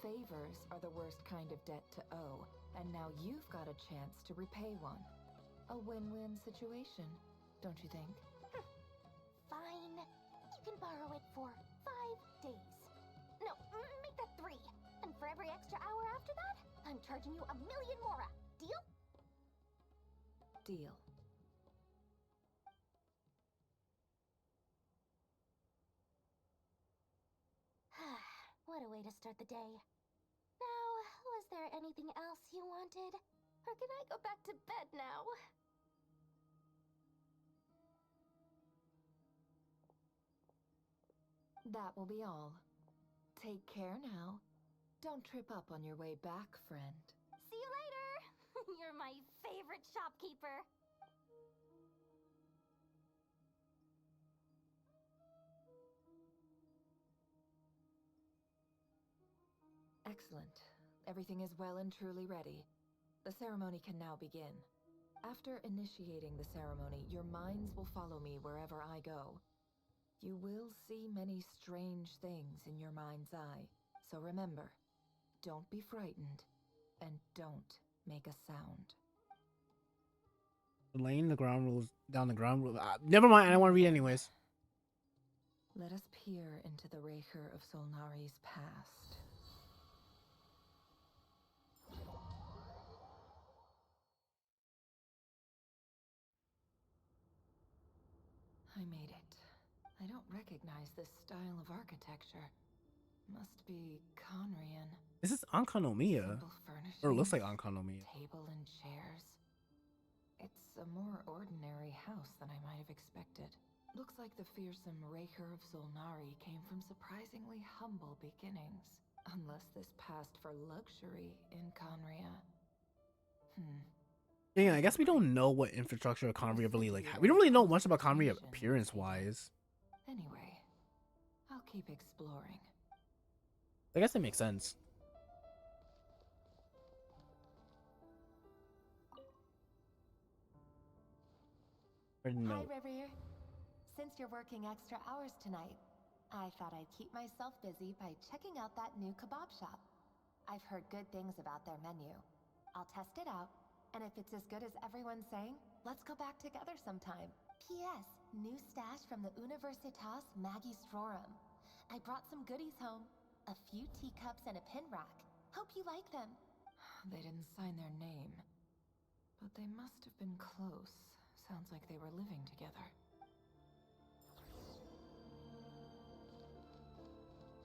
Favors are the worst kind of debt to owe, and now you've got a chance to repay one. A win-win situation, don't you think? Fine. You can borrow it for 5 days. No, make that 3. And for every extra hour after that, I'm charging you 1,000,000 mora. Deal? Deal. What a way to start the day. Now, was there anything else you wanted? Or can I go back to bed now? That will be all. Take care now. Don't trip up on your way back, friend. See you later! You're my favorite shopkeeper. Excellent. Everything is well and truly ready. The ceremony can now begin. After initiating the ceremony, your minds will follow me wherever I go. You will see many strange things in your mind's eye. So remember, don't be frightened, and don't make a sound. Laying the ground rules down the ground rule. Never mind, I don't want to read anyways. Let us peer into the Raker of Solnari's past. I made it. I don't recognize this style of architecture. Must be Conrian. This is Ankanomiya. Simple furnishings, Or it looks like Ankanomiya. table and chairs. It's a more ordinary house than I might have expected. Looks like the fearsome Raker of Solnari came from surprisingly humble beginnings. Unless this passed for luxury in Conria. Yeah, I guess we don't know what infrastructure Conria really like. We don't really know much about Conria appearance-wise. Anyway, I'll keep exploring. I guess that makes sense. Or no. Hi, River. Since you're working extra hours tonight, I thought I'd keep myself busy by checking out that new kebab shop. I've heard good things about their menu. I'll test it out, and if it's as good as everyone's saying, let's go back together sometime. P.S. New stash from the Universitas Magistrorum. I brought some goodies home. A few teacups and a pin rack. Hope you like them. They didn't sign their name, but they must have been close. Sounds like they were living together.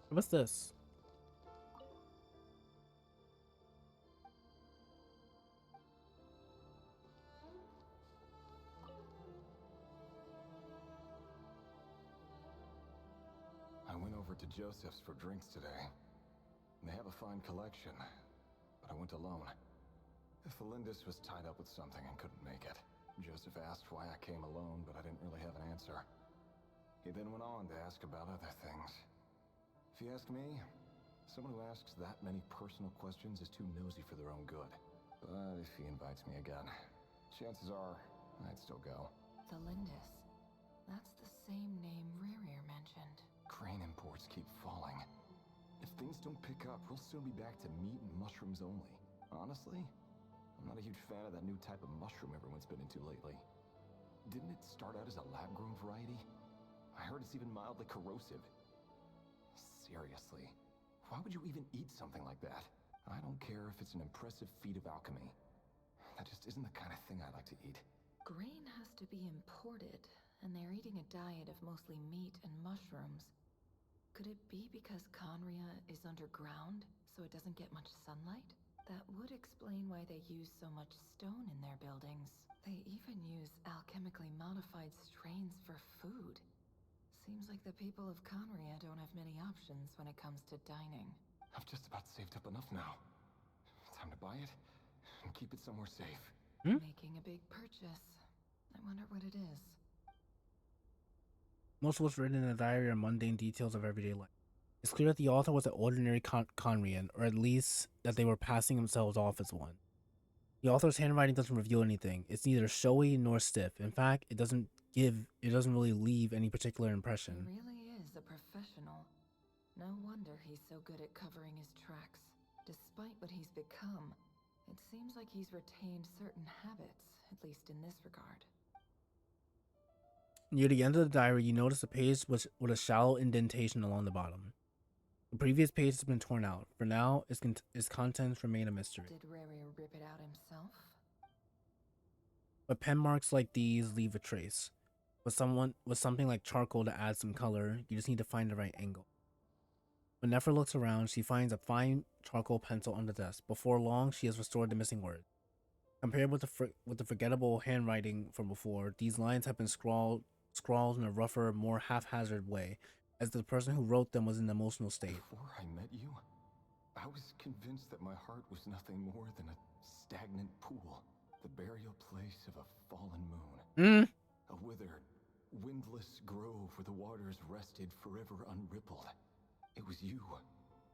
What's this? I went over to Joseph's for drinks today. They have a fine collection, but I went alone. Felindis was tied up with something and couldn't make it. Joseph asked why I came alone, but I didn't really have an answer. He then went on to ask about other things. If you ask me, someone who asks that many personal questions is too nosy for their own good. But if he invites me again, chances are I'd still go. The Lindis. That's the same name Rerir mentioned. Grain imports keep falling. If things don't pick up, we'll soon be back to meat and mushrooms only. Honestly, I'm not a huge fan of that new type of mushroom everyone's been into lately. Didn't it start out as a lab-grown variety? I heard it's even mildly corrosive. Seriously, why would you even eat something like that? I don't care if it's an impressive feat of alchemy. That just isn't the kind of thing I like to eat. Grain has to be imported, and they're eating a diet of mostly meat and mushrooms. Could it be because Conria is underground, so it doesn't get much sunlight? That would explain why they use so much stone in their buildings. They even use alchemically modified strains for food. Seems like the people of Conria don't have many options when it comes to dining. I've just about saved up enough now. Time to buy it and keep it somewhere safe. Making a big purchase. I wonder what it is. Most of what's written in the diary are mundane details of everyday life. It's clear that the author was an ordinary Conrian, or at least that they were passing themselves off as one. The author's handwriting doesn't reveal anything. It's neither showy nor stiff. In fact, it doesn't really leave any particular impression. He really is a professional. No wonder he's so good at covering his tracks. Despite what he's become, it seems like he's retained certain habits, at least in this regard. Near the end of the diary, you notice a page with a shallow indentation along the bottom. The previous page has been torn out. For now, its contents remain a mystery. Did Rerir rip it out himself? But pen marks like these leave a trace. With something like charcoal to add some color, you just need to find the right angle. When NEFER looks around, she finds a fine charcoal pencil on the desk. Before long, she has restored the missing word. Compared with the forgettable handwriting from before, these lines have been scrawled in a rougher, more haphazard way, as the person who wrote them was in an emotional state. Before I met you, I was convinced that my heart was nothing more than a stagnant pool, the burial place of a fallen moon. A withered, windless grove where the waters rested forever unrippled. It was you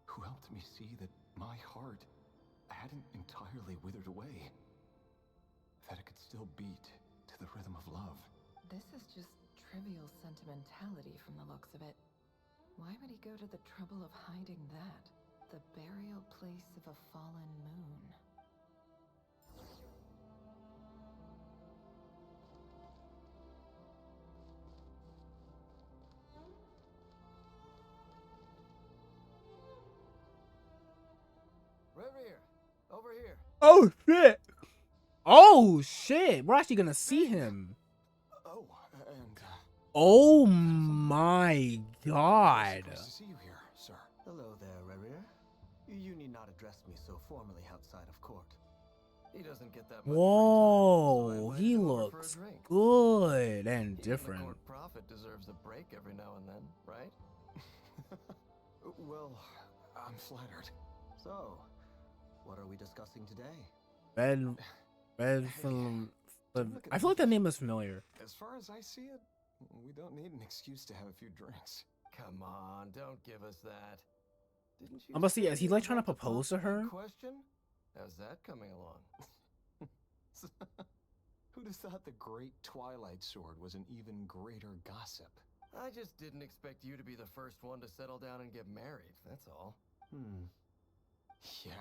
who helped me see that my heart hadn't entirely withered away, that it could still beat to the rhythm of love. This is just trivial sentimentality from the looks of it. Why would he go to the trouble of hiding that? The burial place of a fallen moon. Rerir, over here. Oh shit! Oh shit! We're actually gonna see him. Oh, and oh my god! Nice to see you here, sir. Hello there, Rerir. You need not address me so formally outside of court. He doesn't get that much Whoa, free time, so I he invited him over for a looks drink. good and Even different. the court prophet deserves a break every now and then, right? Well, I'm flattered. So, what are we discussing today? I feel like that name is familiar. As far as I see it, we don't need an excuse to have a few drinks. Come on, don't give us that. Didn't you I'm gonna see, is he like say trying to about the propose to her? question? How's that coming along? Who'd have thought the great Twilight Sword was an even greater gossip? I just didn't expect you to be the first one to settle down and get married, that's all. Yeah.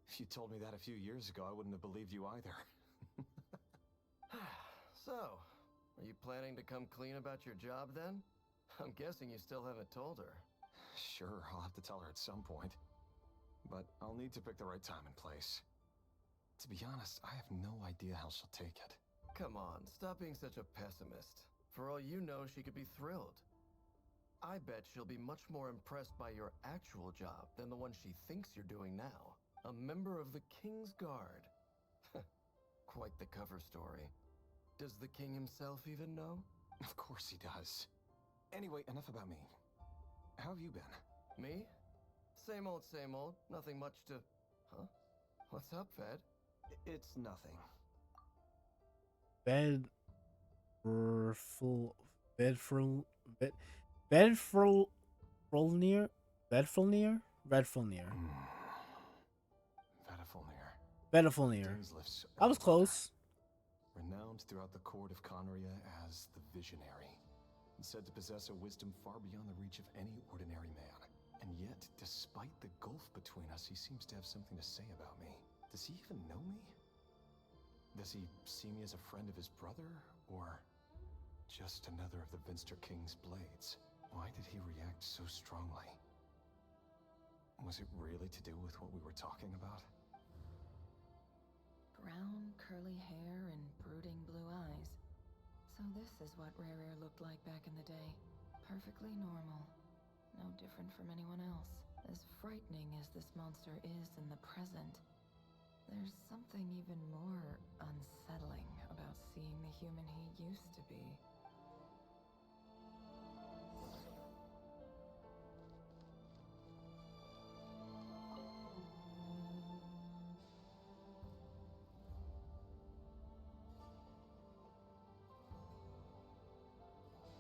If you told me that a few years ago, I wouldn't have believed you either. So, are you planning to come clean about your job then? I'm guessing you still haven't told her. Sure, I'll have to tell her at some point. But I'll need to pick the right time and place. To be honest, I have no idea how she'll take it. Come on, stop being such a pessimist. For all you know, she could be thrilled. I bet she'll be much more impressed by your actual job than the one she thinks you're doing now. A member of the King's Guard. Quite the cover story. Does the king himself even know? Of course he does. Anyway, enough about me. How have you been? Me? Same old, same old. Nothing much to... Huh? What's up, Fed? It's nothing. Bedfulnir? Vedifulnir. Benefolnir. Dainsleif's I was elder brother, close. renowned throughout the court of Conria as the Visionary, and said to possess a wisdom far beyond the reach of any ordinary man. And yet, despite the gulf between us, he seems to have something to say about me. Does he even know me? Does he see me as a friend of his brother, or just another of the Vinster King's blades? Why did he react so strongly? Was it really to do with what we were talking about? Brown, curly hair and brooding blue eyes. So this is what Rare looked like back in the day. Perfectly normal. No different from anyone else. As frightening as this monster is in the present, there's something even more unsettling about seeing the human he used to be.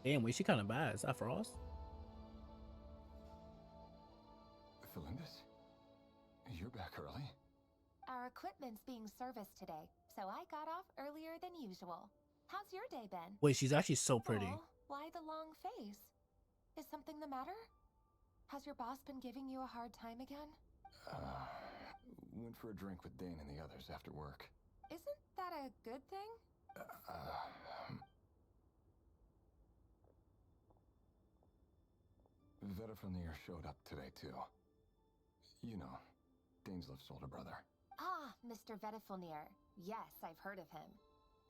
Damn, wait, she kind of bad. Is that Frost? Felindis? You're back early? Our equipment's being serviced today, so I got off earlier than usual. How's your day been? Wait, she's actually so pretty. Oh, why the long face? Is something the matter? Has your boss been giving you a hard time again? Went for a drink with Dane and the others after work. Isn't that a good thing? Vedifenir showed up today, too. You know, Dainsleif's older brother. Ah, Mr. Vedifenir. Yes, I've heard of him.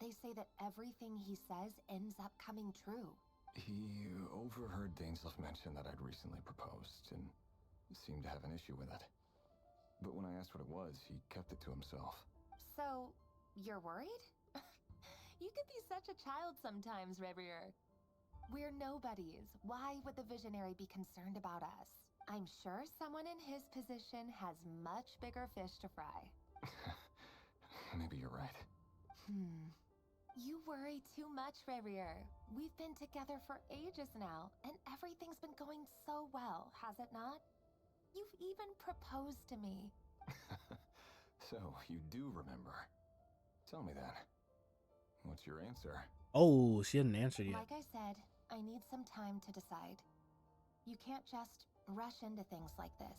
They say that everything he says ends up coming true. He overheard Dainsleif mention that I'd recently proposed, and seemed to have an issue with it. But when I asked what it was, he kept it to himself. So, you're worried? You could be such a child sometimes, Revier. We're nobodies. Why would the Visionary be concerned about us? I'm sure someone in his position has much bigger fish to fry. Maybe you're right. You worry too much, Revier. We've been together for ages now, and everything's been going so well, has it not? You've even proposed to me. So, you do remember. Tell me then. What's your answer? Oh, she hadn't answered yet. Like I said, I need some time to decide. You can't just rush into things like this.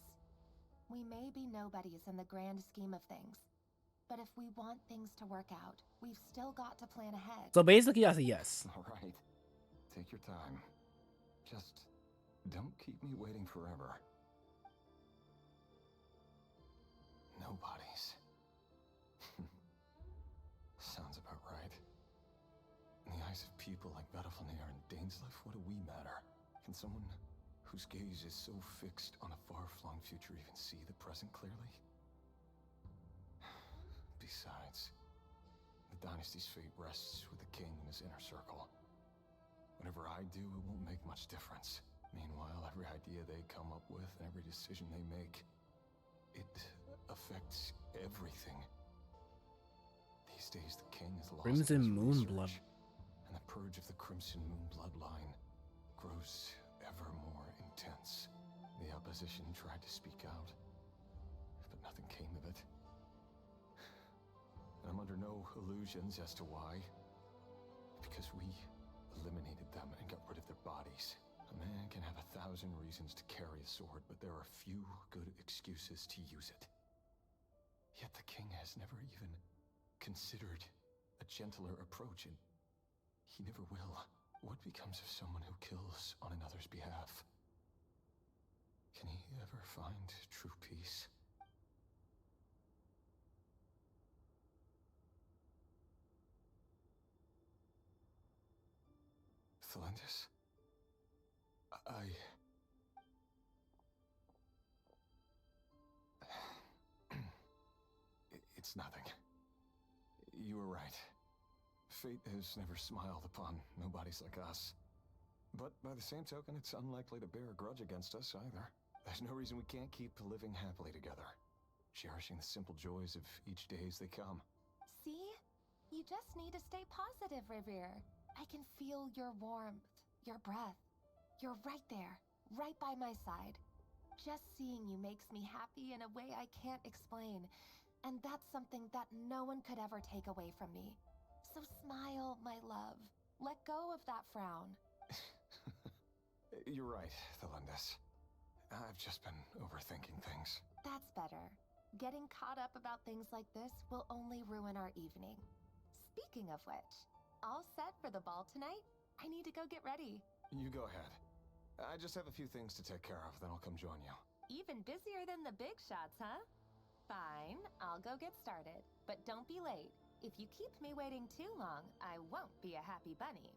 We may be nobodies in the grand scheme of things, but if we want things to work out, we've still got to plan ahead. So basically, I say yes. All right. Take your time. Just don't keep me waiting forever. Nobodies. Sounds about right. In the eyes of people like Vedifenir and Dainsleif, what do we matter? Can someone whose gaze is so fixed on a far-flung future even see the present clearly? Besides, the dynasty's fate rests with the king and his inner circle. Whatever I do, it won't make much difference. Meanwhile, every idea they come up with and every decision they make, it affects everything. These days, the king is lost Crimson in his Moonblood. research, and the purge of the Crimson Moon bloodline grows ever more intense. The opposition tried to speak out, but nothing came of it. And I'm under no illusions as to why. Because we eliminated them and got rid of their bodies. A man can have 1,000 reasons to carry a sword, but there are few good excuses to use it. Yet the king has never even considered a gentler approach, and he never will. What becomes of someone who kills on another's behalf? Can he ever find true peace? Felindis? It's nothing. You were right. Fate has never smiled upon nobodies like us. But by the same token, it's unlikely to bear a grudge against us either. There's no reason we can't keep living happily together, cherishing the simple joys of each day as they come. See? You just need to stay positive, Revier. I can feel your warmth, your breath. You're right there, right by my side. Just seeing you makes me happy in a way I can't explain. And that's something that no one could ever take away from me. So smile, my love. Let go of that frown. You're right, Thelindis. I've just been overthinking things. That's better. Getting caught up about things like this will only ruin our evening. Speaking of which, all set for the ball tonight? I need to go get ready. You go ahead. I just have a few things to take care of, then I'll come join you. Even busier than the big shots, huh? Fine, I'll go get started. But don't be late. If you keep me waiting too long, I won't be a happy bunny.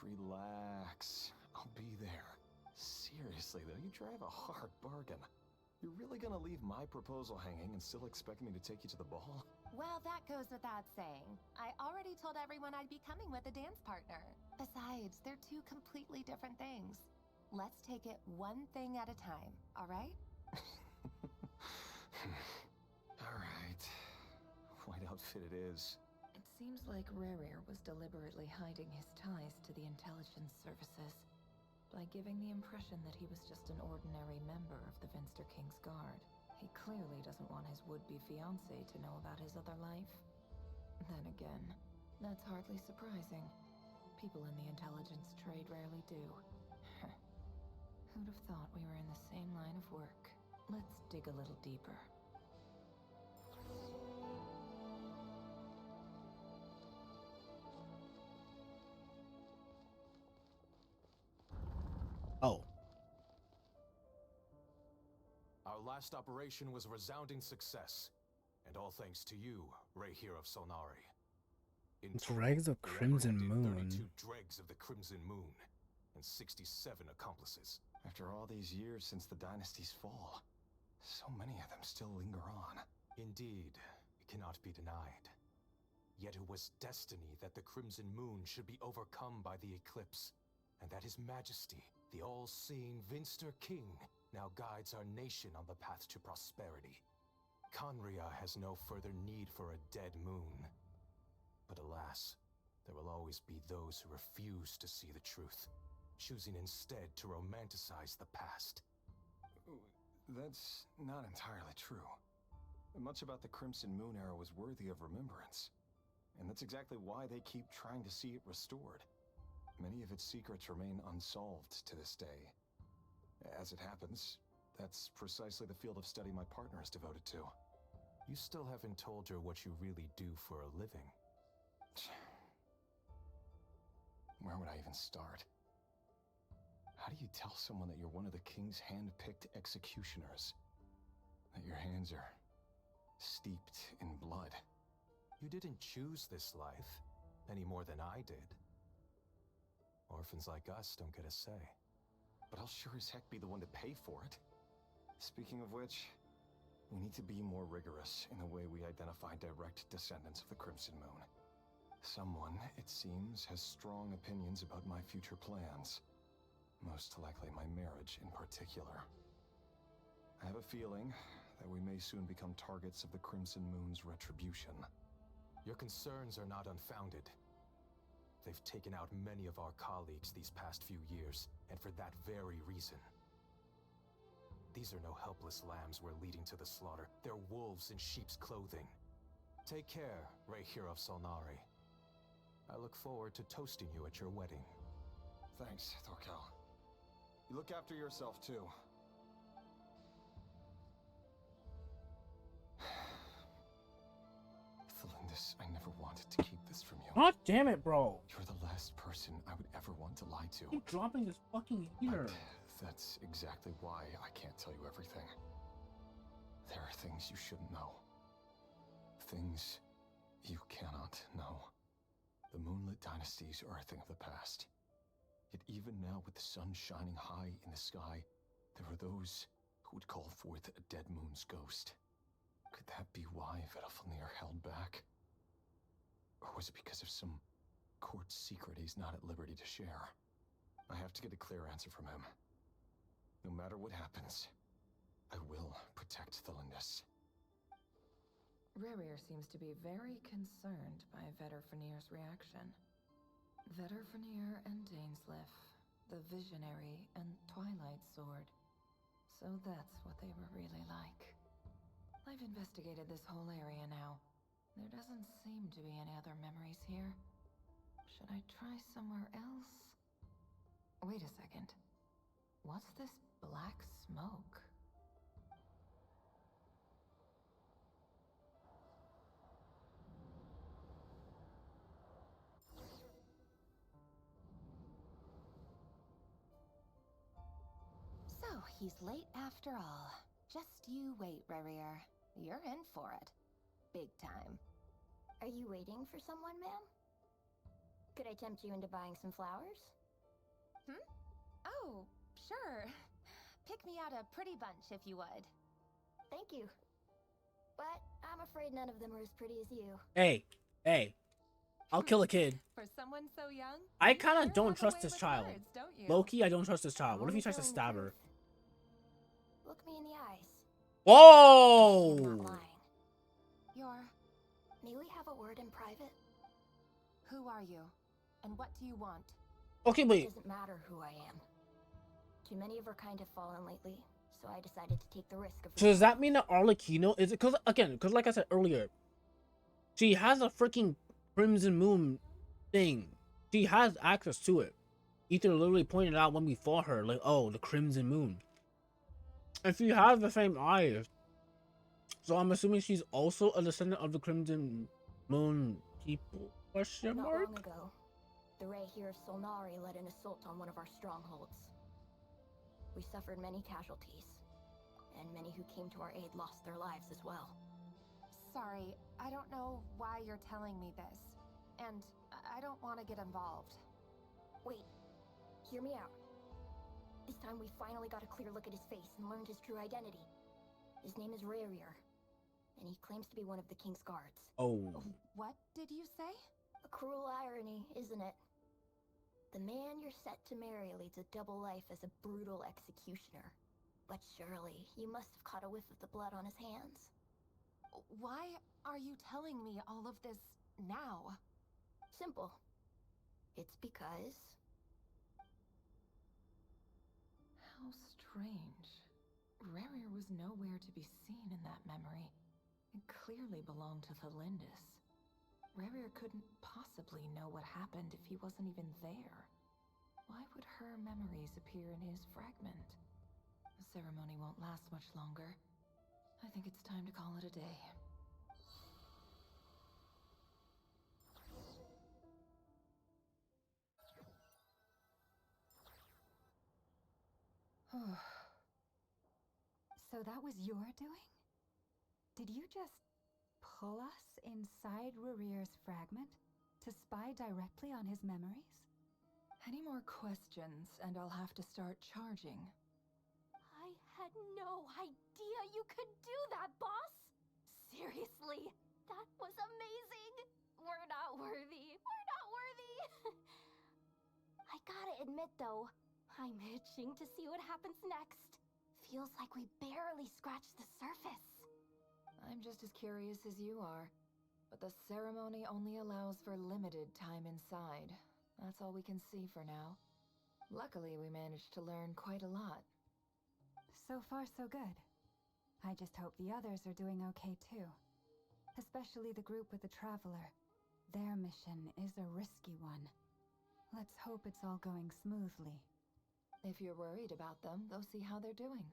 Relax. I'll be there. Seriously, though, you drive a hard bargain. You're really gonna leave my proposal hanging and still expect me to take you to the ball? Well, that goes without saying. I already told everyone I'd be coming with a dance partner. Besides, they're two completely different things. Let's take it one thing at a time, all right? All right. White outfit it is. It seems like Rerir was deliberately hiding his ties to the intelligence services by giving the impression that he was just an ordinary member of the Vinster King's Guard. He clearly doesn't want his would-be fiancée to know about his other life. Then again, that's hardly surprising. People in the intelligence trade rarely do. Who'd have thought we were in the same line of work? Let's dig a little deeper. Oh. Our last operation was a resounding success, and all thanks to you, Rehir of Solnari. In Dregs of we Crimson apprehended Moon. 32 dregs of the Crimson Moon, and 67 accomplices. After all these years since the dynasty's fall, so many of them still linger on. Indeed, it cannot be denied. Yet it was destiny that the Crimson Moon should be overcome by the eclipse, and that His Majesty, the all-seeing Vinster King, now guides our nation on the path to prosperity. Conria has no further need for a dead moon. But alas, there will always be those who refuse to see the truth, choosing instead to romanticize the past. That's not entirely true. Much about the Crimson Moon era was worthy of remembrance. And that's exactly why they keep trying to see it restored. Many of its secrets remain unsolved to this day. As it happens, that's precisely the field of study my partner is devoted to. You still haven't told her what you really do for a living. Where would I even start? How do you tell someone that you're one of the king's hand-picked executioners? That your hands are steeped in blood? You didn't choose this life, any more than I did. Orphans like us don't get a say. But I'll sure as heck be the one to pay for it. Speaking of which, we need to be more rigorous in the way we identify direct descendants of the Crimson Moon. Someone, it seems, has strong opinions about my future plans. Most likely my marriage in particular. I have a feeling that we may soon become targets of the Crimson Moon's retribution. Your concerns are not unfounded. They've taken out many of our colleagues these past few years, and for that very reason. These are no helpless lambs we're leading to the slaughter. They're wolves in sheep's clothing. Take care, Rehir of Solnari. I look forward to toasting you at your wedding. Thanks, Thorkel. You look after yourself, too. Thelindis, I never wanted to keep this from you. God damn it, bro. You're the last person I would ever want to lie to. Keep dropping this fucking heater. But that's exactly why I can't tell you everything. There are things you shouldn't know. Things you cannot know. The moonlit dynasties are a thing of the past. Yet even now, with the sun shining high in the sky, there are those who would call forth a dead moon's ghost. Could that be why Vedalfnir held back? Or was it because of some court secret he's not at liberty to share? I have to get a clear answer from him. No matter what happens, I will protect Thelindis. Rerir seems to be very concerned by Vedalfnir's reaction. Vedalfnir and Dainsleif, the Visionary and Twilight Sword. So that's what they were really like. I've investigated this whole area now. There doesn't seem to be any other memories here. Should I try somewhere else? Wait a second. What's this black smoke? So, he's late after all. Just you wait, Rarier. You're in for it. Big time. Are you waiting for someone, ma'am? Could I tempt you into buying some flowers? Oh, sure. Pick me out a pretty bunch if you would. Thank you. But I'm afraid none of them are as pretty as you. Hey. I'll kill a kid. For someone so young, I kind of don't trust this child. Low-key, I don't trust this child. What if he tries to stab her? Look me in the eyes. Whoa! I'm not lying. May we have a word in private? Who are you? And what do you want? Okay, wait. It doesn't matter who I am. Too many of our kind have fallen lately, so I decided to take the risk of... So does that mean that Arlecchino is it? Because like I said earlier, she has a freaking Crimson Moon thing. She has access to it. Ether literally pointed out when we fought her, like, oh, the Crimson Moon. If you have the same eyes, so I'm assuming she's also a descendant of the Crimson Moon people. Question Not mark? long ago, the Ray here of Solnari led an assault on one of our strongholds. We suffered many casualties, and many who came to our aid lost their lives as well. Sorry, I don't know why you're telling me this. And I don't want to get involved. Wait, hear me out. This time we finally got a clear look at his face and learned his true identity. His name is Rarier, and he claims to be one of the King's guards. Oh. What did you say? A cruel irony, isn't it? The man you're set to marry leads a double life as a brutal executioner. But surely, you must have caught a whiff of the blood on his hands. Why are you telling me all of this now? Simple. It's because... How strange. Rarier was nowhere to be seen in that memory. It clearly belonged to Thalindis. Rarier couldn't possibly know what happened if he wasn't even there. Why would her memories appear in his fragment? The ceremony won't last much longer. I think it's time to call it a day. So that was your doing? Did you just pull us inside Rarier's fragment to spy directly on his memories? Any more questions, and I'll have to start charging. I had no idea you could do that, boss! Seriously, that was amazing! We're not worthy! We're not worthy! I gotta admit, though, I'm itching to see what happens next. Feels like we barely scratched the surface. I'm just as curious as you are, but the ceremony only allows for limited time inside. That's all we can see for now. Luckily, we managed to learn quite a lot. So far, so good. I just hope the others are doing okay too. Especially the group with the Traveler. Their mission is a risky one. Let's hope it's all going smoothly. If you're worried about them, go see how they're doing.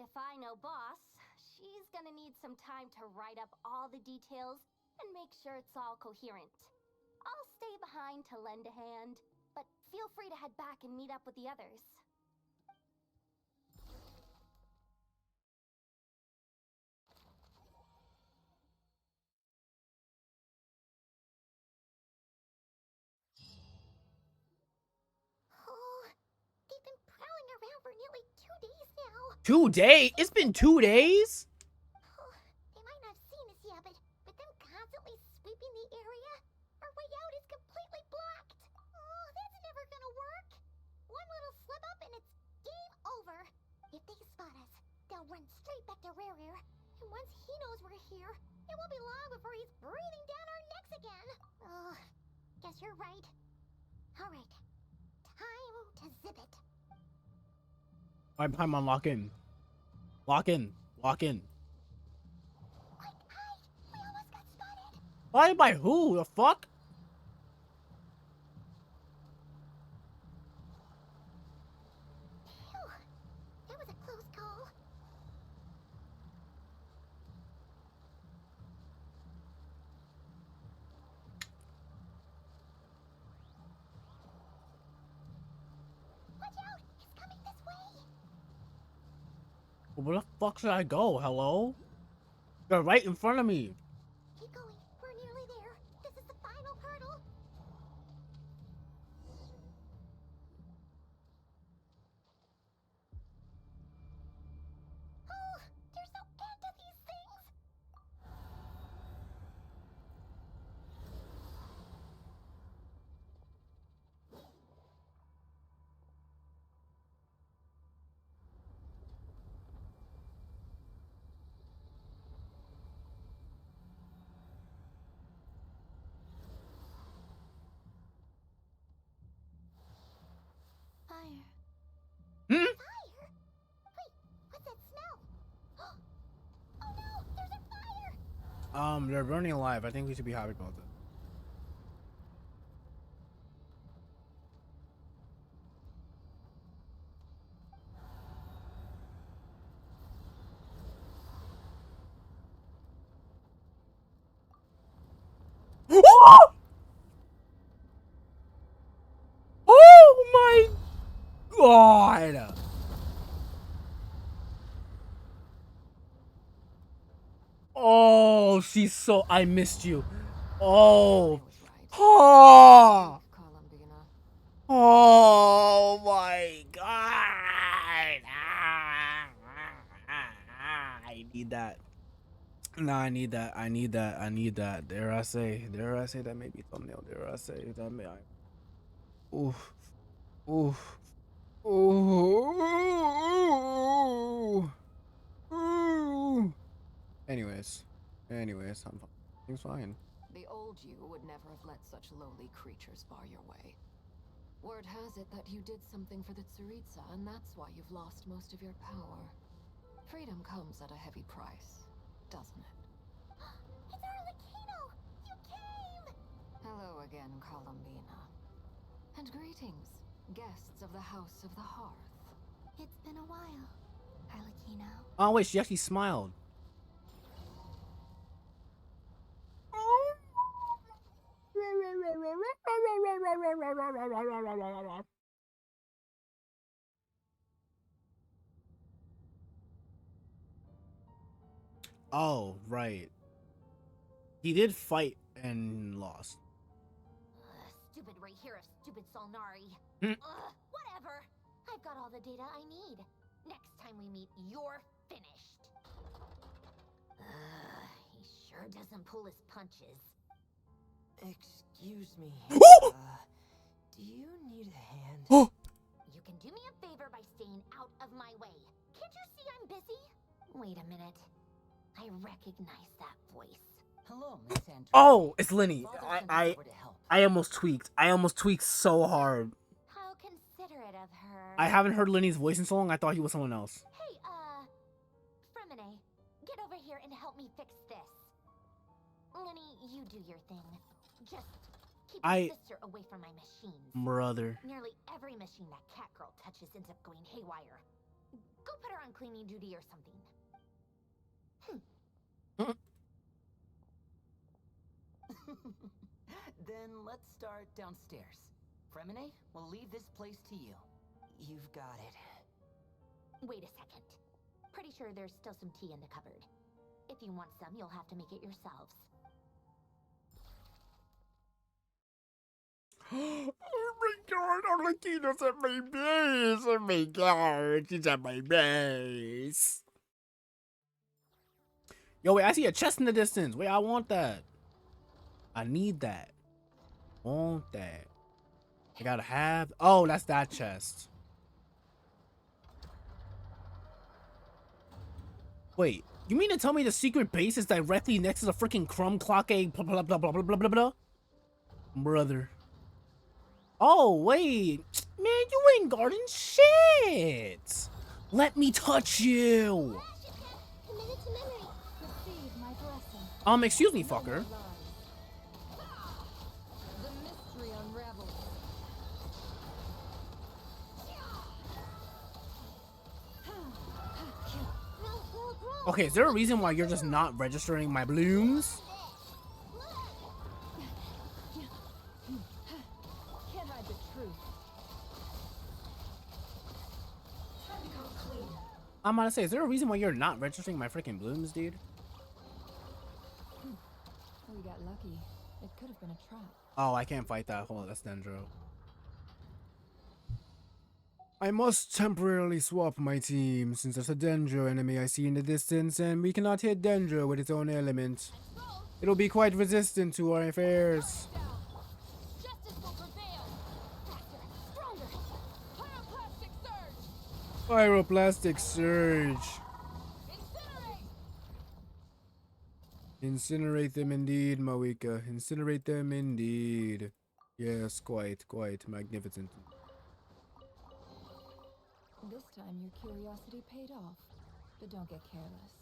If I know boss, she's gonna need some time to write up all the details and make sure it's all coherent. I'll stay behind to lend a hand, but feel free to head back and meet up with the others. Oh, they've been prowling around for nearly 2 days now. 2 days? It's been 2 days? Oh, they might not have seen us yet, but them constantly sweeping the area, our way out is completely blocked. Oh, that's never gonna work. One little slip up and it's game over. If they spot us, they'll run straight back to Rarier. And once he knows we're here, it won't be long before he's breathing down our necks again. Oh, guess you're right. All right, time to zip it. Alright, Paimon, lock in. Lock in. Lock in. Spotted by who? The fuck? Phew, that was a close call. Watch out! It's coming this way! Where the fuck should I go? Hello? They're right in front of me. Keep going. We're nearly there. This is the final hurdle. Oh, there's no end to these things. Fire. Hmm? Fire? Wait, what's that smell? Oh no, there's a fire! They're burning alive. I think we should be happy about that. Oh my god! Oh, she's so. I missed you. Oh. Oh. Oh my god. I need that. No, I need that. I need that. I need that. Dare I say that may be thumbnail. Dare I say that may I. Oof. Oof. Ooh. Ooh. Anyways, I'm fine. Everything's fine. The old you would never have let such lowly creatures bar your way. Word has it that you did something for the Tsaritsa, and that's why you've lost most of your power. Freedom comes at a heavy price, doesn't it? It's Arlecchino! You came! Hello again, Columbina. And greetings, guests of the House of the Hearth. It's been a while, Arlecchino. Oh wait, she actually smiled. Oh, right. He did fight and lost. Stupid Rayhira, stupid Solnari. Hmm. Whatever. I've got all the data I need. Next time we meet, you're finished. He sure doesn't pull his punches. Excuse me. Do you need a hand? You can do me a favor by staying out of my way. Can't you see I'm busy? Wait a minute. I recognize that voice. Hello, Miss Andrew. Oh, it's Lenny. I almost tweaked. I almost tweaked so hard. How considerate of her. I haven't heard Lenny's voice in so long. I thought he was someone else. Hey, Fremine, get over here and help me fix this. Lenny, you do your thing. Just keep your sister away from my machines. Brother. Nearly every machine that cat girl touches ends up going haywire. Go put her on cleaning duty or something. Then let's start downstairs. Fremine, we'll leave this place to you. You've got it. Wait a second. Pretty sure there's still some tea in the cupboard. If you want some, you'll have to make it yourselves. Oh my god, Arlecchino's at my base. Oh my god, she's at my base. Yo, wait, I see a chest in the distance. Wait, I want that. I need that. Want that. I gotta have. Oh, that's that chest. Wait, you mean to tell me the secret base is directly next to the freaking crumb clock egg? Blah blah blah blah blah blah blah blah. Brother. Oh wait, man, you ain't guarding shit. Let me touch you. Committed to memory. Receive my blessing. Excuse me, fucker. Okay, is there a reason why you're just not registering my blooms? Can't hide the truth. I'm gonna say, is there a reason why you're not registering my freaking blooms, dude? We got lucky. It could have been a trap. Oh, I can't fight that. Hold on, that's Dendro. I must temporarily swap my team since there's a Dendro enemy I see in the distance and we cannot hit Dendro with its own element. It'll be quite resistant to our affairs. Justice will prevail. Faster, stronger. Pyroclastic surge. Pyroplastic surge. Incinerate. Incinerate them indeed, Mawika. Incinerate them indeed. Yes, quite magnificent. This time your curiosity paid off, but don't get careless.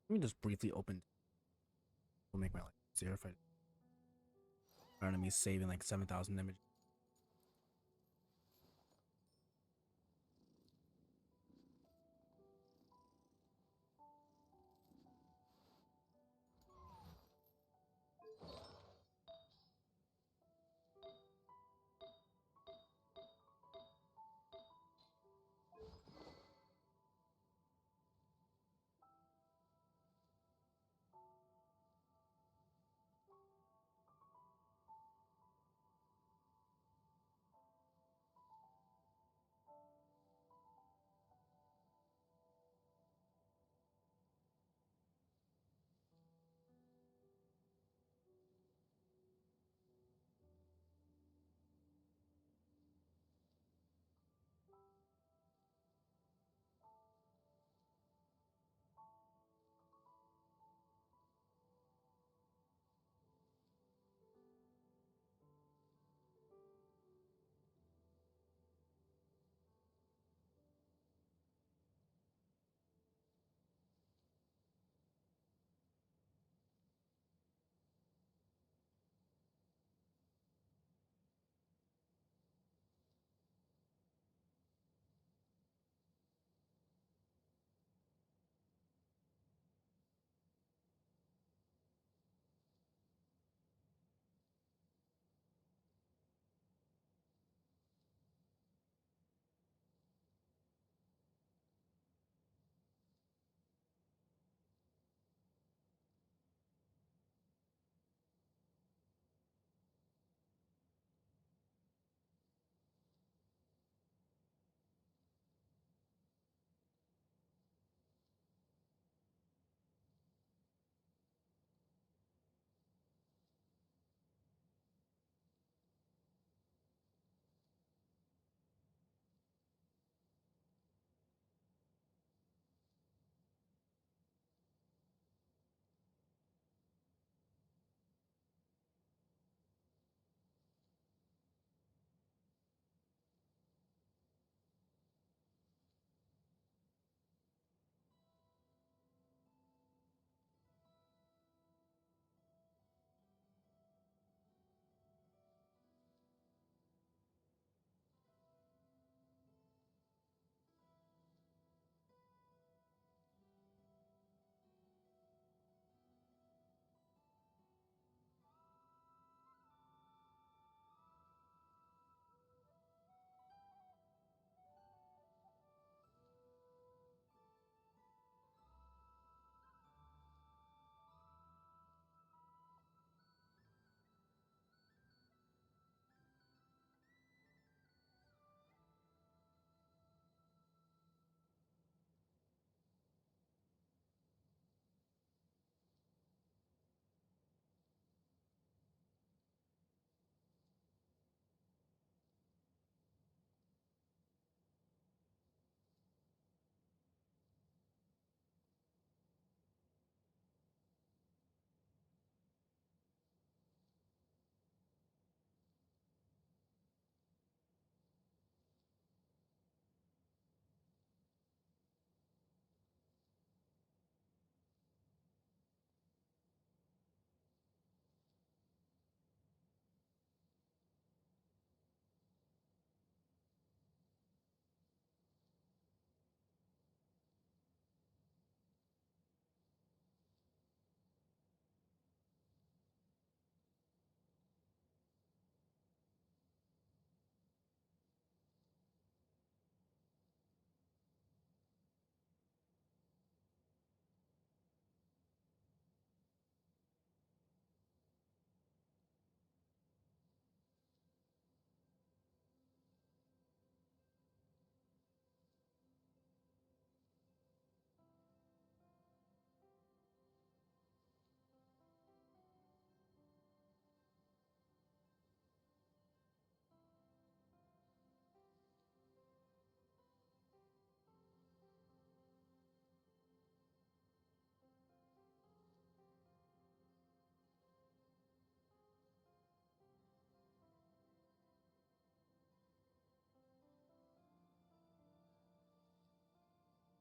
Let me just briefly open. Will make my life easier if our enemies saving like 7,000 damage.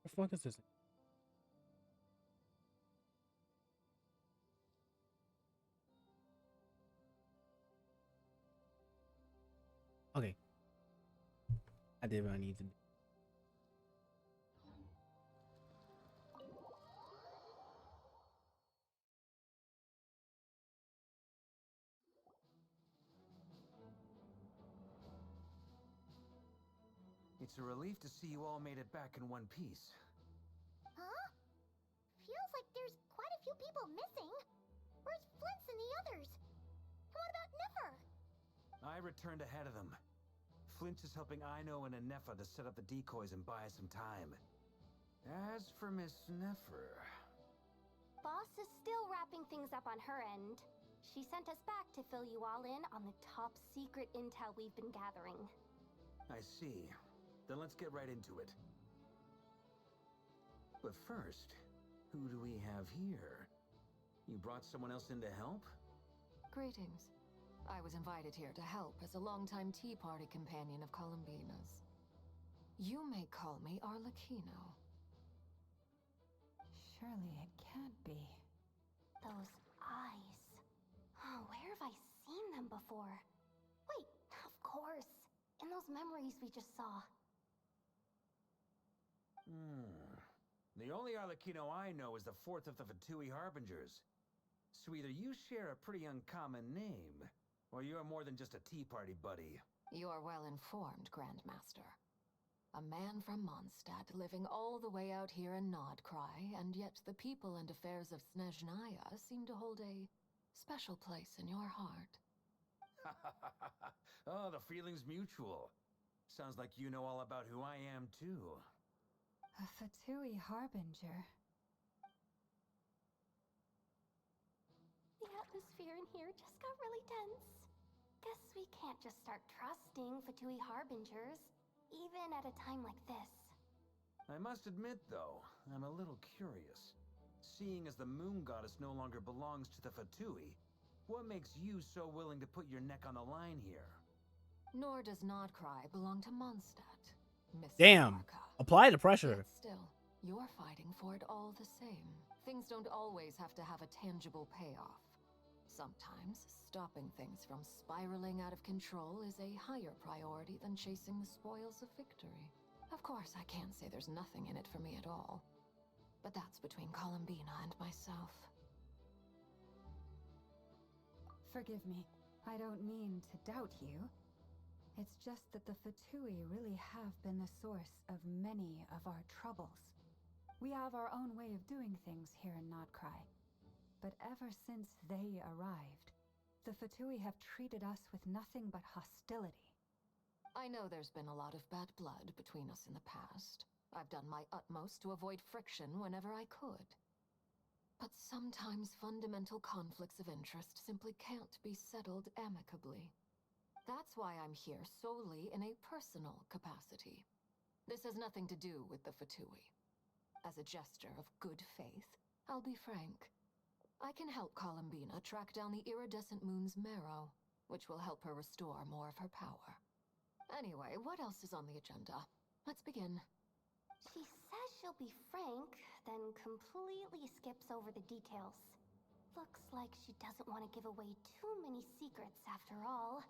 The fuck is this? Okay. I did what I need to do. It's a relief to see you all made it back in one piece. Huh? Feels like there's quite a few people missing. Where's Flint's and the others? And what about NEFER? I returned ahead of them. Flint is helping Aino and NEFER to set up the decoys and buy us some time. As for Miss NEFER... Boss is still wrapping things up on her end. She sent us back to fill you all in on the top secret intel we've been gathering. I see. Then let's get right into it. But first, who do we have here? You brought someone else in to help? Greetings. I was invited here to help as a longtime Tea Party companion of Columbina's. You may call me Arlecchino. Surely it can't be. Those eyes. Oh, where have I seen them before? Wait, of course. In those memories we just saw. The only Arlecchino I know is the fourth of the Fatui Harbingers. So either you share a pretty uncommon name, or you're more than just a Tea Party buddy. You're well informed, Grandmaster. A man from Mondstadt living all the way out here in Nodcry, and yet the people and affairs of Snezhnaya seem to hold a special place in your heart. Oh, the feeling's mutual. Sounds like you know all about who I am, too. A Fatui Harbinger. The atmosphere in here just got really tense. Guess we can't just start trusting Fatui Harbingers, even at a time like this. I must admit, though, I'm a little curious. Seeing as the moon goddess no longer belongs to the Fatui, what makes you so willing to put your neck on the line here? Nor does Nodcry belong to Mondstadt, Miss Damn. Sarka. Apply the pressure. Yet still, you're fighting for it all the same. Things don't always have to have a tangible payoff. Sometimes, stopping things from spiraling out of control is a higher priority than chasing the spoils of victory. Of course, I can't say there's nothing in it for me at all. But that's between Columbina and myself. Forgive me. I don't mean to doubt you. It's just that the Fatui really have been the source of many of our troubles. We have our own way of doing things here in Nodcry. But ever since they arrived, the Fatui have treated us with nothing but hostility. I know there's been a lot of bad blood between us in the past. I've done my utmost to avoid friction whenever I could. But sometimes fundamental conflicts of interest simply can't be settled amicably. That's why I'm here solely in a personal capacity. This has nothing to do with the Fatui. As a gesture of good faith, I'll be frank. I can help Columbina track down the iridescent moon's marrow, which will help her restore more of her power. Anyway, what else is on the agenda? Let's begin. She says she'll be frank, then completely skips over the details. Looks like she doesn't want to give away too many secrets after all.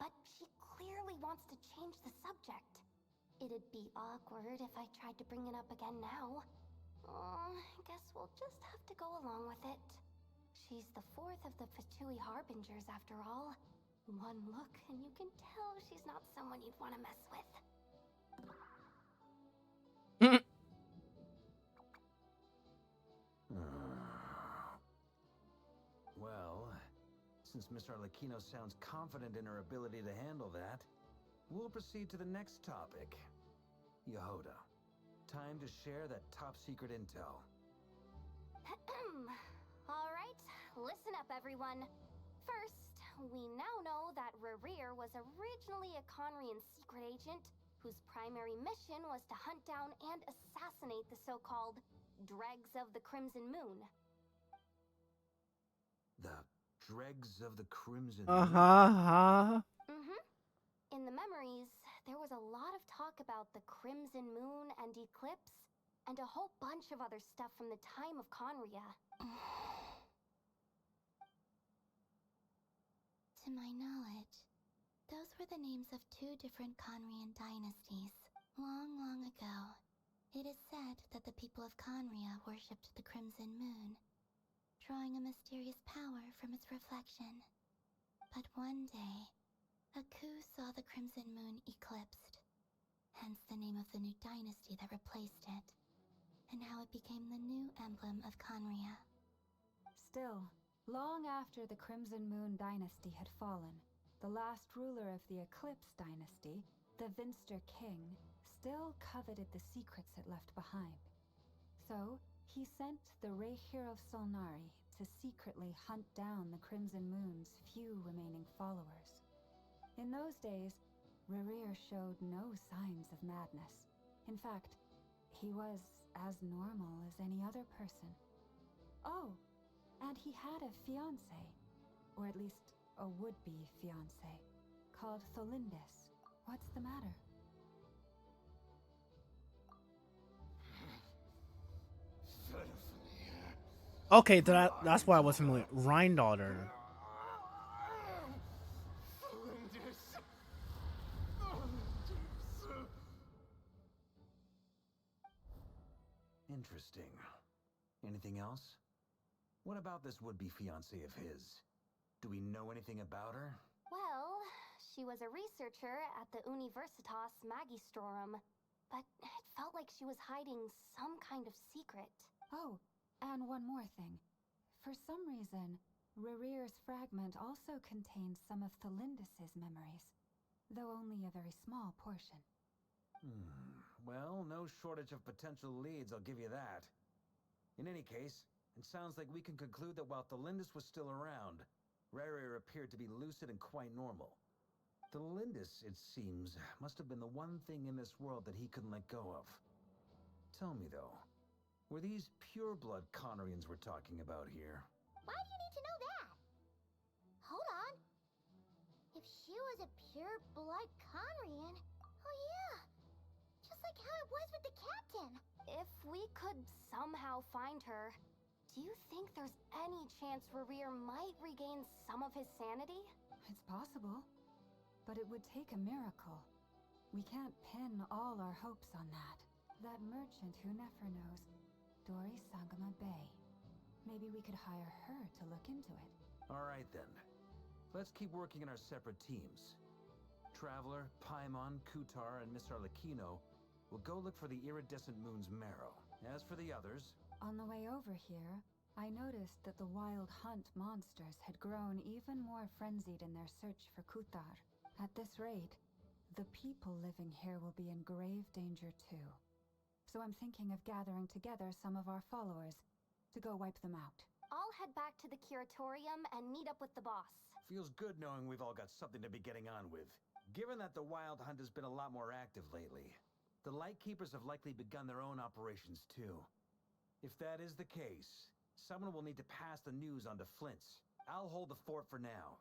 But she clearly wants to change the subject. It'd be awkward if I tried to bring it up again now. I guess we'll just have to go along with it. She's the fourth of the Fatui Harbingers after all. One look and you can tell she's not someone you'd want to mess with. Well, since Miss Arlecchino sounds confident in her ability to handle that, we'll proceed to the next topic. Yehoda, time to share that top secret intel. Alright, listen up everyone. First, we now know that Rerir was originally a Conrian secret agent whose primary mission was to hunt down and assassinate the so-called Dregs of the Crimson Moon. The Dregs of the Crimson Uh-huh. In the memories, there was a lot of talk about the Crimson Moon and Eclipse, and a whole bunch of other stuff from the time of Conria. To my knowledge, those were the names of 2 different Conrian dynasties. Long, long ago, it is said that the people of Conria worshipped the Crimson Moon, drawing a mysterious power from its reflection. But one day, a coup saw the Crimson Moon eclipsed, hence the name of the new dynasty that replaced it, and how it became the new emblem of Conria. Still, long after the Crimson Moon dynasty had fallen, the last ruler of the Eclipse dynasty, the Vinster King, still coveted the secrets it left behind. So, he sent the Rehir of Solnari to secretly hunt down the Crimson Moon's few remaining followers. In those days, Rerir showed no signs of madness. In fact, he was as normal as any other person. Oh, and he had a fiancé, or at least a would-be fiancé, called Tholindis. What's the matter? Okay, that's why I was familiar. Rhine daughter. Interesting. Anything else? What about this would-be fiancé of his? Do we know anything about her? Well, she was a researcher at the Universitas Magistrorum, but it felt like she was hiding some kind of secret. Oh, and one more thing. For some reason, Rerir's fragment also contains some of Tholindis' memories, though only a very small portion. Well, no shortage of potential leads, I'll give you that. In any case, it sounds like we can conclude that while Tholindis was still around, Rerir appeared to be lucid and quite normal. Tholindis, it seems, must have been the one thing in this world that he couldn't let go of. Tell me, though, were these pure-blood Conrians we're talking about here? Why do you need to know that? Hold on. If she was a pure-blood Conrian, oh yeah, just like how it was with the captain. If we could somehow find her, do you think there's any chance Rerir might regain some of his sanity? It's possible, but it would take a miracle. We can't pin all our hopes on that. That merchant who NEFER knows, Dori Sangama Bay. Maybe we could hire her to look into it. All right, then. Let's keep working in our separate teams. Traveler, Paimon, Kutar, and Miss Arlecchino will go look for the iridescent moon's marrow. As for the others... On the way over here, I noticed that the Wild Hunt monsters had grown even more frenzied in their search for Kutar. At this rate, the people living here will be in grave danger too. So I'm thinking of gathering together some of our followers to go wipe them out. I'll head back to the curatorium and meet up with the boss. Feels good knowing we've all got something to be getting on with. Given that the Wild Hunt has been a lot more active lately, the Lightkeepers have likely begun their own operations too. If that is the case, someone will need to pass the news on to Flint's. I'll hold the fort for now.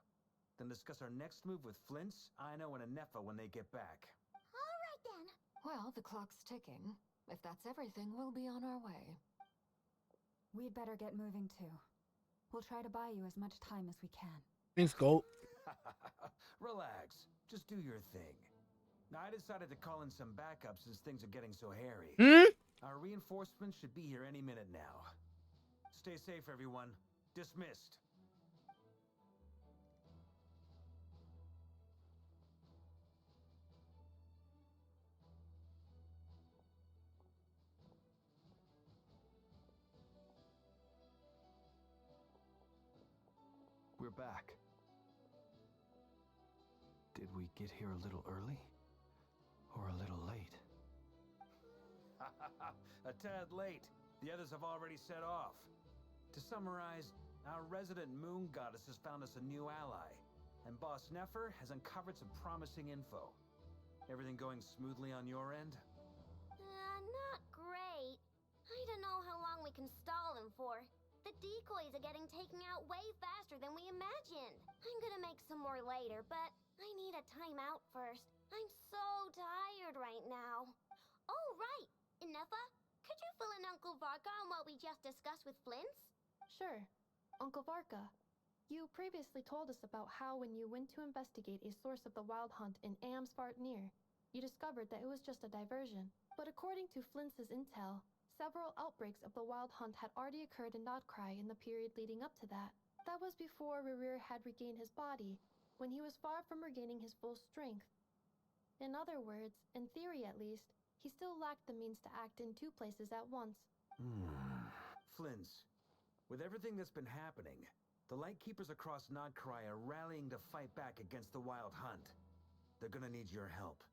Then discuss our next move with Flint's, Ino, and NEFER when they get back. All right then. Well, the clock's ticking. If that's everything, we'll be on our way. We'd better get moving too. We'll try to buy you as much time as we can. Thanks, Goat. Relax. Just do your thing. Now, I decided to call in some backup since things are getting so hairy. Our reinforcements should be here any minute now. Stay safe, everyone. Dismissed. We're back. Did we get here a little early? Or a little late? A tad late. The others have already set off. To summarize, our resident moon goddess has found us a new ally, and Boss NEFER has uncovered some promising info. Everything going smoothly on your end? Not great. I don't know how long we can stall him for. The decoys are getting taken out way faster than we imagined. I'm gonna make some more later, but I need a timeout first. I'm so tired right now. Oh, right. NEFER, could you fill we just discussed with Flint's? Sure. Uncle Varka, you previously told us about how when you went to investigate a source of the wild hunt in Amsvartnir, you discovered that it was just a diversion. But according to Flint's intel, several outbreaks of the wild hunt had already occurred in Nodcry in the period leading up to that. That was before Rerir had regained his body, when he was far from regaining his full strength. In other words, in theory at least, he still lacked the means to act in 2 places at once. Flins, with everything that's been happening, the Lightkeepers across Nodcry are rallying to fight back against the Wild Hunt. They're gonna need your help.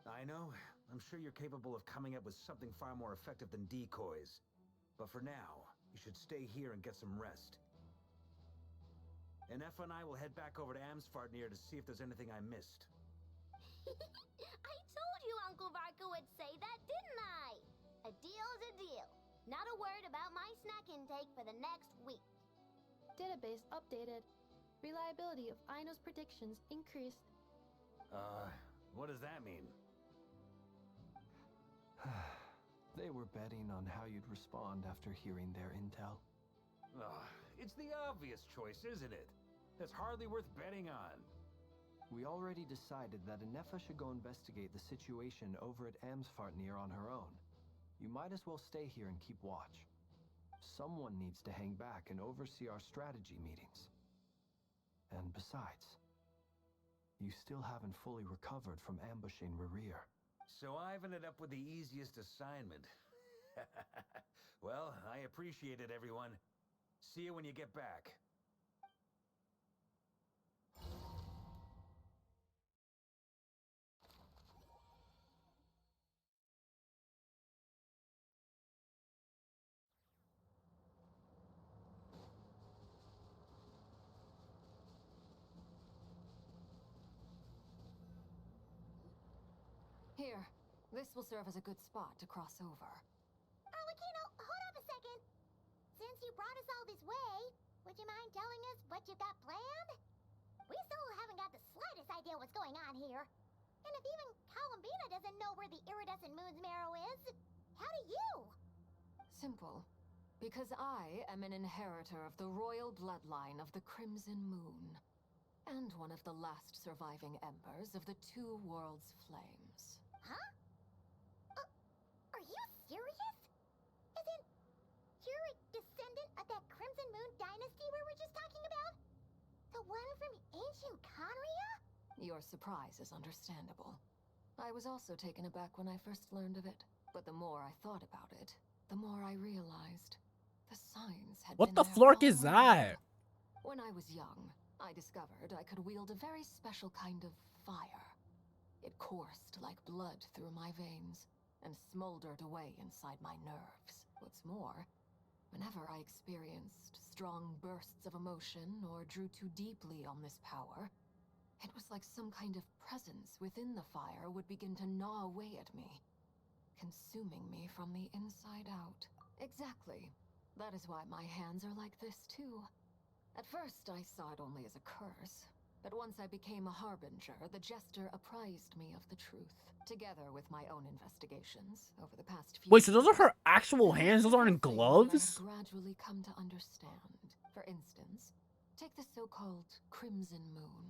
I know, I'm sure you're capable of coming up with something far more effective than decoys. But for now, you should stay here and get some rest. And NEFER and I will head back over to Amsvartnir to see if there's anything I missed. I told you Uncle Varka would say that, didn't I? A deal's a deal. Not a word about my snack intake for the next week. Database updated. Reliability of Aino's predictions increased. What does that mean? They were betting on how you'd respond after hearing their intel. It's the obvious choice, isn't it? That's hardly worth betting on. We already decided that NEFER should go investigate the situation over at Amsvartnir on her own. You might as well stay here and keep watch. Someone needs to hang back and oversee our strategy meetings. And besides, you still haven't fully recovered from ambushing Rerir. So I've ended up with the easiest assignment. Well, I appreciate it, everyone. See you when you get back. Here, this will serve as a good spot to cross over. Arlecchino, hold up a second. Since you brought us all this way, would you mind telling us what you got planned? We still haven't got the slightest idea what's going on here. And if even Columbina doesn't know where the iridescent moon's marrow is, how do you? Simple. Because I am an inheritor of the royal bloodline of the Crimson Moon. And one of the last surviving embers of the Two Worlds Flames. Huh? Are you serious? As in, you're a descendant of that Crimson Moon dynasty we were just talking about? The one from ancient Conria? Your surprise is understandable. I was also taken aback when I first learned of it. But the more I thought about it, the more I realized the signs had What been the there flork all is that? along. When I was young, I discovered I could wield a very special kind of fire. It coursed like blood through my veins and smoldered away inside my nerves. What's more, whenever I experienced strong bursts of emotion or drew too deeply on this power, it was like some kind of presence within the fire would begin to gnaw away at me, consuming me from the inside out. Exactly. That is why my hands are like this too. At first, I saw it only as a curse. But once I became a harbinger, the jester apprised me of the truth. Together with my own investigations over the past few Wait, so those are years, her actual hands? Those aren't things that I gloves? have gradually come to understand. For instance, take the so-called Crimson Moon.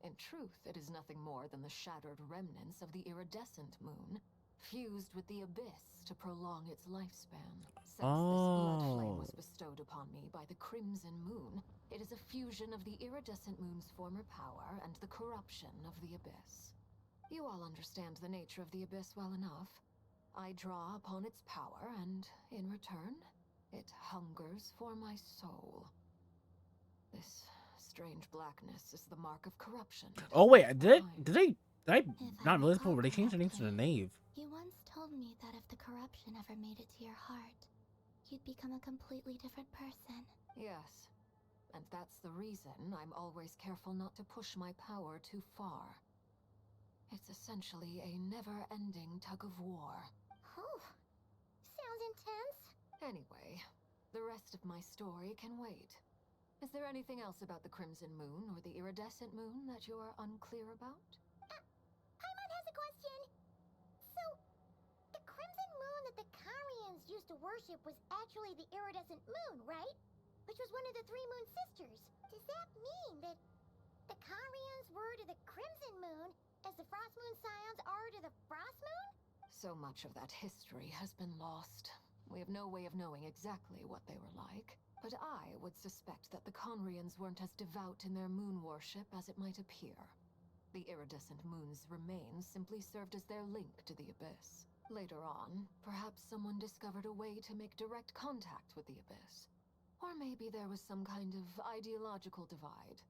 In truth, it is nothing more than the shattered remnants of the iridescent moon, fused with the abyss to prolong its lifespan. Since this blood flame was bestowed upon me by the Crimson Moon, it is a fusion of the iridescent moon's former power and the corruption of the abyss. You all understand the nature of the abyss well enough. I draw upon its power, and in return, it hungers for my soul. This strange blackness is the mark of corruption. Oh wait, did I not realize before they changed the name to the Knave? You once told me that if the corruption ever made it to your heart, you'd become a completely different person. Yes. And that's the reason I'm always careful not to push my power too far. It's essentially a never-ending tug of war. Oh, sounds intense. Anyway, the rest of my story can wait. Is there anything else about the Crimson Moon or the Iridescent Moon that you're unclear about? Paimon has a question. So, the Crimson Moon that the Karians used to worship was actually the iridescent moon, right? Which was one of the three moon sisters. Does that mean that the Karians were to the Crimson Moon as the Frost Moon Scions are to the Frost Moon? So much of that history has been lost. We have no way of knowing exactly what they were like. But I would suspect that the Conrians weren't as devout in their moon worship as it might appear. The iridescent moon's remains simply served as their link to the Abyss. Later on, perhaps someone discovered a way to make direct contact with the Abyss. Or maybe there was some kind of ideological divide.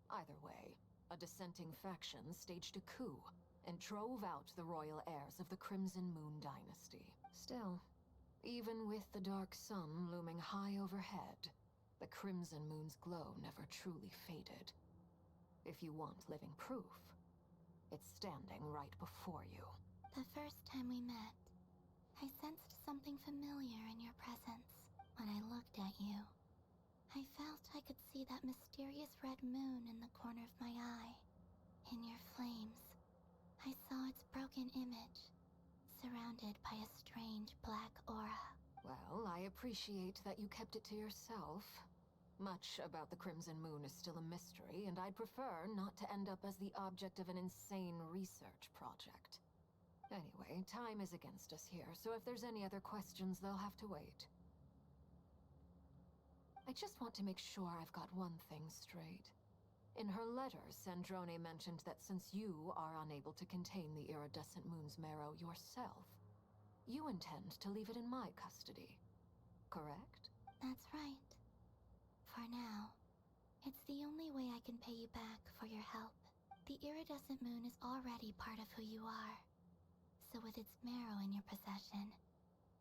Either way, a dissenting faction staged a coup and drove out the royal heirs of the Crimson Moon dynasty. Still, even with the dark sun looming high overhead, the Crimson Moon's glow never truly faded. If you want living proof, it's standing right before you. The first time we met, I sensed something familiar in your presence. When I looked at you, I felt I could see that mysterious red moon in the corner of my eye. In your flames, I saw its broken image, surrounded by a strange black aura. Well, I appreciate that you kept it to yourself. Much about the Crimson Moon is still a mystery, and I'd prefer not to end up as the object of an insane research project. Anyway, time is against us here, so if there's any other questions, they'll have to wait. I just want to make sure I've got one thing straight. In her letter, Sandrone mentioned that since you are unable to contain the iridescent moon's marrow yourself, you intend to leave it in my custody. Correct? That's right. For now, it's the only way I can pay you back for your help. The iridescent moon is already part of who you are. So with its marrow in your possession,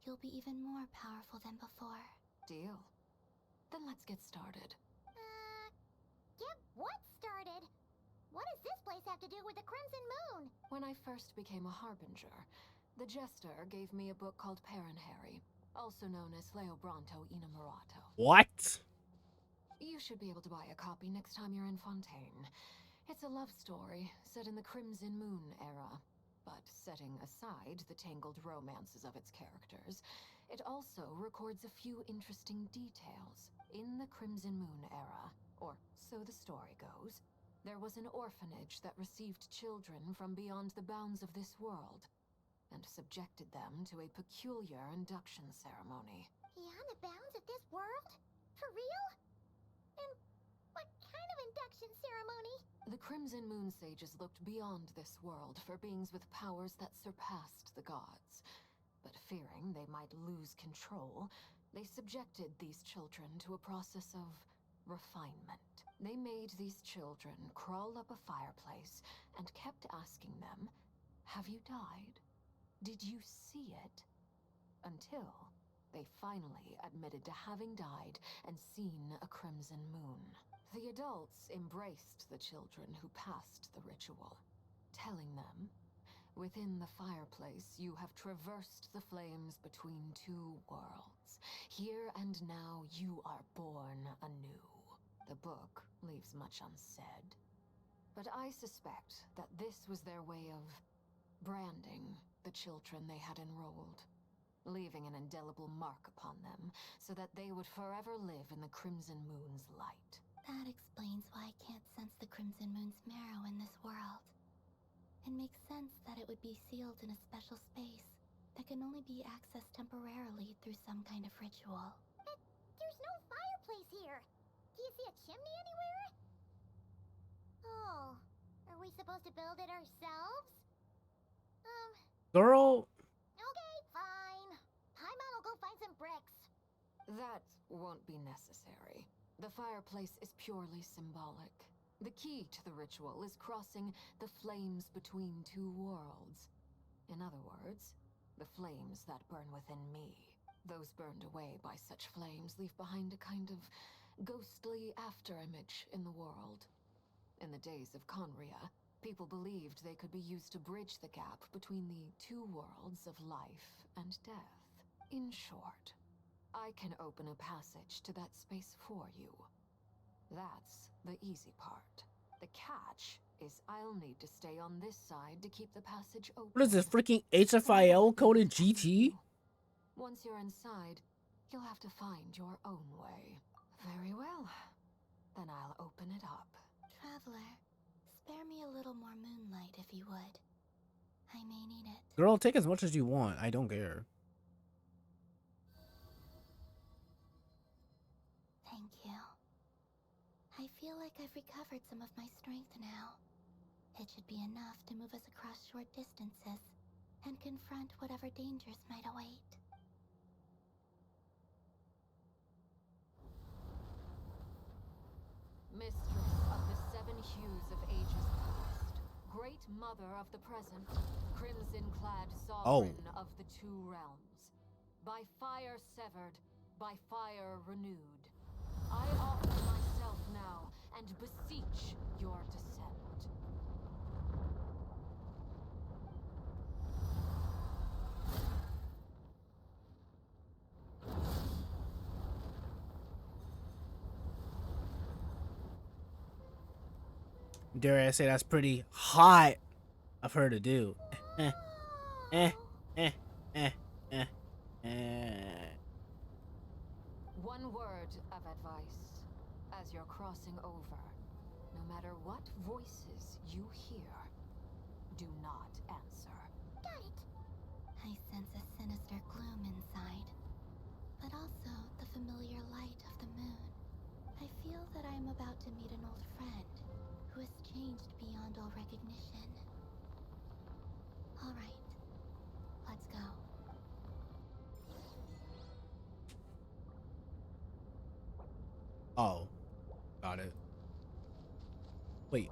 you'll be even more powerful than before. Deal. Then let's get started. Get what started? What does this place have to do with the Crimson Moon? When I first became a Harbinger, the Jester gave me a book called Harry, also known as Leobranto Innamorato. What? You should be able to buy a copy next time you're in Fontaine. It's a love story set in the Crimson Moon era. But setting aside the tangled romances of its characters, it also records a few interesting details. In the Crimson Moon era, or so the story goes, there was an orphanage that received children from beyond the bounds of this world, and subjected them to a peculiar induction ceremony. Beyond the bounds of this world? For real? And what kind of induction ceremony? The Crimson Moon sages looked beyond this world for beings with powers that surpassed the gods. But fearing they might lose control, they subjected these children to a process of refinement. They made these children crawl up a fireplace and kept asking them, "Have you died? Did you see it?" Until they finally admitted to having died and seen a crimson moon. The adults embraced the children who passed the ritual, telling them, "Within the fireplace, you have traversed the flames between two worlds. Here and now, you are born anew." The book leaves much unsaid, but I suspect that this was their way of branding the children they had enrolled, leaving an indelible mark upon them so that they would forever live in the Crimson Moon's light. That explains why I can't sense the Crimson Moon's marrow in this world. It makes sense that it would be sealed in a special space that can only be accessed temporarily through some kind of ritual. But there's no fireplace here. Do you see a chimney anywhere? Oh, are we supposed to build it ourselves? Girl. Okay, fine. Paimon will go find some bricks. That won't be necessary. The fireplace is purely symbolic. The key to the ritual is crossing the flames between two worlds. In other words, the flames that burn within me. Those burned away by such flames leave behind a kind of ghostly afterimage in the world. In the days of Conria, people believed they could be used to bridge the gap between the two worlds of life and death. In short, I can open a passage to that space for you. That's the easy part. The catch is I'll need to stay on this side to keep the passage open. What is this, freaking HFIL coded GT? once you're inside, you'll have to find your own way. Very well. Then I'll open it up. Traveler, spare me a little more moonlight if you would. I may need it. Girl, take as much as you want. I don't care. Thank you. I feel like I've recovered some of my strength now. It should be enough to move us across short distances and confront whatever dangers might await. Mistress of the seven hues of ages past, great mother of the present, crimson-clad sovereign of the two realms. By fire severed, by fire renewed. I offer myself now and beseech your descent. Dare I say that's pretty hot of her to do. One word of advice. As you're crossing over, no matter what voices you hear, do not answer. Got it. I sense a sinister gloom inside, but also the familiar light of the moon. I feel that I am about to meet an old friend who has changed beyond all recognition. All right, let's go. Oh, got it. Wait.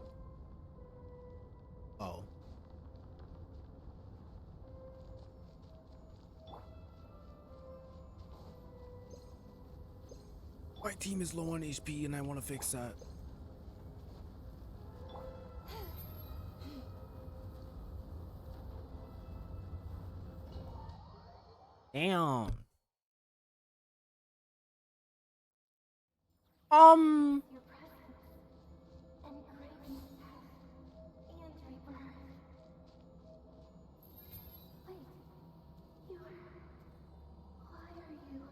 Oh. My team is low on HP and I want to fix that. Damn. Your presence and craving death and rebirth. Wait, why are you?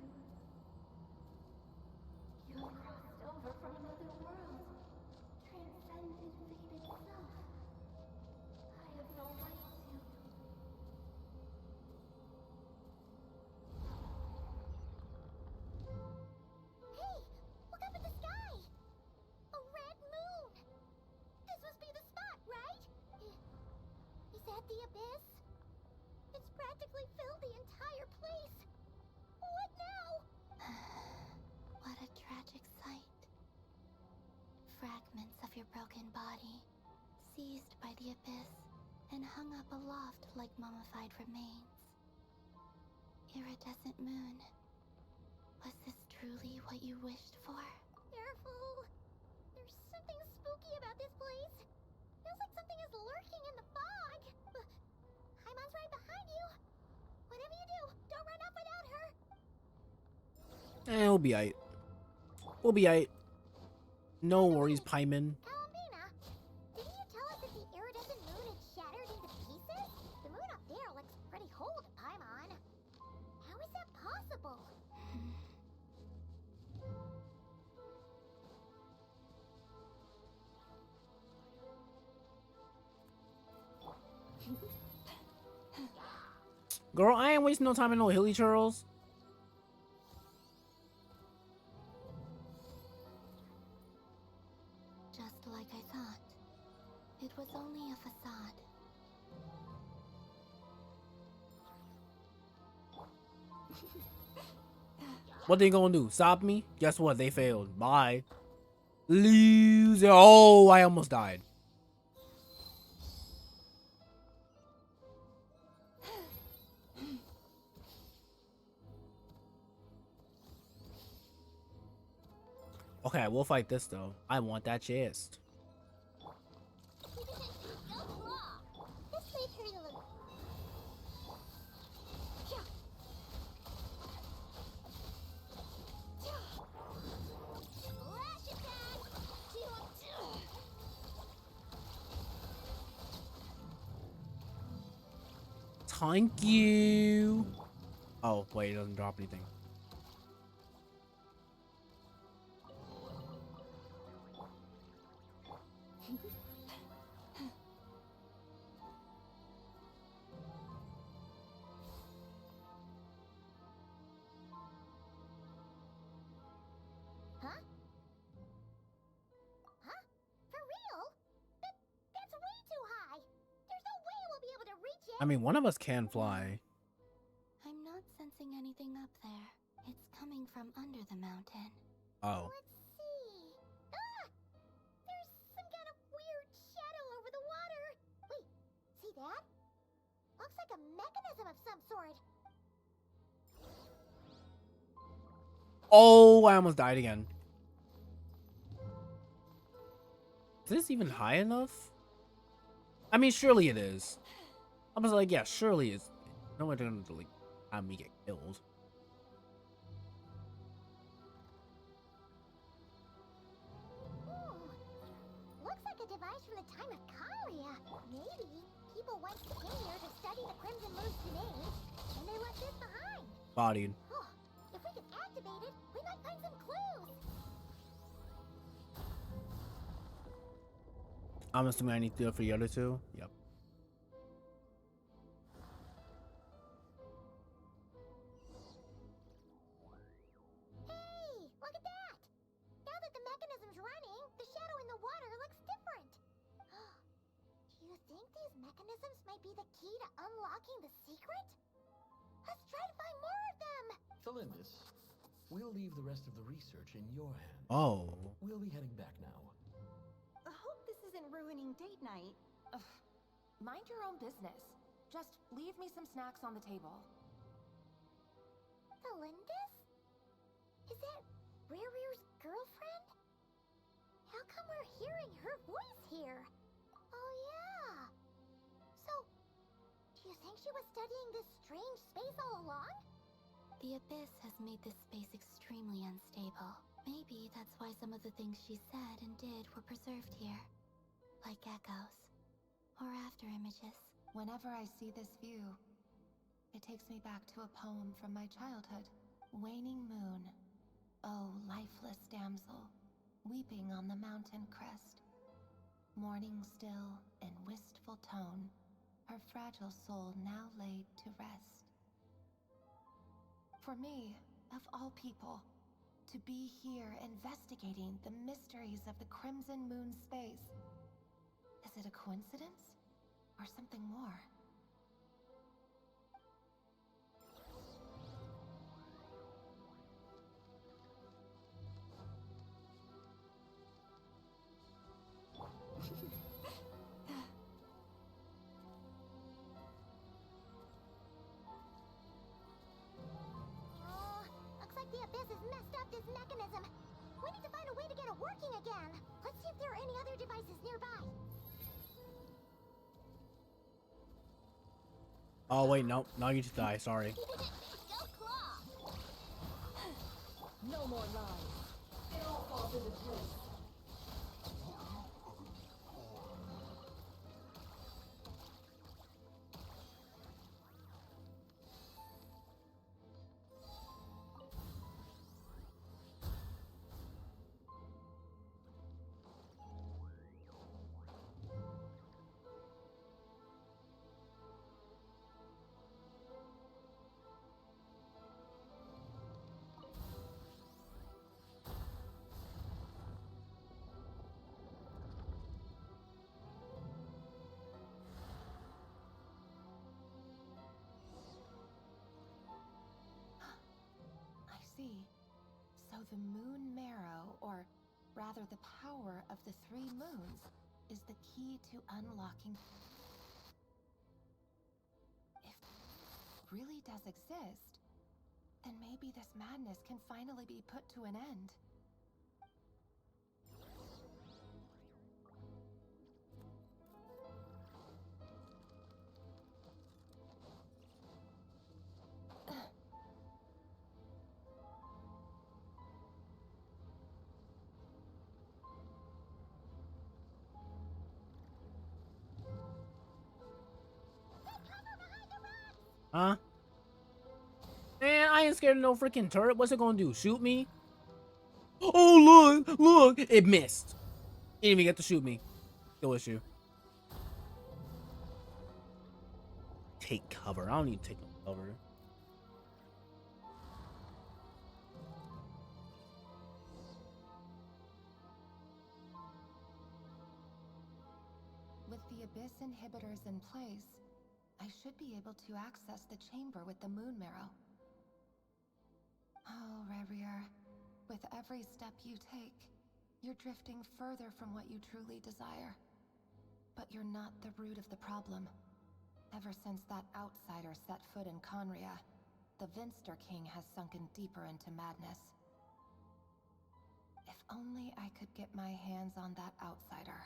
You have crossed over from another world, transcended fate itself. I have no right to. Hey, look up at the sky! A red moon! This must be the spot, right? Is that the abyss? It's practically filled the entire place. What now? What a tragic sight. Fragments of your broken body, seized by the abyss and hung up aloft like mummified remains. Iridescent moon, was this truly what you wished for? Careful! There's something spooky about this place. Feels like something is lurking in the fog. Haimon's right behind you. Whatever you do, don't run off without her. We'll be aight. We'll be aight. No worries, Paimon. Columbina, didn't you tell us that the iridescent moon had shattered into pieces? The moon up there looks pretty whole to Paimon. How is that possible? Girl, I ain't wasting no time in no hilly churls. Just like I thought. It was only a facade. What they gonna do? Stop me? Guess what? They failed. Bye. Loser. Oh, I almost died. Okay, we'll fight this though. I want that chest. This made her look. Lash attack! Thank you. Oh, wait, it doesn't drop anything. Huh? Huh? For real? That's way too high. There's no way we'll be able to reach it. I mean, one of us can fly. I'm not sensing anything up there. It's coming from under the mountain. Oh. Let's see. Ah! There's some kind of weird shadow over the water. Wait, see that? Looks like a mechanism of some sort. Oh, I almost died again. Is this even high enough? I mean, surely it is. I was like, yeah, surely it's. No one's gonna like have me get killed. Looks like a device from the time of Kalia. Maybe people once came here to study the Crimson Moon's domain, and they left this behind. Bodied. Oh, if we could activate it, we might find some clues. I'm assuming I need to do it for the other two. Yep. Hey, look at that! Now that the mechanism's running, the shadow in the water looks different. Do you think these mechanisms might be the key to unlocking the secret? Let's try to find more of them! Felindis, we'll leave the rest of the research in your hands. Oh. We'll be heading back now. I hope this isn't ruining date night. Ugh. Mind your own business. Just leave me some snacks on the table. Felindis? Is that Rear's girlfriend? How come we're hearing her voice here? Oh yeah. So, do you think she was studying this strange space all along? The abyss has made this space extremely unstable. Maybe that's why some of the things she said and did were preserved here. Like echoes. Or after images. Whenever I see this view, it takes me back to a poem from my childhood. Waning moon, oh lifeless damsel, weeping on the mountain crest. Mourning still in wistful tone, her fragile soul now laid to rest. For me, of all people, to be here investigating the mysteries of the Crimson Moon space. Is it a coincidence? Or something more? Looks like the abyss has messed up this mechanism. We need to find a way to get it working again. Let's see if there are any other devices nearby. Oh wait, nope. Now you just die. Sorry. Go Claw! No more lies. It all falls into place. See, so the moon marrow, or rather the power of the three moons, is the key to unlocking. If it really does exist, then maybe this madness can finally be put to an end. Huh? I ain't scared of no freaking turret. What's it gonna do? Shoot me? Oh, look, look. It missed. It didn't even get to shoot me. No issue. Take cover. I don't need to take no cover. With the Abyss inhibitors in place, I should be able to access the chamber with the moon marrow. Oh, Rarier, with every step you take, you're drifting further from what you truly desire. But you're not the root of the problem. Ever since that outsider set foot in Conria, the Vinster King has sunken deeper into madness. If only I could get my hands on that outsider.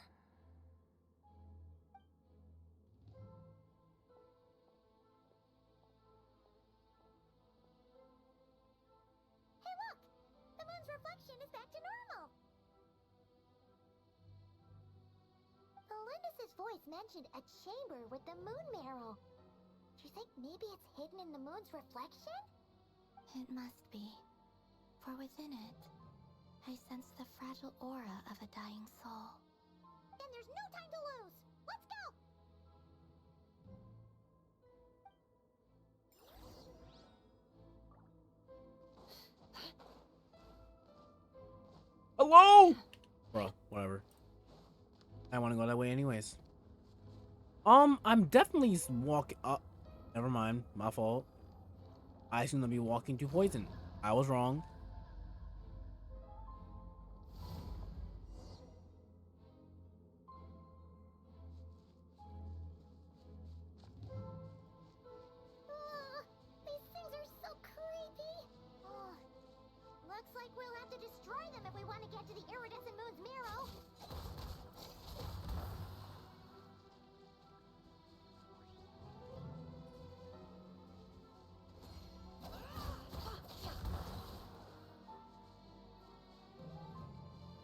Hey look! The moon's reflection is back to normal! Melindis' voice mentioned a chamber with the moon marrow. Do you think maybe it's hidden in the moon's reflection? It must be. For within it, I sense the fragile aura of a dying soul. Then there's no time to lose! Let's go! Hello? Bro, whatever. I want to go that way anyways. I'm definitely walking up. Never mind, my fault. I assumed I'd be walking to poison. I was wrong. These things are so creepy! Looks like we'll have to destroy them if we want to get to the iridescent moon's marrow.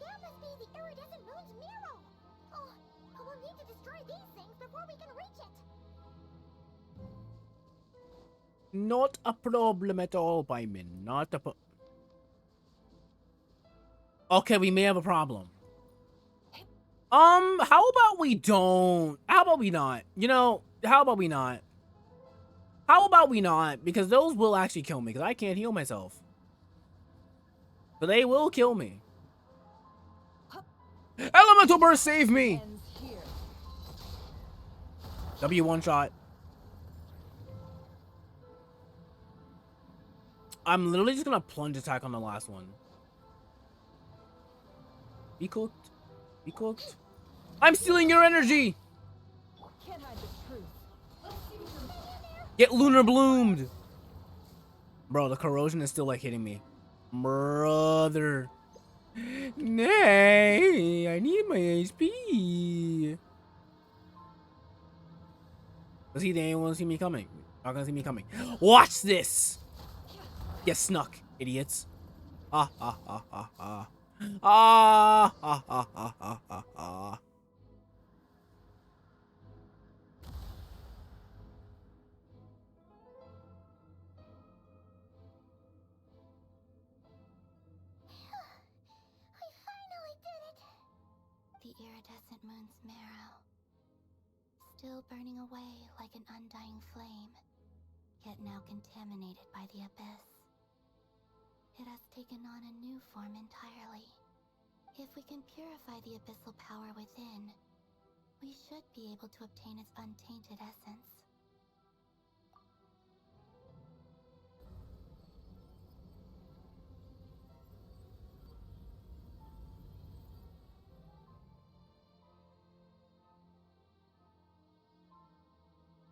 That must be the iridescent moon's marrow! Oh, we'll need to destroy these things before we can reach it! Not a problem at all, Byman. Not a pro- Okay, we may have a problem. How about we don't? How about we not? You know, how about we not? How about we not? Because those will actually kill me, because I can't heal myself. So they will kill me. Elemental Burst, save me! W one shot. I'm literally just gonna plunge attack on the last one. Be cooked. Be cooked. I'm stealing your energy! Can't hide the truth. Get lunar bloomed! Bro, the corrosion is still like hitting me. Brother. Nay, I need my HP. Does he think anyone see me coming? Not gonna see me coming. Watch this! Get snuck, idiots. Ah, ah, ah, ah, ah. Ah, ah, ah, ah, ah, ah, ah. We finally did it! The iridescent moon's marrow. Still burning away like an undying flame, yet now contaminated by the abyss. It has taken on a new form entirely. If we can purify the abyssal power within, we should be able to obtain its untainted essence.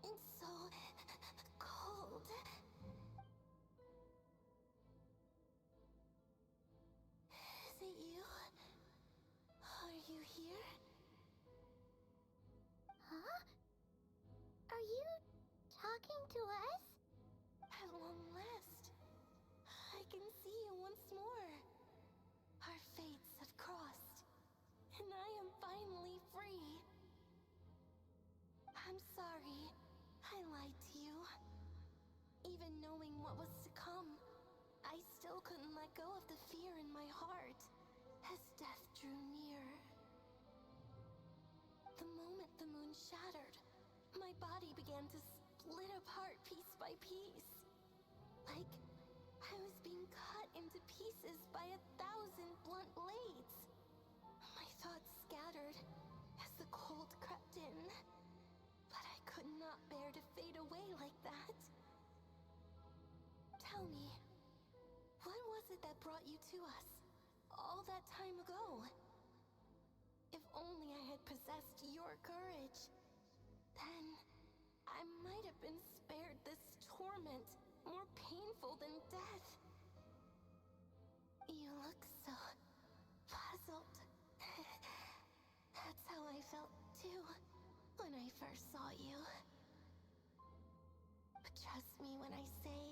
It's so cold. Is it you? Are you here? Huh? Are you talking to us? At long last, I can see you once more. Our fates have crossed, and I am finally free. I'm sorry, I lied to you. Even knowing what was to come, let go of the fear in my heart as death drew near. The moment the moon shattered, my body began to split apart piece by piece. Like I was being cut into pieces by 1,000 blunt blades. My thoughts scattered as the cold crept in, but I could not bear to fade away like that. Tell me, what was it that brought you to us all that time ago? If only I had possessed your courage, then I might have been spared this torment more painful than death. You look so puzzled. That's how I felt too when I first saw you. But trust me when I say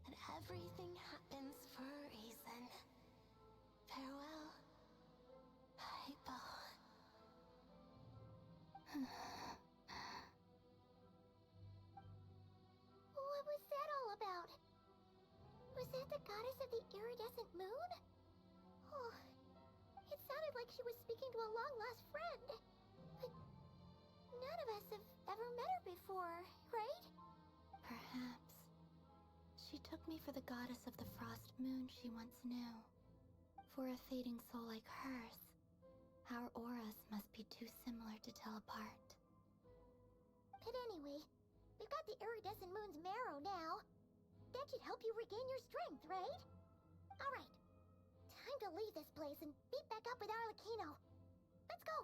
that everything happens for a reason. Farewell, Hypo. What was that all about? Was that the goddess of the iridescent moon? Oh, it sounded like she was speaking to a long-lost friend. But none of us have ever met her before, right? Perhaps. She took me for the goddess of the frost moon she once knew. For a fading soul like hers, our auras must be too similar to tell apart. But anyway, we've got the iridescent moon's marrow now. That should help you regain your strength, right? Alright, time to leave this place and meet back up with Arlecchino. Let's go!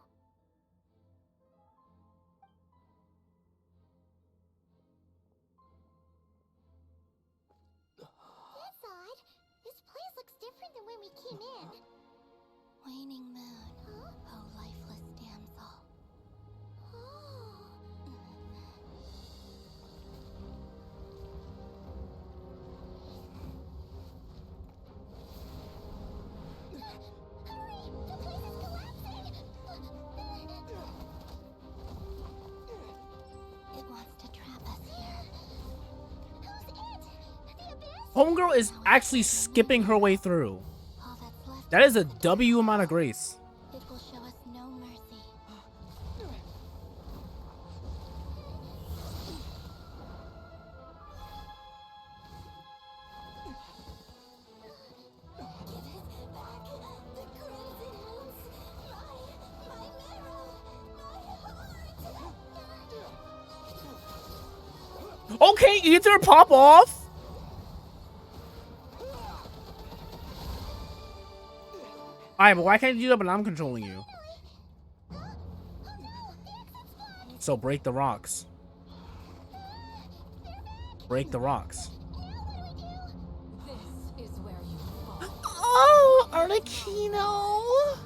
That's odd. This place looks different than when we came in. Waning moon, Huh? oh lifeless damsel. Oh. Hurry! The place is collapsing! It wants to trap us here. Who's it? The abyss? Homegirl is actually skipping her way through. All that's left That is a W amount of grace. it will show us no mercy. Give it back! The crimson moons! My marrow! My heart! Okay, either pop off. Alright, but why can't you do that when I'm controlling you? So break the rocks. Break the rocks. This is where you fall. Oh, Arlecchino.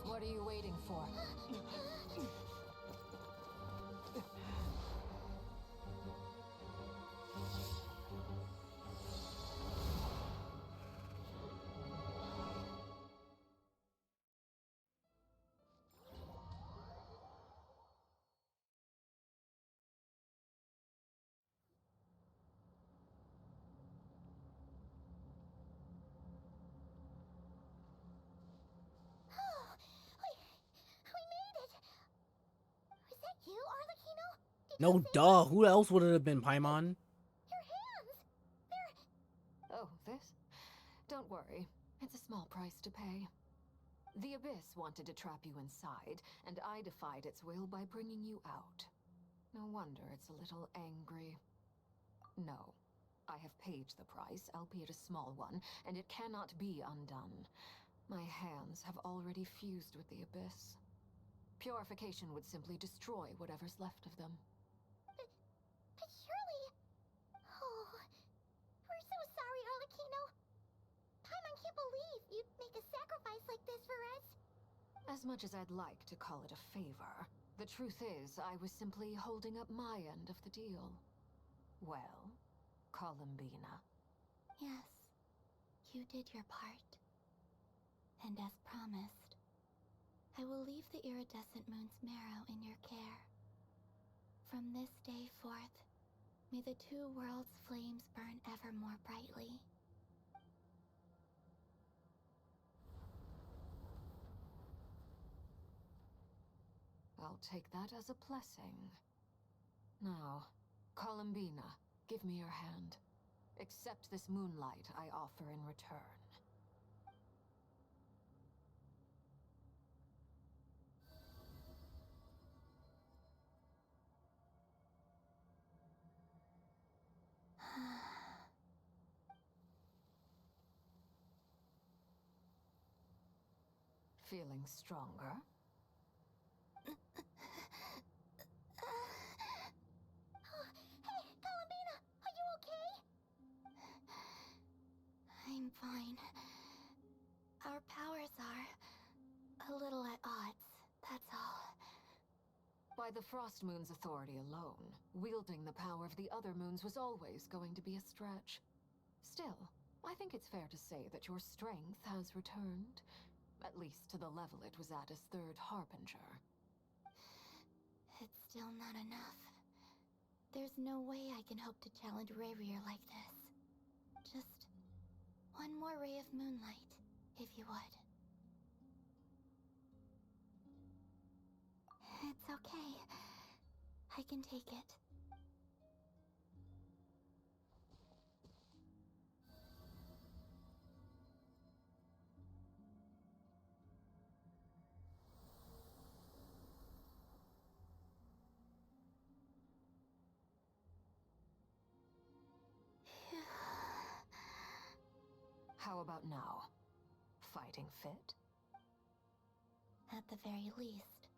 What are you waiting for? We made it! Was that you, Arlecchino? Did No, you save duh. us? Who else would it have been, Paimon? Your hands! They're... Oh, this? Don't worry. It's a small price to pay. The Abyss wanted to trap you inside, and I defied its will by bringing you out. No wonder it's a little angry. No. I have paid the price, albeit a small one, and it cannot be undone. My hands have already fused with the Abyss. Purification would simply destroy whatever's left of them. But surely... Oh... We're so sorry, Arlecchino. Paimon can't believe you'd make a sacrifice like this for us. As much as I'd like to call it a favor, the truth is I was simply holding up my end of the deal. Well, Columbina. Yes, you did your part. And as promised, I will leave the iridescent moon's marrow in your care. From this day forth, may the two worlds' flames burn ever more brightly. I'll take that as a blessing. Now, Columbina, give me your hand. Accept this moonlight I offer in return. Feeling stronger? Hey, Columbina, are you okay? I'm fine. Our powers are a little at odds, that's all. By the Frost Moon's authority alone, wielding the power of the other moons was always going to be a stretch. Still, I think it's fair to say that your strength has returned. At least to the level it was at as Third Harbinger. It's still not enough. There's no way I can hope to challenge Rayrear like this. Just one more ray of moonlight, if you would. It's okay. I can take it. How about now? Fighting fit? At the very least,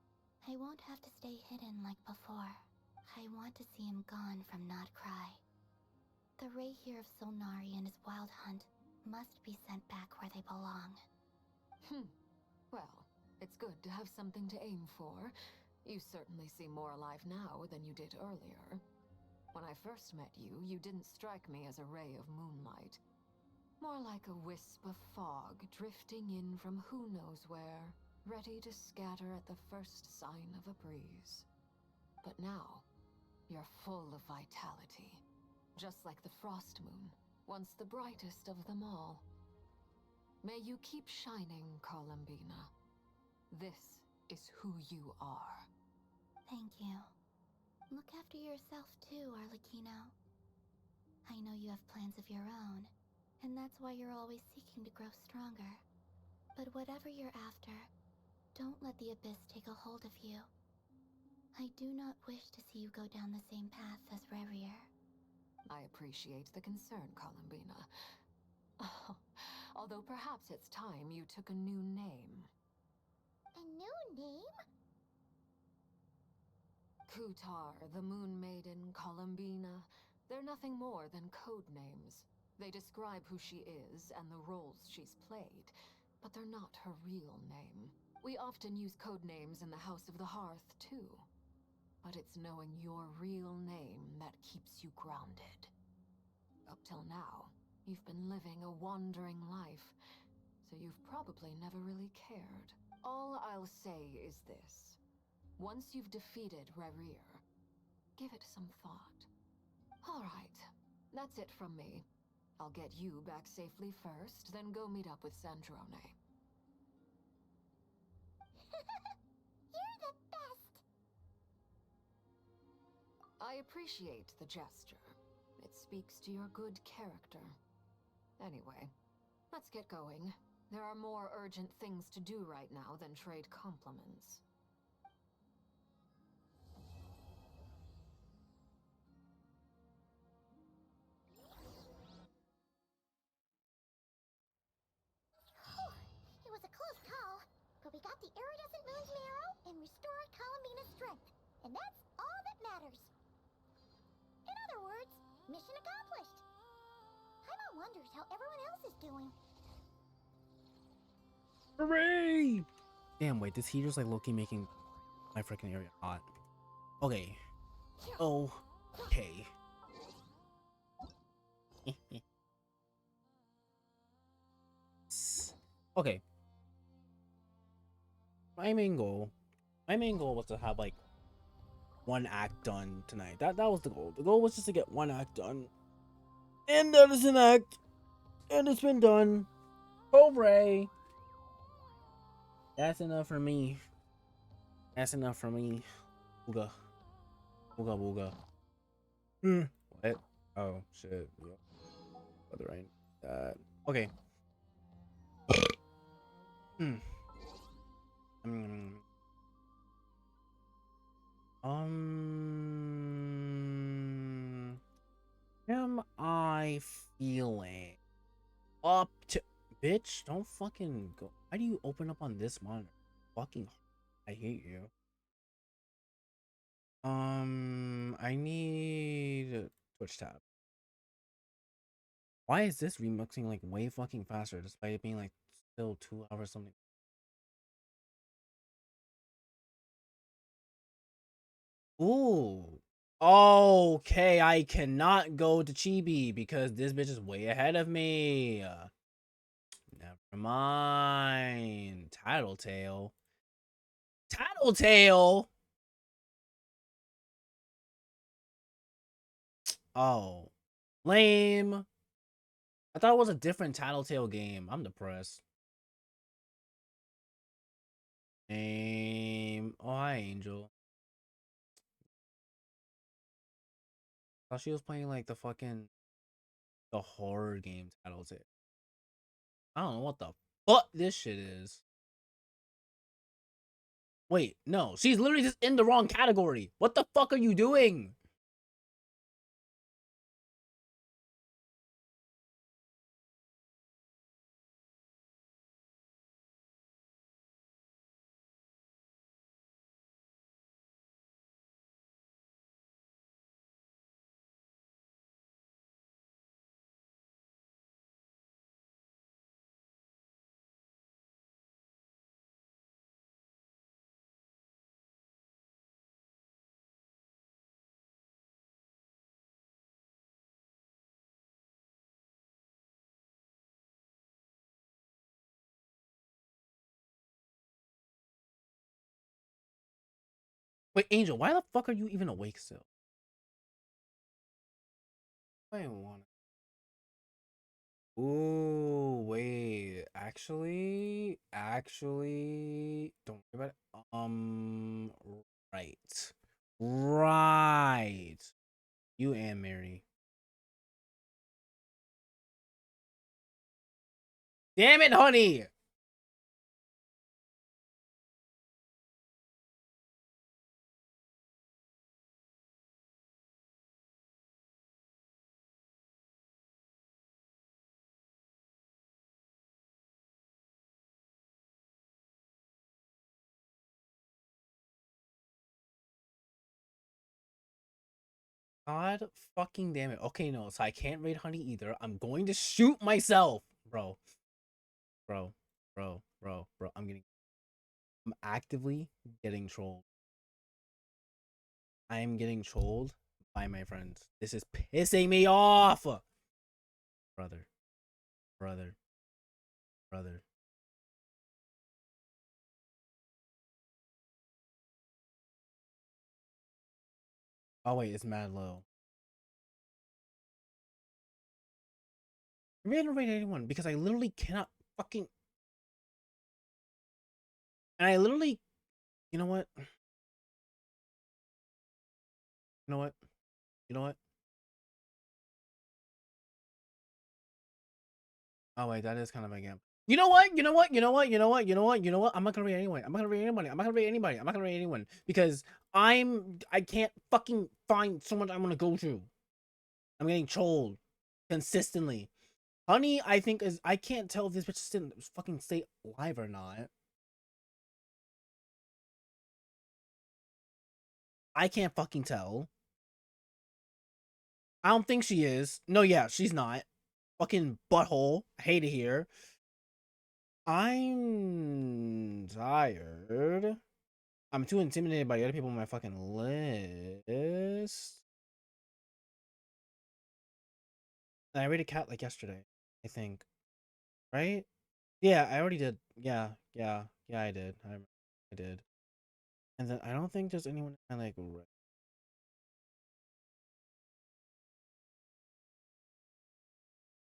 I won't have to stay hidden like before. I want to see him gone from Notcry. The Ray here of Solnari and his wild hunt must be sent back where they belong. Well, it's good to have something to aim for. You certainly seem more alive now than you did earlier. When I first met you, you didn't strike me as a ray of moonlight. More like a wisp of fog drifting in from who knows where, ready to scatter at the first sign of a breeze. But now, you're full of vitality. Just like the Frost Moon, once the brightest of them all. May you keep shining, Columbina. This is who you are. Thank you. Look after yourself too, Arlecchino. I know you have plans of your own, and that's why you're always seeking to grow stronger. But whatever you're after, don't let the Abyss take a hold of you. I do not wish to see you go down the same path as Rayrear. I appreciate the concern, Columbina. Although perhaps it's time you took a new name. A new name? Kutar, the Moon Maiden, Columbina. They're nothing more than code names. They describe who she is and the roles she's played, but they're not her real name. We often use code names in the House of the Hearth, too. But it's knowing your real name that keeps you grounded. Up till now, you've been living a wandering life, so you've probably never really cared. All I'll say is this. Once you've defeated Rayrear, give it some thought. All right, that's it from me. I'll get you back safely first, then go meet up with Sandrone. You're the best! I appreciate the gesture. It speaks to your good character. Anyway, let's get going. There are more urgent things to do right now than trade compliments. It was a close call, but we got the iridescent moon's marrow and restored Columbina's strength, and that's all that matters. In other words, mission accomplished. Paimon wonders how everyone else is doing. Hooray! Damn, wait, this heater's like low-key making my freaking area hot. Okay. Okay. Okay. My main goal was to have like one act done tonight. That was the goal. The goal was just to get one act done. And that is an act. And it's been done. Hooray. That's enough for me. That's enough for me. Ooga. Ooga booga. What? Oh, shit. Yep. Other right. Okay. Am I feeling up to... Bitch, don't fucking go. Why do you open up on this monitor? Fucking, I hate you. I need Twitch tab. Why is this remixing like way fucking faster despite it being like still 2 hours something? Ooh. Okay, I cannot go to Chibi because this bitch is way ahead of me. Never mind. Tattletale. Tattletale. Oh. Lame. I thought it was a different Tattletale game. I'm depressed. Lame. Oh, hi, Angel. I thought she was playing like the horror game Tattletale. I don't know what the fuck this shit is. Wait, no. She's literally just in the wrong category. What the fuck are you doing? Wait, Angel, why the fuck are you even awake still? I don't want it. Ooh, wait. Actually, don't worry about it. Right. Right. You and Mary. Damn it, honey! God fucking damn it. Okay, no, so I can't raid honey either. I'm going to shoot myself. Bro. Bro. I'm actively getting trolled. I am getting trolled by my friends. This is pissing me off. Brother. Oh wait, it's mad low. I'm gonna rate anyone because I literally cannot fucking. And I literally, you know what? You know what? You know what? Oh wait, that is kind of a gimp. You know what? I'm not gonna rate anyone. I'm not gonna rate anyone because I can't fucking find someone I'm gonna go to. I'm getting trolled consistently. Honey, I think is I can't tell if this bitch didn't fucking stay alive or not. I can't fucking tell. I don't think she is. No, yeah, she's not. Fucking butthole. I hate it here. I'm tired. I'm too intimidated by the other people on my fucking list. I rated Cat like yesterday, I think. Right? Yeah, I already did. Yeah, I did. I did. And then I don't think there's anyone I like.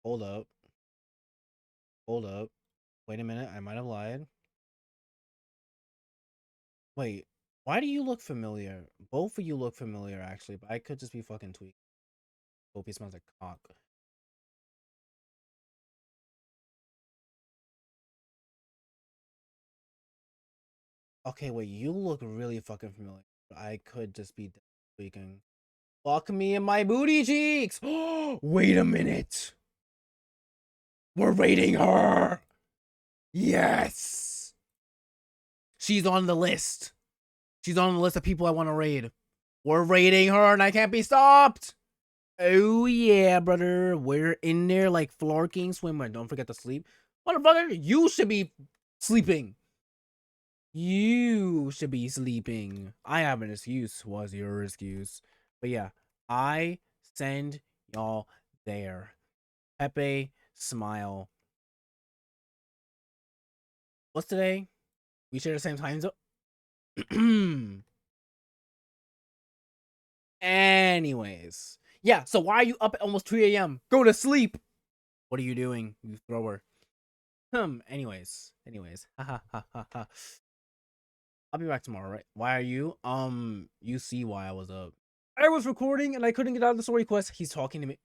Hold up. Hold up. Wait a minute, I might have lied. Wait, why do you look familiar? Both of you look familiar, actually, but I could just be fucking tweaked. Hope he smells like cock. Okay, wait, you look really fucking familiar. I could just be tweaking. Fuck me in my booty cheeks! Wait a minute! We're rating her! Yes! She's on the list. She's on the list of people I want to raid. We're raiding her and I can't be stopped! Oh yeah, brother. We're in there like florking swimmer. Don't forget to sleep. Motherfucker, you should be sleeping. You should be sleeping. I have an excuse. Was your excuse. But yeah, I send y'all there. Pepe, smile. What's today? We share the same time zone. Anyways. Yeah, so why are you up at almost 3 a.m.? Go to sleep. What are you doing, you thrower? Anyways. Ha ha ha ha. I'll be back tomorrow, right? Why are you? You see why I was up. I was recording and I couldn't get out of the story quest. He's talking to me.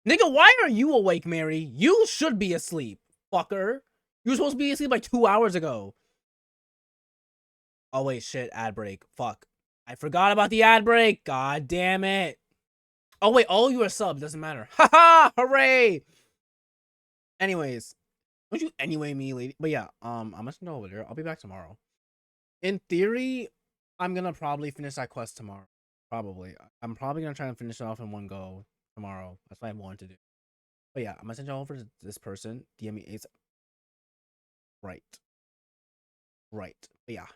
Nigga, why are you awake, Mary? You should be asleep, fucker. You were supposed to be asleep like 2 hours ago. Oh wait, shit, ad break. Fuck. I forgot about the ad break. God damn it. Oh wait, all you are subs, doesn't matter. Haha, hooray. Anyways, don't you anyway me, lady? But yeah, I'm gonna know over there. I'll be back tomorrow. In theory, I'm gonna probably finish that quest tomorrow. Probably. I'm probably gonna try and finish it off in one go tomorrow. That's what I want to do. But yeah, I'm gonna send y'all over to this person. DM me ASAP. Right. But yeah.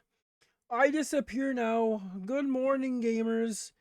I disappear now. Good morning, gamers.